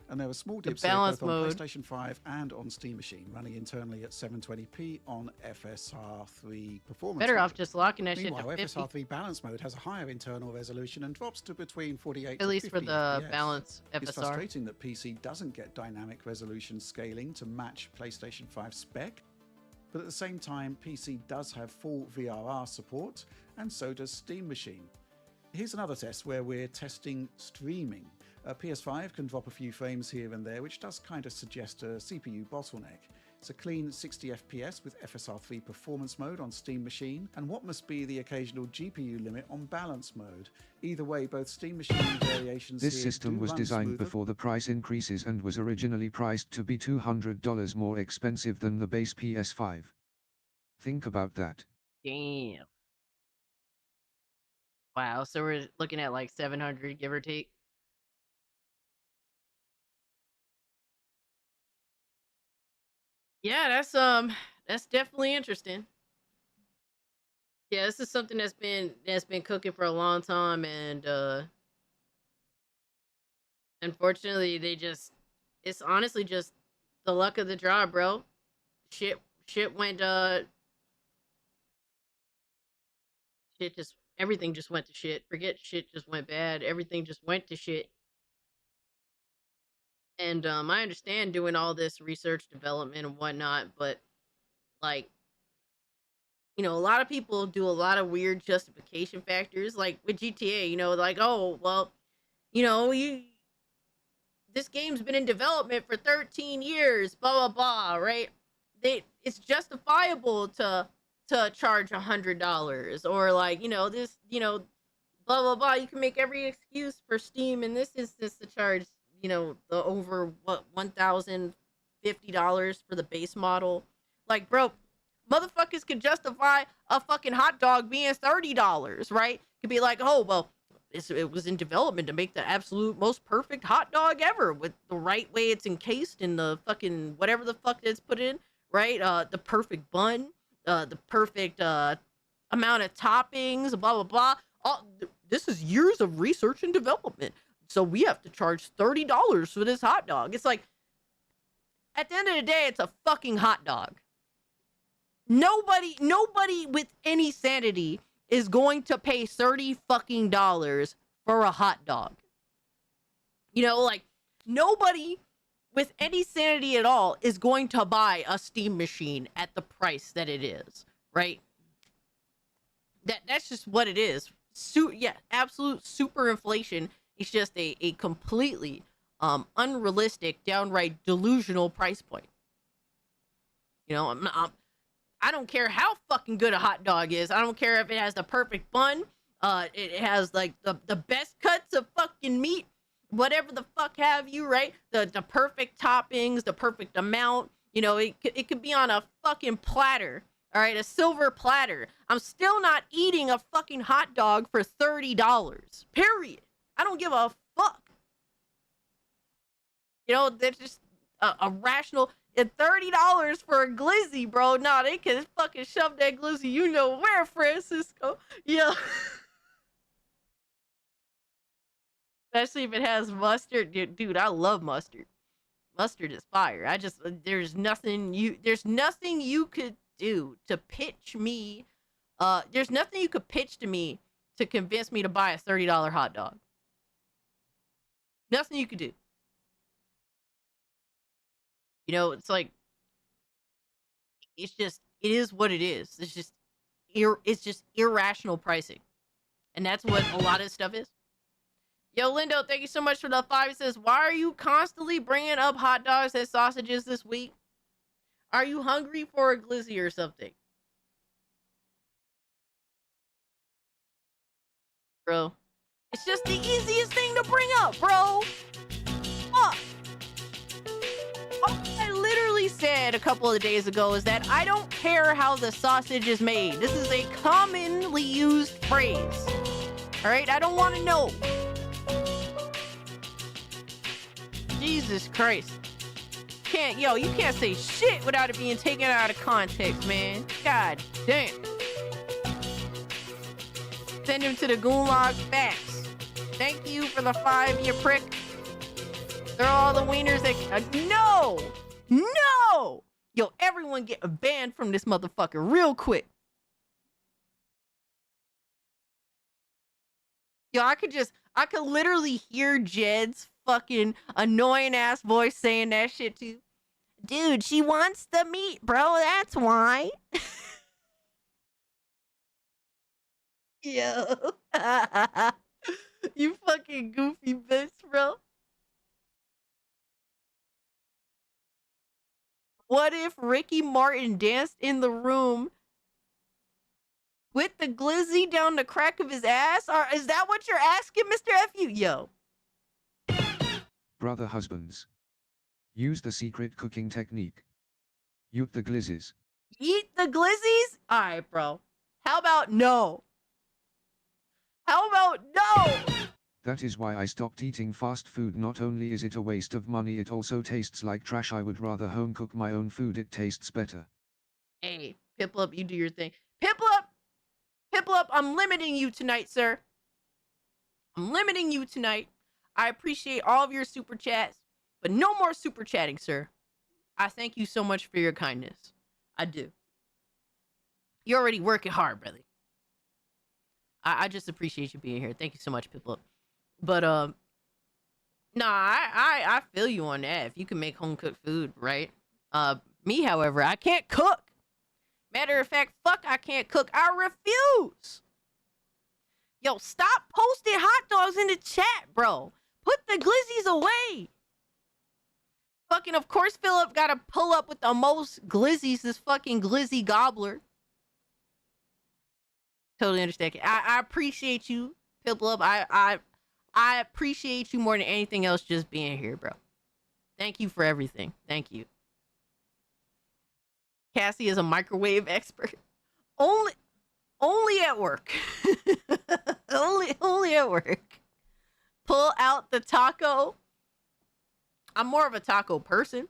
And there are small dips here both on PlayStation 5 and on Steam Machine, running internally at 720p on FSR 3 performance Better mode. off just locking that shit to Meanwhile, 50. FSR 3 balance mode has a higher internal resolution and drops to between 48 At to least 50 for the FPS. balance It's FSR. frustrating that PC doesn't get dynamic resolution scaling to match PlayStation 5 spec, but at the same time, PC does have full VRR support, and so does Steam Machine. Here's another test where we're testing streaming. PS5 can drop a few frames here and there, which does kind of suggest a CPU bottleneck. It's a clean 60 FPS with FSR 3 performance mode on Steam Machine, and what must be the occasional GPU limit on balance mode. Either way, both Steam Machine variations This here system do was run designed smoother. before the price increases and was originally priced to be $200 more expensive than the base PS5. Think about that. Damn. Wow, so we're looking at like 700, give or take. Yeah, that's definitely interesting. Yeah, this is something that's been cooking for a long time, and unfortunately it's honestly just the luck of the draw, bro. Shit went everything just went to shit. Forget shit just went bad. Everything just went to shit. And I understand doing all this research development and whatnot, but like, you know, a lot of people do a lot of weird justification factors, like with GTA, you know, like, oh, well, you know, this game's been in development for 13 years, blah blah blah, right? It's justifiable to charge $100, or like, you know, this, you know, blah blah blah. You can make every excuse for Steam in this instance to charge, you know, the over $1,050 for the base model. Like, bro, motherfuckers could justify a fucking hot dog being $30, right? Could be like, oh, well, it was in development to make the absolute most perfect hot dog ever with the right way it's encased in the fucking whatever the fuck it's put in, right? The perfect bun, the perfect amount of toppings, blah, blah, blah. This is years of research and development. So we have to charge $30 for this hot dog. It's like, at the end of the day, it's a fucking hot dog. Nobody with any sanity is going to pay $30 fucking for a hot dog. You know, like, nobody with any sanity at all is going to buy a Steam machine at the price that it is, right? That's just what it is. Yeah, absolute super inflation. It's just a completely unrealistic, downright delusional price point. You know, I don't care how fucking good a hot dog is. I don't care if it has the perfect bun. It has like the best cuts of fucking meat, whatever the fuck have you, right? The perfect toppings, the perfect amount. You know, it could be on a fucking platter. All right, a silver platter. I'm still not eating a fucking hot dog for $30. Period. I don't give a fuck. You know, that's just a rational. And $30 for a glizzy, bro. Nah, they can fucking shove that glizzy you know where, Francisco. Yeah. Especially if it has mustard. Dude, I love mustard. Mustard is fire. There's nothing you could do to pitch me. There's nothing you could pitch to me to convince me to buy a $30 hot dog. Nothing you could do. You know, it's like, it is what it is. It's just irrational pricing. And that's what a lot of stuff is. Yo, Lindo, thank you so much for the 5. It says, why are you constantly bringing up hot dogs and sausages this week? Are you hungry for a glizzy or something? Bro, it's just the easiest thing to bring up, bro. Fuck. All I literally said a couple of days ago is that I don't care how the sausage is made. This is a commonly used phrase. All right, I don't want to know. Jesus Christ. You can't say shit without it being taken out of context, man. God damn. Send him to the Goon log fast. Thank you for the 5, you prick. They're all the wieners that... no! No! Yo, everyone get banned from this motherfucker real quick. Yo, I could literally hear Jed's fucking annoying ass voice saying that shit too. Dude, she wants the meat, bro. That's why. Yo. You fucking goofy bitch, bro. What if Ricky Martin danced in the room with the glizzy down the crack of his ass? Or is that what you're asking, Mr. F.U.? Yo. Brother husbands. Use the secret cooking technique. Eat the glizzies. Eat the glizzies? Alright, bro. How about no? How about no? That is why I stopped eating fast food. Not only is it a waste of money, it also tastes like trash. I would rather home cook my own food. It tastes better. Hey, Piplup, you do your thing. Piplup, I'm limiting you tonight, sir. I'm limiting you tonight. I appreciate all of your super chats, but no more super chatting, sir. I thank you so much for your kindness. I do. You're already working hard, brother. I just appreciate you being here. Thank you so much, Piplup. But nah, I feel you on that. If you can make home cooked food, right? Me, however, I can't cook. Matter of fact, fuck, I can't cook. I refuse. Yo, stop posting hot dogs in the chat, bro. Put the glizzies away. Fucking, of course, Philip got to pull up with the most glizzies. This fucking glizzy gobbler. Totally understand. I appreciate you, Piplup. I appreciate you more than anything else just being here, bro. Thank you for everything. Thank you. Cassie is a microwave expert. Only at work. only at work. Pull out the taco. I'm more of a taco person.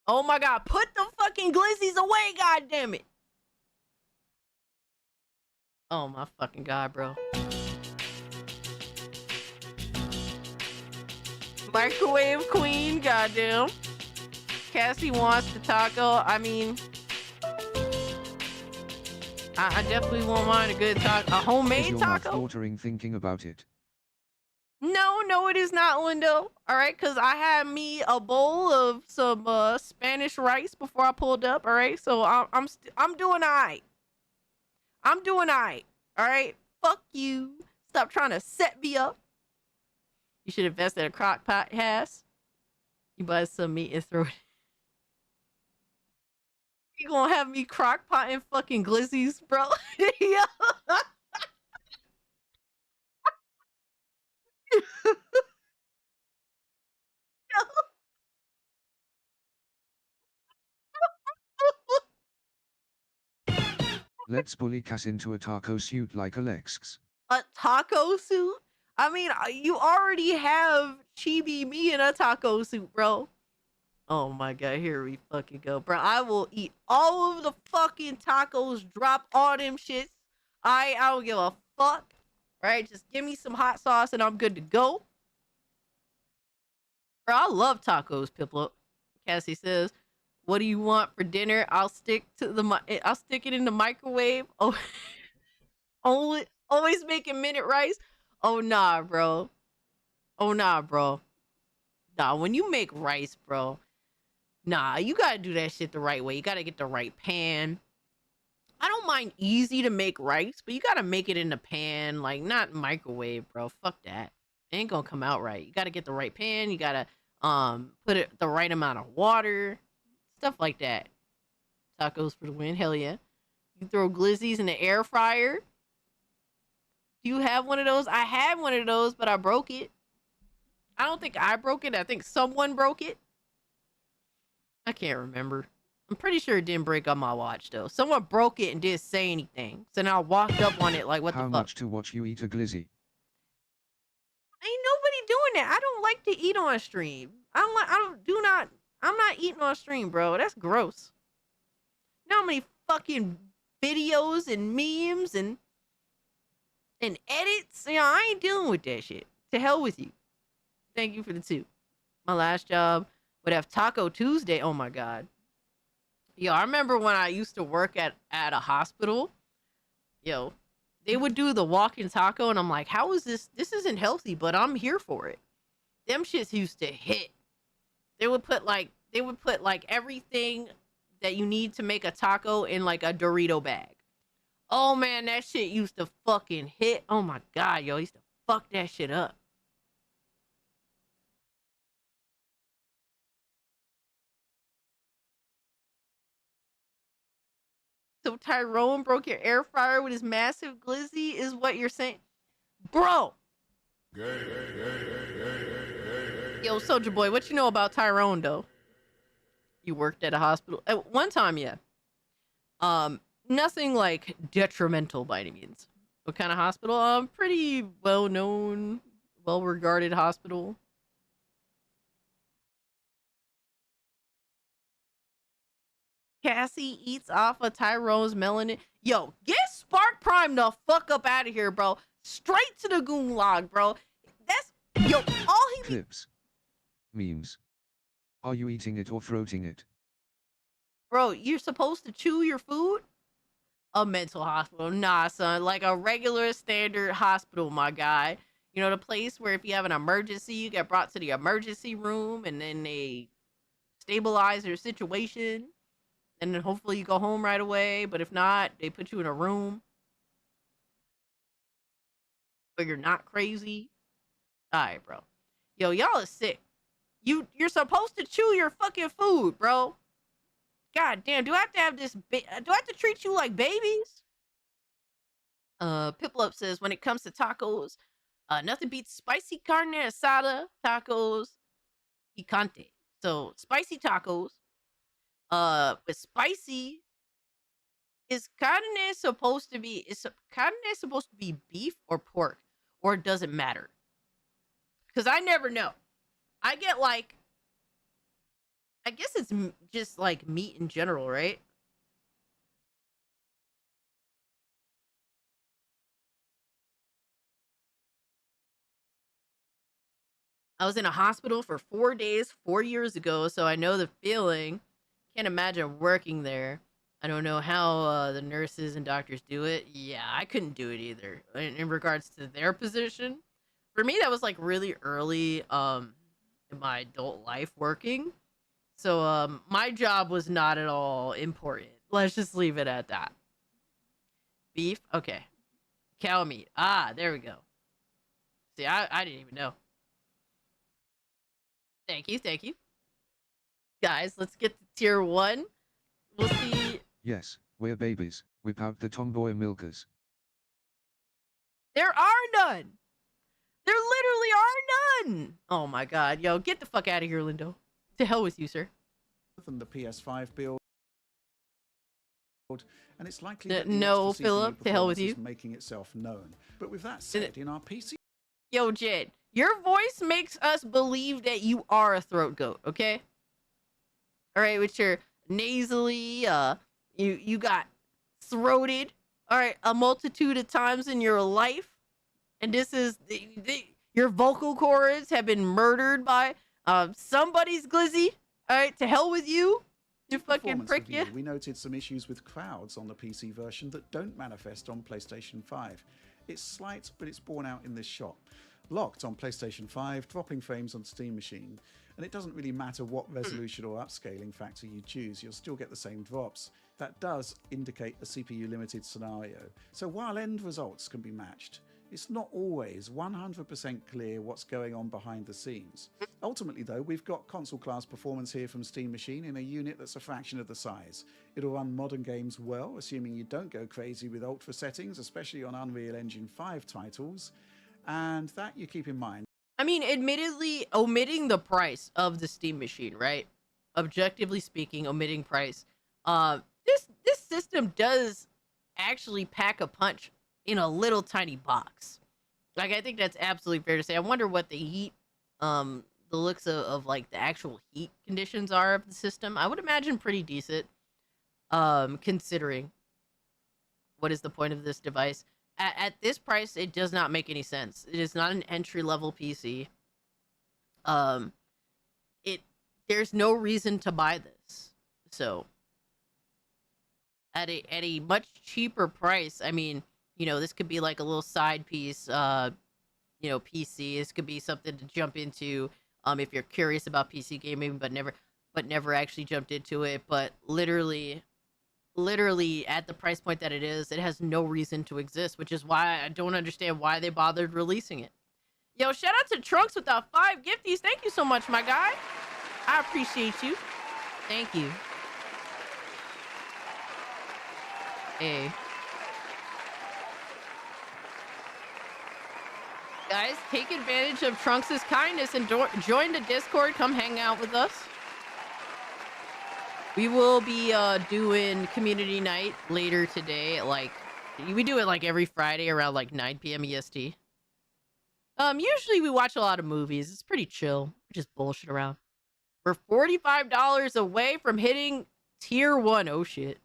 Oh my god, put the fucking glizzies away, god damn it. Oh my fucking god, bro. Microwave queen, goddamn. Cassie wants the taco. I mean, I definitely won't mind a good taco. A homemade Is your taco? mouth watering thinking about it? No, it is not, Lindo. All right, because I had me a bowl of some Spanish rice before I pulled up. All right, so I'm doing all right. I'm doing all right. All right, fuck you. Stop trying to set me up. You should invest in a crock pot, Hass. You buy some meat and throw it. You gonna have me crock pot and fucking glizzies, bro? Yeah. Let's bully Cass into a taco suit like Alexx. A taco suit? I mean, you already have Chibi me in a taco suit, bro. Oh my god, here we fucking go, bro. I will eat all of the fucking tacos, drop all them shits. I don't give a fuck. Right? Just give me some hot sauce and I'm good to go. Bro, I love tacos, Piplup. Cassie says, "What do you want for dinner? I'll stick it in the microwave." Oh, always making minute rice. Oh nah, bro. Oh nah, bro. Nah, when you make rice, bro. Nah, you gotta do that shit the right way. You gotta get the right pan. I don't mind easy to make rice, but you gotta make it in the pan, like not microwave, bro. Fuck that. It ain't gonna come out right. You gotta get the right pan. You gotta put it the right amount of water, stuff like that. Tacos for the win, hell yeah. You throw glizzies in the air fryer. Do you have one of those? I had one of those, but I broke it. I don't think I broke it. I think someone broke it. I can't remember. I'm pretty sure it didn't break on my watch, though. Someone broke it and didn't say anything. So now I walked up on it like, what the fuck? How much to watch you eat a glizzy? Ain't nobody doing that. I don't like to eat on stream. I'm not eating on stream, bro. That's gross. You know how many fucking videos and memes and edits? You know, I ain't dealing with that shit. To hell with you. Thank you for the 2. My last job would have Taco Tuesday. Oh my god. Yo, I remember when I used to work at a hospital. Yo, they would do the walk-in taco, and I'm like, how is this? This isn't healthy, but I'm here for it. Them shits used to hit. They would put like everything that you need to make a taco in like a Dorito bag. Oh man, that shit used to fucking hit. Oh my god, yo, I used to fuck that shit up. So Tyrone broke your air fryer with his massive glizzy is what you're saying? Bro! Yo, Soldier Boy, what you know about Tyrone, though? You worked at a hospital? At one time, yeah. Nothing, like, detrimental by any means. What kind of hospital? Pretty well-known, well-regarded hospital. Cassie eats off of Tyrone's melanin. Yo, get Spark Prime the fuck up out of here, bro. Straight to the Goon log, bro. That's yo. All he clips, memes. Are you eating it or throating it? Bro, you're supposed to chew your food. A mental hospital, nah, son. Like a regular standard hospital, my guy. You know, the place where if you have an emergency, you get brought to the emergency room, and then they stabilize your situation. And then hopefully you go home right away. But if not, they put you in a room where you're not crazy. All right, bro. Yo, y'all are sick. You're supposed to chew your fucking food, bro. God damn, do I have to have this? Do I have to treat you like babies? Piplup says, when it comes to tacos, nothing beats spicy carne asada tacos picante. So spicy tacos. But spicy is carne supposed to be beef or pork, or it doesn't matter? Because I never know. I get like, I guess it's just like meat in general, right? I was in a hospital for 4 days 4 years ago, so I know the feeling. Can't imagine working there. I don't know how the nurses and doctors do it. Yeah, I couldn't do it either. In regards to their position, for me, that was like really early in my adult life working. So my job was not at all important. Let's just leave it at that. Beef, okay. Cow meat. Ah, there we go. See, I didn't even know. Thank you, thank you. Guys, let's get to tier 1. We'll see. Yes, we're babies. Whip out the tomboy milkers. There are none. There literally are none. Oh my god. Yo, get the fuck out of here, Lindo. To hell with you, sir. Than the PS5 build. And it's likely that no, Philip, to hell with you. Making itself known. But with that said, in our PC Yo, Jed, your voice makes us believe that you are a throat goat, okay? All right, with your nasally, you got throated, all right, a multitude of times in your life. And this is, your vocal cords have been murdered by somebody's glizzy. All right, to hell with you. You fucking Performance prick you. review, we noted some issues with crowds on the PC version that don't manifest on PlayStation 5. It's slight, but it's borne out in this shot. Locked on PlayStation 5, dropping frames on Steam Machine. And it doesn't really matter what resolution or upscaling factor you choose, you'll still get the same drops. That does indicate a CPU limited scenario. So while end results can be matched, it's not always 100% clear what's going on behind the scenes. Ultimately though, we've got console class performance here from Steam Machine in a unit that's a fraction of the size. It'll run modern games well, assuming you don't go crazy with ultra settings, especially on Unreal Engine 5 titles, and that you keep in mind. I mean, admittedly, omitting the price of the Steam Machine, right? Objectively speaking, omitting price. This system does actually pack a punch in a little tiny box. Like, I think that's absolutely fair to say. I wonder what the heat, the looks of like the actual heat conditions are of the system. I would imagine pretty decent, considering what is the point of this device. At this price, it does not make any sense. It is not an entry-level PC. There's no reason to buy this. So, at a much cheaper price, I mean, you know, this could be like a little side piece, you know, PC. This could be something to jump into, if you're curious about PC gaming, but never actually jumped into it. But literally at the price point that it is, it has no reason to exist, which is why I don't understand why they bothered releasing it. Yo, shout out to Trunks with our 5 gifties. Thank you so much, my guy. I appreciate you. Thank you. Hey. Guys, take advantage of Trunks' kindness and join the Discord. Come hang out with us. We will be doing community night later today. Like, we do it like every Friday around like 9 p.m. EST. Usually we watch a lot of movies. It's pretty chill. We just bullshit around. We're $45 away from hitting tier 1. Oh shit.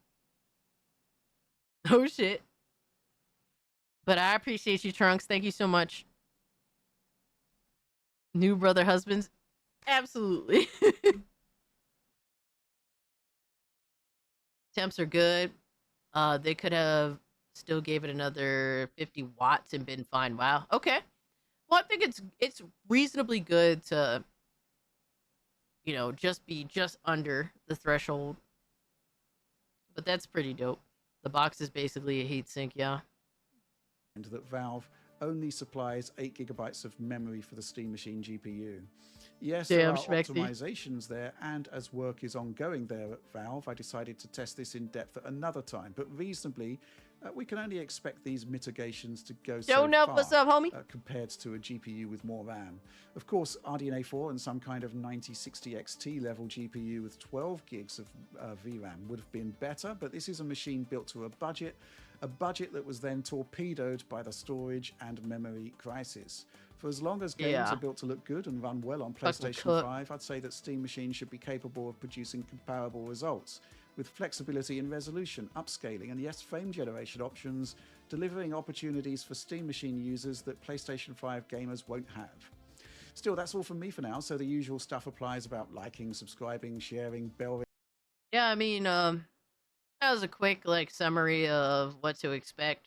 Oh shit. But I appreciate you, Trunks. Thank you so much. New brother husbands? Absolutely. Temps are good. They could have still gave it another 50 watts and been fine. Wow. Okay. Well, I think it's reasonably good to, you know, just be just under the threshold. But that's pretty dope. The box is basically a heatsink, yeah. And that Valve only supplies 8 gigabytes of memory for the Steam Machine GPU. Yes, there are optimizations there, and as work is ongoing there at Valve, I decided to test this in depth at another time. But reasonably, we can only expect these mitigations to go so far. What's up, homie? Compared to a GPU with more RAM. Of course, RDNA 4 and some kind of 9060 XT level GPU with 12 gigs of VRAM would have been better, but this is a machine built to a budget that was then torpedoed by the storage and memory crisis. For as long as games are built to look good and run well on PlayStation 5, I'd say that Steam Machine should be capable of producing comparable results, with flexibility in resolution, upscaling, and yes, frame generation options, delivering opportunities for Steam Machine users that PlayStation 5 gamers won't have. Still, that's all from me for now, so the usual stuff applies about liking, subscribing, sharing, bell. Yeah, I mean, that was a quick, like, summary of what to expect.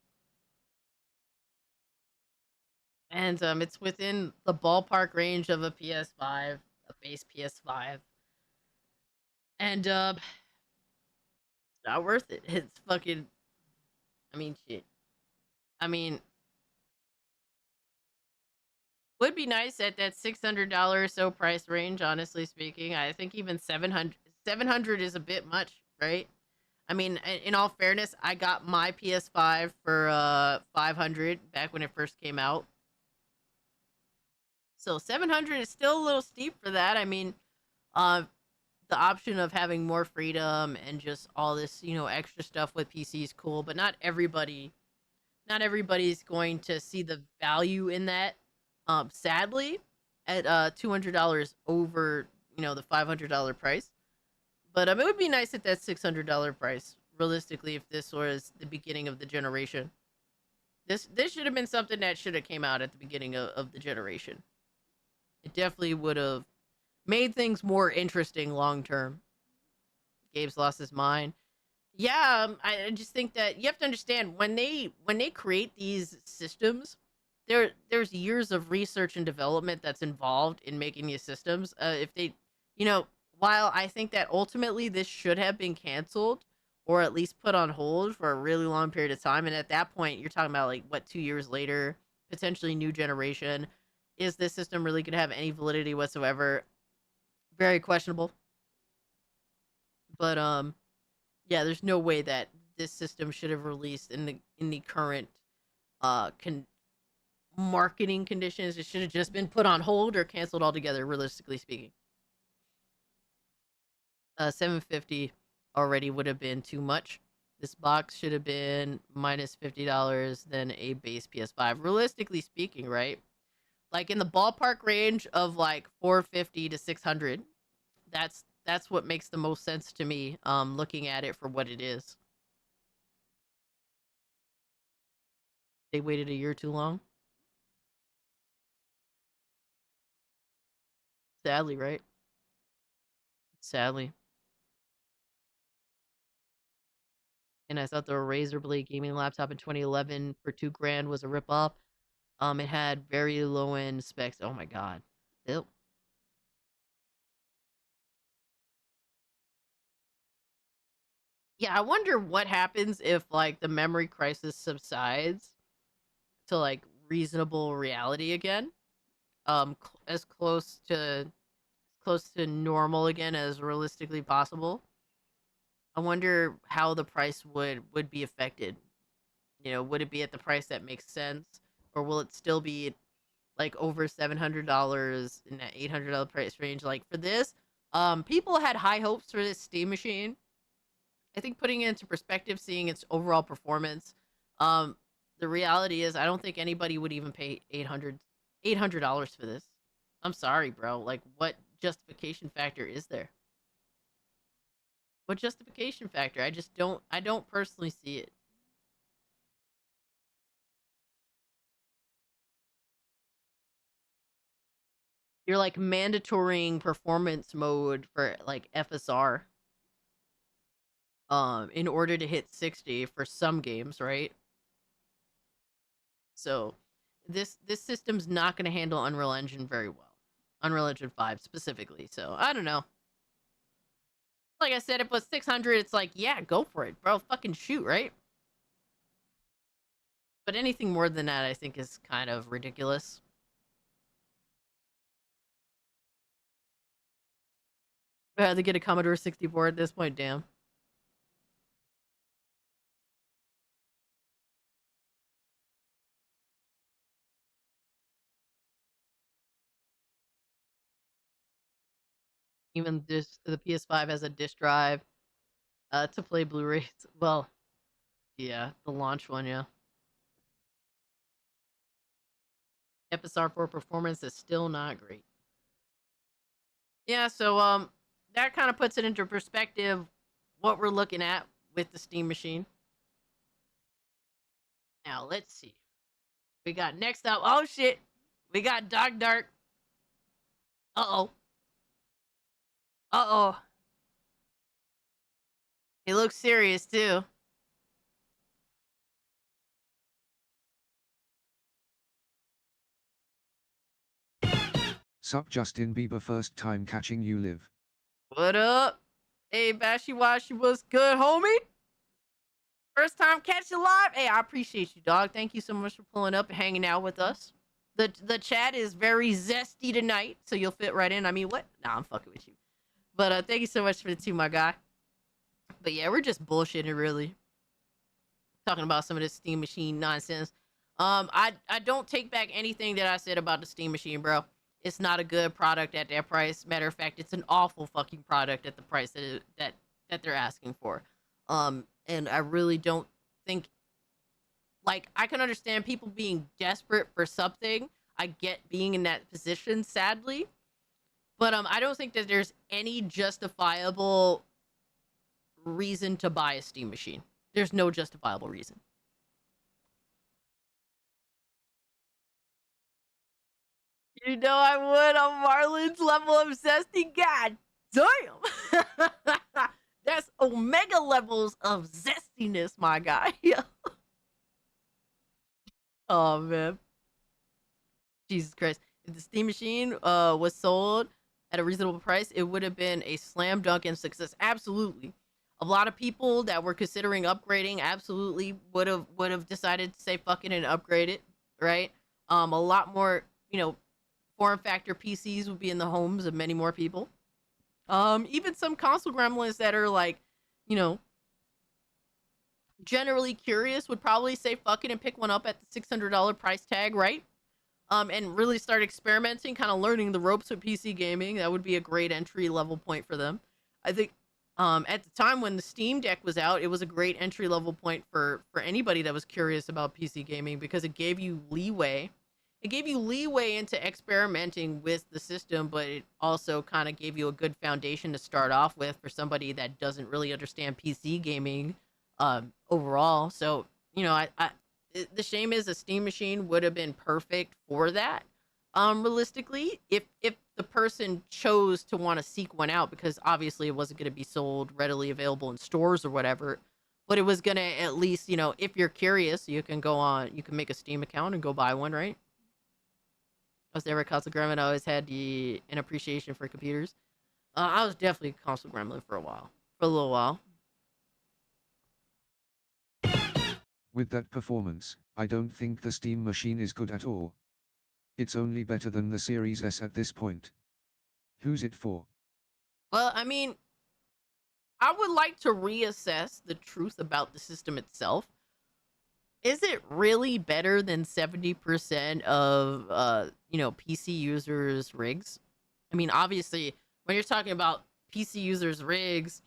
And it's within the ballpark range of a PS5, a base PS5. And not worth it. It's fucking, I mean, shit. I mean, would be nice at that $600 or so price range, honestly speaking. I think even 700 is a bit much, right? I mean, in all fairness, I got my PS5 for $500 back when it first came out. So 700 is still a little steep for that. I mean, the option of having more freedom and just all this, you know, extra stuff with PC is cool, but not everybody's going to see the value in that. Sadly, at $200 over, the $500 price. But it would be nice at that $600 price. Realistically, if this was the beginning of the generation, this should have been something that should have came out at the beginning of the generation. It definitely would have made things more interesting long term. Gabe's lost his mind. Yeah, I just think that you have to understand when they create these systems, there's years of research and development that's involved in making these systems. If they, while I think that ultimately this should have been canceled or at least put on hold for a really long period of time, and at that point you're talking about like what 2 years later, potentially new generation, is this system really going to have any validity whatsoever? Very questionable. But yeah, there's no way that this system should have released in the current marketing conditions. It should have just been put on hold or canceled altogether, realistically speaking. $750 already would have been too much. This box should have been minus $50 than a base PS5. Realistically speaking, right? Like in the ballpark range of like $450 to $600. That's what makes the most sense to me, looking at it for what it is. They waited a year too long. Sadly, right? Sadly. And I thought the Razer Blade gaming laptop in 2011 for $2,000 was a ripoff. It had very low end specs. Oh my god. Ew. Yeah, I wonder what happens if like the memory crisis subsides to like reasonable reality again. As close to normal again as realistically possible. I wonder how the price would be affected. Would it be at the price that makes sense, or will it still be like over $700 in that $800 price range? Like for this, people had high hopes for this Steam machine. I think putting it into perspective, seeing its overall performance, the reality is I don't think anybody would even pay $800 for this. I'm sorry, bro. Like, what justification factor is there? What justification factor? I don't personally see it. You're like mandatorying performance mode for like FSR. In order to hit 60 for some games, right? So this system's not going to handle Unreal Engine very well. Unreal Engine 5 specifically. So I don't know. Like I said, if it was 600, it's like, yeah, go for it, bro. Fucking shoot, right? But anything more than that, I think, is kind of ridiculous. I had to get a Commodore 64 at this point, damn. Even this, the PS5 has a disc drive to play Blu-rays. Well, yeah, the launch one, yeah. FSR4 performance is still not great. Yeah, so that kind of puts it into perspective what we're looking at with the Steam machine. Now, let's see. We got next up. Oh, shit. We got Dark Dark. Uh-oh. Uh-oh. He looks serious, too. Sup Justin Bieber, first time catching you live. What up? Hey, Bashy Washy, what's good, homie? First time catching live? Hey, I appreciate you, dog. Thank you so much for pulling up and hanging out with us. The chat is very zesty tonight, so you'll fit right in. I mean, what? Nah, I'm fucking with you. But thank you so much for the tea, my guy. But yeah, we're just bullshitting, really. Talking about some of this Steam machine nonsense. I don't take back anything that I said about the Steam machine, bro. It's not a good product at that price. Matter of fact, it's an awful fucking product at the price that they're asking for. And I really don't think, like, I can understand people being desperate for something. I get being in that position, sadly. But I don't think that there's any justifiable reason to buy a Steam machine. There's no justifiable reason. You know I would on Marlon's level of zesty. God damn. That's omega levels of zestiness, my guy. Oh, man. Jesus Christ. If the Steam machine was sold at a reasonable price, it would have been a slam dunk and success. Absolutely. A lot of people that were considering upgrading absolutely would have decided to say fuck it and upgrade it, right? A lot more, form factor PCs would be in the homes of many more people. Even some console gremlins that are like, generally curious would probably say fuck it and pick one up at the $600 price tag, right? And really start experimenting, kind of learning the ropes of PC gaming. That would be a great entry level point for them. I think at the time when the Steam Deck was out, it was a great entry level point for anybody that was curious about PC gaming because it gave you leeway. It gave you leeway into experimenting with the system, but it also kind of gave you a good foundation to start off with for somebody that doesn't really understand PC gaming overall. So, the shame is a Steam machine would have been perfect for that. Realistically, if the person chose to want to seek one out, because obviously it wasn't going to be sold readily available in stores or whatever, but it was going to at least, if you're curious, you can make a Steam account and go buy one, right? I was never a console gremlin. I always had an appreciation for computers. I was definitely a console gremlin for a little while. With that performance, I don't think the Steam machine is good at all. It's only better than the Series S at this point. Who's it for? Well, I mean, I would like to reassess the truth about the system itself. Is it really better than 70% of, PC users' rigs? I mean, obviously, when you're talking about PC users' rigs,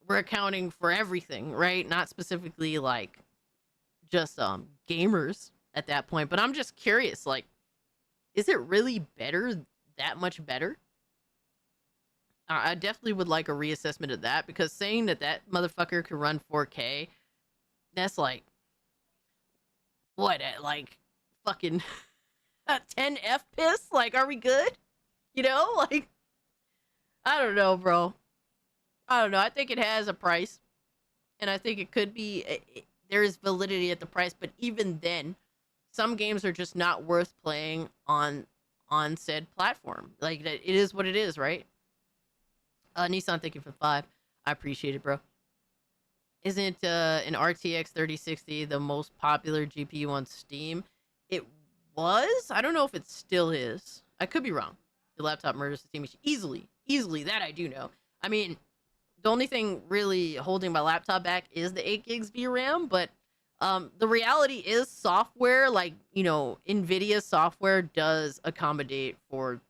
we're accounting for everything, right? Not specifically, like, just gamers at that point. But I'm just curious, like, is it really better, that much better? I definitely would like a reassessment of that, because saying that motherfucker could run 4K, that's like, what, at like fucking 10 FPS? Like, are we good? Like, I don't know, bro. I don't know. I think it has a price, and I think it could be, there is validity at the price, but even then, some games are just not worth playing on said platform. Like, it is what it is, right? Nissan, thank you for 5. I appreciate it, bro. Isn't an RTX 3060 the most popular GPU on Steam? It was. I don't know if it still is. I could be wrong. The laptop murders the Steam machine. Easily. That I do know. I mean, the only thing really holding my laptop back is the 8 gigs VRAM, but the reality is software, like, NVIDIA software does accommodate for,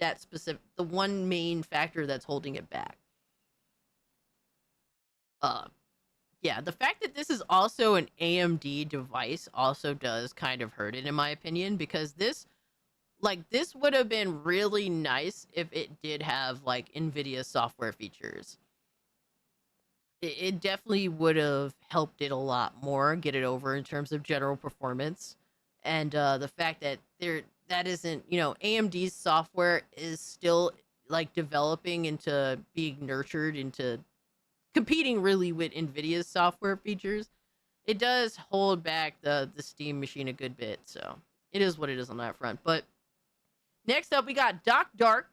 that specific, the one main factor that's holding it back. Yeah, the fact that this is also an AMD device also does kind of hurt it, in my opinion, because this would have been really nice if it did have, like, NVIDIA software features. It definitely would have helped it a lot more, get it over in terms of general performance. And the fact that that isn't, AMD's software is still, like, developing into being nurtured into competing really with NVIDIA's software features. It does hold back the Steam machine a good bit, so it is what it is on that front. But next up, we got Doc Dark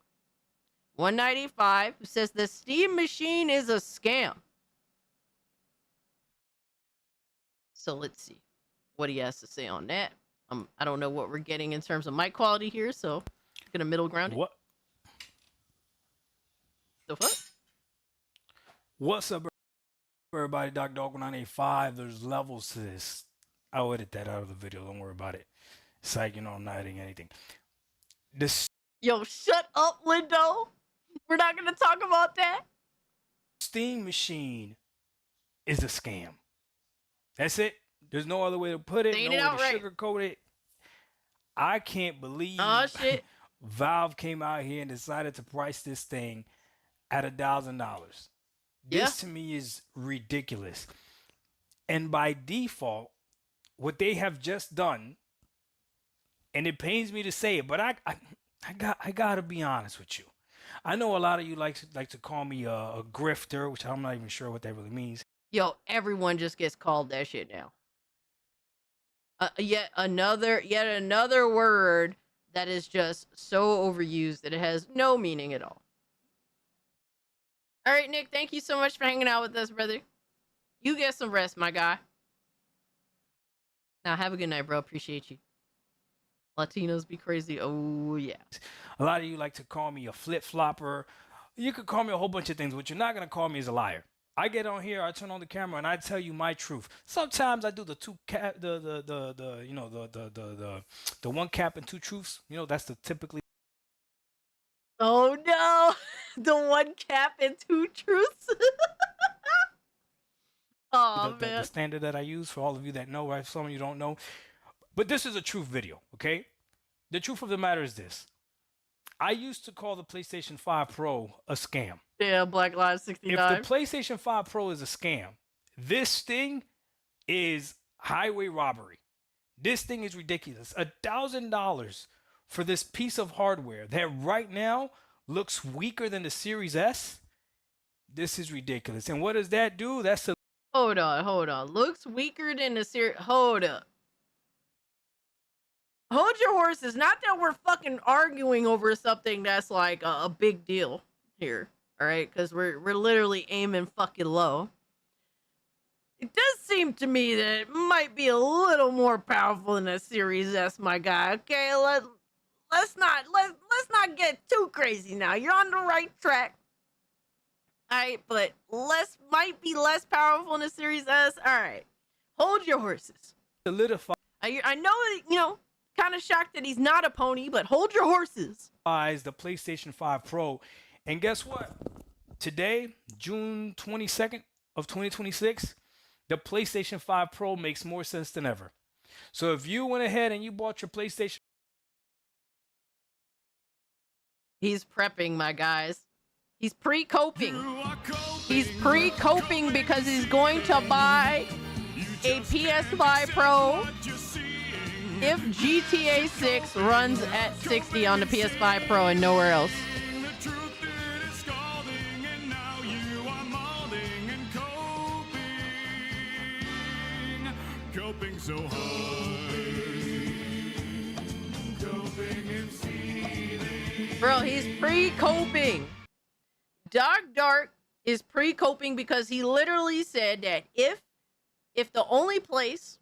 195, who says the Steam machine is a scam. So let's see what he has to say on that. I don't know what we're getting in terms of mic quality here, so I'm gonna middle ground it. What? The what? What's up, everybody? Doc Dog 185. There's levels to this. I'll edit that out of the video. Don't worry about it. It's like, I'm not editing anything. This Yo, shut up, Lindo. We're not gonna talk about that. Steam machine is a scam. That's it. There's no other way to put it. Saying No it way to outright. sugarcoat it. I can't believe shit. Valve came out here and decided to price this thing at $1,000. This to me is ridiculous. And by default, what they have just done, and it pains me to say it, but I gotta be honest with you. I know a lot of you like to call me a grifter, which I'm not even sure what that really means. Yo, everyone just gets called that shit now. Yet another word that is just so overused that it has no meaning at all. All right, Nick, thank you so much for hanging out with us, brother. You get some rest, my guy. Now, have a good night, bro. Appreciate you. Latinos be crazy. Oh, yeah. A lot of you like to call me a flip-flopper. You could call me a whole bunch of things. What you're not going to call me is a liar. I get on here, I turn on the camera, and I tell you my truth. Sometimes I do the one cap and two truths. You know, that's the typically. Oh no, the one cap and two truths. Oh man, the standard that I use for all of you that know, right? Some of you don't know, but this is a truth video, okay? The truth of the matter is this: I used to call the PlayStation 5 Pro a scam. Yeah, Black Lives 69. If the PlayStation 5 Pro is a scam, this thing is highway robbery. This thing is ridiculous. $1,000 for this piece of hardware that right now looks weaker than the Series S. This is ridiculous. And what does that do? That's a Hold on. Looks weaker than the Series. Hold up. Hold your horses. Not that we're fucking arguing over something that's like a big deal here. All right, because we're literally aiming fucking low. It does seem to me that it might be a little more powerful than a Series S, my guy. Okay, let's not get too crazy now. You're on the right track. All right, but might be less powerful than a Series S. All right, hold your horses. Solidify. I know that, kind of shocked that he's not a pony, but hold your horses. The PlayStation 5 Pro. And guess what? Today, June 22nd of 2026, the PlayStation 5 Pro makes more sense than ever. So if you went ahead and you bought your PlayStation... He's prepping, my guys. He's pre-coping. He's pre-coping because he's going to buy a PS5 Pro if GTA 6 runs at 60 on the PS5 Pro and nowhere else. Coping so hard. Coping and seething. Bro, he's pre-coping. Dark is pre-coping because he literally said that if the only place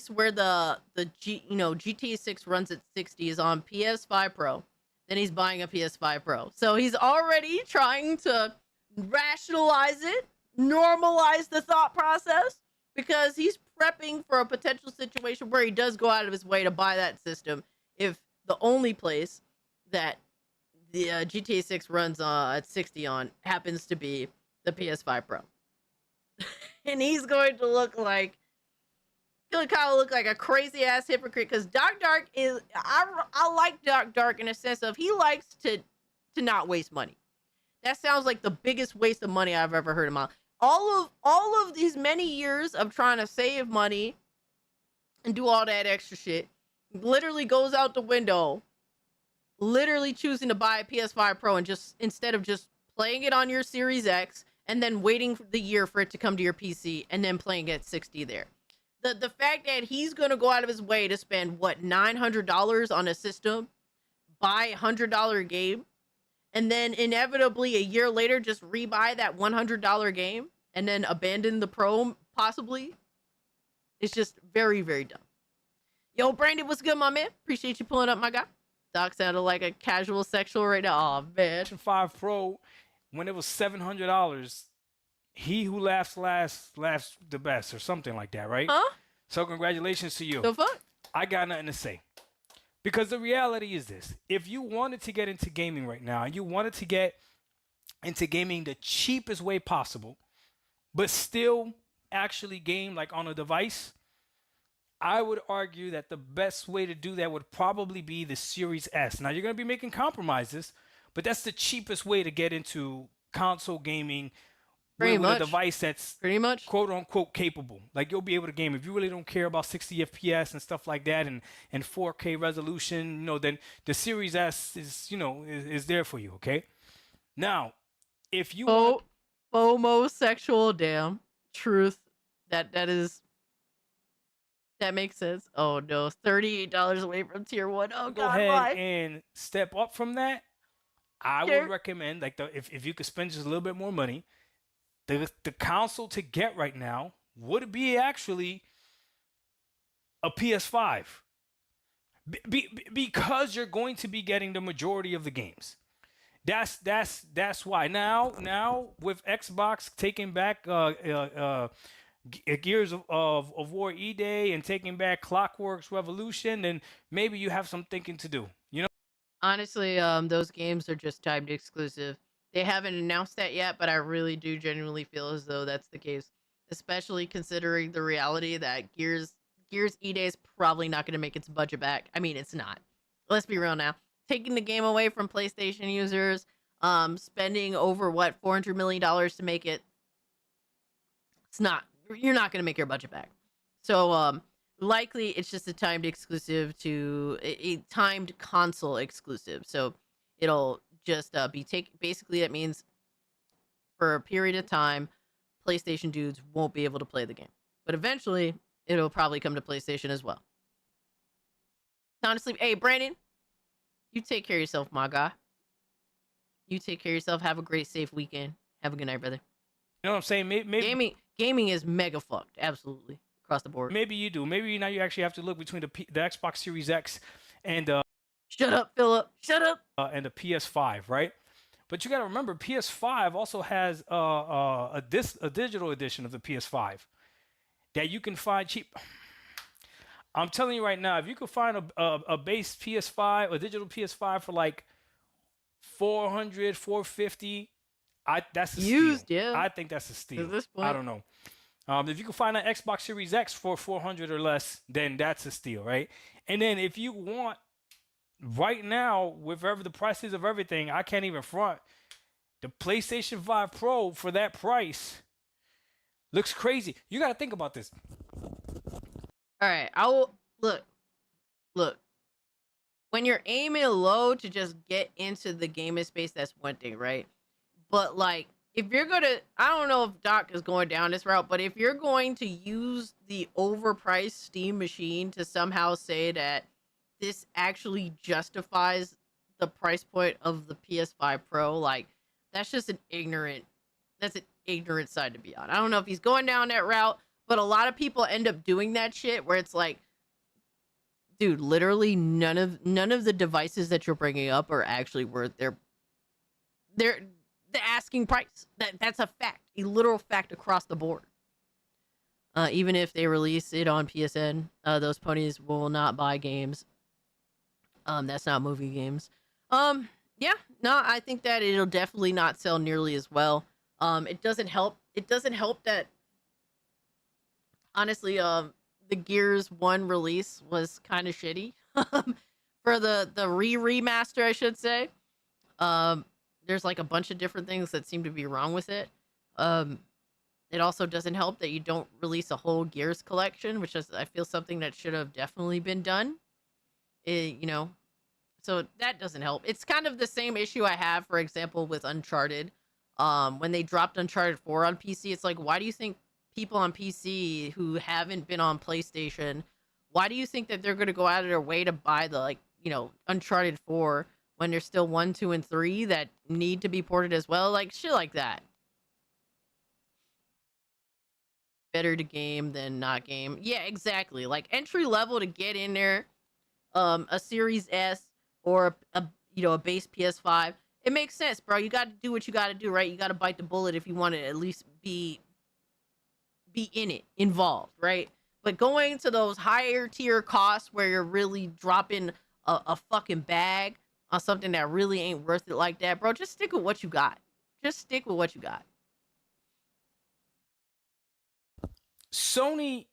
where the GTA 6 runs at 60 is on PS5 Pro, then he's buying a PS5 Pro. So he's already trying to rationalize it, normalize the thought process, because he's prepping for a potential situation where he does go out of his way to buy that system if the only place that the GTA 6 runs at 60 on happens to be the PS5 Pro. And he's going to look like a crazy ass hypocrite, because Dark is I like Dark in a sense of he likes to not waste money. That sounds like the biggest waste of money I've ever heard in my life. All of these many years of trying to save money and do all that extra shit literally goes out the window. Literally choosing to buy a PS5 Pro and just instead of just playing it on your Series X and then waiting for the year for it to come to your PC and then playing it at 60 there. The fact that he's going to go out of his way to spend $900 on a system, buy a $100 game, and then inevitably a year later just rebuy that $100 game and then abandon the Pro possibly, it's just very, very dumb. Yo, Brandon, what's good, my man? Appreciate you pulling up, my guy. Doc sounded like a casual sexual right now. Oh, man. PlayStation 5 Pro, when it was $700, he who laughs last laughs the best, or something like that, right? Huh? So congratulations to you. The fuck? I got nothing to say. Because the reality is this. If you wanted to get into gaming right now, and you wanted to get into gaming the cheapest way possible, but still actually game like on a device, I would argue that the best way to do that would probably be the Series S. Now, you're going to be making compromises, but that's the cheapest way to get into console gaming with a device that's pretty much quote unquote capable. Like, you'll be able to game if you really don't care about 60 FPS and stuff like that, and 4K resolution. You know, then the Series S is, you know, is there for you. Okay. Now, if you homosexual, damn truth, that makes sense. Oh no, $38 away from tier 1. Oh go god, ahead why? and step up from that, I would recommend, like, if you could spend just a little bit more money, the console to get right now would be actually a PS5, because you're going to be getting the majority of the games. That's why now with Xbox taking back Gears of War E-Day and taking back Clockwork's Revolution, then maybe you have some thinking to do. You know. Honestly, those games are just timed exclusive. They haven't announced that yet, but I really do genuinely feel as though that's the case, especially considering the reality that Gears E-Day is probably not going to make its budget back. I mean, it's not. Let's be real now. Taking the game away from PlayStation users, spending over $400 million to make it. You're not going to make your budget back. So likely it's just a timed exclusive to a timed console exclusive. So it'll just be basically that means for a period of time, PlayStation dudes won't be able to play the game. But eventually it'll probably come to PlayStation as well. Honestly, hey Brandon, you take care of yourself, my guy. You take care of yourself. Have a great, safe weekend. Have a good night, brother. You know what I'm saying? Maybe gaming is mega fucked, absolutely, across the board. Maybe you do. Maybe now you actually have to look between the Xbox Series X and shut up, Philip. Shut up. And the PS5, right? But you got to remember, PS5 also has a digital edition of the PS5 that you can find cheap. I'm telling you right now, if you could find a base PS5, a digital PS5 for like $400, $450, that's a used, steal. yeah. I think that's a steal. At this point, I don't know. If you can find an Xbox Series X for $400 or less, then that's a steal, right? And then if you want, right now, with whatever the prices of everything, I can't even front. The PlayStation 5 Pro for that price looks crazy. You got to think about this. All right, I will look. When you're aiming low to just get into the gaming space, that's one thing, right? But like, if you're gonna, I don't know if Doc is going down this route, but if you're going to use the overpriced Steam machine to somehow say that this actually justifies the price point of the PS5 Pro, like, that's just an ignorant side to be on. I don't know if he's going down that route, but a lot of people end up doing that shit where it's like, dude, literally none of the devices that you're bringing up are actually worth the asking price. That's a fact, a literal fact across the board. Even if they release it on PSN, those ponies will not buy games. That's not movie games. Yeah, no, I think that it'll definitely not sell nearly as well. It doesn't help that, honestly, the Gears 1 release was kind of shitty. For the remaster, I should say. There's like a bunch of different things that seem to be wrong with it. It also doesn't help that you don't release a whole Gears collection, which is, I feel, something that should have definitely been done. So that doesn't help. It's kind of the same issue I have, for example, with Uncharted. When they dropped Uncharted 4 on PC, it's like, why do you think people on PC who haven't been on PlayStation, why do you think that they're going to go out of their way to buy the, Uncharted 4 when there's still 1, 2, and 3 that need to be ported as well? Like, shit like that. Better to game than not game. Yeah, exactly. Like, entry level to get in there, a Series S or a base PS5, it makes sense, bro. You got to do what you got to do, right? You got to bite the bullet if you want to at least be in it, involved, right? But going to those higher tier costs where you're really dropping a fucking bag on something that really ain't worth it like that, bro, just stick with what you got. Just stick with what you got. Sony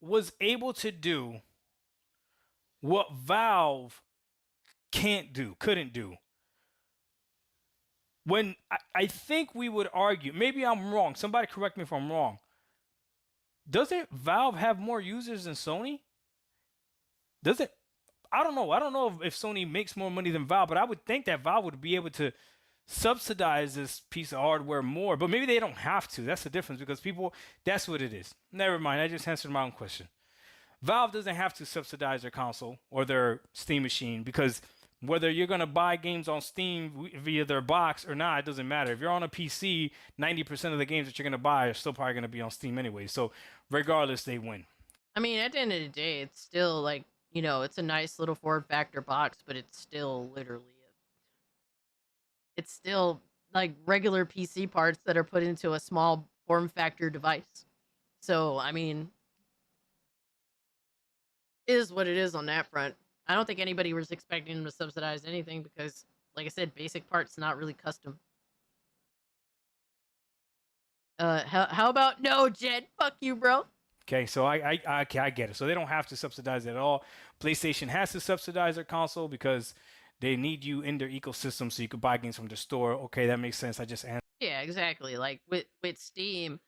was able to do what Valve couldn't do. When I think we would argue, maybe I'm wrong, somebody correct me if I'm wrong. Doesn't Valve have more users than Sony? Does it? I don't know. I don't know if Sony makes more money than Valve, but I would think that Valve would be able to subsidize this piece of hardware more. But maybe they don't have to. That's the difference, because people, that's what it is. Never mind. I just answered my own question. Valve doesn't have to subsidize their console or their Steam machine, because whether you're going to buy games on Steam via their box or not, it doesn't matter. If you're on a PC, 90% of the games that you're going to buy are still probably going to be on Steam anyway. So regardless, they win. I mean, at the end of the day, it's still like, you know, it's a nice little form factor box, but it's still literally, it's still like regular PC parts that are put into a small form factor device. So, I mean, it is what it is on that front. I don't think anybody was expecting them to subsidize anything because, like I said, basic parts, not really custom. How about no, Jed? Fuck you, bro. Okay, so I get it. So they don't have to subsidize it at all. PlayStation has to subsidize their console because they need you in their ecosystem so you can buy games from the store. Okay, that makes sense. I just answered. Yeah, exactly. Like with Steam,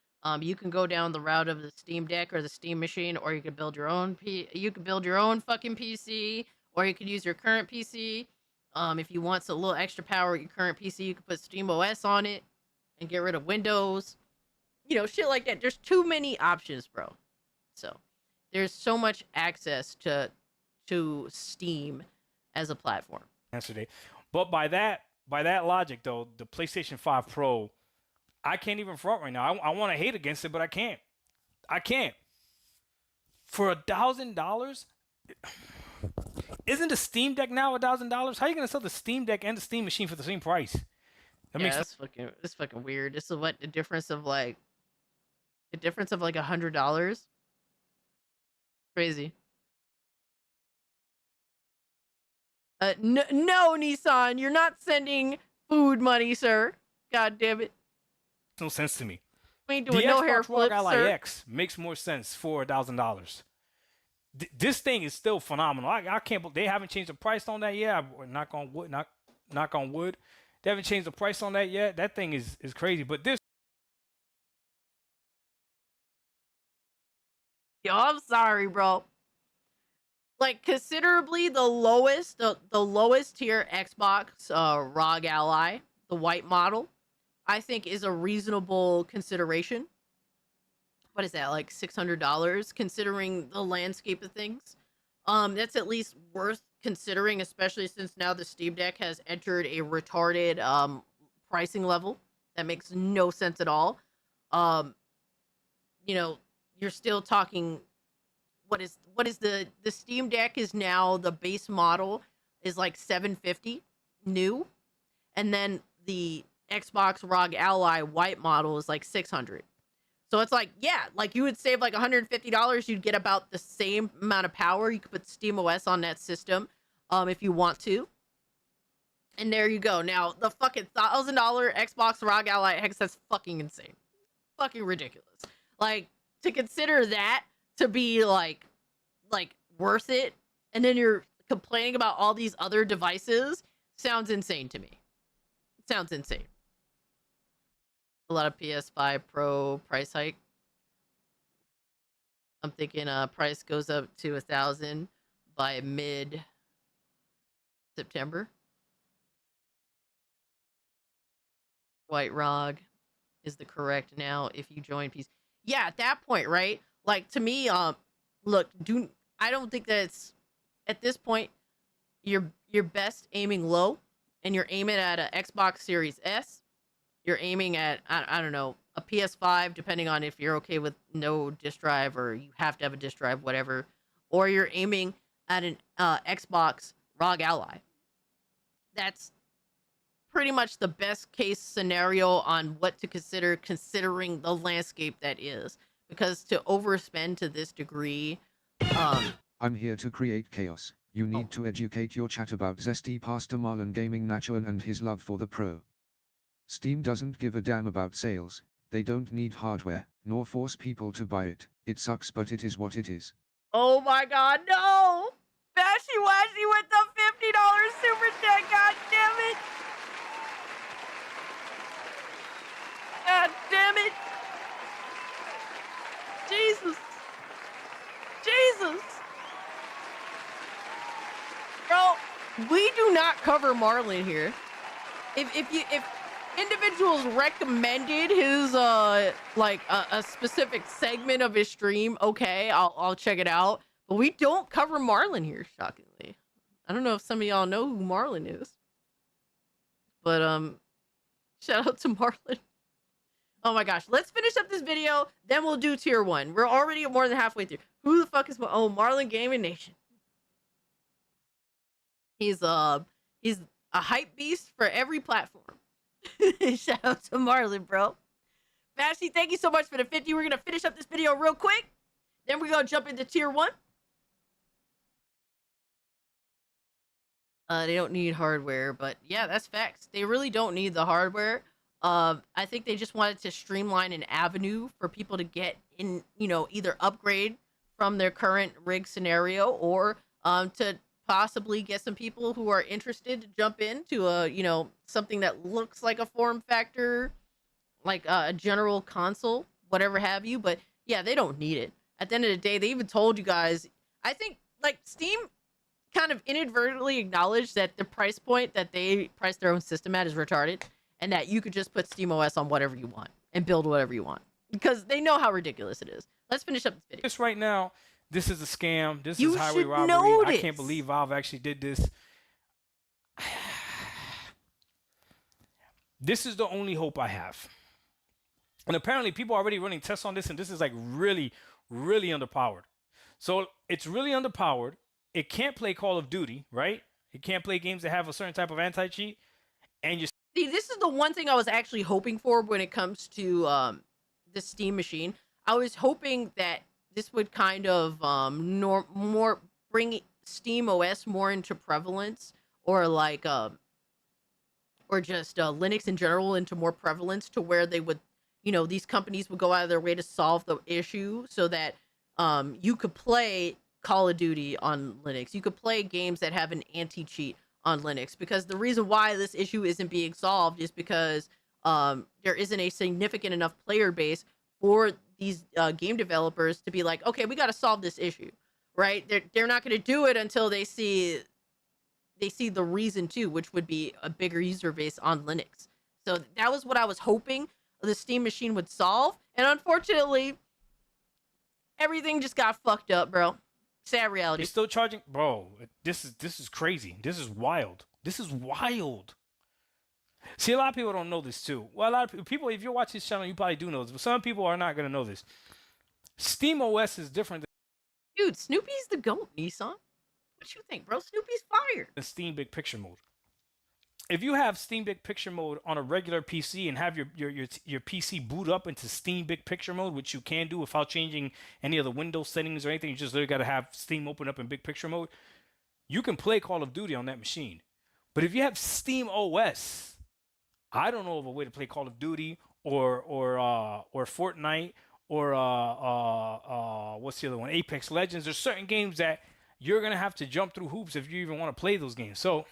you can go down the route of the Steam Deck or the Steam machine, or you could build your own you could build your own fucking PC, or you could use your current PC. If you want a little extra power with your current PC, you could put Steam OS on it and get rid of Windows. You know, shit like that. There's too many options, bro. So there's so much access to Steam as a platform. Yesterday, but by that logic though, the PlayStation 5 Pro, I can't even front right now. I want to hate against it, but I can't. For $1,000, isn't the Steam Deck now $1,000? How are you gonna sell the Steam Deck and the Steam machine for the same price? That's fucking weird. This is what the difference of like $100. Crazy. No, Nissan, you're not sending food money, sir. God damn it. No sense to me. We ain't doing no hair flips, sir. X makes more sense for $1,000. This thing is still phenomenal. I can't believe they haven't changed the price on that yet. Knock on wood. Knock on wood. They haven't changed the price on that yet. That thing is crazy. But this. Yo, I'm sorry, bro. Like considerably the lowest tier Xbox ROG Ally, the white model, I think is a reasonable consideration. What is that, like $600 considering the landscape of things? That's at least worth considering, especially since now the Steam Deck has entered a retarded pricing level that makes no sense at all. You know, you're still talking. What is the Steam Deck is now, the base model is like $750 new, and then the Xbox ROG Ally white model is like $600. So it's like, yeah, like you would save like $150. You'd get about the same amount of power. You could put Steam OS on that system if you want to. And there you go. Now the fucking $1,000 Xbox ROG Ally X, that's fucking insane. Fucking ridiculous. Like to consider that to be like worth it, and then you're complaining about all these other devices, sounds insane to me. It sounds insane. A lot of PS5 Pro price hike. I'm thinking price goes up to $1,000 by mid September. White ROG is the correct now if you join PC. Yeah, at that point, right? Like to me, look, I don't think that it's at this point you're best aiming low, and you're aiming at an Xbox Series S. You're aiming at I don't know, a PS5, depending on if you're okay with no disk drive or you have to have a disk drive, whatever, or you're aiming at an Xbox ROG Ally. That's pretty much the best case scenario on what to consider, considering the landscape that is. Because to overspend to this degree, I'm here to create chaos. You need to educate your chat about Zesty Pastor Marlon Gaming Nacho and his love for the Pro. Steam doesn't give a damn about sales. They don't need hardware, nor force people to buy it. It sucks, but it is what it is. Oh my God, no! Bashy Washy with the $50 super chat. God damn it! God damn it! Jesus! Jesus! Bro, we do not cover Marlon here. If individuals recommended his like a specific segment of his stream, okay, I'll check it out. But we don't cover Marlon here, shockingly. I don't know if some of y'all know who Marlon is. But shout out to Marlon. Oh my gosh, let's finish up this video, then we'll do tier 1. We're already more than halfway through. Who the fuck is Marlon Gaming Nation? He's a hype beast for every platform. Shout out to Marlon, bro. Bashy, thank you so much for the 50. We're gonna finish up this video real quick. Then we're gonna jump into tier 1. They don't need hardware, but yeah, that's facts. They really don't need the hardware. I think they just wanted to streamline an avenue for people to get in, you know, either upgrade from their current rig scenario or to possibly get some people who are interested to jump into a, you know, something that looks like a form factor, like a general console, whatever have you. But yeah, they don't need it. At the end of the day, they even told you guys, I think like Steam kind of inadvertently acknowledged that the price point that they price their own system at is retarded, and that you could just put SteamOS on whatever you want and build whatever you want because they know how ridiculous it is. Let's finish up this video. Just right now, this is a scam. This You is highway should robbery. know I can't this. believe Valve actually did this. This is the only hope I have. And apparently people are already running tests on this, and this is like really, really underpowered. So it's really underpowered. It can't play Call of Duty, right? It can't play games that have a certain type of anti-cheat. And you See, this is the one thing I was actually hoping for when it comes to the Steam machine. I was hoping that this would kind of more bring Steam OS more into prevalence, or like or just Linux in general into more prevalence, to where they would, you know, these companies would go out of their way to solve the issue so that you could play Call of Duty on Linux. You could play games that have an anti-cheat on Linux, because the reason why this issue isn't being solved is because there isn't a significant enough player base for these game developers to be like, okay, we got to solve this issue, right? They're not going to do it until they see the reason to, which would be a bigger user base on Linux. So that was what I was hoping the Steam machine would solve, and unfortunately, everything just got fucked up, bro. Sad reality. You're still charging, bro. This is crazy. This is wild. This is wild. See, a lot of people don't know this too. Well, a lot of people, if you watch this channel, you probably do know this, but some people are not gonna know this. Steam OS is different Dude, Snoopy's the GOAT, Nissan. What you think, bro? Snoopy's fire. than Steam Big Picture Mode. If you have Steam Big Picture Mode on a regular PC and have your PC boot up into Steam Big Picture Mode, which you can do without changing any of the Windows settings or anything, you just literally got to have Steam open up in Big Picture Mode, you can play Call of Duty on that machine. But if you have Steam OS, I don't know of a way to play Call of Duty or Fortnite or what's the other one? Apex Legends. There's certain games that you're gonna have to jump through hoops if you even want to play those games. So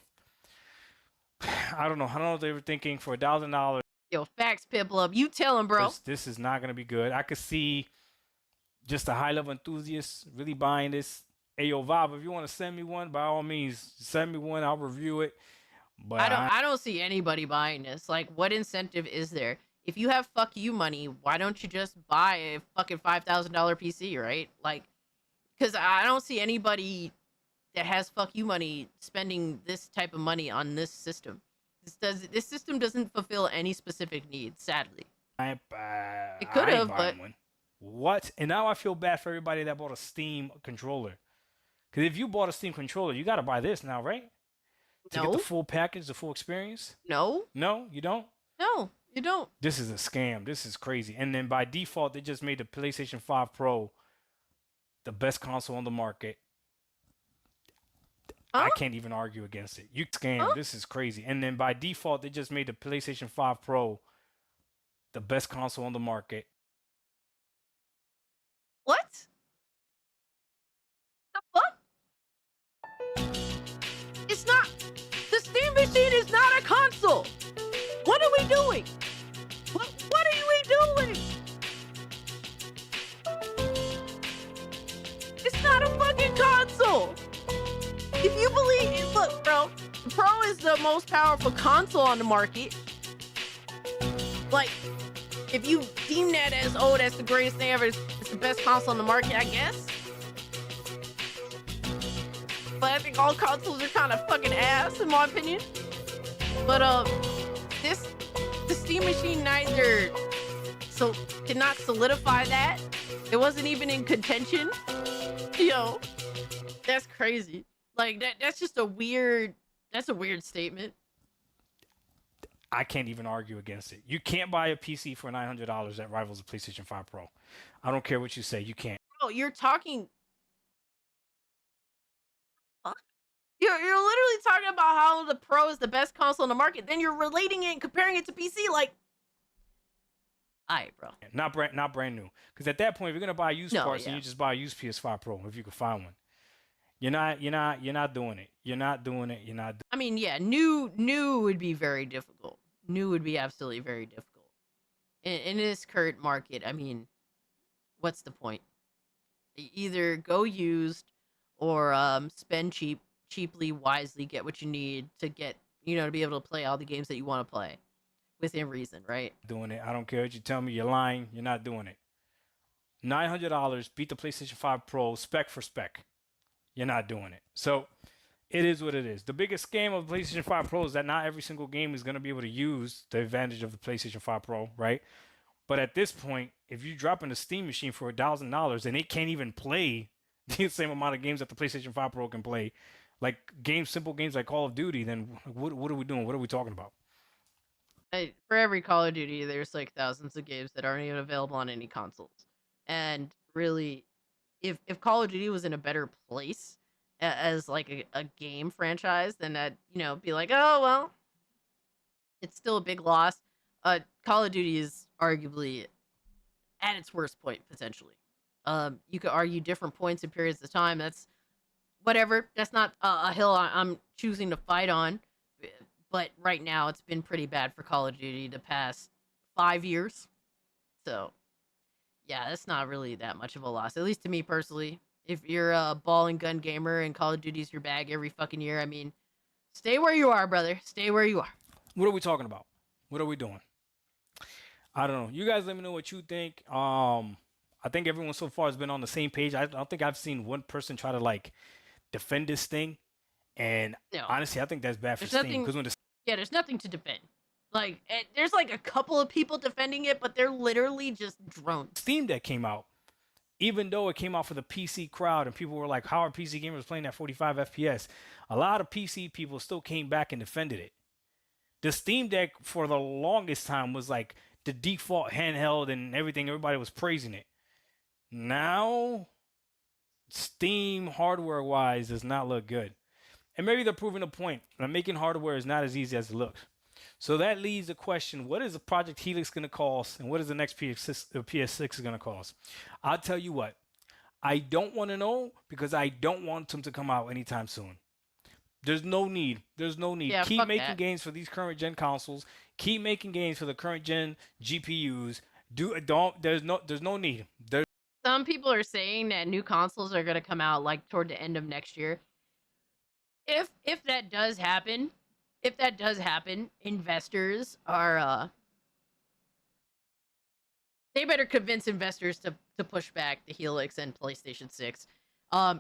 I don't know. I don't know what they were thinking for $1,000. Yo, facts, Piplup. You tell him, bro. This is not gonna be good. I could see just a high-level enthusiast really buying this. Hey, yo, Valve, if you want to send me one, by all means, send me one. I'll review it. But I don't see anybody buying this. Like, what incentive is there? If you have fuck you money, why don't you just buy a fucking $5,000 PC, right? Like, because I don't see anybody that has fuck you money spending this type of money on this system. This system doesn't fulfill any specific needs, sadly. It could have, but one. What? And now I feel bad for everybody that bought a Steam controller. Because if you bought a Steam controller, you got to buy this now, right? To get the full package, the full experience? No. No, you don't? No, you don't. This is a scam. This is crazy. And then by default, they just made the PlayStation 5 Pro the best console on the market. I can't even argue against it. You scam. This is crazy. And then by default, they just made the PlayStation 5 Pro the best console on the market. What? The fuck? It's not. The Steam Machine is not a console. What are we doing? What are we doing? It's not a fucking console. If you believe, look, bro, the Pro is the most powerful console on the market. Like, if you deem that as, oh, that's the greatest thing ever, it's the best console on the market, I guess. But I think all consoles are kind of fucking ass, in my opinion. But the Steam Machine neither did not solidify that. It wasn't even in contention. Yo, that's crazy. Like that's just a weird statement. I can't even argue against it. You can't buy a PC for $900 that rivals a PlayStation 5 Pro. I don't care what you say. You can't. Oh, you're talking. Fuck. You're literally talking about how the Pro is the best console on the market. Then you're relating it and comparing it to PC. Like, alright, bro. Not brand new. Because at that point, if you're gonna buy used parts, then you just buy a used PS5 Pro if you can find one. You're not doing it. You're not doing it. You're not. I mean, yeah, new would be very difficult. New would be absolutely very difficult. In this current market, I mean, what's the point? Either go used or spend cheaply, wisely, get what you need to get, to be able to play all the games that you want to play within reason, right? Doing it. I don't care what you tell me. You're lying. You're not doing it. $900, beat the PlayStation 5 Pro spec for spec. You're not doing it. So it is what it is. The biggest scam of the PlayStation 5 Pro is that not every single game is going to be able to use the advantage of the PlayStation 5 Pro, right? But at this point, if you drop in a Steam machine for $1,000 and it can't even play the same amount of games that the PlayStation 5 Pro can play, like simple games like Call of Duty, then what are we doing? What are we talking about? For every Call of Duty, there's like thousands of games that aren't even available on any consoles. And really, if Call of Duty was in a better place as like a game franchise, then that be like, oh well, it's still a big loss. Call of Duty is arguably at its worst point potentially. You could argue different points and periods of time. That's whatever. That's not a hill I'm choosing to fight on. But right now, it's been pretty bad for Call of Duty the past 5 years. So, yeah, that's not really that much of a loss, at least to me personally. If you're a ball and gun gamer and Call of Duty's your bag every fucking year, I mean, stay where you are, brother. Stay where you are. What are we talking about? What are we doing? I don't know. You guys let me know what you think. I think everyone so far has been on the same page. I don't think I've seen one person try to, like, defend this thing. And honestly, I think that's bad for Steam. Because when there's nothing to defend. Like, there's like a couple of people defending it, but they're literally just drones. Steam Deck came out, even though it came out for the PC crowd, and people were like, how are PC gamers playing at 45 FPS? A lot of PC people still came back and defended it. The Steam Deck, for the longest time, was like the default handheld and everything. Everybody was praising it. Now, Steam, hardware-wise, does not look good. And maybe they're proving a point. Making hardware is not as easy as it looks. So that leaves the question, what is the Project Helix going to cost? And what is the next PS6 going to cost? I'll tell you what. I don't want to know because I don't want them to come out anytime soon. There's no need. There's no need. Yeah, keep making games for these current gen consoles. Keep making games for the current gen GPUs. There's no need. Some people are saying that new consoles are going to come out like toward the end of next year. If that does happen, investors are they better convince investors to push back the Helix and PlayStation 6.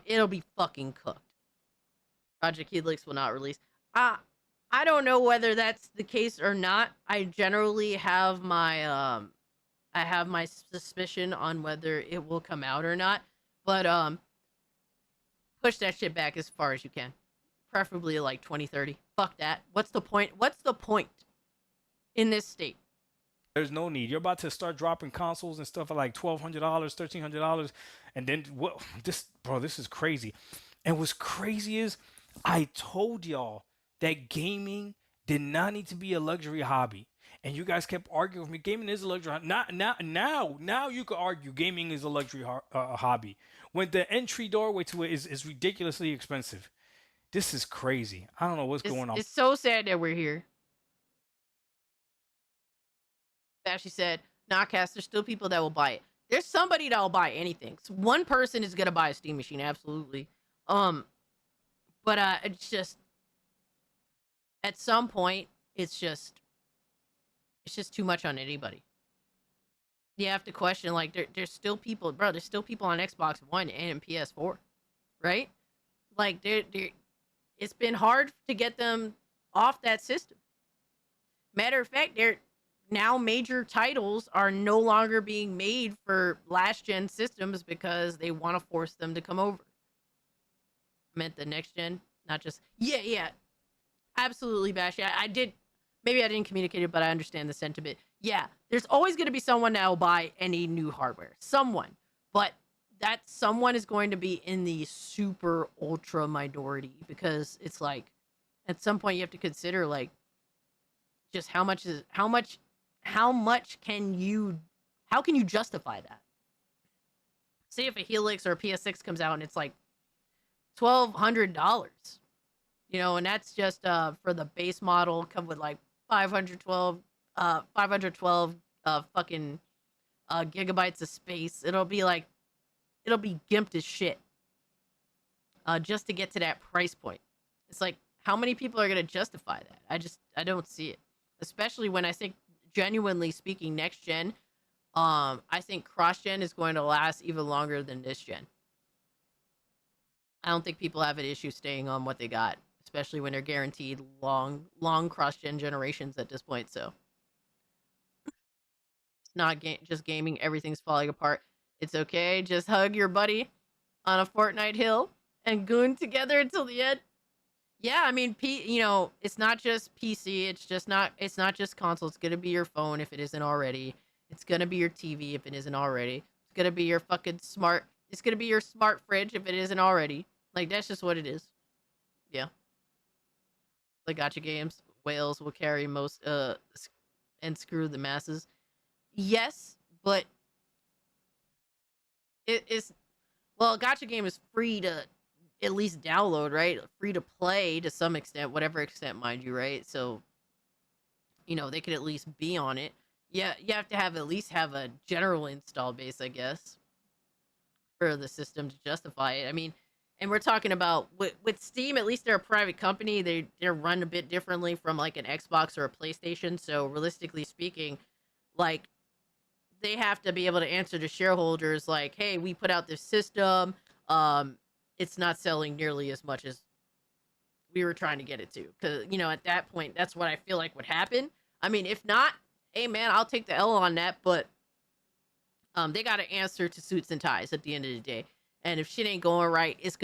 It'll be fucking cooked. Project Helix will not release. I don't know whether that's the case or not. I generally have my suspicion on whether it will come out or not. But push that shit back as far as you can. Preferably like 2030. Fuck that. What's the point? What's the point in this state? There's no need. You're about to start dropping consoles and stuff at like $1,200, $1,300, and then what? This is crazy. And what's crazy is, I told y'all that gaming did not need to be a luxury hobby. And you guys kept arguing with me. Gaming is a luxury. Now you could argue gaming is a luxury hobby when the entry doorway to it is ridiculously expensive. This is crazy. I don't know what's going on. It's so sad that we're here. Bashy said, nah, Cass, there's still people that will buy it. There's somebody that will buy anything. So one person is gonna buy a Steam machine, absolutely. But it's just at some point, it's just too much on anybody. You have to question, like, there's still people, bro. There's still people on Xbox One and PS4, right? Like, it's been hard to get them off that system. Matter of fact, now major titles are no longer being made for last gen systems because they want to force them to come over. I meant the next gen, not just yeah, absolutely, Bashy. I did. Maybe I didn't communicate it, but I understand the sentiment. Yeah, there's always going to be someone that will buy any new hardware. Someone. But that someone is going to be in the super ultra minority because it's like, at some point you have to consider, like, just how can you justify that? Say if a Helix or a PS6 comes out and it's like $1,200, you know, and that's just for the base model, come with like 512 fucking gigabytes of space. It'll be gimped as shit just to get to that price point. It's like, how many people are going to justify that? I don't see it, especially when I think, genuinely speaking, next gen, I think cross gen is going to last even longer than this gen. I don't think people have an issue staying on what they got, especially when they're guaranteed long cross-gen generations at this point. So it's not just gaming. Everything's falling apart. It's okay. Just hug your buddy on a Fortnite hill and goon together until the end. Yeah, I mean, it's not just PC. It's not just console. It's gonna be your phone if it isn't already. It's gonna be your TV if it isn't already. It's gonna be your fucking smart. It's gonna be your smart fridge if it isn't already. Like, that's just what it is. Yeah. The gacha games, whales will carry most, and screw the masses. Yes, but well, a gacha game is free to at least download, right? Free to play to some extent, whatever extent, mind you, right? So, they could at least be on it. Yeah, you have to at least have a general install base, I guess, for the system to justify it. I mean, and we're talking about with Steam, at least they're a private company. They're run a bit differently from like an Xbox or a PlayStation. So realistically speaking, like, they have to be able to answer to shareholders like, hey, we put out this system. It's not selling nearly as much as we were trying to get it to. Because, at that point, that's what I feel like would happen. I mean, if not, hey, man, I'll take the L on that. But they got to answer to suits and ties at the end of the day. And if shit ain't going right, if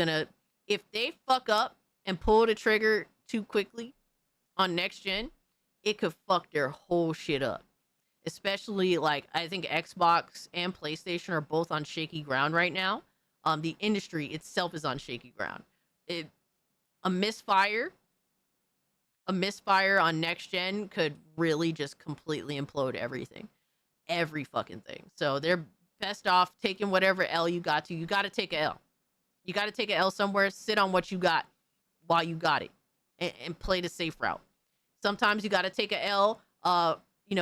they fuck up and pull the trigger too quickly on next gen, it could fuck their whole shit up. Especially, like, I think Xbox and PlayStation are both on shaky ground right now. The industry itself is on shaky ground. A misfire on next gen could really just completely implode everything. Every fucking thing. So they're best off taking whatever L you got to. You got to take a L. You got to take a L somewhere, sit on what you got while you got it, and play the safe route. Sometimes you got to take a L,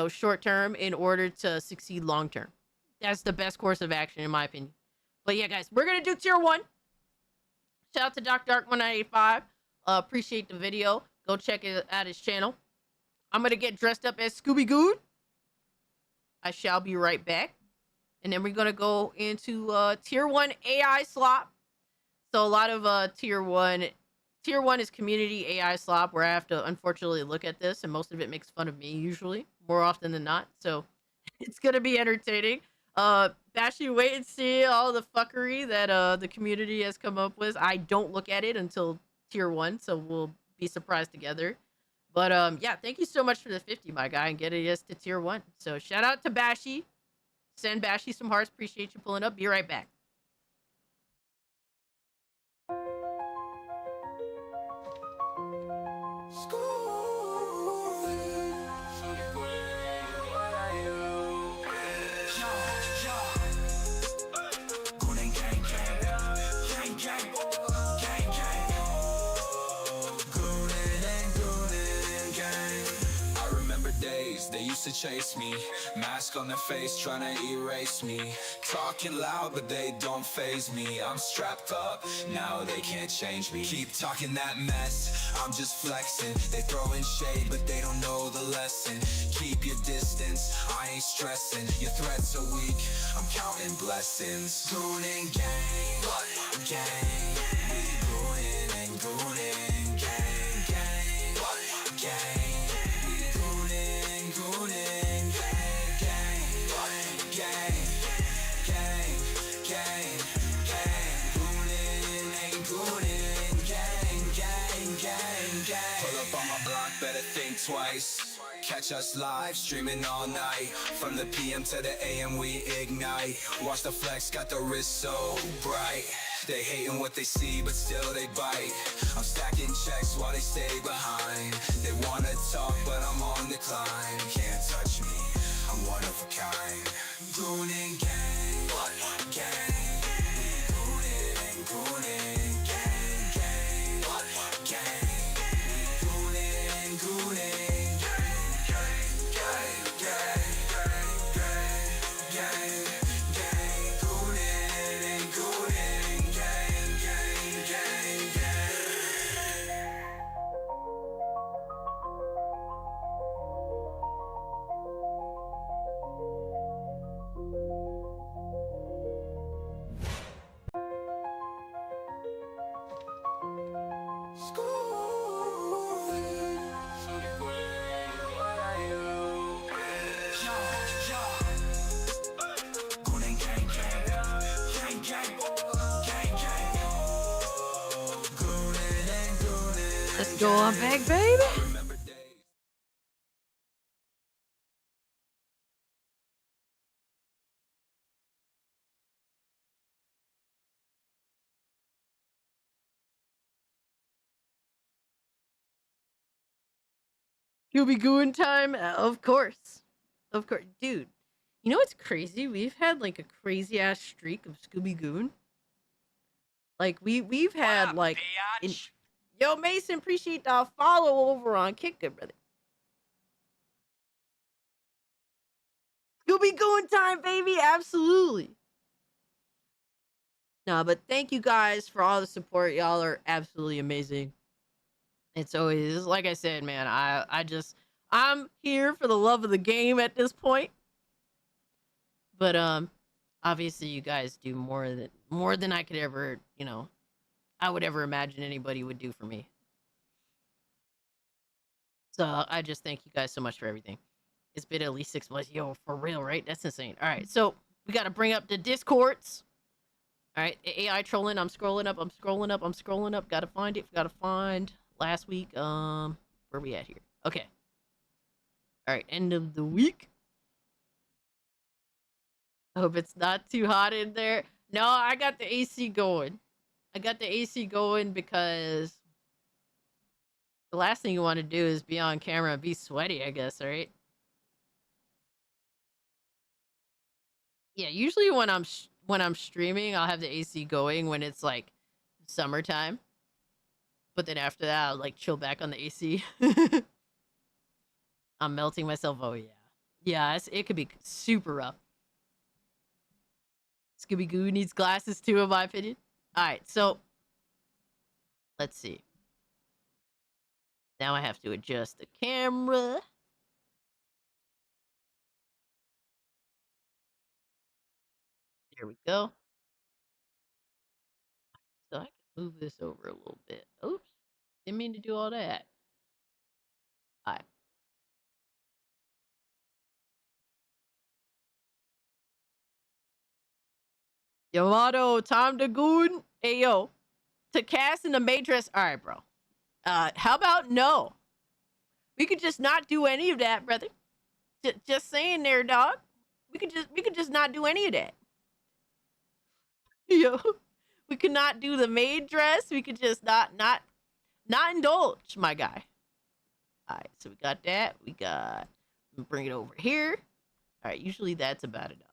short term in order to succeed long term. That's the best course of action, in my opinion. But yeah, guys, we're going to do tier 1. Shout out to Dark185. Appreciate the video. Go check it out his channel. I'm going to get dressed up as Scooby Goon. I shall be right back. And then we're going to go into tier 1 AI Slop. So a lot of tier 1 is community AI Slop, where I have to unfortunately look at this, and most of it makes fun of me usually, more often than not. So it's going to be entertaining. Bashy, wait and see all the fuckery that the community has come up with. I don't look at it until tier 1, so we'll be surprised together. But yeah, thank you so much for the 50, my guy, and getting us to tier 1. So shout out to Bashy. Send Bashy some hearts. Appreciate you pulling up. Be right back. used to chase me. Mask on their face, trying to erase me. Talking loud, but they don't faze me. I'm strapped up, now they can't change me. Keep talking that mess, I'm just flexing. They throwing shade, but they don't know the lesson. Keep your distance, I ain't stressing. Your threats are weak, I'm counting blessings. Goonin' gang, gang. We goonin' and goonin', gang, gang, gang. We goonin', goonin', gang, gang, gang, gang, gang, gang. Goonin' and goonin', gang, gang, gang, gang. Pull up on my block, better think twice. Catch us live, streaming all night. From the PM to the AM, we ignite. Watch the flex, got the wrist so bright. They hating what they see, but still they bite. I'm stacking checks while they stay behind. They wanna talk, but I'm on decline. Can't touch me, I'm one of a kind. Goonin' gang, gang. We goonin' gang, gang, gang. We goonin', goonin', gang, gang, gang, gang, gang, gang. Goonin' and goonin', gang, gang, gang, gang. Let's go on back, baby. Scooby Goon time, of course, dude. You know what's crazy? We've had like a crazy ass streak of Scooby Goon. Like we've had like, yo Mason, appreciate the follow over on Kicker, brother. Scooby Goon time, baby, absolutely. No, but thank you guys for all the support. Y'all are absolutely amazing. It's always, like I said, man, I'm here for the love of the game at this point. But obviously you guys do more than I could ever, I would ever imagine anybody would do for me. So I just thank you guys so much for everything. It's been at least 6 months. Yo, for real, right? That's insane. All right, so we got to bring up the Discords. All right, AI trolling. I'm scrolling up. Got to find it. Got to find last week. Where we at here? Okay. All right, end of the week. I hope it's not too hot in there. No, I got the AC going. Because the last thing you want to do is be on camera and be sweaty, I guess, right? Yeah, usually when I'm streaming, I'll have the AC going when it's like summertime. But then after that, I'll like chill back on the AC. I'm melting myself. Oh yeah. Yeah, it could be super rough. Scooby-Goo needs glasses too, in my opinion. All right, so let's see. Now I have to adjust the camera. There we go. So I can move this over a little bit. Oops, didn't mean to do all that. All right. Yamato, time to Goon. Hey, yo. To cast in the Matrix. All right, bro. How about no? We could just not do any of that, brother. Just saying there, dog. We could just not do any of that. Yo. We could not do the maid dress. We could just not indulge, my guy. All right, so we got that. Bring it over here. All right, usually that's about enough.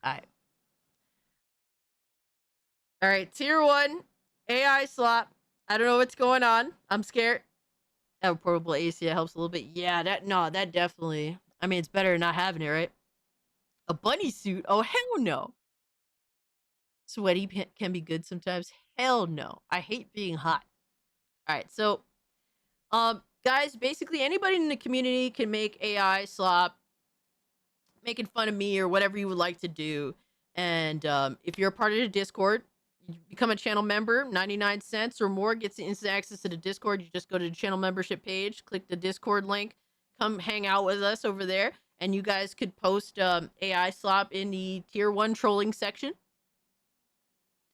All right. All right, tier 1, AI Slop. I don't know what's going on. I'm scared. A portable AC helps a little bit. Yeah, that definitely. I mean, it's better than not having it, right? A bunny suit? Oh, hell no. Sweaty can be good sometimes. Hell no. I hate being hot. All right, so, guys, basically anybody in the community can make AI Slop, making fun of me or whatever you would like to do. And if you're a part of the Discord, you become a channel member. 99 cents or more gets instant access to the Discord. You just go to the channel membership page, click the Discord link, come hang out with us over there, and you guys could post AI Slop in the tier 1 trolling section.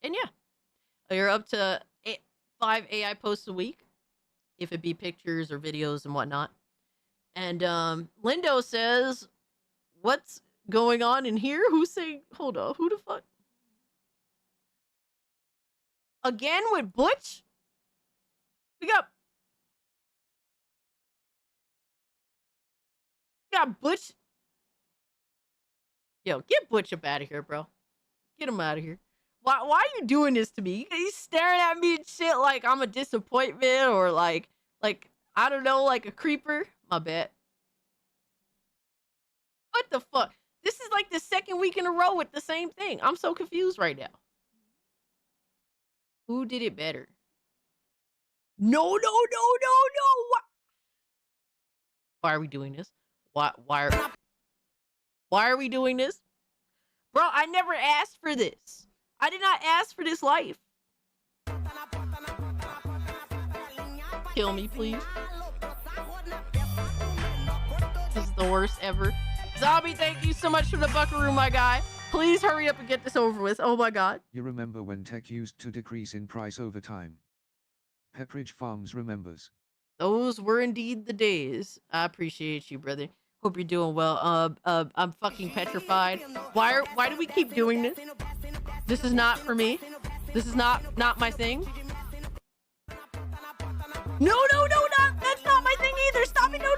And yeah, you're up to 5 AI posts a week, if it be pictures or videos and whatnot. And Lindo says, what's going on in here? Who's saying, hold on, who the fuck? Again with Butch? We got Butch. Yo, get Butch up out of here, bro. Get him out of here. Why are you doing this to me? He's staring at me and shit like I'm a disappointment or like I don't know, like a creeper. My bad. What the fuck? This is like the second week in a row with the same thing. I'm so confused right now. Who did it better? No. Why are we doing this? Why are we doing this? Bro, I never asked for this. I did not ask for this life. Kill me, please. This is the worst ever. Zombie, thank you so much for the buckaroo, my guy. Please hurry up and get this over with. Oh my god. You remember when tech used to decrease in price over time? Pepperidge Farms remembers. Those were indeed the days. I appreciate you, brother. Hope you're doing well. I'm fucking petrified. Why do we keep doing this? This is not for me. This is not my thing. No, that's not my thing either. Stop it, no.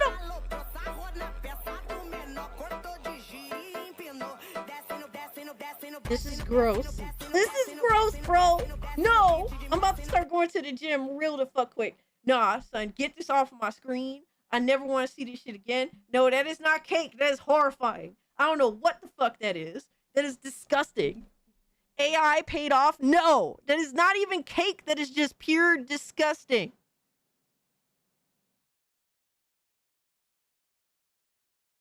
This is gross. This is gross, bro. No, I'm about to start going to the gym real the fuck quick. Nah, son, get this off of my screen. I never want to see this shit again. No, that is not cake. That is horrifying. I don't know what the fuck that is. That is disgusting. AI paid off? No, that is not even cake. That is just pure disgusting.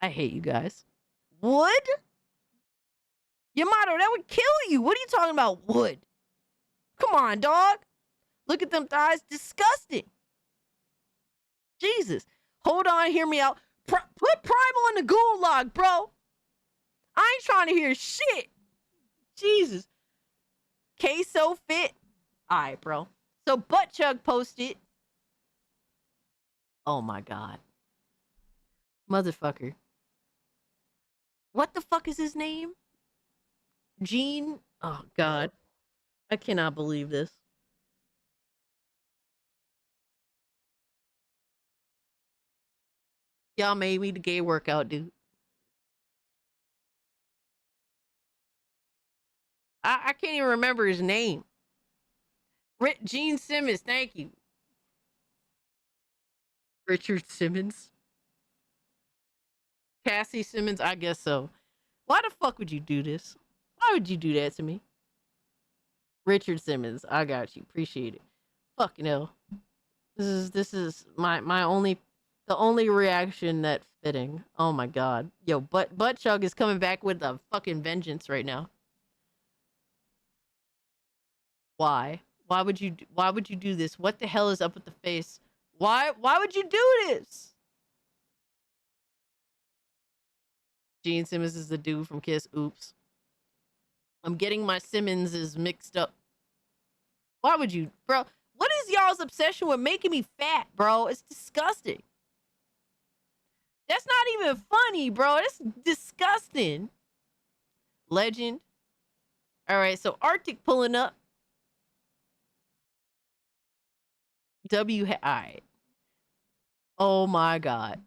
I hate you guys. Wood? Yamato, that would kill you. What are you talking about? Wood. Come on, dog. Look at them thighs. Disgusting. Jesus. Hold on, hear me out. Put Primal in the gulag, bro. I ain't trying to hear shit. Jesus. Queso fit. Alright, bro. So Butt Chug posted. Oh my god. Motherfucker. What the fuck is his name? Gene? Oh god. I cannot believe this. Y'all made me the gay workout, dude. I can't even remember his name. Gene Simmons, thank you. Richard Simmons. Cassie Simmons, I guess so. Why the fuck would you do this? Why would you do that to me? Richard Simmons, I got you. Appreciate it. Fucking hell. This is the only reaction that's fitting. Oh my god. Yo, Butt Chug is coming back with a fucking vengeance right now. Why? Why would you do this? What the hell is up with the face? Why would you do this? Gene Simmons is the dude from Kiss. Oops. I'm getting my Simmonses mixed up. Why would you, bro? What is y'all's obsession with making me fat, bro? It's disgusting. That's not even funny, bro. That's disgusting. Legend. All right, so Arctic pulling up. WI. Oh my god.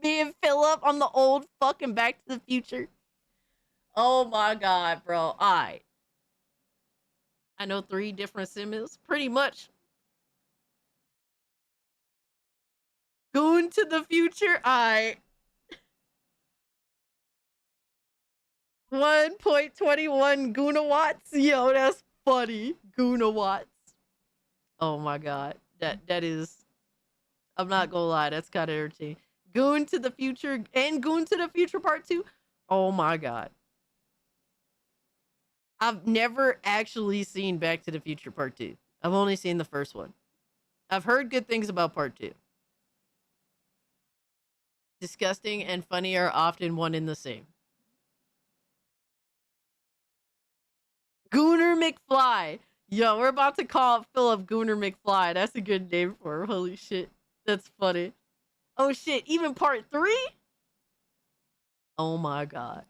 Me and Philip on the old fucking Back to the Future. Oh my god, bro. I know 3 different Simmons. Pretty much. Goon to the future. 1.21 Goonawatts. Yo, that's funny. Goonawatts. Oh my god. That is, I'm not gonna lie, that's kind of entertaining. Goon to the future and Goon to the Future Part 2. Oh my god. I've never actually seen Back to the Future Part 2. I've only seen the first one. I've heard good things about Part 2. Disgusting and funny are often one and the same. Gooner McFly. Yo, we're about to call Philip Gooner McFly. That's a good name for him. Holy shit. That's funny. Oh shit, even Part 3? Oh my god.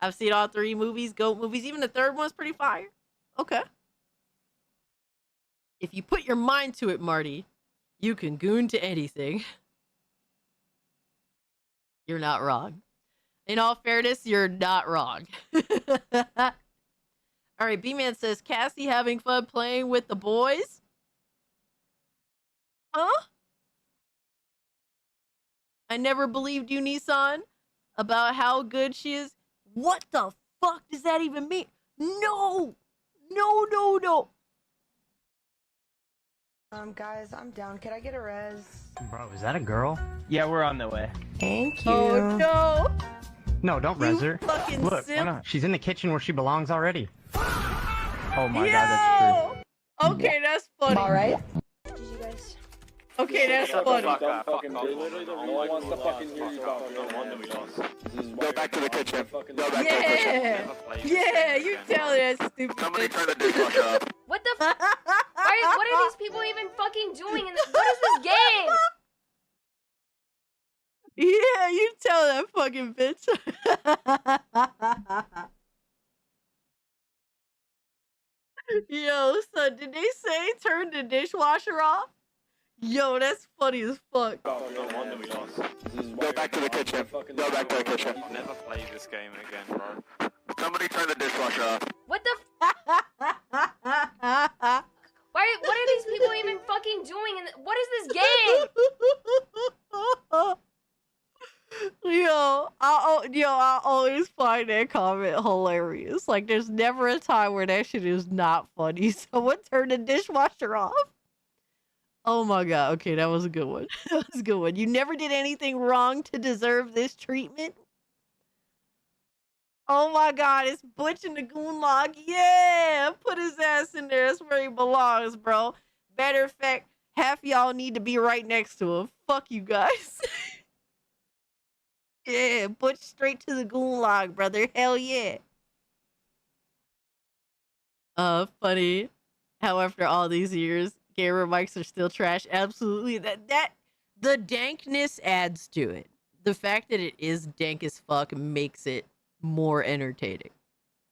I've seen all 3 movies, GOAT movies. Even the third one's pretty fire. Okay. If you put your mind to it, Marty, you can goon to anything. You're not wrong. In all fairness, you're not wrong. All right, B-Man says, Cassie having fun playing with the boys? Huh? I never believed you, Nissan, about how good she is. What the fuck does that even mean? No! No, no, no. Guys, I'm down. Can I get a res? Bro, is that a girl? Yeah, we're on the way. Thank you. Oh, no. No, don't res her. Fucking Look, simp. why not? She's in the kitchen where she belongs already. Oh my god, that's true. Okay, that's funny. All right. Okay, that's funny. Go back to the kitchen. Yeah. Yeah, you tell it, that stupid. Somebody turn the dishwasher off. What the f- what are these people even fucking doing? What is this game? Yeah, you tell that fucking bitch. Yo, son, did they say turn the dishwasher off? Yo, that's funny as fuck. Go back to the kitchen. Go back to the kitchen. Never play this game again, bro. Somebody turn the dishwasher off. What the what are these people even fucking doing? What is this game? Yo, I always find that comment hilarious. Like, there's never a time where that shit is not funny. Someone turned the dishwasher off. Oh my god. Okay, that was a good one. That was a good one. You never did anything wrong to deserve this treatment? Oh my god, it's Butch in the Goon log. Yeah, put his ass in there. That's where he belongs, bro. Matter of fact, half y'all need to be right next to him. Fuck you guys. Yeah, Butch straight to the Goon log, brother. Hell yeah. Funny how after all these years, gamer mics are still trash. Absolutely. That the dankness adds to it. The fact that it is dank as fuck makes it more entertaining.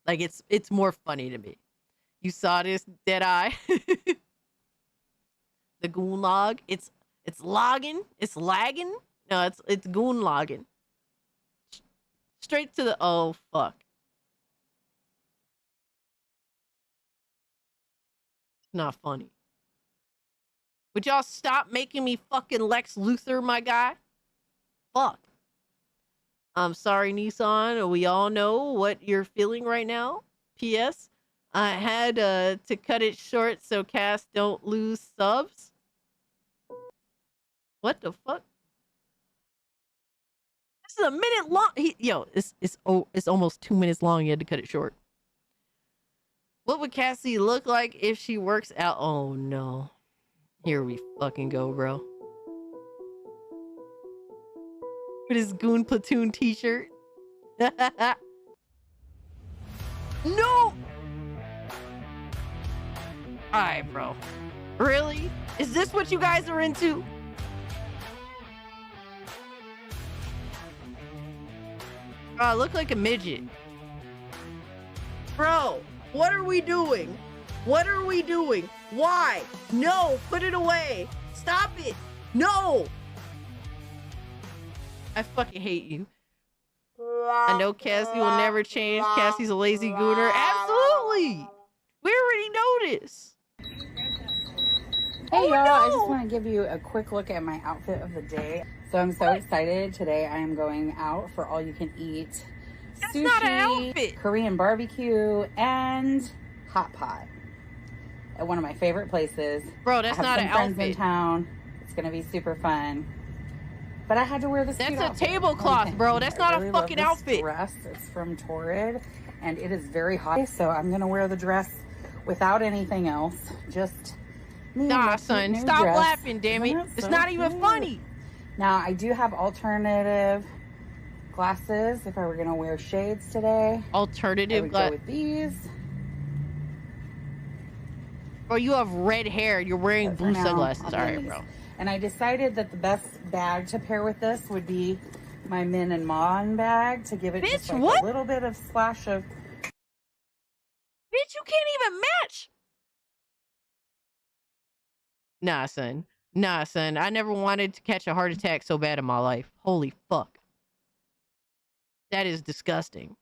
Like, it's more funny to me. You saw this, Deadeye? The Goon log. It's logging. It's lagging. No, it's Goon logging. Straight to the oh fuck. It's not funny. Would y'all stop making me fucking Lex Luthor, my guy? Fuck. I'm sorry, Nissan. We all know what you're feeling right now. P.S. I had to cut it short so Cass don't lose subs. What the fuck? This is a minute long. It's almost 2 minutes long. You had to cut it short. What would Cassie look like if she works out? Oh no. Here we fucking go, bro. With his Goon Platoon t-shirt. No! Alright, bro. Really? Is this what you guys are into? Bro, I look like a midget. Bro, what are we doing? What are we doing? Why? No, put it away. Stop it. No. I fucking hate you. I know Cassie will never change. Cassie's a lazy gooner. Absolutely. We already know this. Hey y'all, I just want to give you a quick look at my outfit of the day. So I'm so excited. Today I am going out for all you can eat sushi, not an outfit. Korean barbecue, and hot pot at one of my favorite places. Bro, that's I have not some an friends outfit. in town. It's gonna be super fun. But I had to wear this. That's cute a outfit. tablecloth, bro. That's not I a really love fucking this outfit. Dress. It's from Torrid, and it is very hot. So I'm gonna wear the dress without anything else. Just me and my Nah, cute son. new Stop dress. laughing, damn it. Isn't it It's so not even cute? funny. Now I do have alternative glasses if I were gonna wear shades today. I Alternative would go with these. Bro, you have red hair. You're wearing But for blue now, sunglasses. I'll All be in right, these. bro. And I decided that the best bag to pair with this would be my Min and Mon bag to give it just like what? a little bit of splash of. Bitch, you can't even match. Nah, son. Nah, son. I never wanted to catch a heart attack so bad in my life. Holy fuck. That is disgusting.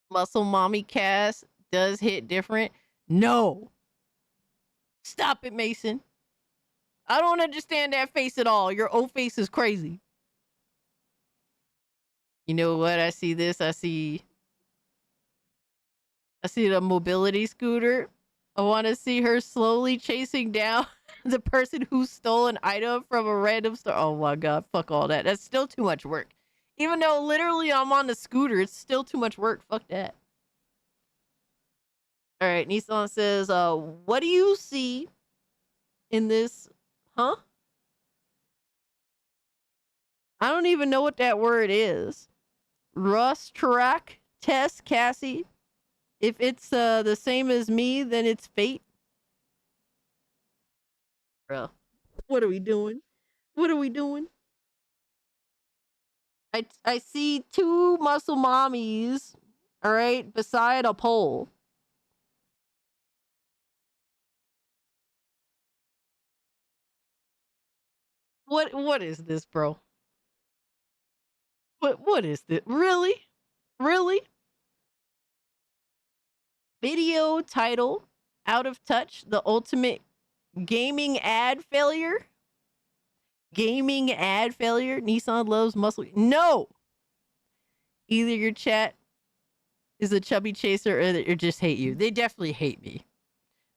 Muscle Mommy cast does hit different. No. Stop it, Mason. I don't understand that face at all. Your old face is crazy. You know what? I see this. I see the mobility scooter. I want to see her slowly chasing down the person who stole an item from a random store. Oh my god, fuck all that. That's still too much work. Even though literally I'm on the scooter, it's still too much work. Fuck that. All right, Nissan says, what do you see in this? Huh? I don't even know what that word is. Rust track test, Cassie. If it's the same as me, then it's fate. Bro, what are we doing? What are we doing? I see two muscle mommies, all right, beside a pole. What is this, bro? What is this? Really? Really? Video title, Out of Touch, the ultimate gaming ad failure? Gaming ad failure? Nissan loves muscle. No! Either your chat is a chubby chaser or they just hate you. They definitely hate me.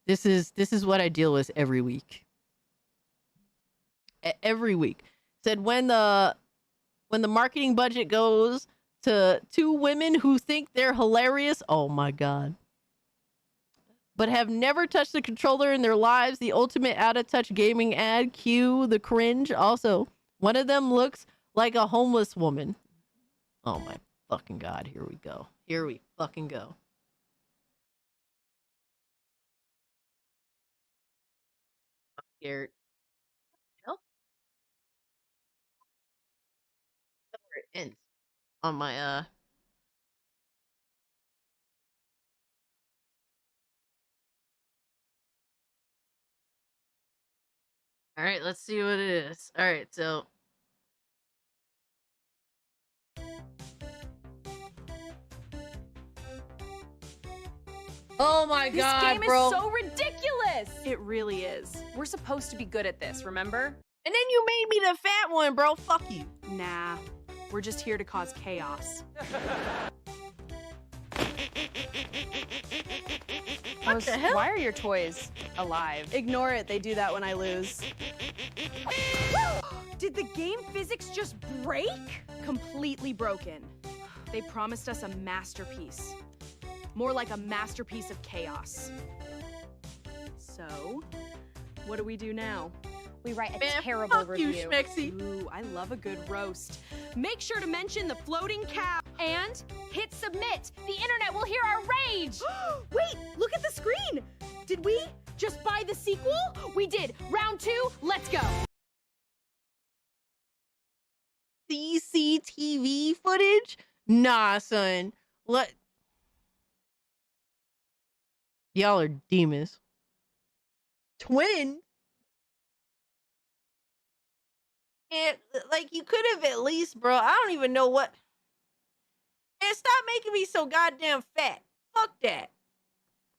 This is what I deal with every week. Every week. Said when the marketing budget goes to two women who think they're hilarious, oh my god, but have never touched a controller in their lives, the ultimate out-of-touch gaming ad, cue the cringe. Also, one of them looks like a homeless woman. Oh my fucking god, here we go. Here we fucking go. I'm scared. Hell, where it ends on my All right, let's see what it is. All right, so oh my god, this game bro. is so ridiculous. It really is. We're supposed to be good at this, remember? And then you made me the fat one, bro. Fuck you. Nah, we're just here to cause chaos. What the hell? Why are your toys alive? Ignore it. They do that when I lose. Did the game physics just break? Completely broken. They promised us a masterpiece. More like a masterpiece of chaos. So, what do we do now? We write a Man, terrible fuck you, review. Schmexy. Ooh, I love a good roast. Make sure to mention the floating cow and hit submit. The internet will hear our rage. Wait, look at the screen. Did we just buy the sequel? We did. Round 2, let's go. CCTV footage? Nah, son. Y'all are demons. Twin? And, like, you could have at least, bro, I don't even know what. Man, stop making me so goddamn fat. Fuck that.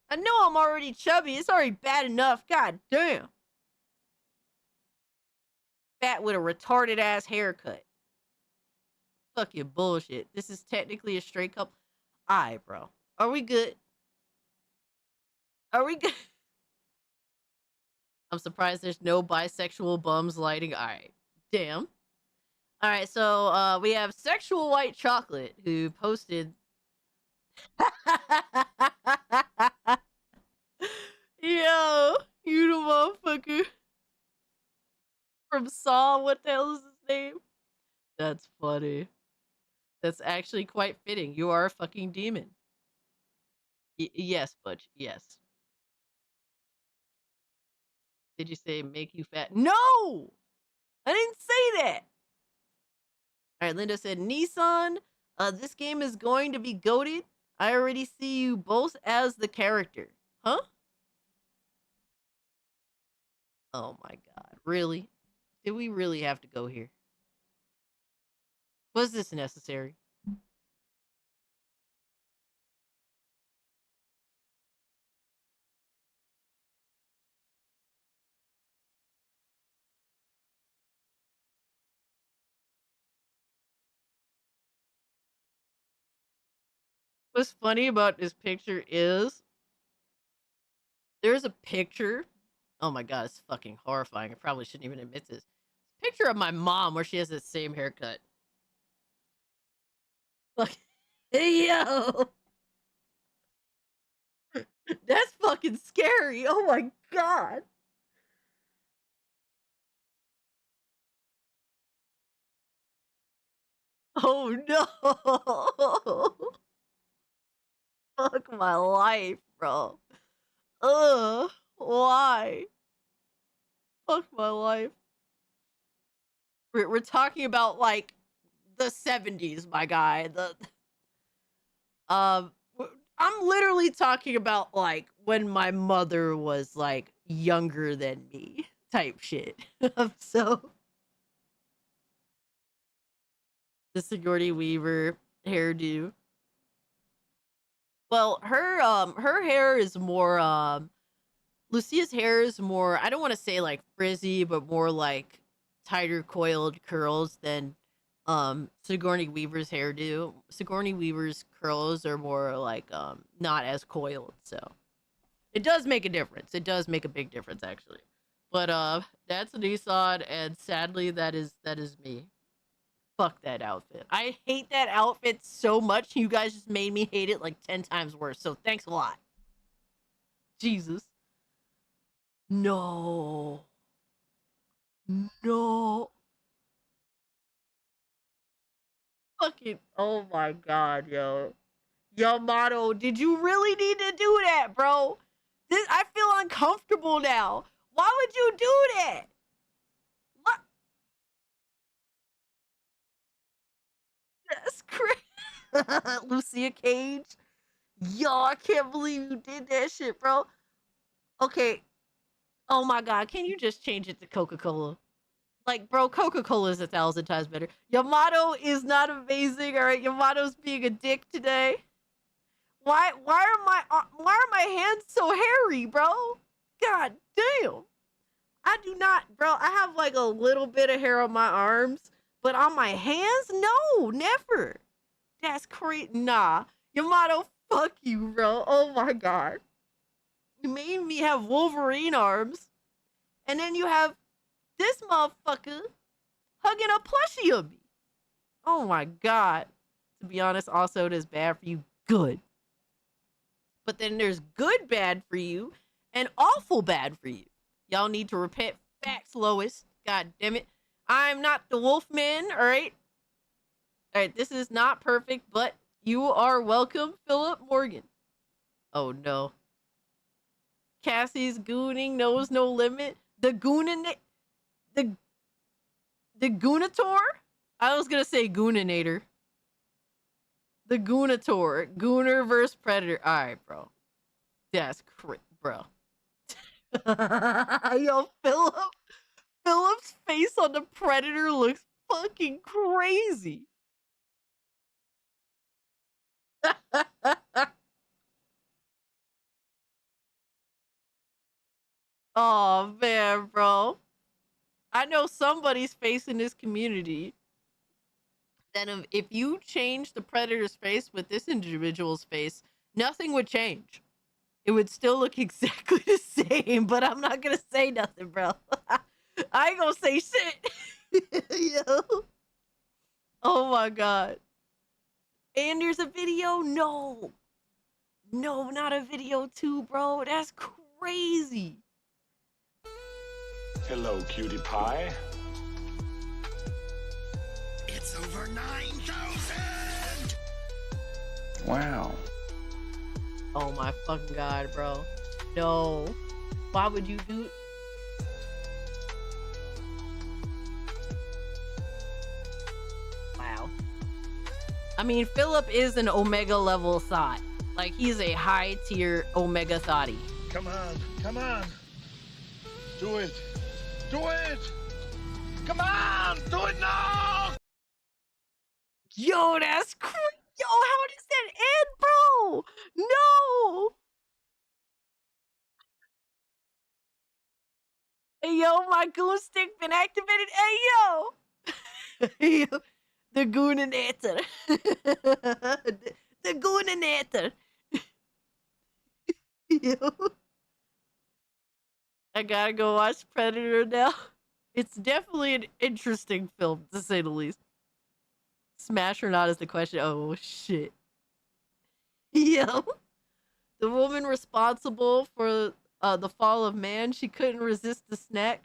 I know I'm already chubby. It's already bad enough. God damn. Fat with a retarded ass haircut. Fucking bullshit. This is technically a straight couple. Alright, bro. Are we good? Are we good? I'm surprised there's no bisexual bums lighting. Alright. Damn. Alright, so we have Sexual White Chocolate who posted Yo, you the motherfucker from Saw. What the hell is his name? That's funny. That's actually quite fitting. You are a fucking demon. Yes, Butch. Yes. Did you say make you fat? No! I didn't say that. All right, Linda said, Nissan, this game is going to be goated. I already see you both as the character. Huh? Oh my god. Really? Did we really have to go here? Was this necessary? What's funny about this picture is there's a picture. Oh my god, it's fucking horrifying. I probably shouldn't even admit this. Picture of my mom where she has the same haircut. Like, hey, yo. That's fucking scary. Oh my god. Oh no. Fuck my life, bro. Ugh. Why? Fuck my life. We're talking about like the 70s, my guy. I'm literally talking about like when my mother was like younger than me type shit. So the Sigourney Weaver hairdo. Well, her hair is more Lucia's hair is more, I don't want to say like frizzy, but more like tighter coiled curls than Sigourney Weaver's hairdo. Sigourney Weaver's curls are more like not as coiled, so it does make a difference. It does make a big difference actually. But that's Nissan, and sadly that is me. Fuck that outfit. I hate that outfit so much. You guys just made me hate it like 10 times worse. So thanks a lot. Jesus. No. No. Fucking, oh my god, yo. Yamato, did you really need to do that, bro? I feel uncomfortable now. Why would you do that? What? That's crazy. Lucia Cage. Yo, I can't believe you did that shit, bro. Okay. Oh my god, can you just change it to Coca-Cola? Like, bro, Coca-Cola is 1,000 times better. Yamato is not amazing, all right? Yamato's being a dick today. Why are my hands so hairy, bro? God damn. I do not, bro. I have like a little bit of hair on my arms, but on my hands, no, never. That's crazy. Nah, Yamato, fuck you, bro. Oh my god. You made me have Wolverine arms, and then you have this motherfucker hugging a plushie of me. Oh my god. To be honest, also it is bad for you. Good. But then there's good bad for you and awful bad for you. Y'all need to repent. Facts, Lois. God damn it. I'm not the Wolfman, alright? Alright, this is not perfect, but you are welcome, Philip Morgan. Oh no. Cassie's gooning knows no limit. The Goonator? I was gonna say Gooninator. The Goonator. Gooner versus Predator. Alright, bro. That's bro. Yo, Philip's face on the Predator looks fucking crazy. Oh man, bro. I know somebody's face in this community that if you change the predator's face with this individual's face, nothing would change. It would still look exactly the same, but I'm not gonna say nothing, bro. I ain't gonna say shit. Yo. Oh my god. And there's a video? No. No, not a video too, bro. That's crazy. Hello, cutie pie. It's over 9,000! Wow. Oh my fucking god, bro. No. Why would you do... Wow. I mean, Philip is an Omega level thought. Like, he's a high tier Omega thotty. Come on, come on. Do it. Do it! Come on! Do it now! Yo, that's crazy. Yo, how does that end, bro? No! Hey, yo, my goon stick been activated. Hey, yo! Hey, yo. The goonator. The goonator. Yo. I gotta go watch Predator now. It's definitely an interesting film, to say the least. Smash or not is the question. Oh, shit. Yo. The woman responsible for the fall of man, she couldn't resist the snack.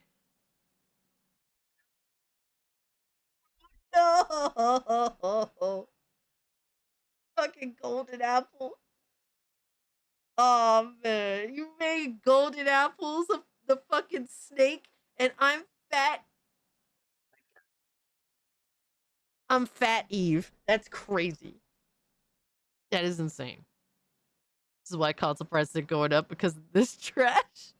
No. Fucking golden apple. Oh, man. You made golden apples of the fucking snake, and I'm fat. I'm fat Eve. That's crazy. That is insane. This is why console prices are going up, because of this trash.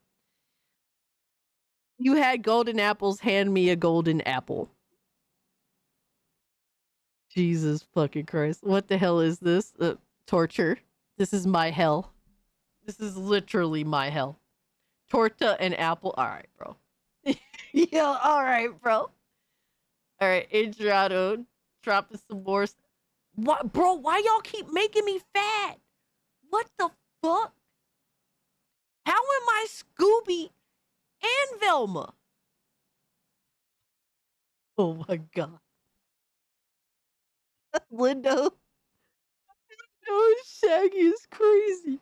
You had golden apples, hand me a golden apple. Jesus fucking Christ. What the hell is this? Torture. This is my hell. This is literally my hell. Torta and apple. Alright, bro. Yo, alright, bro. Alright, Adriano. Dropping some more. What, bro? Why y'all keep making me fat? What the fuck? How am I Scooby and Velma? Oh my god. Lindo. No, Shaggy is crazy.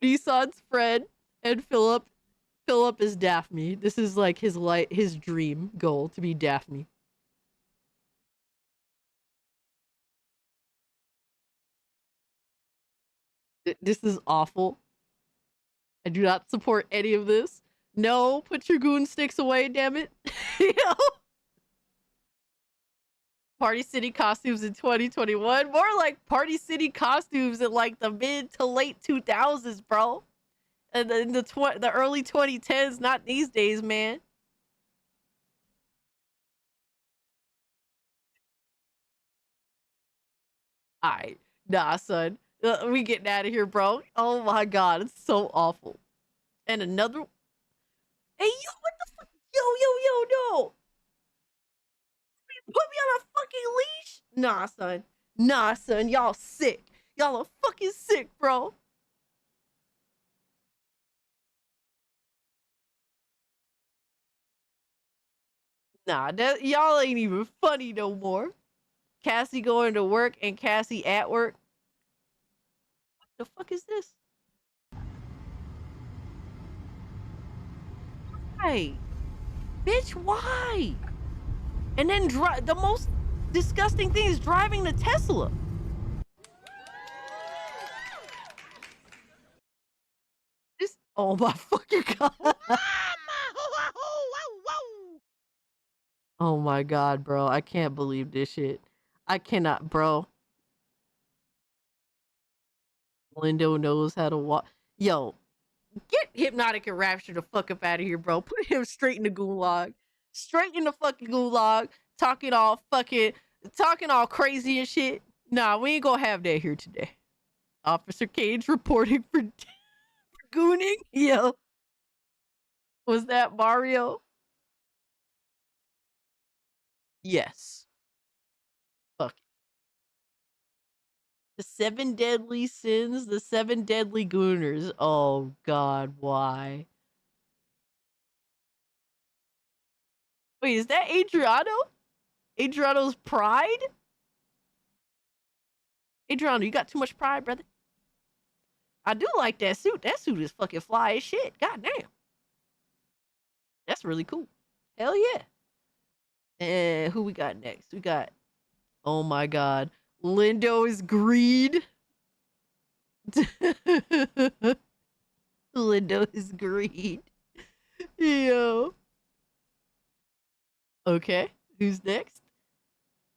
Nissan's Fred and Philip. Philip is Daphne. This is like his dream goal to be Daphne. This is awful. I do not support any of this. No, put your goon sticks away, damn it. You know? Party City costumes in 2021. More like Party City costumes in like the mid to late 2000s, bro. And in the early 2010s, not these days, man. Alright. Nah, son. We getting out of here, bro. Oh my god, it's so awful. And another... Hey, yo, what the fuck? Yo, no! Put me on a fucking leash? Nah, son. Nah, son. Y'all sick. Y'all are fucking sick, bro. Nah, y'all ain't even funny no more. Cassie going to work and Cassie at work. What the fuck is this? Why? Bitch, why? And then the most disgusting thing is driving the Tesla. This, oh my fucking god. Oh my god, bro. I can't believe this shit. I cannot, bro. Lindo knows how to walk. Yo, get Hypnotic and Rapture the fuck up out of here, bro. Put him straight in the gulag. Straight in the fucking gulag. Talking all crazy and shit. Nah, we ain't gonna have that here today. Officer Cage reporting for Gooning? Yo. Was that Mario? Yes. Fuck. The 7 deadly sins, the 7 deadly gooners. Oh god, why? Wait, is that Adriano? Adriano's pride? Adriano, you got too much pride, brother. I do like that suit. That suit is fucking fly as shit. God damn. That's really cool. Hell yeah. And who we got next? We got, oh my god, Lindo is greed. Lindo is greed. Yo. Okay, who's next?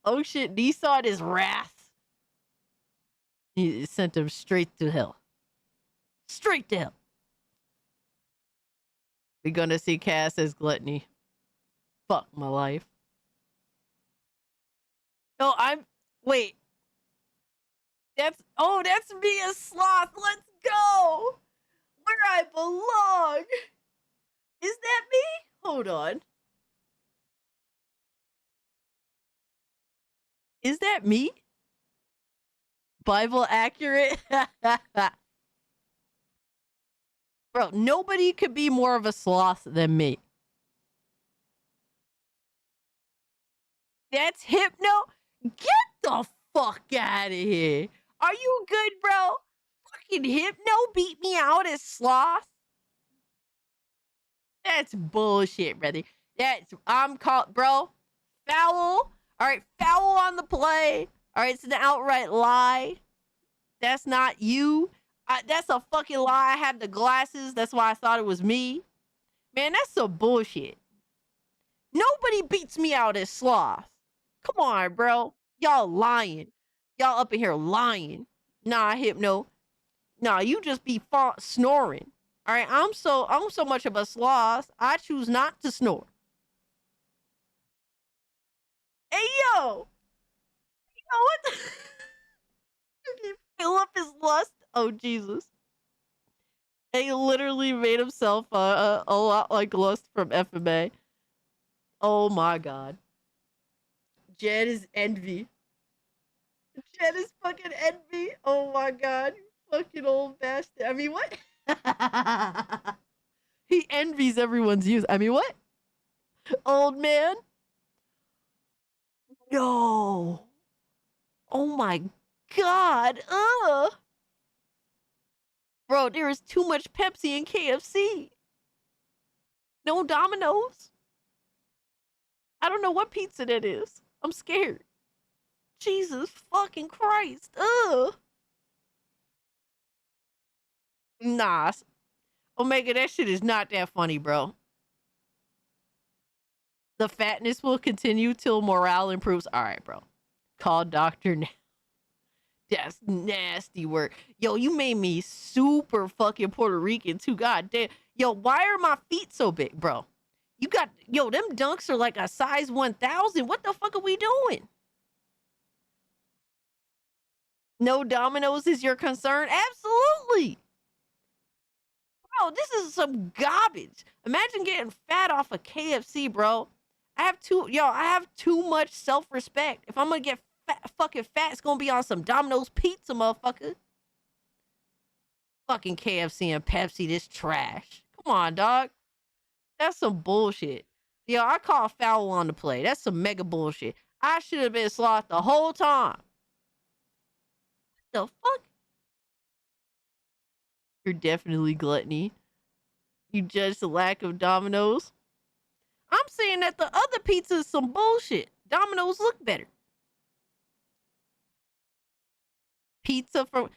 Oh shit, Nissan is wrath. He sent him straight to hell. Straight to hell. We're gonna see Cass as gluttony. Fuck my life. No, wait. That's me as Sloth. Let's go. Where I belong. Is that me? Hold on. Is that me? Bible accurate? Bro, nobody could be more of a sloth than me. That's Hypno? Get the fuck out of here. Are you good, bro? Fucking Hypno beat me out as sloth? That's bullshit, brother. I'm called, bro. Foul. All right, foul on the play. All right, it's an outright lie. That's not you. That's a fucking lie. I have the glasses. That's why I thought it was me. Man, that's some bullshit. Nobody beats me out as sloth. Come on, bro. Y'all lying. Y'all up in here lying. Nah, Hypno. Nah, you just be snoring. All right, I'm so much of a sloth. I choose not to snore. Hey, yo. You know what? You fill up his lust. Oh, Jesus. He literally made himself a lot like Lust from FMA. Oh, my God. Jed is envy. Jed is fucking envy. Oh, my God. You fucking old bastard. I mean, what? He envies everyone's youth. I mean, what? Old man? No. Oh, my God. Ugh. Bro, there is too much Pepsi in KFC. No Domino's. I don't know what pizza that is. I'm scared. Jesus fucking Christ. Ugh. Nah. Omega, that shit is not that funny, bro. The fatness will continue till morale improves. All right, bro. Call doctor now. That's nasty work. Yo, you made me super fucking Puerto Rican too. God damn. Yo, why are my feet so big, bro? You got, yo, them dunks are like a size 1000. What the fuck are we doing? No Domino's is your concern? Absolutely. Bro, this is some garbage. Imagine getting fat off of KFC, bro. I have too much self-respect. If I'm gonna get fucking fat, it's gonna be on some Domino's pizza, motherfucker. Fucking KFC and Pepsi, this trash. Come on, dog. That's some bullshit. Yo, I call foul on the play. That's some mega bullshit. I should have been sloth the whole time. What the fuck? You're definitely gluttony. You judge the lack of Domino's. I'm saying that the other pizza is some bullshit. Domino's look better. Pizza from...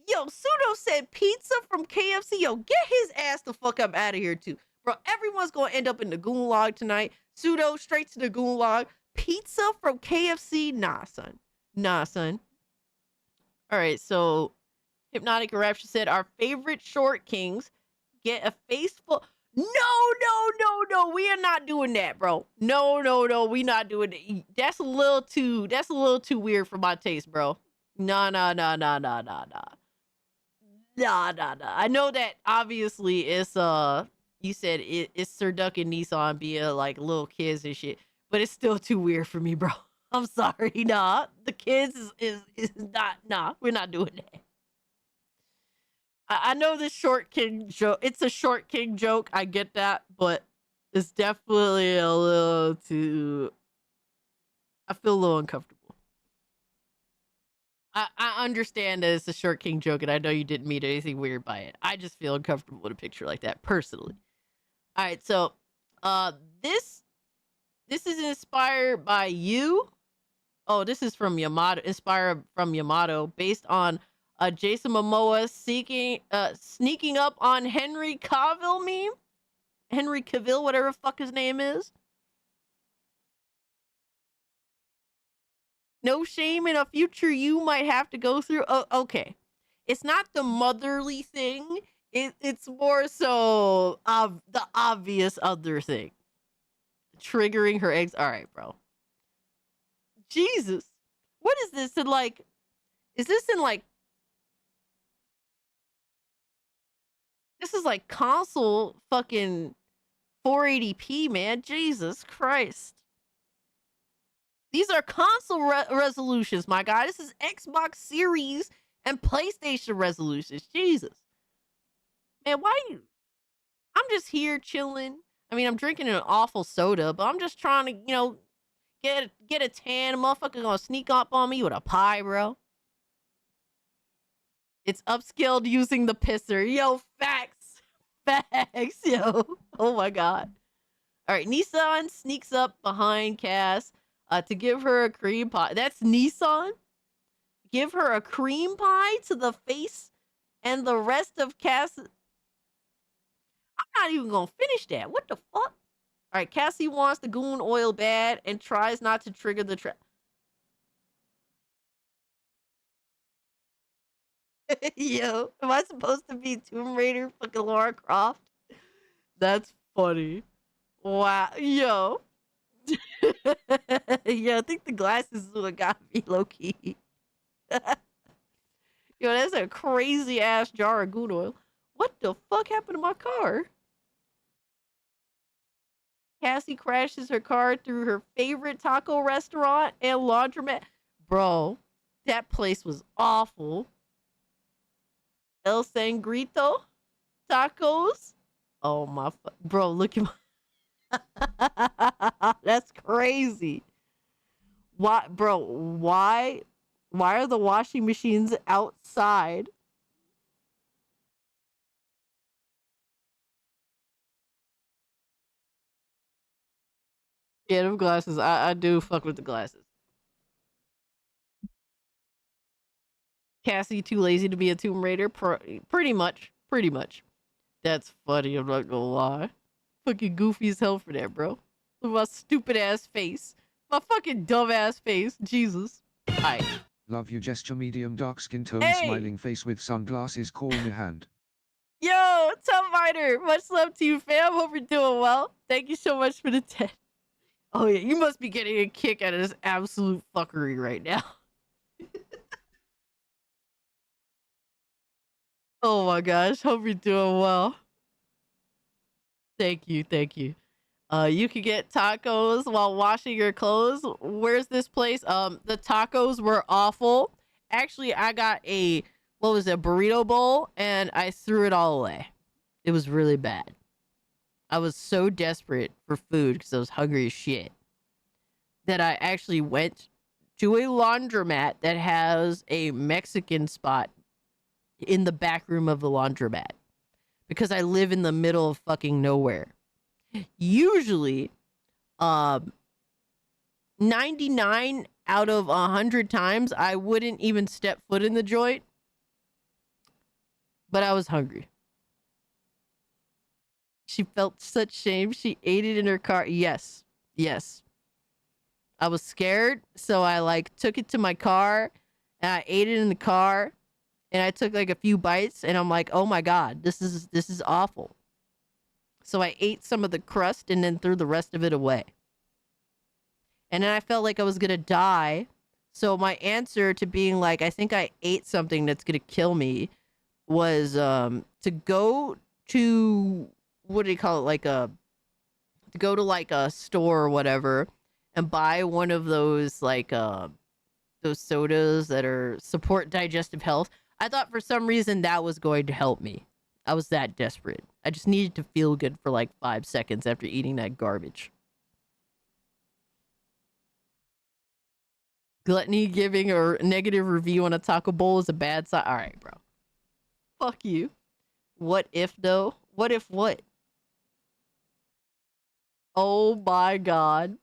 Yo, Pseudo said pizza from KFC. Yo, get his ass the fuck up out of here, too. Bro, everyone's going to end up in the Goon log tonight. Pseudo, straight to the Goon log. Pizza from KFC? Nah, son. Nah, son. All right, so Hypnotic Eruption said, our favorite short kings get a face full... No. We are not doing that, bro. No. We not doing it. That's a little too weird for my taste, bro. Nah. Nah. I know that obviously it's you said it's Sir Duck and Nissan being like little kids and shit, but it's still too weird for me, bro. I'm sorry, nah. The kids is not, nah. We're not doing that. I know this short king joke. It's a short king joke. I get that, but it's definitely a little too. I feel a little uncomfortable. I understand that it's a short king joke, and I know you didn't mean anything weird by it. I just feel uncomfortable with a picture like that personally. All right, so this is inspired by you. Oh, this is from Yamato, inspired from Yamato, based on Jason Momoa sneaking up on Henry Cavill meme. Henry Cavill, whatever the fuck his name is. No shame in a future you might have to go through. Oh, okay. It's not the motherly thing. It's more so the obvious other thing. Triggering her eggs. All right, bro. Jesus. What is this in like? Is this in like? This is like console fucking 480p, man. Jesus Christ. These are console resolutions, my guy. This is Xbox Series and PlayStation resolutions. Jesus. Man, why you? I'm just here chilling. I mean, I'm drinking an awful soda, but I'm just trying to, you know, get a tan. A motherfucker gonna sneak up on me with a pie, bro. It's upscaled using the pisser. Yo, facts. Facts, yo. Oh my god. All right, Nissan sneaks up behind Cass to give her a cream pie. That's Nissan? Give her a cream pie to the face and the rest of Cass. I'm not even gonna finish that. What the fuck? All right, Cassie wants the Goon oil bad and tries not to trigger the trap. Yo, am I supposed to be Tomb Raider fucking Lara Croft? That's funny. Wow. Yo. Yeah, I think the glasses is what got me low-key. Yo, that's a crazy ass jar of Goon oil. What the fuck happened to my car? Cassie crashes her car through her favorite taco restaurant and laundromat. Bro, that place was awful. El Sangrito tacos. Oh my, bro, look at my. That's crazy. Why, bro? Why are the washing machines outside? Yeah, them glasses. I do fuck with the glasses. Cassie too lazy to be a Tomb Raider. Pretty much. That's funny. I'm not gonna lie. Fucking goofy as hell for that, bro. Look at my stupid ass face. My fucking dumb ass face. Jesus. Hi. Love you, gesture, medium dark skin tone, Hey! smiling face with sunglasses, call me hand. Yo, Tom Fighter. Much love to you, fam. Hope you're doing well. Thank you so much for the 10. Oh yeah, you must be getting a kick out of this absolute fuckery right now. Oh my gosh, hope you're doing well. Thank you. You can get tacos while washing your clothes. Where's this place? The tacos were awful. Actually, I got a burrito bowl and I threw it all away. It was really bad. I was so desperate for food because I was hungry as shit that I actually went to a laundromat that has a Mexican spot in the back room of the laundromat because I live in the middle of fucking nowhere. Usually, 99 out of 100 times, I wouldn't even step foot in the joint, but I was hungry. She felt such shame. She ate it in her car. Yes. I was scared, so I took it to my car and I ate it in the car and I took a few bites and I'm like, oh my God, this is awful. So I ate some of the crust and then threw the rest of it away. And then I felt like I was going to die. So my answer to being I think I ate something that's going to kill me was to go to, what do you call it, like to go to like a store or whatever and buy one of those like those sodas that are support digestive health. I thought for some reason that was going to help me. I was that desperate. I just needed to feel good for like 5 seconds after eating that garbage. Gluttony giving a negative review on a taco bowl is a bad sign. All right, bro. Fuck you. What if though? What if what? Oh my god.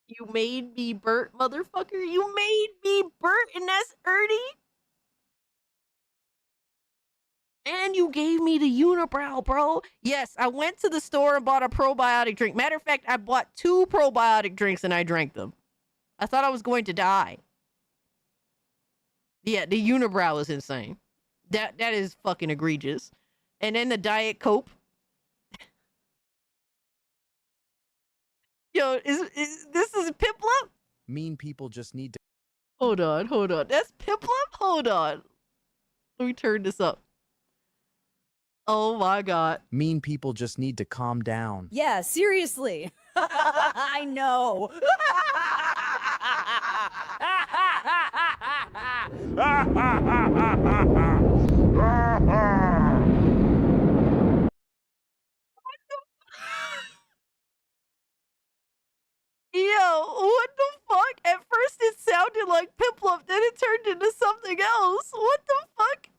You made me Bert, motherfucker. You made me Bert, and that's Ernie. And you gave me the unibrow, bro. Yes, I went to the store and bought a probiotic drink. Matter of fact, I bought 2 probiotic drinks and I drank them. I thought I was going to die. Yeah, the unibrow is insane. That is fucking egregious. And then the Diet Coke. Yo, is this is Piplup? Mean people just need to. Hold on. That's Piplup? Hold on. Let me turn this up. Oh my god. Mean people just need to calm down. Yeah, seriously. I know. Yo, what the fuck? At first it sounded like Piplup, then it turned into something else. What the fuck?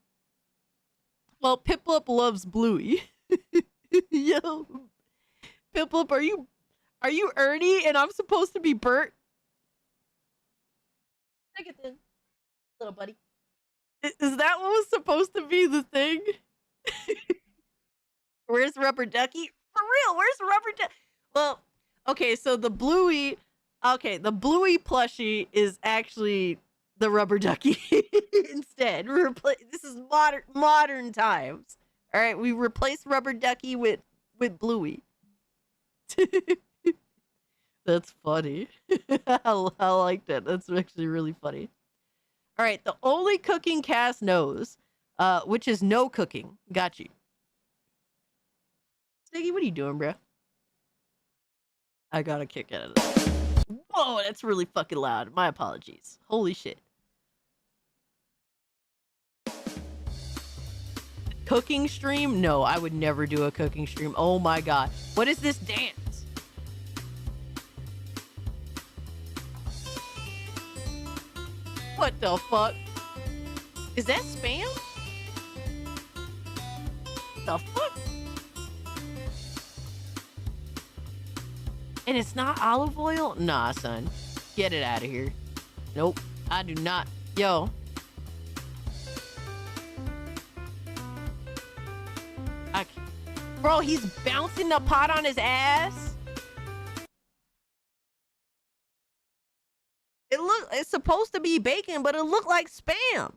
Well, Piplup loves Bluey. Yo. Piplup, are you Ernie and I'm supposed to be Bert? Take it then, little buddy. Is that what was supposed to be the thing? Where's Rubber Ducky? For real, where's Rubber Ducky? Well, okay, so the Bluey plushie is actually the Rubber Ducky instead. This is modern times. All right, we replaced Rubber Ducky with Bluey. That's funny. I like that. That's actually really funny. All right, the only cooking Cass knows, which is no cooking. Got you. Ziggy, what are you doing, bro? I got a kick out of that. Whoa, that's really fucking loud. My apologies. Holy shit. Cooking stream? No, I would never do a cooking stream. Oh my god. What is this dance? What the fuck? Is that spam? The fuck? And it's not olive oil? Nah, son. Get it out of here. Nope. I do not. Yo. Bro, he's bouncing the pot on his ass. It's supposed to be bacon, but it looked like spam.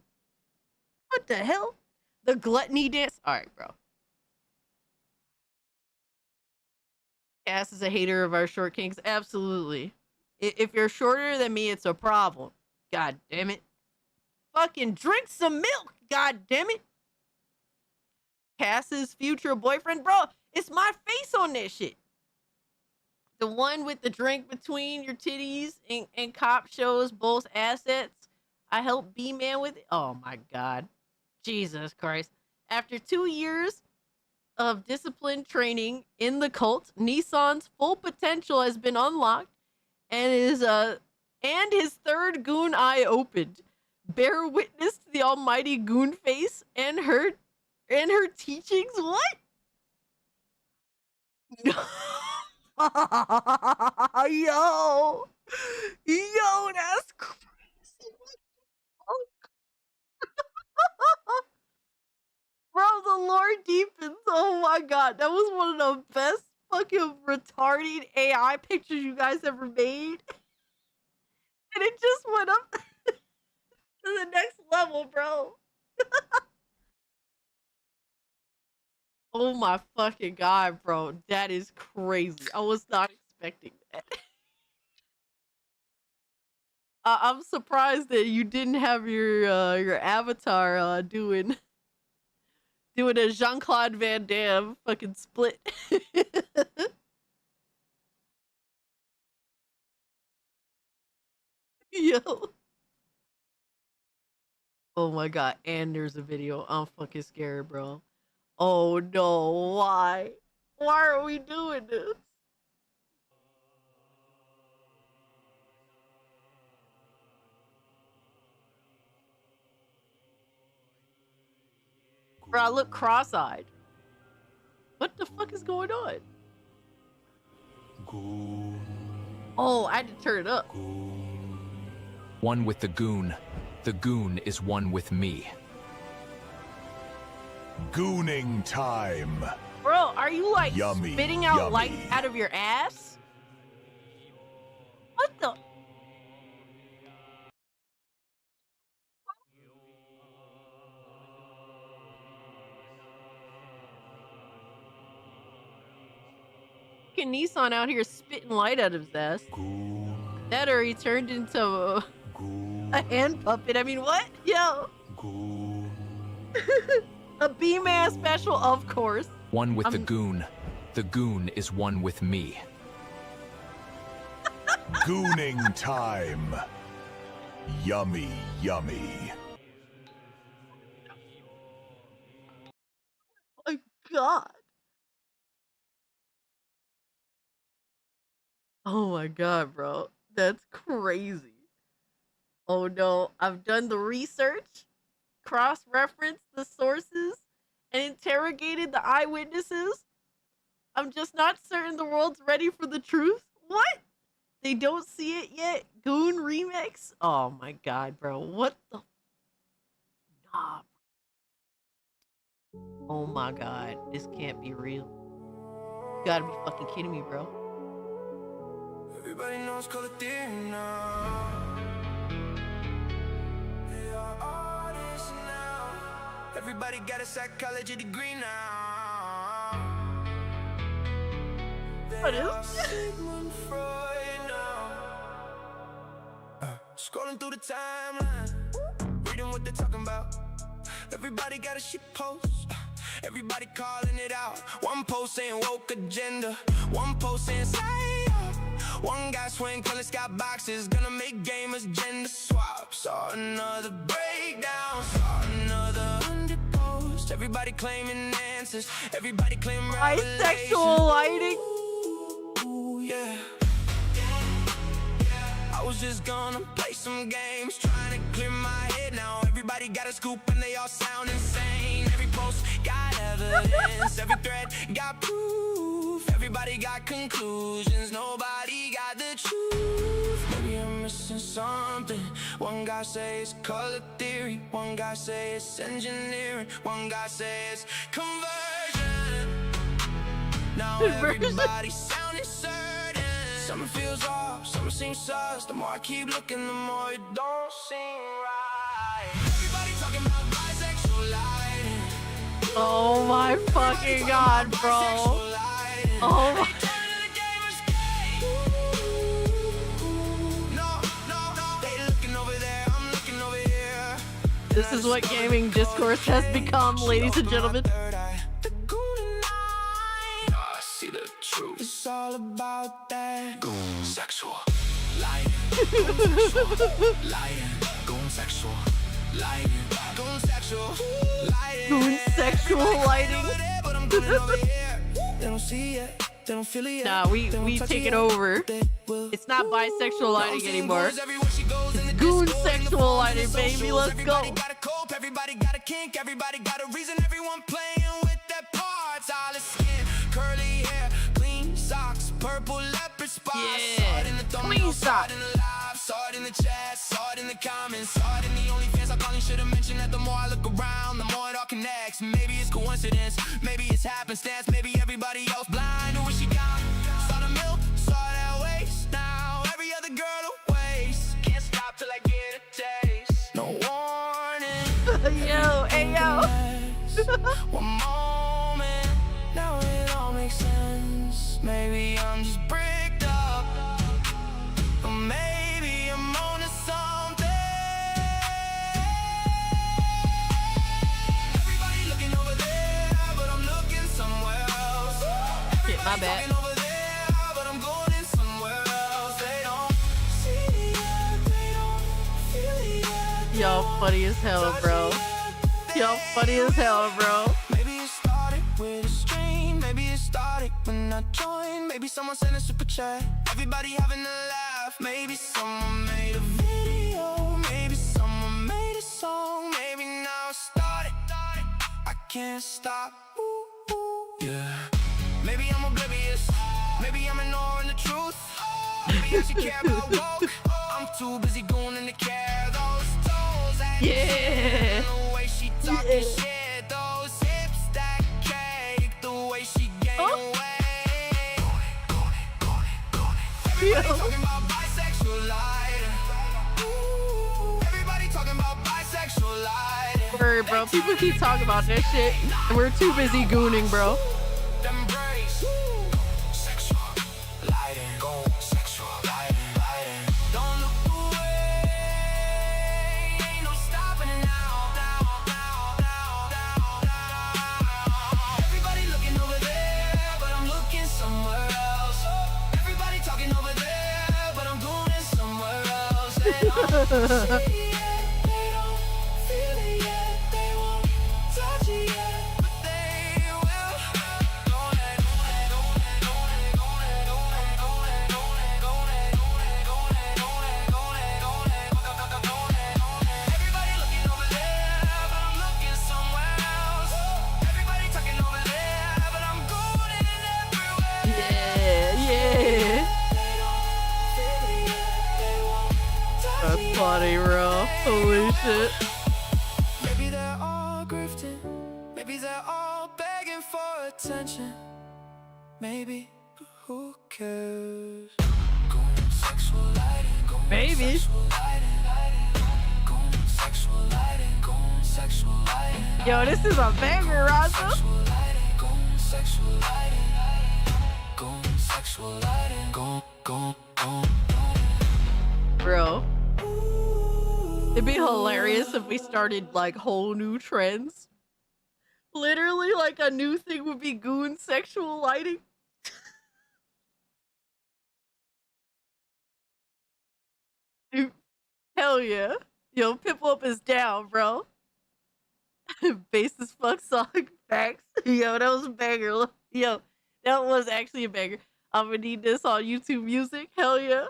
What the hell? The gluttony dance. All right, bro. Cass is a hater of our short kings. Absolutely. If you're shorter than me, it's a problem. God damn it. Fucking drink some milk. God damn it. Cass's future boyfriend. Bro, it's my face on that shit. The one with the drink between your titties and cop shows both assets. I helped B-Man with it. Oh my God. Jesus Christ. After 2 years of disciplined training in the cult, Nissan's full potential has been unlocked and his third goon eye opened. Bear witness to the almighty goon face and her teachings. What? Yo, that's crazy. Bro, the lore deepens. Oh my God, that was one of the best fucking retarded AI pictures you guys ever made. And it just went up to the next level, bro. Oh my fucking God, bro. That is crazy. I was not expecting that. I'm surprised that you didn't have your avatar doing a Jean-Claude Van Damme fucking split. Yo. Oh my god, and there's a video. I'm fucking scared, bro. Oh no, why? Why are we doing this? Bro, I look cross-eyed. What the fuck is going on? Oh, I had to turn it up. One with the Goon. The Goon is one with me. Gooning time. Bro, are you like Yummy, spitting out yummy. light out of your ass? What the? Fucking Nissan out here spitting light out of his ass. That or he turned into a hand puppet. I mean, what? Yo. A B-Man special, of course. One with the Goon. The Goon is one with me. Gooning time. Yummy, yummy. Oh my god. Oh my god, bro. That's crazy. Oh no, I've done the research, cross-referenced the sources, and interrogated the eyewitnesses. I'm just not certain the world's ready for the truth. What? They don't see it yet? Goon remix? Oh my god, bro. What the? Nah. Oh my god. This can't be real. You gotta be fucking kidding me, bro. Everybody knows Call of Duty now. They are artists now. Everybody got a psychology degree now. What is Sigmund Freud now. Scrolling through the timeline, reading what they're talking about. Everybody got a shit post. Everybody calling it out. One post saying woke agenda. One post saying say up. One guy swing till it's got boxes. Gonna make gamers gender swap. Saw another breakdown. Saw another 100 posts. Everybody claiming answers. Everybody claiming bisexual lighting. Ooh, yeah. I was just gonna play some games, trying to clear my head. Now everybody got a scoop and they all sound insane. Every post got evidence, every thread got proof. Everybody got conclusions, nobody got the truth. Maybe I'm missing something. One guy says color theory, one guy says engineering, one guy says conversion. Now everybody sounding certain. Something feels off, something seems sus. The more I keep looking, the more it don't seem right. Everybody talking about bisexual lighting. Oh my fucking god, bro. Oh my. This is what gaming discourse has become, ladies and gentlemen. It's all about that Goon sexual lighting. Lighting. Goon sexual lighting. Goon sexual lighting. Goon sexual lighting. They don't see it. They don't feel it. Nah, we take it over. It's not bisexual lighting anymore. It's goon sexual lighting, baby. Let's go. Everybody got a cope, everybody got a kink, everybody got a reason, everyone playing with their parts. All his skin, curly hair, clean socks, purple leopard spots. Yeah, saw it in the thumbnail, clean saw socks. it in the live, saw it in the chat, saw it in the comments, saw it in the OnlyFans. I probably should have mentioned that the more I look around, the more it all connects. Maybe it's coincidence, maybe it's happenstance, maybe everybody else blind to what she got. Saw the milk, saw that waist. Now every other girl a waste. Can't stop till I get a taste. No warning. Yo, hey yo. One moment, now it all makes sense. Maybe I'm just bricked up, or maybe I'm on to something. Shit, my bad. Y'all funny as hell, bro. Y'all funny as hell, bro. Maybe it started with a stream. Maybe it started when I joined. Maybe someone sent a super chat. Everybody having a laugh. Maybe someone made a video. Maybe someone made a song. Maybe now it started. I can't stop. Ooh, ooh, yeah. Maybe I'm oblivious. Maybe I'm ignoring the truth. Maybe I should care about woke. I'm too busy going in the care. Those toes that Yeah. the way she talking shit. Those hips that cake. The way she gain weight. Everybody talking about bisexual light. Everybody talking about bisexual light. Word, bro. People keep talking about that shit, and we're too busy gooning, bro. Embrace sexual lighting. Go sexual lighting, lighting. Don't look away. Ain't no stopping it now. Everybody looking over there, but I'm looking somewhere else. Everybody talking over there, but I'm going somewhere else. They don't see it, they don't feel it yet, they won't touch it yet, but they will. Everybody looking over there, but I'm looking somewhere else. Everybody talking over there, but I'm going everywhere. Yeah. That's funny, bro. Holy shit. Maybe they're all grifting. Maybe they're all begging for attention. Maybe, but who cares? Going sexual lighting, going Maybe. sexual lighting, lighting. Going sexual lighting, going sexual lighting. Yo, this is a banger, Raza. Sexual lighting, going sexual lighting, lighting. Going sexual lighting, going. Bro. It'd be hilarious if we started like whole new trends. Literally, like a new thing would be Goon sexual lighting. Dude, hell yeah. Yo, Pip Up is down, bro. Bass as fuck song. Facts. Yo, that was a banger. Yo, that was actually a banger. I'm gonna need this on YouTube Music. Hell yeah.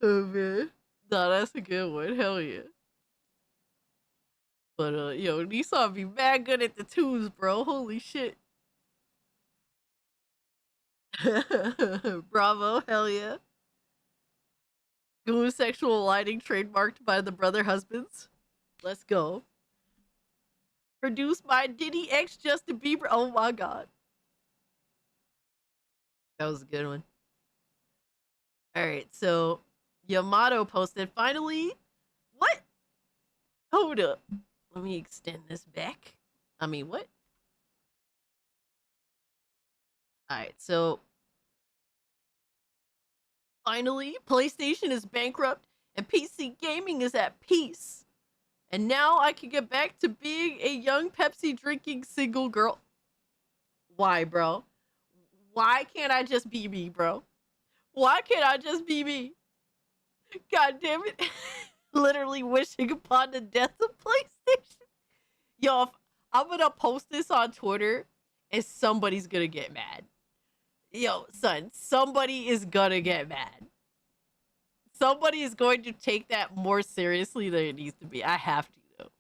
Oh man. Nah, that's a good one. Hell yeah. But yo, Nissan be mad good at the tunes, bro. Holy shit. Bravo, hell yeah. Goon sexual lighting trademarked by the brother husbands. Let's go. Produced by Diddy X Justin Bieber. Oh my god. That was a good one. Alright, so Yamato posted finally. What? Hold up. Let me extend this back. I mean, what? Alright, so finally, PlayStation is bankrupt and PC gaming is at peace. And now I can get back to being a young Pepsi drinking single girl. Why, bro? Why can't I just be me, bro? Why can't I just be me? God damn it. Literally wishing upon the death of PlayStation. Yo, if I'm gonna post this on Twitter and somebody's gonna get mad. Yo, son, somebody is gonna get mad. Somebody is going to take that more seriously than it needs to be. I have to, though.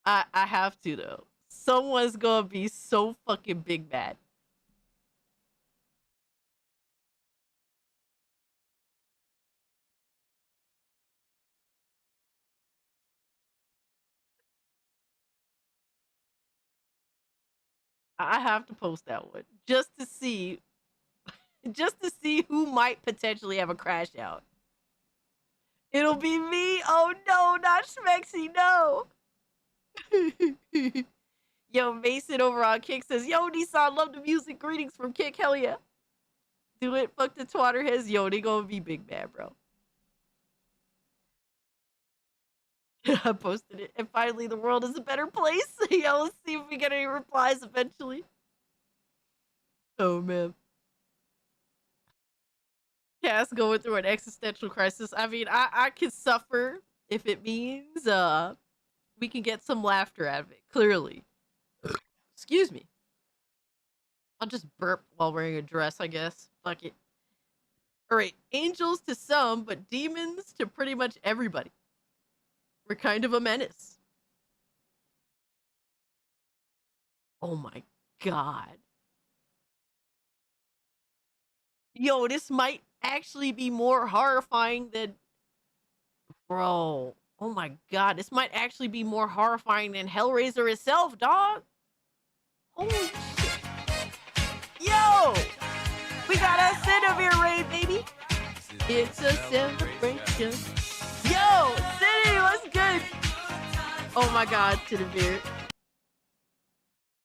I have to, though. Someone's gonna be so fucking big mad. I have to post that one just to see who might potentially have a crash out. It'll be me. Oh no, not Schmexy, no. Yo, Mason over on Kick says, yo, Nissan, love the music. Greetings from Kick. Hell yeah. Do it. Fuck the twatterheads. Yo, they gonna be big mad, bro. I posted it, and finally the world is a better place. Yeah, let's see if we get any replies eventually. Oh man. Cass going through an existential crisis. I mean, I can suffer if it means we can get some laughter out of it, clearly. Excuse me. I'll just burp while wearing a dress, I guess. Fuck it. Alright, angels to some, but demons to pretty much everybody. We're kind of a menace. Oh my god. Yo, this might actually be more horrifying than... Bro. Oh my god, this might actually be more horrifying than Hellraiser itself, dog. Holy shit. Yo! We got a Cinevere raid, baby. It's a celebration. Yo! City, what's good? Oh my god, Cinevere.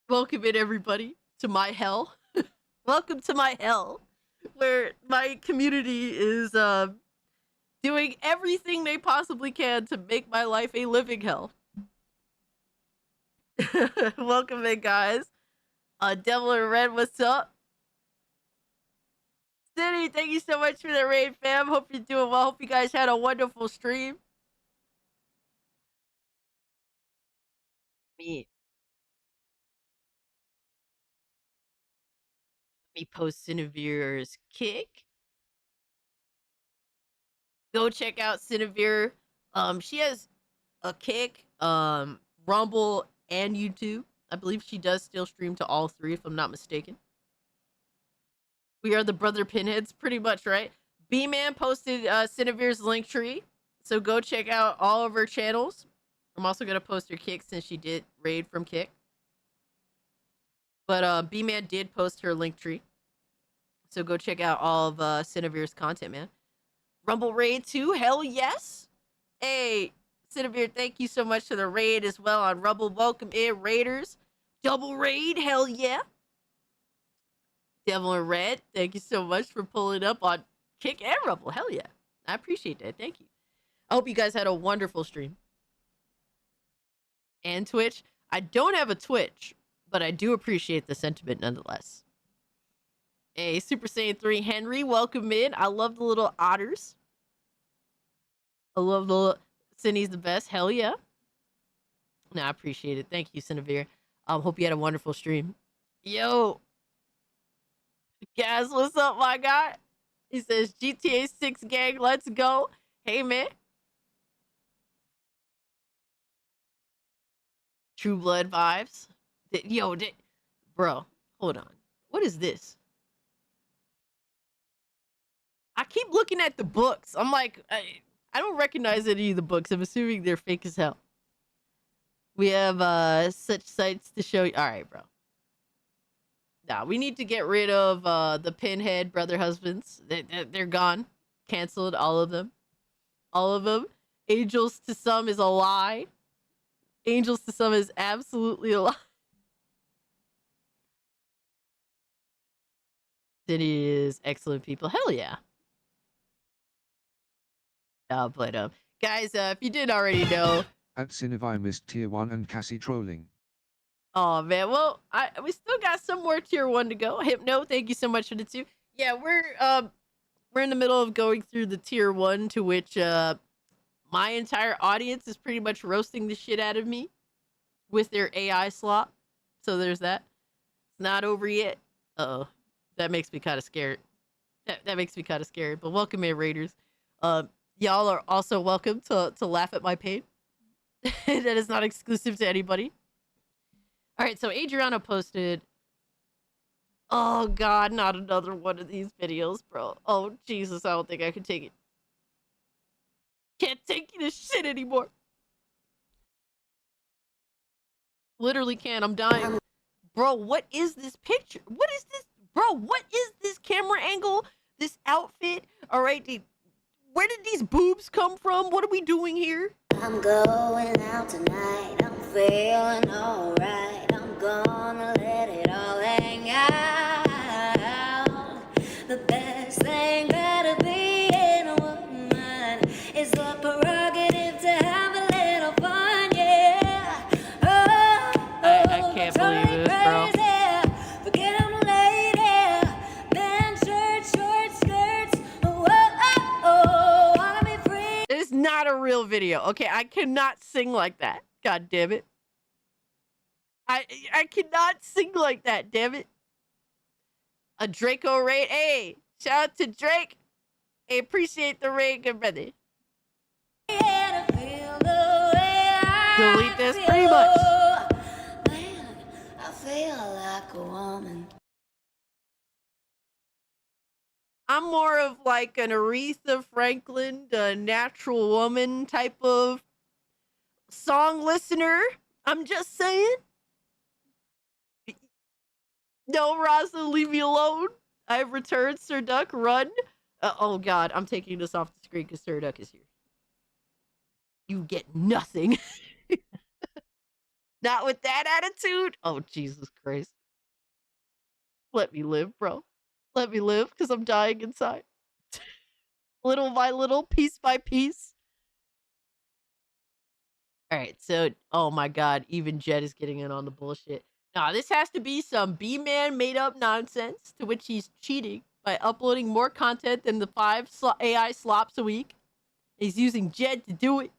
Welcome in, everybody, to my hell. Welcome to my hell, where my community is doing everything they possibly can to make my life a living hell. Welcome in, guys. Devil in Red, what's up? City, thank you so much for the raid, fam. Hope you're doing well. Hope you guys had a wonderful stream. Me post Cinevere's kick. Go check out Cinevere. She has a kick, Rumble, and YouTube. I believe she does still stream to all three, if I'm not mistaken. We are the brother pinheads, pretty much, right? B-Man posted Cinevere's link tree, so go check out all of her channels. I'm also going to post her kick since she did raid from kick. But B-Man did post her link tree, so go check out all of Cinevere's content, man. Rumble raid too, hell yes. Hey, Cinevere, thank you so much for the raid as well on Rumble. Welcome in, raiders. Double raid, hell yeah. Devil in Red, thank you so much for pulling up on Kick and Rumble. Hell yeah. I appreciate that. Thank you. I hope you guys had a wonderful stream. And Twitch. I don't have a Twitch, but I do appreciate the sentiment nonetheless. Hey, Super Saiyan 3 Henry, welcome in. I love the little otters. I love the little... Cindy's the best. Hell yeah. No, I appreciate it. Thank you, Cinevere. Hope you had a wonderful stream. Yo. Guys, what's up, my guy? He says, GTA 6 gang, let's go. Hey, man. True Blood vibes. Yo, bro, hold on. What is this? I keep looking at the books. I'm like, I don't recognize any of the books. I'm assuming they're fake as hell. We have such sights to show you. All right, bro. Nah, we need to get rid of the Pinhead brother husbands. They're gone. Canceled, all of them. All of them. Angels to some is a lie. Angels to some is absolutely a lie. City is excellent people. Hell yeah. But guys, if you didn't already know, At Cinevi missed tier 1 and Cassie trolling. Oh man, well, we still got some more tier 1 to go. Hypno, thank you so much for the 2. Yeah, we're in the middle of going through the tier 1, to which my entire audience is pretty much roasting the shit out of me with their AI slop. So there's that. It's not over yet. Uh-oh. That makes me kind of scared. That makes me kind of scared. But welcome in, Raiders. Y'all are also welcome to laugh at my pain. That is not exclusive to anybody. All right, so Adriana posted... Oh, God, not another one of these videos, bro. Oh, Jesus, I don't think I can take it. Can't take this shit anymore. Literally can't. I'm dying. Bro, what is this picture? What is this? Bro, what is this camera angle? This outfit? All right, where did these boobs come from? What are we doing here? I'm going out tonight. I'm feeling alright. I'm gonna let it all hang out. The best thing better be in a woman is the prerogative to have a little I can't believe this, bro. Forget I'm a lady. Man, short skirts. Whoa, wanna be free. It's not a real video. Okay, I cannot sing like that. God damn it. I cannot sing like that, damn it. A Draco raid. Hey, shout out to Drake. I appreciate the raid, good brother. Delete this pretty much. Man, I feel like a woman. I'm more of like an Aretha Franklin, the natural woman type of song listener. I'm just saying. No, Raza, leave me alone. I've returned, Sir Duck, run. Oh god, I'm taking this off the screen because Sir Duck is here. You get nothing. Not with that attitude. Oh, Jesus Christ. Let me live, bro. Let me live, because I'm dying inside. Little by little, piece by piece. Alright, so, oh my god, even Jed is getting in on the bullshit. Nah, this has to be some B-man made-up nonsense, to which he's cheating by uploading more content than the 5 AI slops a week. He's using Jed to do it.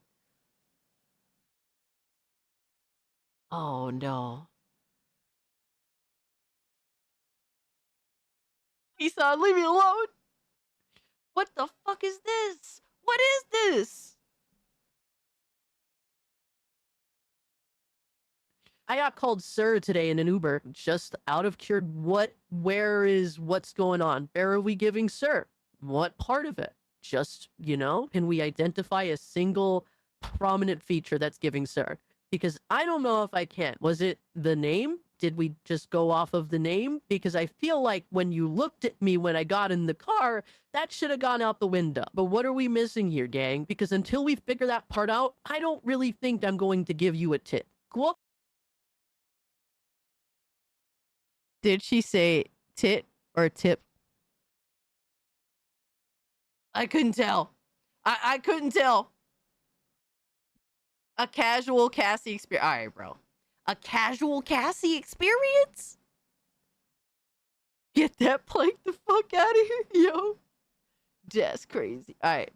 Oh, no. Isan, leave me alone. What the fuck is this? What is this? I got called sir today in an Uber, just out of curiosity. What's going on? Where are we giving sir? What part of it? Just, you know, can we identify a single prominent feature that's giving sir? Because I don't know if I can. Was it the name? Did we just go off of the name? Because I feel like when you looked at me when I got in the car, that should have gone out the window. But what are we missing here, gang? Because until we figure that part out, I don't really think I'm going to give you a tip. Cool? Did she say tit or tip? I couldn't tell. I couldn't tell. A casual Cassie experience. All right, bro. A casual Cassie experience? Get that plank the fuck out of here, yo. That's crazy. All right.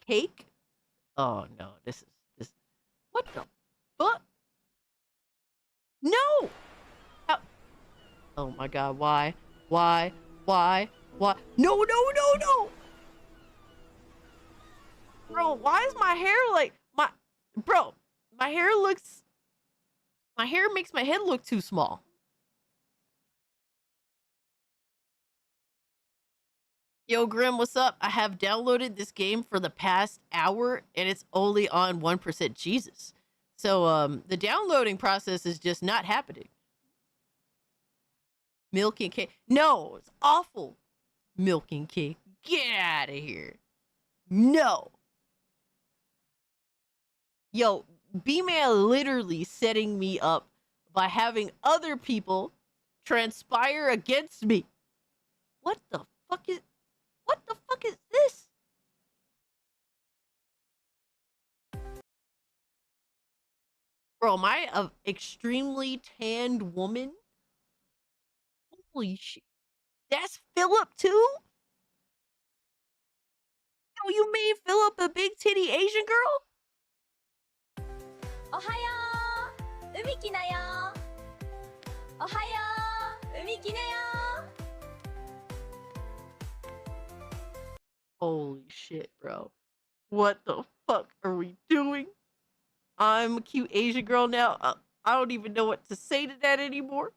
Cake? Oh, no. This. What the fuck? No! How? Oh, my God. Why? Why? No! Bro, why is my hair like... Bro, my hair makes my head look too small. Yo, Grim, what's up? I have downloaded this game for the past hour, and it's only on 1%. Jesus. So, the downloading process is just not happening. Milk and cake. No, it's awful. Milk and cake. Get out of here. No. Yo, B-Man literally setting me up by having other people transpire against me. What the fuck is this? Bro, am I an extremely tanned woman? Holy shit. That's Philip too? Oh, you made Philip a big titty Asian girl? Ohayo! Umi kinayo! Ohayo! Umi kinayo! Holy shit, bro. What the fuck are we doing? I'm a cute Asian girl now. I don't even know what to say to that anymore.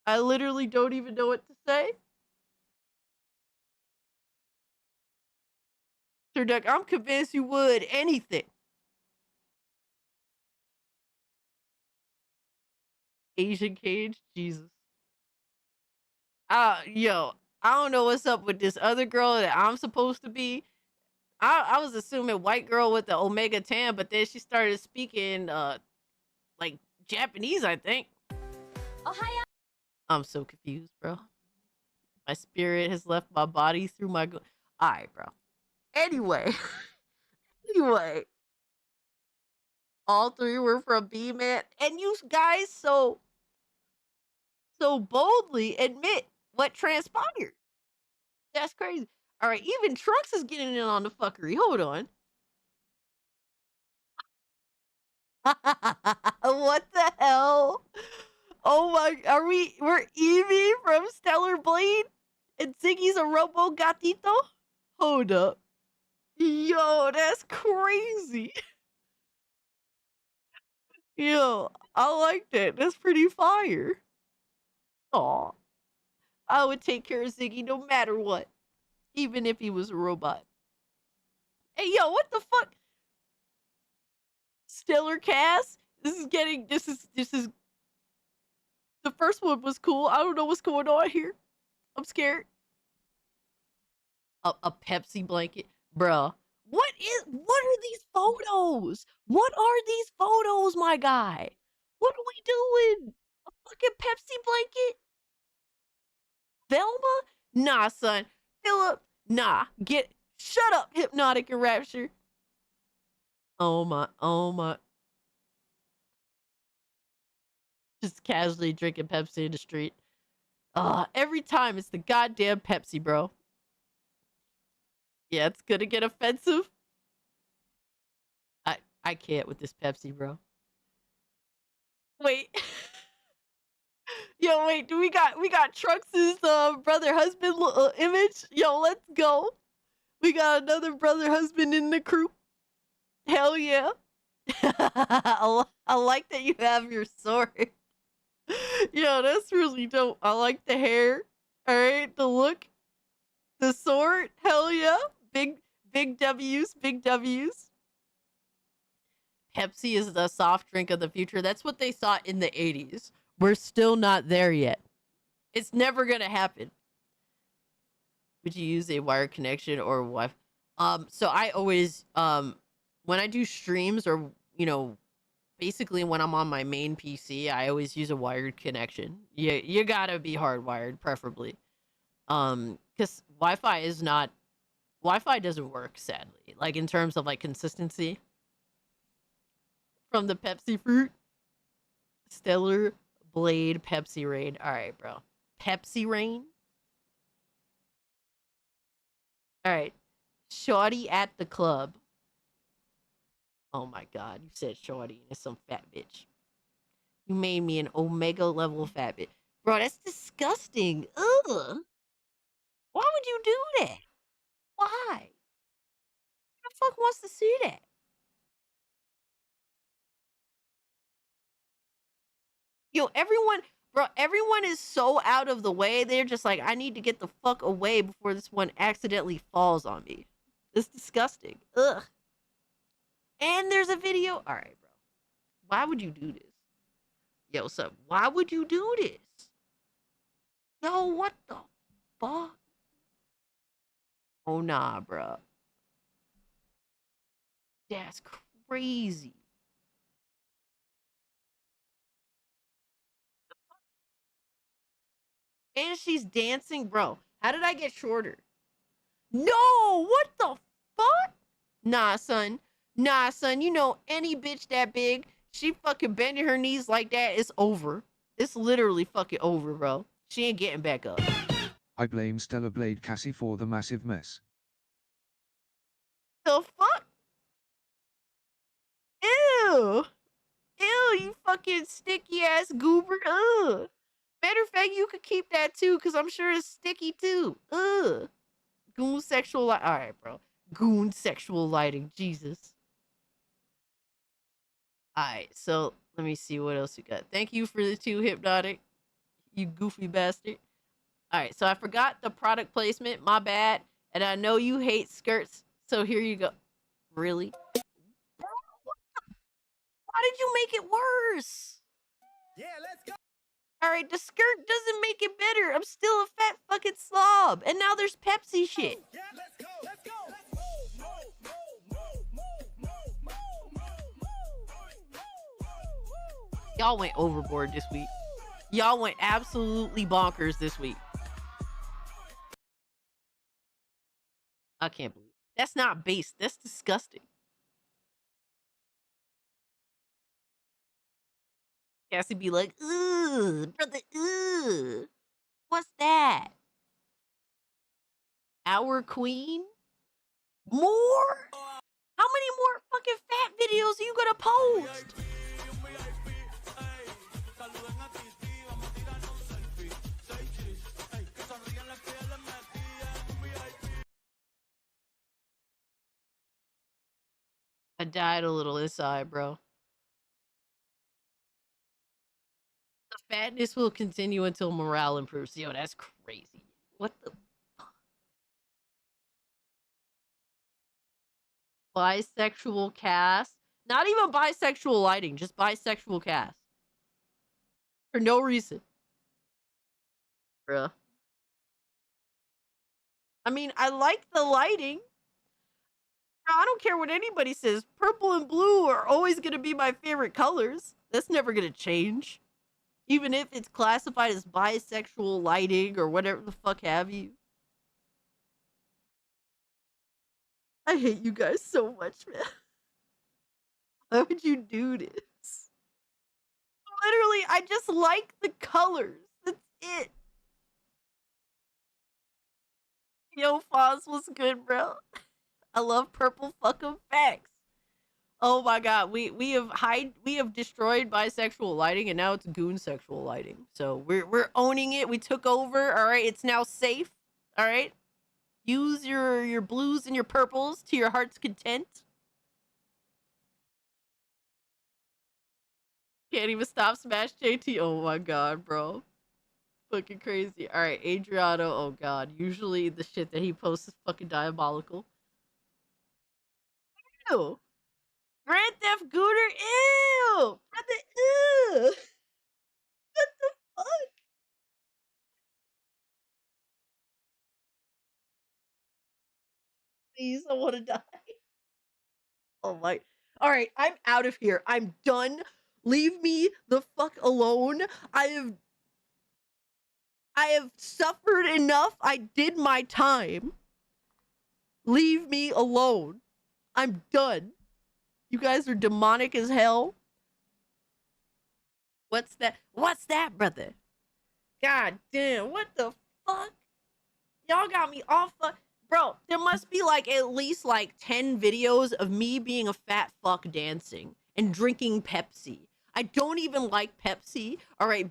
I literally don't even know what to say. Sir Duck, I'm convinced you would anything. Asian cage? Jesus. Yo, I don't know what's up with this other girl that I'm supposed to be. I was assuming white girl with the Omega tan, but then she started speaking like Japanese, I think. Ohayo! I'm so confused, bro. My spirit has left my body through my Alright, bro. Anyway. All three were from B-Man. And you guys so boldly admit what transpired. That's crazy. All right, even Trunks is getting in on the fuckery. Hold on. What the hell? Oh my, we're Evie from Stellar Blade and Ziggy's a Robo Gatito? Hold up. Yo, that's crazy. Yo, I like that. That's pretty fire. Aw. I would take care of Ziggy no matter what. Even if he was a robot. Hey, yo, what the fuck? Stellar cast? This is the first one was cool. I don't know what's going on here. I'm scared. A Pepsi blanket? Bruh. What are these photos? What are these photos, my guy? What are we doing? A fucking Pepsi blanket? Velma? Nah, son. Philip? Nah. Shut up, Hypnotic and Rapture. Oh my. Just casually drinking Pepsi in the street. Every time it's the goddamn Pepsi, bro. Yeah, it's gonna get offensive. I can't with this Pepsi, bro. Wait. Yo, wait, we got Trunks' brother husband image? Yo, let's go. We got another brother husband in the crew. Hell yeah. I like that you have your sword. Yo, that's really dope. I like the hair. Alright, the look. The sword. Hell yeah. Big W's. Big W's. Pepsi is the soft drink of the future. That's what they thought in the 80s. We're still not there yet. It's never gonna happen. Would you use a wired connection or Wi-Fi? So I always when I do streams or basically when I'm on my main PC, I always use a wired connection. You gotta be hardwired, preferably. Because Wi-Fi doesn't work, sadly. Like in terms of like consistency. From the Pepsi fruit. Stellar Blade Pepsi Rain. Alright, bro. Pepsi Rain? Alright. Shorty at the club. Oh my god, you said shorty and it's some fat bitch. You made me an Omega level fat bitch. Bro, that's disgusting. Ugh. Why would you do that? Why? Who the fuck wants to see that? Yo, everyone is so out of the way. They're just like, I need to get the fuck away before this one accidentally falls on me. It's disgusting. Ugh. And there's a video. All right, bro. Why would you do this? Yo, son, why would you do this? Yo, what the fuck? Oh, nah, bro. That's crazy. And she's dancing, bro. How did I get shorter? No, what the fuck? Nah, son. Nah, son. You know, any bitch that big, she fucking bending her knees like that, it's over. It's literally fucking over, bro. She ain't getting back up. I blame Stellar Blade Cassie for the massive mess. The fuck? Ew. Ew, you fucking sticky ass goober. Ugh. Matter of fact, you could keep that too, because I'm sure it's sticky too. Ugh. Goon sexual light. Alright, bro. Goon sexual lighting. Jesus. Alright, so let me see what else you got. Thank you for the 2 Hypnotic. You goofy bastard. Alright, so I forgot the product placement. My bad. And I know you hate skirts, so here you go. Really? Why did you make it worse? Yeah, let's go. Alright, the skirt doesn't make it better. I'm still a fat fucking slob. And now there's Pepsi shit. Yeah, let's go. Let's go. Y'all went overboard this week. Y'all went absolutely bonkers this week. I can't believe it. That's not based. That's disgusting. Cassie be like, "Ooh, brother, ooh, what's that? Our queen? More? How many more fucking fat videos are you gonna post?" I died a little inside, bro. The fatness will continue until morale improves. Yo, that's crazy. What the bisexual cast? Not even bisexual lighting, just bisexual cast. For no reason. Bruh. I mean, I like the lighting. I don't care what anybody says. Purple and blue are always going to be my favorite colors. That's never going to change. Even if it's classified as bisexual lighting or whatever the fuck have you. I hate you guys so much, man. Why would you do this? Literally, I just like the colors. That's it. Yo, Foz was good, bro. I love purple fucking facts. Oh my god, we have destroyed bisexual lighting and now it's goon sexual lighting. So we're owning it. We took over. All right, it's now safe. All right, use your blues and your purples to your heart's content. Can't even stop Smash JT. Oh my god, bro. Fucking crazy. All right, Adriano. Oh god. Usually the shit that he posts is fucking diabolical. Ew. Grand Theft Gooner. Ew. What the ew. What the fuck? Please, I want to die. Oh my. All right, I'm out of here. I'm done. Leave me the fuck alone. I have suffered enough. I did my time. Leave me alone. I'm done. You guys are demonic as hell. What's that? What's that, brother? God damn, what the fuck? Y'all got me off the... Bro, there must be like at least like 10 videos of me being a fat fuck dancing and drinking Pepsi. I don't even like Pepsi. All right,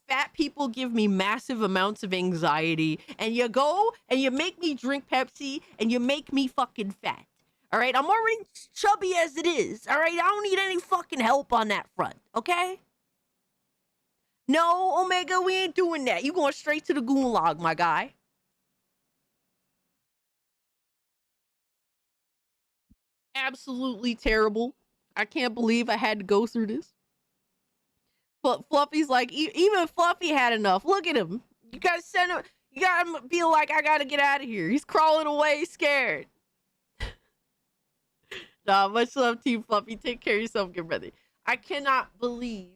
fat people give me massive amounts of anxiety, and you go and you make me drink Pepsi and you make me fucking fat. All right, I'm already chubby as it is. All right, I don't need any fucking help on that front. Okay? No, Omega, we ain't doing that. You going straight to the gulag, my guy. Absolutely terrible. I can't believe I had to go through this. But Fluffy's like, even Fluffy had enough. Look at him. You gotta send him. You gotta feel like I gotta get out of here. He's crawling away, scared. Nah, much love, Team Fluffy. Take care of yourself, good brother. I cannot believe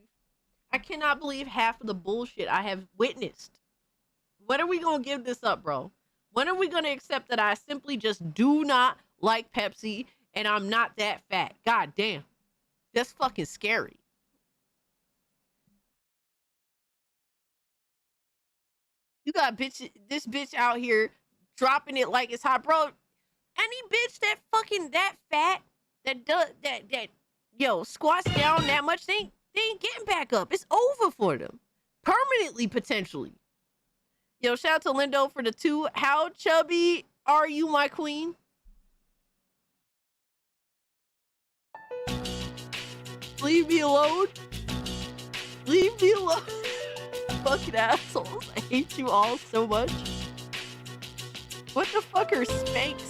half of the bullshit I have witnessed. When are we gonna give this up, bro? When are we gonna accept that I simply just do not like Pepsi and I'm not that fat? God damn. That's fucking scary. You got this bitch out here dropping it like it's hot, bro. Any bitch that fucking that fat that squats down that much, they ain't getting back up. It's over for them. Permanently, potentially. Yo, shout out to Lindo for the 2. How chubby are you, my queen? Leave me alone. Leave me alone. Fucking assholes. I hate you all so much. What the fuck are Spanx?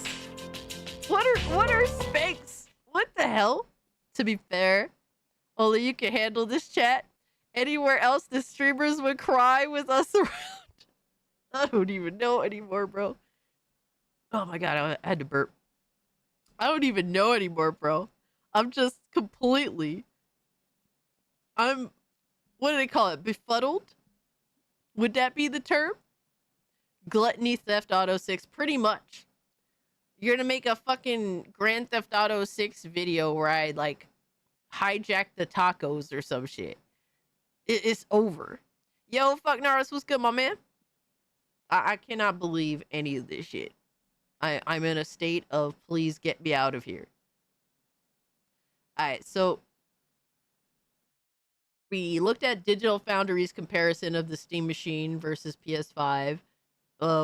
What are Spanx? What the hell? To be fair, only you can handle this chat. Anywhere else, the streamers would cry with us around. I don't even know anymore, bro. Oh my god, I had to burp. I don't even know anymore, bro. I'm just completely... what do they call it? Befuddled? Would that be the term? Gluttony Theft Auto 6, pretty much. You're gonna make a fucking Grand Theft Auto 6 video where I, like, hijack the tacos or some shit. It's over. Yo, fuck Naris, what's good, my man? I cannot believe any of this shit. I'm in a state of please get me out of here. Alright, so we looked at Digital Foundry's comparison of the Steam Machine versus PS5.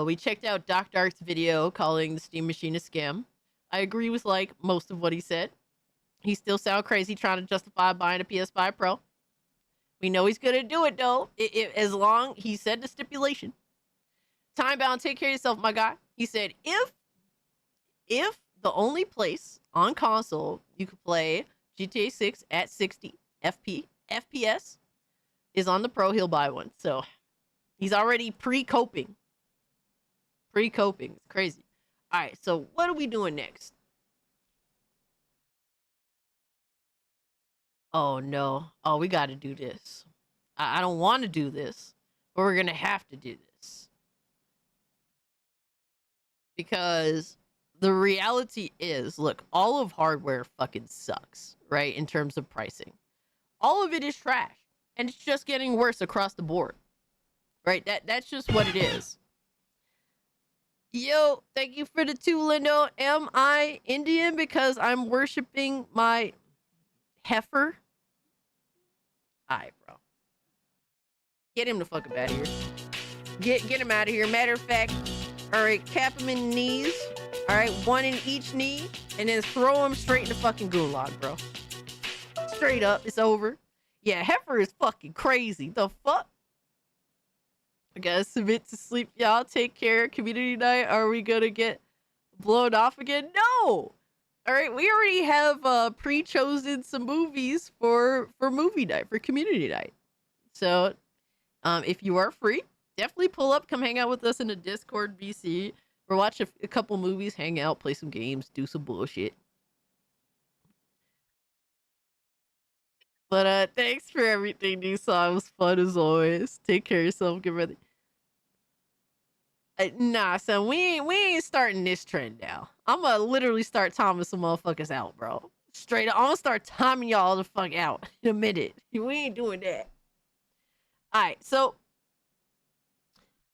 We checked out Doc Dark's video calling the Steam Machine a scam. I agree with like most of what he said. He still sound crazy trying to justify buying a PS5 Pro. We know he's gonna do it though, as long he said the stipulation. Time bound, take care of yourself, my guy. He said if the only place on console you could play GTA 6 at 60 FPS is on the Pro, he'll buy one. So he's already pre-coping. It's crazy. All right, so what are we doing next? Oh no. Oh, we got to do this. I don't want to do this, but we're going to have to do this. Because the reality is, look, all of hardware fucking sucks, right? In terms of pricing. All of it is trash. And it's just getting worse across the board. Right? That's just what it is. Yo, thank you for the 2, Lindo. Am I Indian because I'm worshiping my heifer? Alright, bro. Get him the fuck up out of here. Get him out of here. Matter of fact, alright, cap him in the knees. Alright, 1 in each knee. And then throw him straight in the fucking gulag, bro. Straight up. It's over. Yeah, heifer is fucking crazy. The fuck? I gotta submit to sleep, y'all. Take care. Community night. Are we gonna get blown off again? No! Alright, we already have pre-chosen some movies for movie night, for community night. So, if you are free, definitely pull up, come hang out with us in the Discord VC. Or watch a couple movies, hang out, play some games, do some bullshit. But thanks for everything, Nissan. It was fun as always. Take care of yourself. Get ready. Nah, son, we ain't starting this trend now. I'm gonna literally start timing some motherfuckers out, bro. Straight up, I'm gonna start timing y'all the fuck out in a minute. We ain't doing that. Alright, so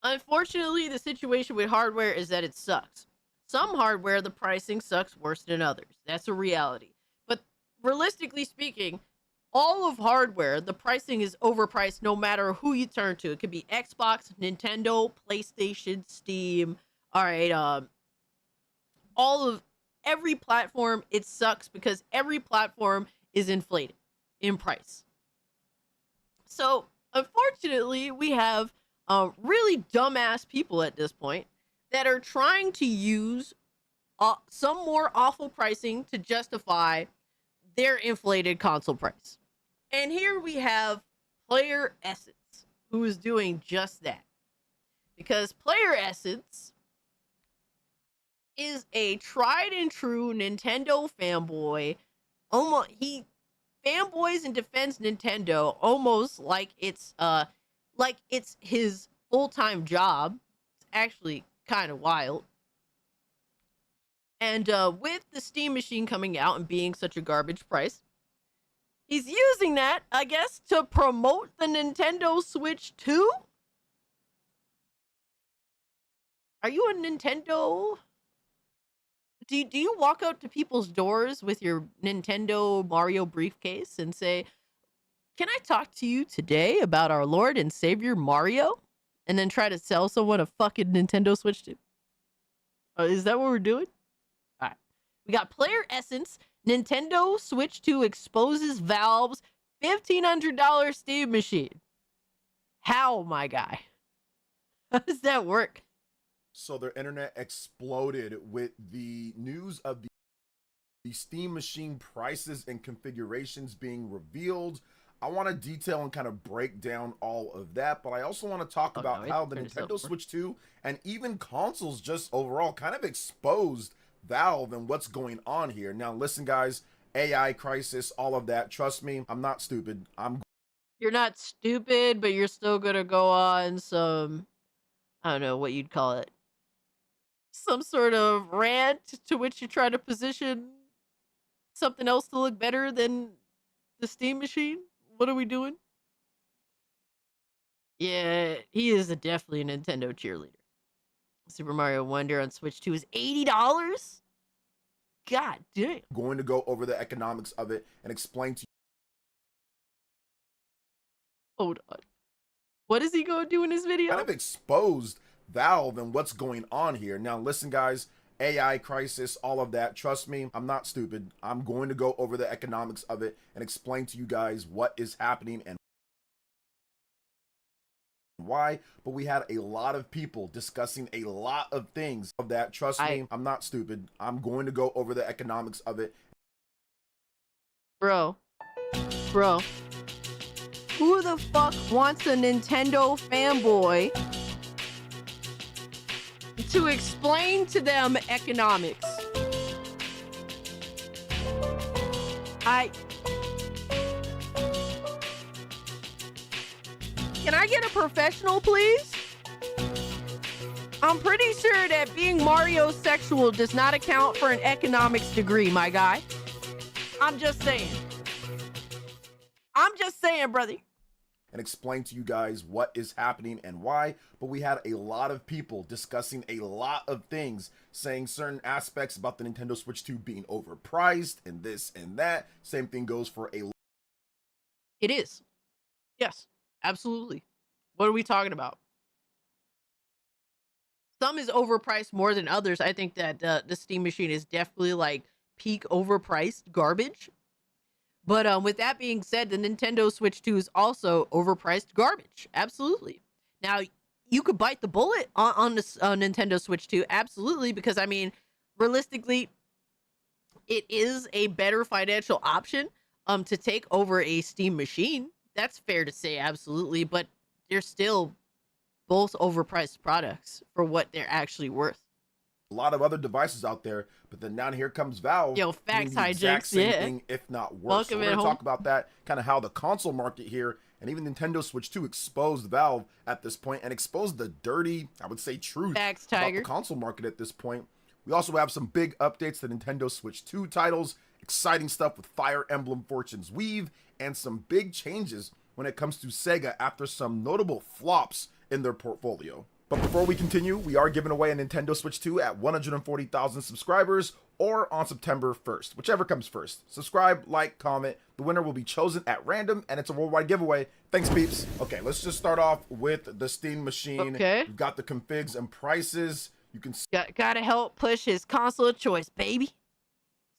unfortunately, the situation with hardware is that it sucks. Some hardware, the pricing sucks worse than others. That's a reality. But realistically speaking, all of hardware, the pricing is overpriced no matter who you turn to. It could be Xbox, Nintendo, PlayStation, Steam. All right, every platform, it sucks because every platform is inflated in price. So, unfortunately, we have really dumbass people at this point that are trying to use some more awful pricing to justify their inflated console price. And here we have Player Essence, who is doing just that. Because Player Essence is a tried and true Nintendo fanboy. He fanboys and defends Nintendo almost like it's his full-time job. It's actually kind of wild. And with the Steam Machine coming out and being such a garbage price, he's using that, I guess, to promote the Nintendo Switch 2? Are you a Nintendo? Do you walk out to people's doors with your Nintendo Mario briefcase and say, "Can I talk to you today about our Lord and Savior Mario?" And then try to sell someone a fucking Nintendo Switch 2? Is that what we're doing? All right. We got Player Essence. Nintendo Switch 2 exposes Valve's $1,500 Steam Machine. How, my guy? How does that work? So their internet exploded with the news of the Steam Machine prices and configurations being revealed. I want to detail and kind of break down all of that, but I also want to talk about how the Nintendo Switch 2 and even consoles just overall kind of exposed Valve and what's going on here. Now, listen, guys, AI crisis, all of that. Trust me, I'm not stupid. You're not stupid, but you're still gonna go on some, I don't know what you'd call it, some sort of rant to which you try to position something else to look better than the Steam Machine. What are we doing? Yeah, he is definitely a Nintendo cheerleader. Super Mario Wonder on Switch 2 is $80? God damn. Going to go over the economics of it and explain to you. Hold on. What is he going to do in this video? Kind of exposed Valve and what's going on here. Now, listen, guys, AI crisis, all of that. Trust me, I'm not stupid. I'm going to go over the economics of it and explain to you guys what is happening and why. But we had a lot of people discussing a lot of things of that. Trust me, I'm not stupid. I'm going to go over the economics of it. Bro. Who the fuck wants a Nintendo fanboy to explain to them economics? Can I get a professional, please? I'm pretty sure that being Mario sexual does not account for an economics degree, my guy. I'm just saying. Brother. And explain to you guys what is happening and why. But we had a lot of people discussing a lot of things, saying certain aspects about the Nintendo Switch 2 being overpriced and this and that. Same thing goes for a... It is. Yes, absolutely. What are we talking about? Some is overpriced more than others. I think that the Steam Machine is definitely like peak overpriced garbage. But with that being said, the Nintendo Switch 2 is also overpriced garbage. Absolutely. Now, you could bite the bullet on the Nintendo Switch 2. Absolutely. Because, I mean, realistically, it is a better financial option to take over a Steam machine. That's fair to say. Absolutely. But they're still both overpriced products for what they're actually worth. A lot of other devices out there, but then down here comes Valve. Yo, facts, doing the exact hijinks, same yeah. thing, if not worse. So we're going to talk about that, kind of how the console market here and even Nintendo Switch 2 exposed Valve at this point and exposed the dirty, I would say, truth facts, about Tiger. the console market at this point. We also have some big updates to Nintendo Switch 2 titles, exciting stuff with Fire Emblem Fortune's Weave, and some big changes when it comes to Sega after some notable flops in their portfolio. But before we continue, we are giving away a Nintendo Switch 2 at 140,000 subscribers or on September 1st, whichever comes first. Subscribe, like, comment. The winner will be chosen at random, and it's a worldwide giveaway. Thanks, peeps. Okay, let's just start off with the Steam Machine. Okay. We've got the configs and prices. You can gotta help push his console of choice, baby.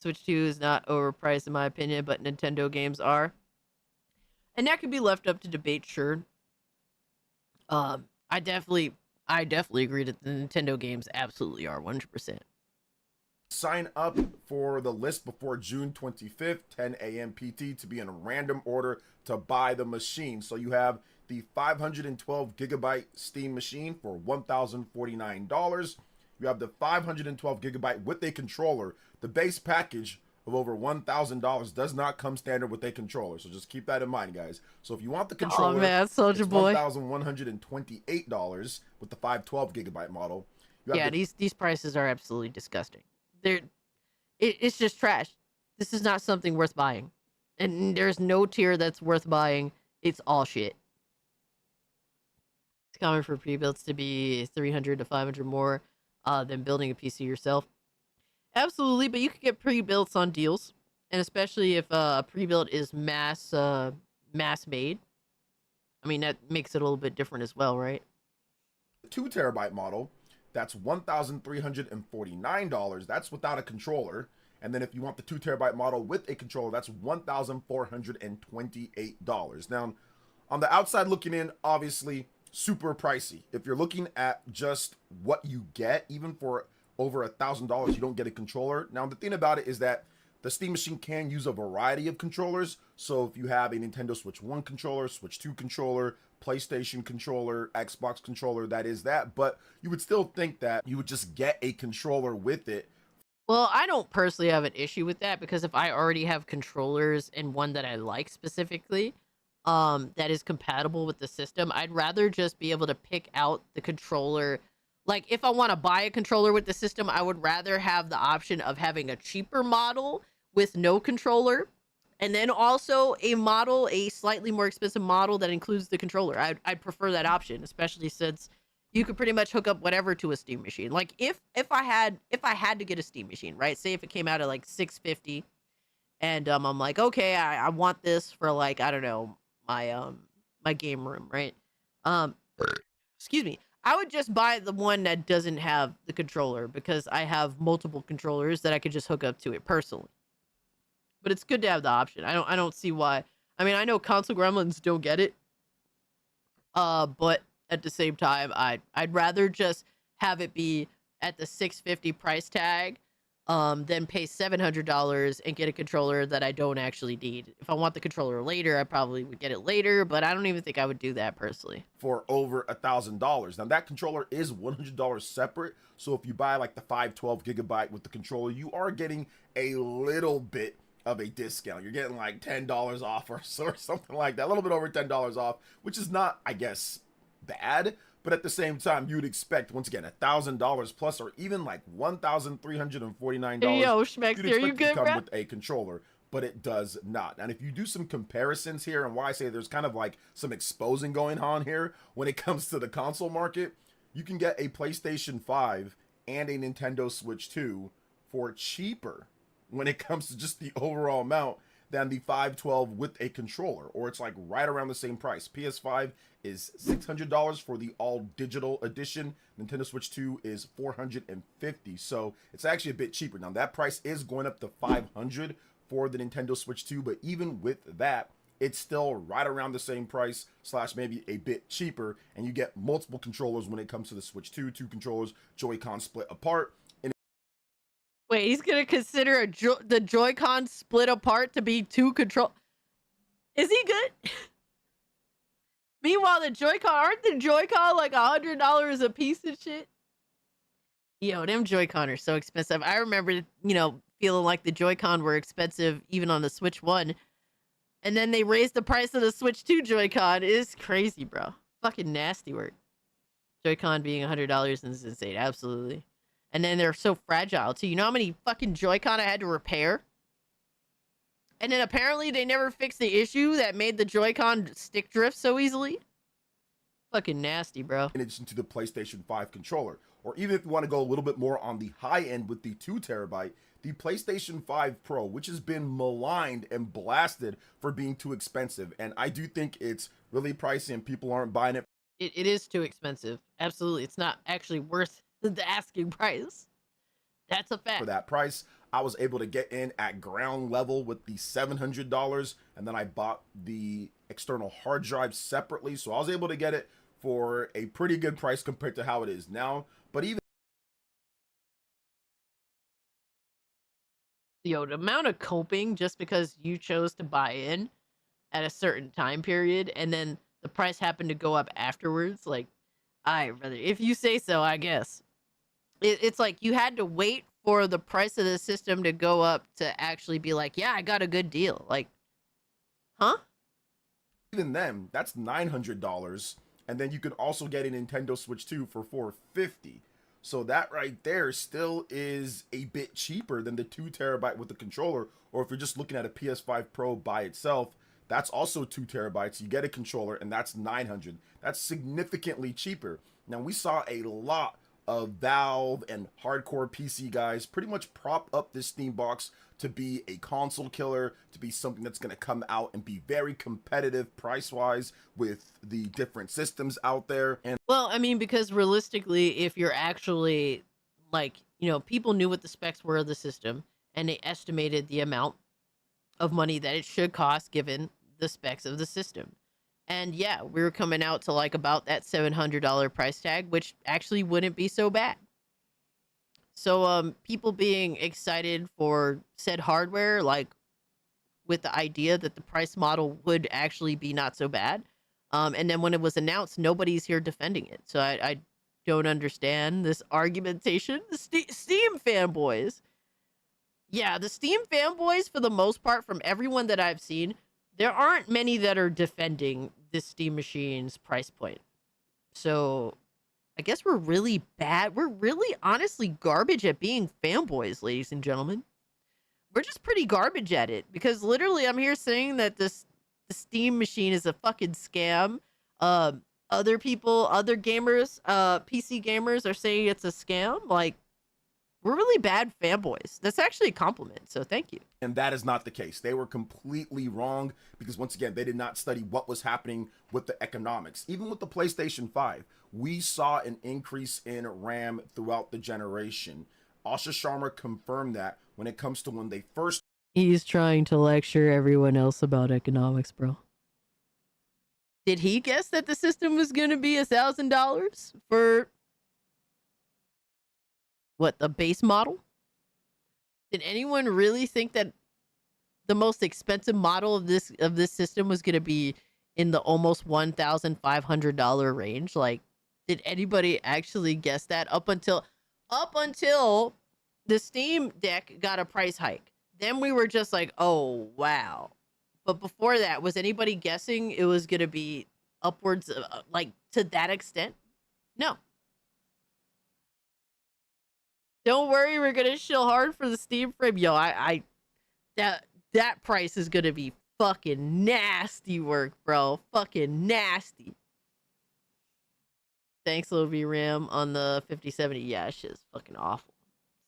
Switch 2 is not overpriced in my opinion, but Nintendo games are. And that could be left up to debate, sure. I definitely agree that the Nintendo games absolutely are 100%. Sign up for the list before June 25th, 10 a.m. PT, to be in a random order to buy the machine. So you have the 512 gigabyte Steam machine for $1,049. You have the 512 gigabyte with a controller. The base package of over $1,000 does not come standard with a controller, so just keep that in mind, guys. So if you want the controller, Soldier Boy, $1,128 with the 512 gigabyte model. Yeah, these prices are absolutely disgusting. It's just trash. This is not something worth buying, and there's no tier that's worth buying. It's all shit. It's common for pre-builds to be 300 to 500 more than building a PC yourself. Absolutely, but you could get pre-builts on deals, and especially if a pre-built is mass made. I mean, that makes it a little bit different as well, right? The 2 terabyte model, that's $1,349. That's without a controller. And then if you want the 2 terabyte model with a controller, that's $1,428. Now, on the outside looking in, obviously super pricey. If you're looking at just what you get, even for over $1,000, you don't get a controller. Now, the thing about it is that the Steam Machine can use a variety of controllers. So if you have a Nintendo Switch 1 controller, Switch 2 controller, PlayStation controller, Xbox controller, that is that. But you would still think that you would just get a controller with it. Well, I don't personally have an issue with that, because if I already have controllers and one that I like specifically, that is compatible with the system, I'd rather just be able to pick out the controller. Like, if I want to buy a controller with the system, I would rather have the option of having a cheaper model with no controller And then also a slightly more expensive model that includes the controller. I'd prefer that option, especially since you could pretty much hook up whatever to a Steam machine. Like if I had to get a Steam machine, right? Say if it came out at like $650, and I'm like, okay, I want this for like, I don't know, my game room, right? Excuse me. I would just buy the one that doesn't have the controller because I have multiple controllers that I could just hook up to it personally. But it's good to have the option. I don't see why. I mean, I know console gremlins don't get it. But at the same time, I'd rather just have it be at the $650 price tag than pay $700 and get a controller that I don't actually need. If I want the controller later, I probably would get it later, but I don't even think I would do that personally. For over $1,000. Now that controller is $100 separate. So if you buy like the 512 gigabyte with the controller, you are getting a little bit of a discount. You're getting like $10 off or something like that, a little bit over $10 off, which is not, I guess, bad. But at the same time, you'd expect, once again, $1,000 plus, or even like $1,349. Hey, yo, Schmex, you'd are you expect good, to come bro? with a controller, but it does not. And if you do some comparisons here, and why I say there's kind of like some exposing going on here when it comes to the console market, you can get a PlayStation 5 and a Nintendo Switch 2 for cheaper when it comes to just the overall amount than the 512 with a controller, or it's like right around the same price. PS5 is $600 for the all digital edition. Nintendo Switch 2 is $450, so it's actually a bit cheaper. Now that price is going up to $500 for the Nintendo Switch 2, but even with that, it's still right around the same price / maybe a bit cheaper, and you get multiple controllers when it comes to the Switch 2, 2 controllers, Joy-Con split apart. Wait, he's gonna consider the Joy-Con split apart to be 2 control. Is he good? Meanwhile, aren't the Joy-Con like $100 a piece and shit? Yo, them Joy-Con are so expensive. I remember, feeling like the Joy-Con were expensive even on the Switch 1. And then they raised the price of the Switch 2 Joy-Con. It's crazy, bro. Fucking nasty work. Joy-Con being $100 is insane. Absolutely. And then they're so fragile, too. You know how many fucking Joy-Con I had to repair? And then apparently they never fixed the issue that made the Joy-Con stick drift so easily. Fucking nasty, bro. In addition to the PlayStation 5 controller. Or even if you want to go a little bit more on the high end with the 2 terabyte, the PlayStation 5 Pro, which has been maligned and blasted for being too expensive. And I do think it's really pricey and people aren't buying it. It is too expensive. Absolutely. It's not actually worth the asking price. That's a fact. For that price, I was able to get in at ground level with the $700, and then I bought the external hard drive separately, so I was able to get it for a pretty good price compared to how it is now. But even the amount of coping just because you chose to buy in at a certain time period and then the price happened to go up afterwards, like, if you say so, I guess. It's like you had to wait for the price of the system to go up to actually be like, yeah, I got a good deal. Like, huh? even then, that's $900, and then you can also get a Nintendo Switch 2 for $450. So that right there still is a bit cheaper than the 2 terabyte with the controller. Or if you're just looking at a PS5 Pro by itself, that's also 2 terabytes. You get a controller and that's $900. That's significantly cheaper. Now we saw a lot of Valve and hardcore PC guys pretty much prop up this Steam box to be a console killer, to be something that's going to come out and be very competitive price-wise with the different systems out there. And well, I mean, because realistically, if you're actually, like, you know, people knew what the specs were of the system, and they estimated the amount of money that it should cost given the specs of the system. And yeah, we were coming out to like about that $700 price tag, which actually wouldn't be so bad. So people being excited for said hardware, like with the idea that the price model would actually be not so bad. And then when it was announced, nobody's here defending it. So I don't understand this argumentation. The Steam fanboys. Yeah, the Steam fanboys, for the most part, from everyone that I've seen, there aren't many that are defending this Steam machine's price point. So I guess we're really bad. We're really honestly garbage at being fanboys, ladies and gentlemen. we're just pretty garbage at it, because literally I'm here saying that the Steam machine is a fucking scam. Other people, other gamers, PC gamers are saying it's a scam. Like, we're really bad fanboys. That's actually a compliment, so thank you. And that is not the case. They were completely wrong because, once again, they did not study what was happening with the economics. Even with the PlayStation 5, we saw an increase in RAM throughout the generation. Asha Sharma confirmed that when it comes to when they first... He's trying to lecture everyone else about economics, bro. Did he guess that the system was going to be $1,000 for... what, the base model? Did anyone really think that the most expensive model of this system was going to be in the almost $1,500 range? Like, did anybody actually guess that up until the Steam Deck got a price hike? Then we were just like, oh wow. But before that, was anybody guessing it was going to be upwards of, like, to that extent? No. Don't worry, we're gonna shill hard for the Steam frame. Yo, that price is gonna be fucking nasty work, bro. Fucking nasty. Thanks, Low VRAM on the 5070. Yeah, shit is fucking awful.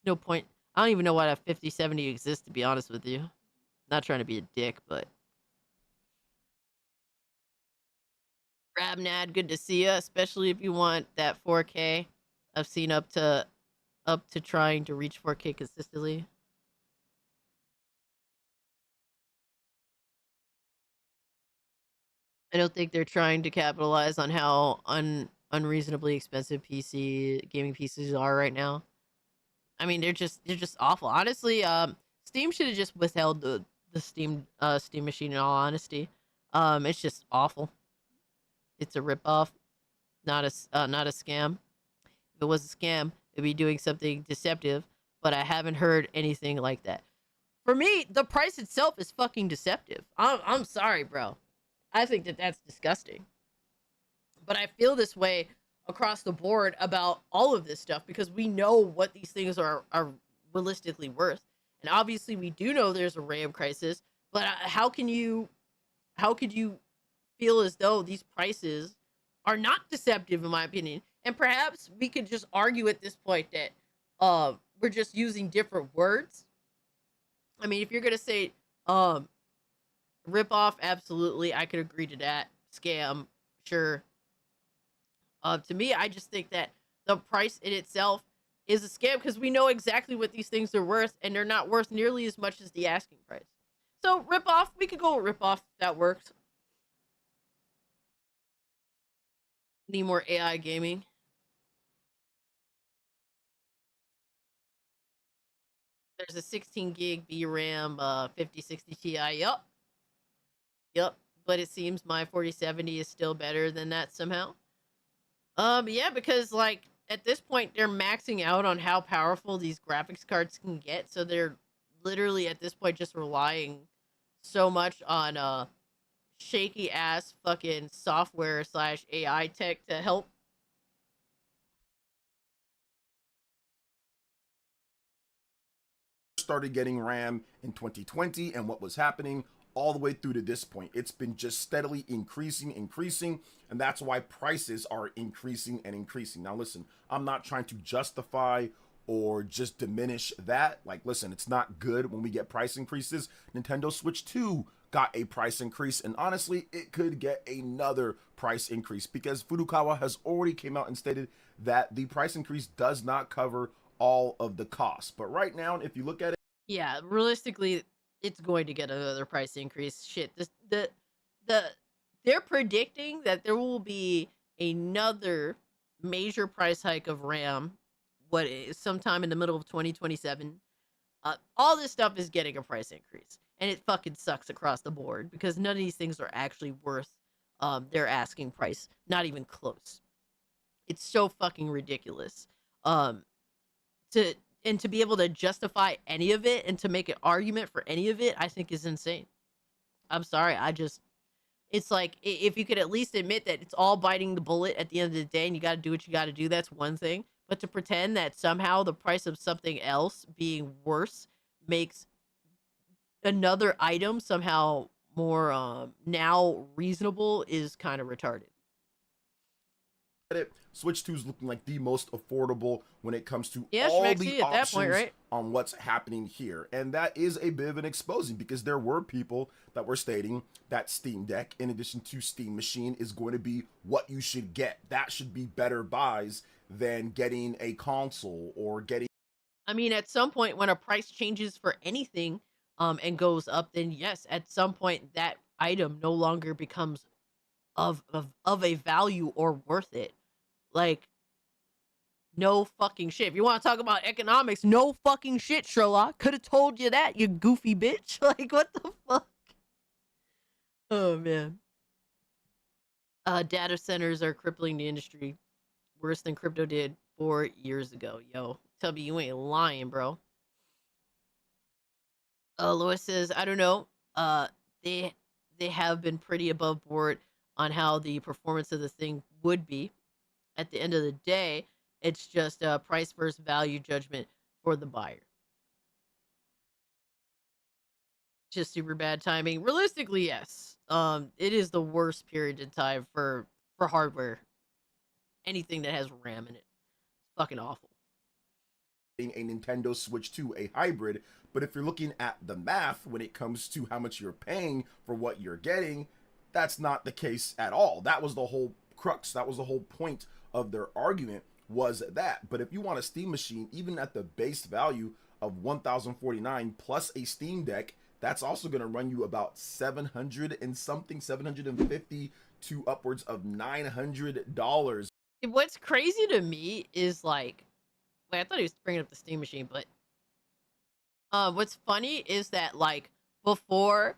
No point. I don't even know why that 5070 exists, to be honest with you. Not trying to be a dick, but. Rabnad, good to see you, especially if you want that 4K. I've seen up to trying to reach 4K consistently. I don't think they're trying to capitalize on how unreasonably expensive gaming PCs are right now. I mean, they're just awful. Honestly, Steam should have just withheld the Steam machine, in all honesty. It's just awful. It's a ripoff, not a scam. If it was a scam, it'd be doing something deceptive, but I haven't heard anything like that. For me, the price itself is fucking deceptive. I'm sorry, bro. I think that that's disgusting. But I feel this way across the board about all of this stuff because we know what these things are realistically worth. And obviously we do know there's a RAM crisis, but how could you feel as though these prices are not deceptive, in my opinion? And perhaps we could just argue at this point that we're just using different words. I mean, if you're gonna say rip off, absolutely, I could agree to that. Scam, sure. To me, I just think that the price in itself is a scam because we know exactly what these things are worth, and they're not worth nearly as much as the asking price. So rip off, we could go with rip off. That works. Need more AI gaming. There's a 16 gig VRAM 5060 Ti. Yup. But it seems my 4070 is still better than that somehow. Yeah, because like at this point they're maxing out on how powerful these graphics cards can get, so they're literally at this point just relying so much on shaky ass fucking software / AI tech to help. Started getting RAM in 2020 and what was happening all the way through to this point. It's been just steadily increasing, and that's why prices are increasing and increasing. Now listen, I'm not trying to justify or just diminish that. Like, listen, it's not good when we get price increases. Nintendo Switch 2 got a price increase, and honestly, it could get another price increase because Furukawa has already came out and stated that the price increase does not cover all of the costs. But right now, if you look at it, yeah, realistically, it's going to get another price increase. Shit, they're predicting that there will be another major price hike of RAM. What is sometime in the middle of 2027? All this stuff is getting a price increase, and it fucking sucks across the board because none of these things are actually worth their asking price. Not even close. It's so fucking ridiculous. To be able to justify any of it and to make an argument for any of it, I think is insane. I'm sorry. It's like, if you could at least admit that it's all biting the bullet at the end of the day and you got to do what you got to do, that's one thing. But to pretend that somehow the price of something else being worse makes another item somehow more now reasonable is kind of retarded. Switch 2 is looking like the most affordable when it comes to Yeah, all Schmexy, the at that options point, right? on what's happening here. And that is a bit of an exposing, because there were people that were stating that Steam Deck, in addition to Steam Machine, is going to be what you should get. That should be better buys than getting a console or getting... I mean, at some point when a price changes for anything and goes up, then yes, at some point that item no longer becomes of a value or worth it. Like, no fucking shit. If you want to talk about economics, no fucking shit, Sherlock. Could have told you that, you goofy bitch. Like, what the fuck? Oh, man. Data centers are crippling the industry worse than crypto did 4 years ago. Yo, tell me you ain't lying, bro. Lois says, I don't know. They have been pretty above board on how the performance of the thing would be. At the end of the day, it's just a price versus value judgment for the buyer. Just super bad timing. Realistically, yes. It is the worst period in time for hardware. Anything that has RAM in it. Fucking awful. A Nintendo Switch 2, a hybrid, but if you're looking at the math when it comes to how much you're paying for what you're getting, that's not the case at all. That was the whole crux. That was the whole point of their argument, was that. But if you want a Steam Machine, even at the base value of $1,049 plus a Steam Deck, that's also going to run you about 700 and something, 750 to upwards of $900. What's crazy to me is like, wait, I thought he was bringing up the Steam Machine, but what's funny is that like before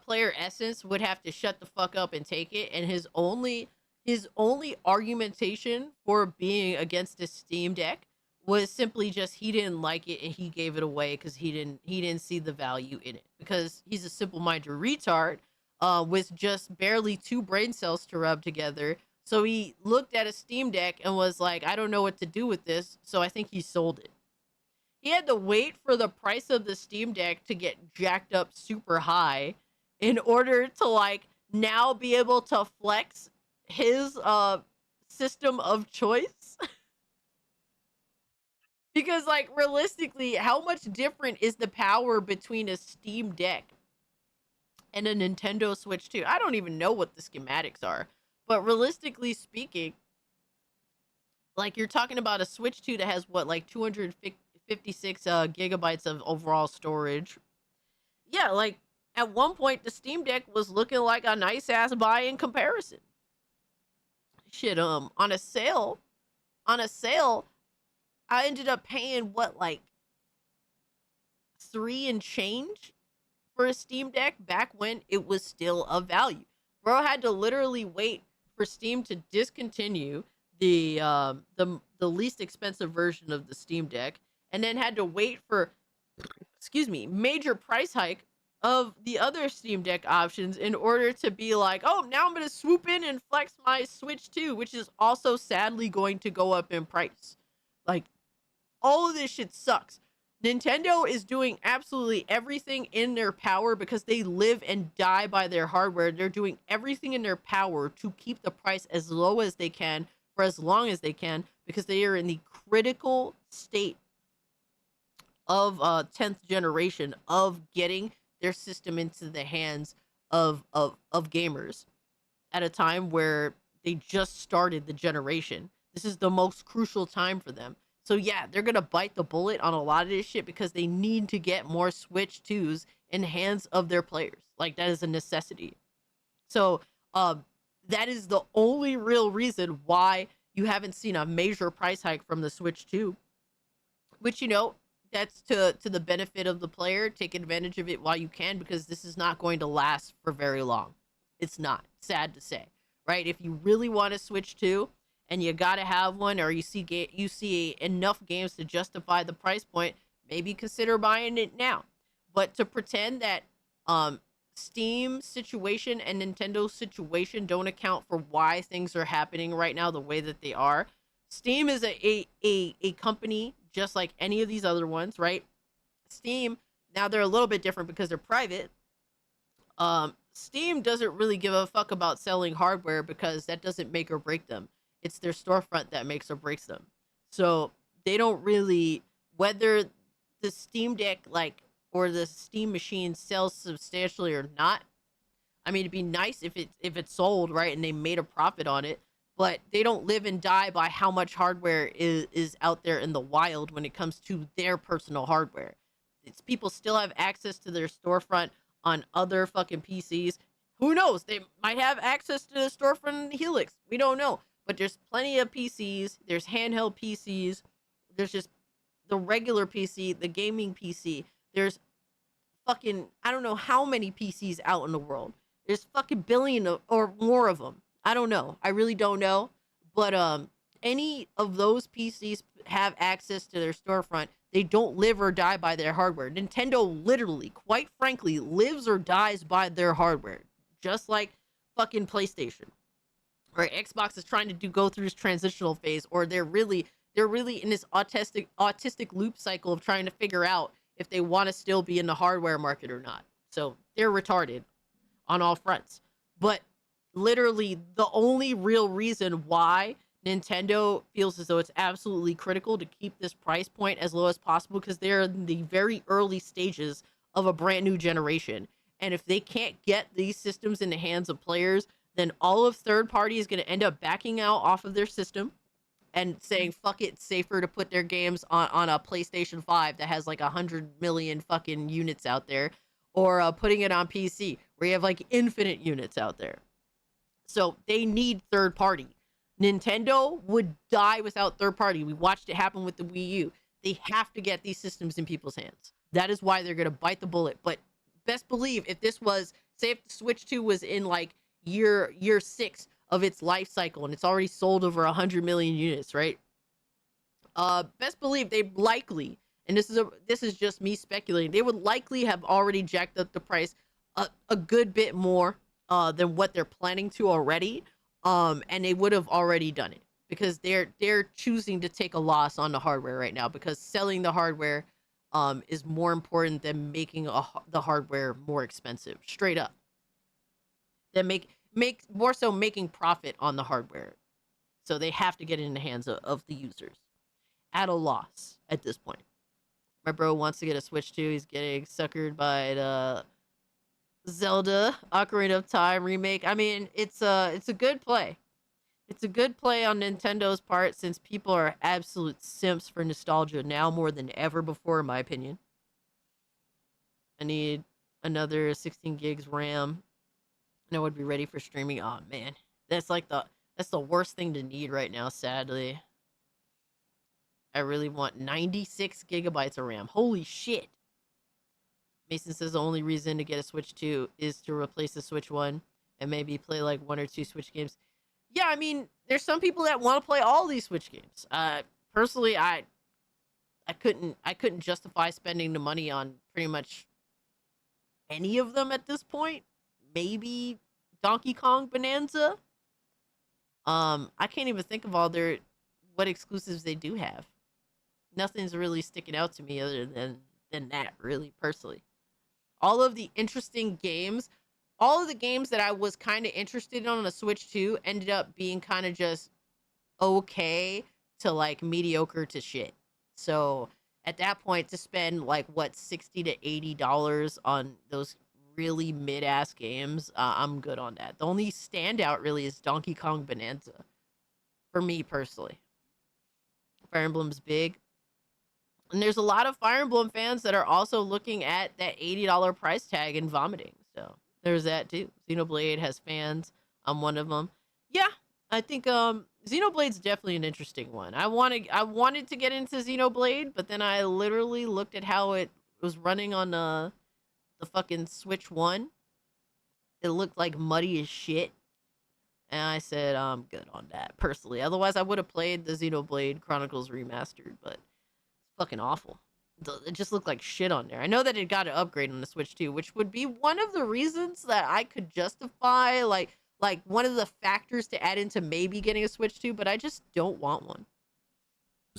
Player Essence would have to shut the fuck up and take it, and his only argumentation for being against the Steam Deck was simply just he didn't like it and he gave it away because he didn't see the value in it, because he's a simple-minded retard with just barely 2 brain cells to rub together. So he looked at a Steam Deck and was like, I don't know what to do with this, so I think he sold it. He had to wait for the price of the Steam Deck to get jacked up super high in order to like now be able to flex his system of choice. Because like realistically, how much different is the power between a Steam Deck and a Nintendo Switch 2? I don't even know what the schematics are. But realistically speaking, like you're talking about a Switch 2 that has what, like 256 gigabytes of overall storage. Yeah, like at one point the Steam Deck was looking like a nice ass buy in comparison. Shit, on a sale, I ended up paying what, like $3 and change for a Steam Deck back when it was still of value. Bro had to literally wait for Steam to discontinue the least expensive version of the Steam Deck, and then had to wait for, excuse me, major price hike of the other Steam Deck options in order to be like, oh, now I'm going to swoop in and flex my Switch 2, which is also sadly going to go up in price. Like, all of this shit sucks. Nintendo is doing absolutely everything in their power because they live and die by their hardware. They're doing everything in their power to keep the price as low as they can for as long as they can, because they are in the critical state of 10th generation of getting their system into the hands of gamers at a time where they just started the generation. This is the most crucial time for them. So yeah, they're going to bite the bullet on a lot of this shit because they need to get more Switch 2s in the hands of their players. Like, that is a necessity. So that is the only real reason why you haven't seen a major price hike from the Switch 2. Which, you know, that's to the benefit of the player. Take advantage of it while you can, because this is not going to last for very long. It's not. Sad to say. Right? If you really want a Switch 2, and you gotta have one, or you see enough games to justify the price point, maybe consider buying it now. But to pretend that Steam situation and Nintendo situation don't account for why things are happening right now the way that they are. Steam is a company just like any of these other ones, right? Steam, Now they're a little bit different because they're private. Steam doesn't really give a fuck about selling hardware because that doesn't make or break them. It's their storefront that makes or breaks them. So they don't really, whether the Steam Deck or the Steam machine sells substantially or not. I mean, it'd be nice if it's sold, right, and they made a profit on it, but they don't live and die by how much hardware is out there in the wild when it comes to their personal hardware. People still have access to their storefront on other fucking PCs. Who knows? They might have access to the storefront in the Helix. We don't know. But there's plenty of PCs. There's handheld PCs. There's just the regular PC, the gaming PC. There's fucking, I don't know how many PCs out in the world. There's fucking billion or more of them. I don't know. I really don't know. But any of those PCs have access to their storefront. They don't live or die by their hardware. Nintendo literally, quite frankly, lives or dies by their hardware. Just like fucking PlayStation. Right? Xbox is trying to go through this transitional phase, or they're really in this autistic loop cycle of trying to figure out if they want to still be in the hardware market or not. So they're retarded on all fronts. But literally the only real reason why Nintendo feels as though it's absolutely critical to keep this price point as low as possible, because they're in the very early stages of a brand new generation. And if they can't get these systems in the hands of players, then all of third party is going to end up backing out off of their system and saying, fuck it, it's safer to put their games on a PlayStation 5 that has like 100 million fucking units out there, or putting it on PC where you have like infinite units out there. So they need third party. Nintendo would die without third party. We watched it happen with the Wii U. They have to get these systems in people's hands. That is why they're going to bite the bullet. But best believe, if this was, say if the Switch 2 was in like year 6 of its life cycle and it's already sold over 100 million units, right? Best believe they likely, and this is just me speculating, they would likely have already jacked up the price a good bit more than what they're planning to already. And they would have already done it because they're choosing to take a loss on the hardware right now, because selling the hardware is more important than making the hardware more expensive, straight up. Then make more so making profit on the hardware. So they have to get it in the hands of the users at a loss at this point. My bro wants to get a Switch 2. He's getting suckered by the Zelda Ocarina of Time remake. I mean, it's a good play. It's a good play on Nintendo's part, since people are absolute simps for nostalgia now more than ever before, in my opinion. I need another 16 gigs RAM, and I would be ready for streaming. Oh man, that's the worst thing to need right now, sadly. I really want 96 gigabytes of RAM. Holy shit. Mason says the only reason to get a Switch 2 is to replace the Switch 1 and maybe play like 1 or 2 Switch games. Yeah, I mean, there's some people that want to play all these Switch games. Personally, I couldn't justify spending the money on pretty much any of them at this point. Maybe Donkey Kong Bonanza. I can't even think of what exclusives they do have. Nothing's really sticking out to me other than that, really, personally. All of the interesting games, all of the games that I was kind of interested in on a Switch 2 ended up being kind of just okay to like mediocre to shit. So at that point, to spend like what, $60 to $80 on those really mid-ass games, I'm good on that. The only standout really is Donkey Kong Bonanza for me personally. Fire Emblem's big. And there's a lot of Fire Emblem fans that are also looking at that $80 price tag and vomiting. So there's that too. Xenoblade has fans. I'm one of them. Yeah, I think Xenoblade's definitely an interesting one. I wanted to get into Xenoblade, but then I literally looked at how it was running on the fucking Switch 1. It looked like muddy as shit. And I said, I'm good on that, personally. Otherwise, I would have played the Xenoblade Chronicles Remastered, but fucking awful. It just looked like shit on there. I know that it got an upgrade on the Switch 2, which would be one of the reasons that I could justify, like one of the factors to add into maybe getting a Switch 2, but I just don't want one.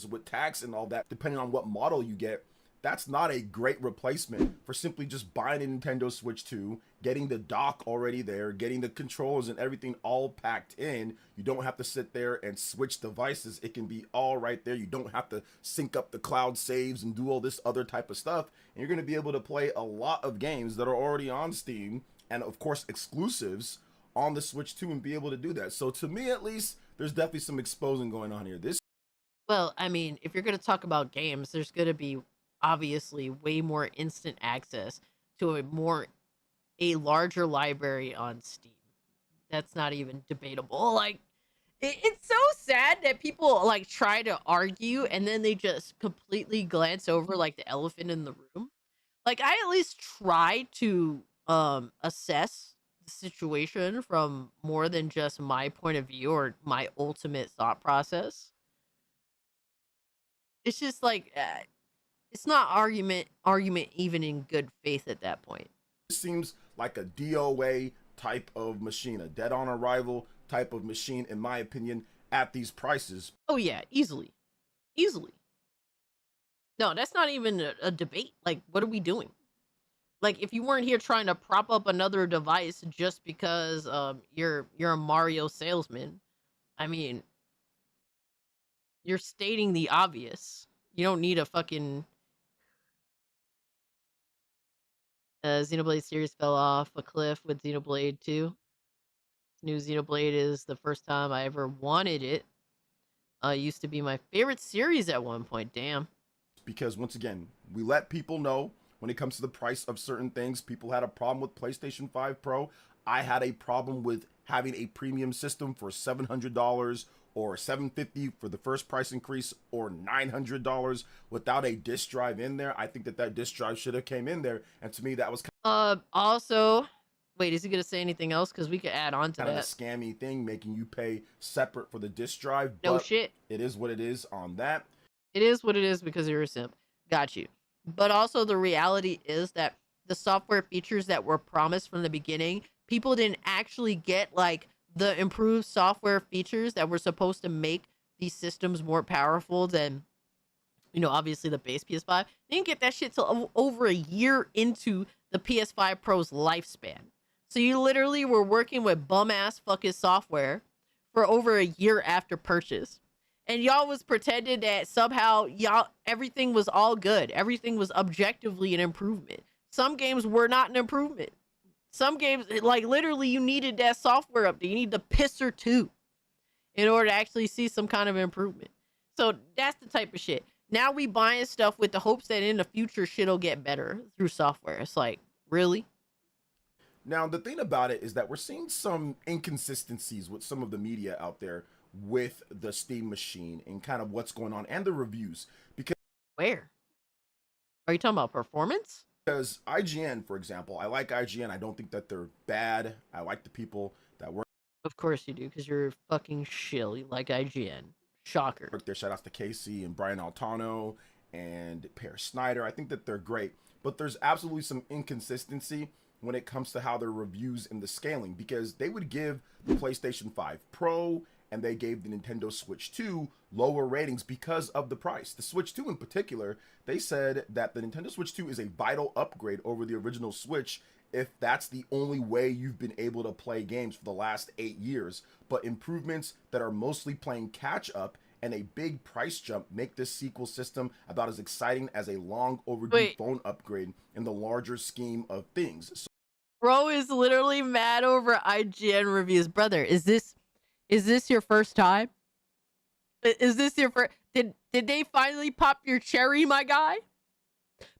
With tax and all that, depending on what model you get, that's not a great replacement for simply just buying a Nintendo Switch 2, getting the dock already there, getting the controllers and everything all packed in. You don't have to sit there and switch devices. It can be all right there. You don't have to sync up the cloud saves and do all this other type of stuff. And you're going to be able to play a lot of games that are already on Steam and, of course, exclusives on the Switch 2 and be able to do that. So to me, at least, there's definitely some exposing going on here. Well, I mean, if you're going to talk about games, there's going to be obviously way more instant access to a larger library on Steam. That's not even debatable. Like, it's so sad that people like try to argue and then they just completely glance over like the elephant in the room. Like, I at least try to assess the situation from more than just my point of view or my ultimate thought process. It's just like it's not argument even in good faith at that point. It seems like a DOA type of machine, a dead on arrival type of machine, in my opinion, at these prices. Oh yeah, easily. No, that's not even a debate. Like, what are we doing? Like, if you weren't here trying to prop up another device just because you're a Mario salesman, I mean, you're stating the obvious. You don't need a fucking Xenoblade series fell off a cliff with Xenoblade 2. New Xenoblade is the first time I ever wanted it. Used to be my favorite series at one point. Damn. Because once again, we let people know when it comes to the price of certain things. People had a problem with PlayStation 5 Pro. I had a problem with having a premium system for $700 or $750 for the first price increase, or $900 without a disc drive in there. I think that disc drive should have came in there, and to me that was also, wait, is he gonna say anything else? Because we could add on to kind that. of a scammy thing, making you pay separate for the disc drive. No but shit. It is what it is on that. It is what it is because you're a simp. Got you. But also the reality is that the software features that were promised from the beginning, people didn't actually get like the improved software features that were supposed to make these systems more powerful than, you know, obviously the base PS5. They didn't get that shit till over a year into the PS5 Pro's lifespan. So you literally were working with bum-ass fucking software for over a year after purchase. And y'all was pretending that somehow everything was all good. Everything was objectively an improvement. Some games were not an improvement. Some games, like, literally, you needed that software update. You need the pisser 2 in order to actually see some kind of improvement. So that's the type of shit. Now we buying stuff with the hopes that in the future shit'll get better through software. It's like, really? Now, the thing about it is that we're seeing some inconsistencies with some of the media out there with the Steam machine and kind of what's going on and the reviews. Because where? Are you talking about performance? Because IGN, for example, I like IGN. I don't think that they're bad. I like the people that work. Of course you do, because you're a fucking shill. You like IGN. Shocker. Work there. Shout outs to Casey and Brian Altano and Per Snyder. I think that they're great. But there's absolutely some inconsistency when it comes to how their reviews and the scaling, because they would give the PlayStation 5 Pro and they gave the Nintendo Switch 2 lower ratings because of the price. The Switch 2 in particular, they said that the Nintendo Switch 2 is a vital upgrade over the original Switch if that's the only way you've been able to play games for the last 8 years. But improvements that are mostly playing catch up and a big price jump make this sequel system about as exciting as a long overdue phone upgrade in the larger scheme of things. So Bro is literally mad over IGN reviews. Brother, is this your first time? Is this your first? Did they finally pop your cherry, my guy?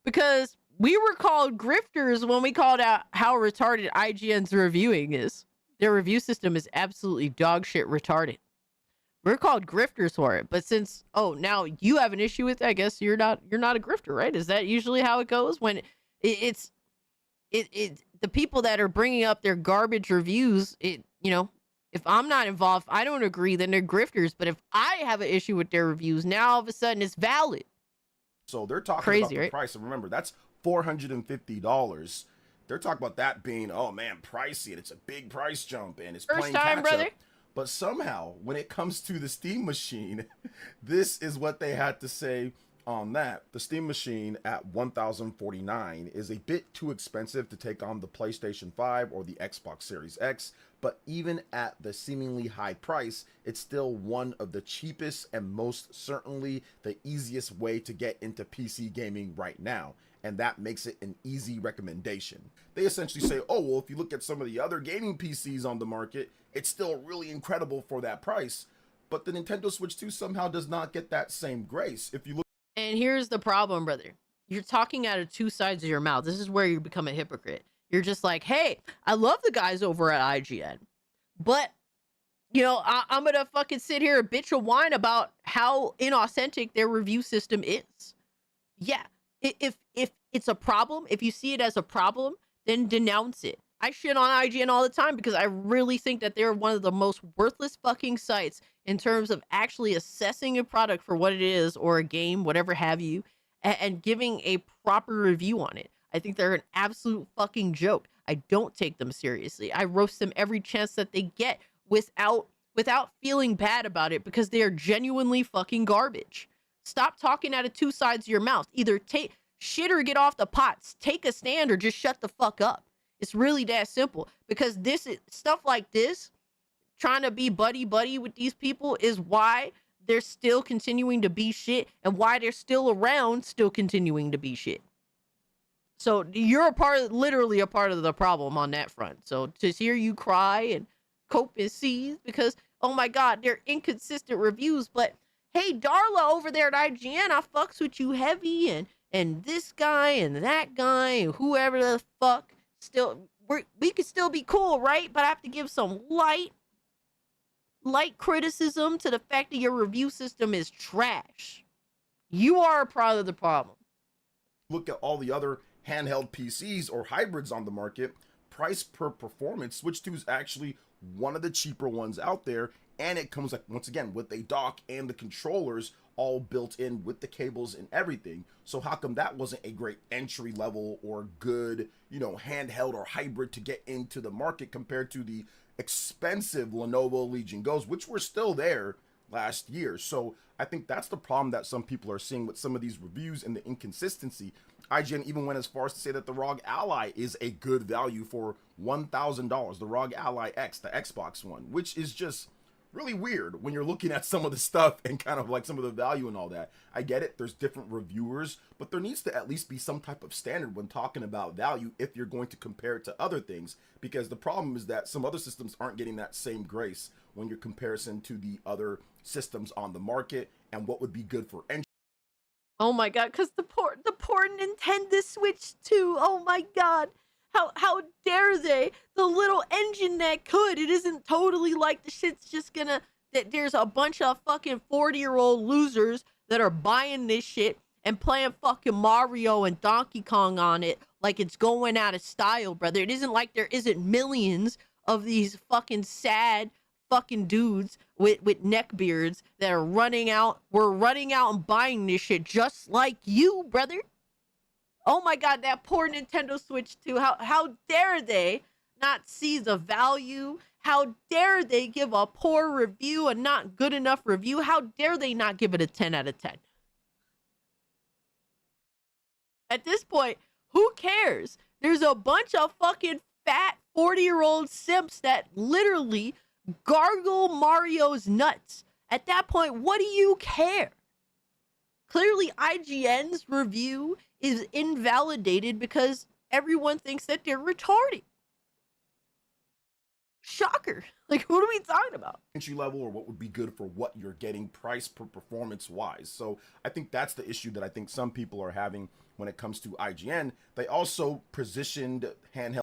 Because we were called grifters when we called out how retarded IGN's reviewing is. Their review system is absolutely dog shit retarded. We're called grifters for it. But since now you have an issue with it, I guess you're not a grifter, right? Is that usually how it goes when it's the people that are bringing up their garbage reviews? If I'm not involved, I don't agree, then they're grifters. But if I have an issue with their reviews, now all of a sudden it's valid. So they're talking Crazy, about the right? price. And remember, that's $450. They're talking about that being, oh man, pricey, and it's a big price jump, and it's First playing time, catch brother. up. But somehow, when it comes to the Steam machine, this is what they had to say on that, the Steam Machine at $1,049 is a bit too expensive to take on the PlayStation 5 or the Xbox Series X, but even at the seemingly high price, it's still one of the cheapest and most certainly the easiest way to get into PC gaming right now, and that makes it an easy recommendation. They essentially say, oh, well, if you look at some of the other gaming PCs on the market, it's still really incredible for that price, but the Nintendo Switch 2 somehow does not get that same grace. If you look. And here's the problem, brother. You're talking out of two sides of your mouth. This is where you become a hypocrite. You're just like, hey, I love the guys over at IGN, but, you know, I'm going to fucking sit here and bitch and whine about how inauthentic their review system is. Yeah, if it's a problem, if you see it as a problem, then denounce it. I shit on IGN all the time because I really think that they're one of the most worthless fucking sites in terms of actually assessing a product for what it is, or a game, whatever have you, and giving a proper review on it. I think they're an absolute fucking joke. I don't take them seriously. I roast them every chance that they get without feeling bad about it, because they are genuinely fucking garbage. Stop talking out of two sides of your mouth. Either take shit or get off the pots. Take a stand or just shut the fuck up. It's really that simple, because this is stuff like this, trying to be buddy with these people, is why they're still continuing to be shit, and why they're still around, still continuing to be shit. So you're literally a part of the problem on that front. So to hear you cry and cope and seethe because, oh my God, they're inconsistent reviews, but hey, Darla over there at IGN, I fucks with you heavy, and this guy and that guy and whoever the fuck, still, we could still be cool, right? But I have to give some light criticism to the fact that your review system is trash. You are a part of the problem. Look at all the other handheld PCs or hybrids on the market, price per performance, Switch 2 is actually one of the cheaper ones out there, and it comes, like, once again, with a dock and the controllers all built in with the cables and everything. So how come that wasn't a great entry level or good, you know, handheld or hybrid to get into the market compared to the expensive Lenovo Legion Go's, which were still there last year? So I think that's the problem that some people are seeing with some of these reviews and the inconsistency. IGN even went as far as to say that the ROG Ally is a good value for $1,000, the ROG Ally X, the Xbox one, which is just really weird when you're looking at some of the stuff and kind of like some of the value and all that. I get it, there's different reviewers, but there needs to at least be some type of standard when talking about value if you're going to compare it to other things, because the problem is that some other systems aren't getting that same grace when you're comparison to the other systems on the market and what would be good for entry. Oh my God, because the poor Nintendo Switch 2, oh my God. How dare they? The little engine that could. It isn't totally like the shit's just gonna, that there's a bunch of fucking 40-year-old losers that are buying this shit and playing fucking Mario and Donkey Kong on it like it's going out of style, brother. It isn't like there isn't millions of these fucking sad fucking dudes with neck beards that are running out and buying this shit just like you, brother. Oh my God, that poor Nintendo Switch 2. How dare they not see the value? How dare they give a poor review, a not good enough review? How dare they not give it a 10 out of 10? At this point, who cares? There's a bunch of fucking fat 40-year-old simps that literally gargle Mario's nuts. At that point, what do you care? Clearly, IGN's review is invalidated because everyone thinks that they're retarded. Shocker. Like, what are we talking about? Entry level, or what would be good for what you're getting price per performance wise. So I think that's the issue that I think some people are having when it comes to IGN. They also positioned handheld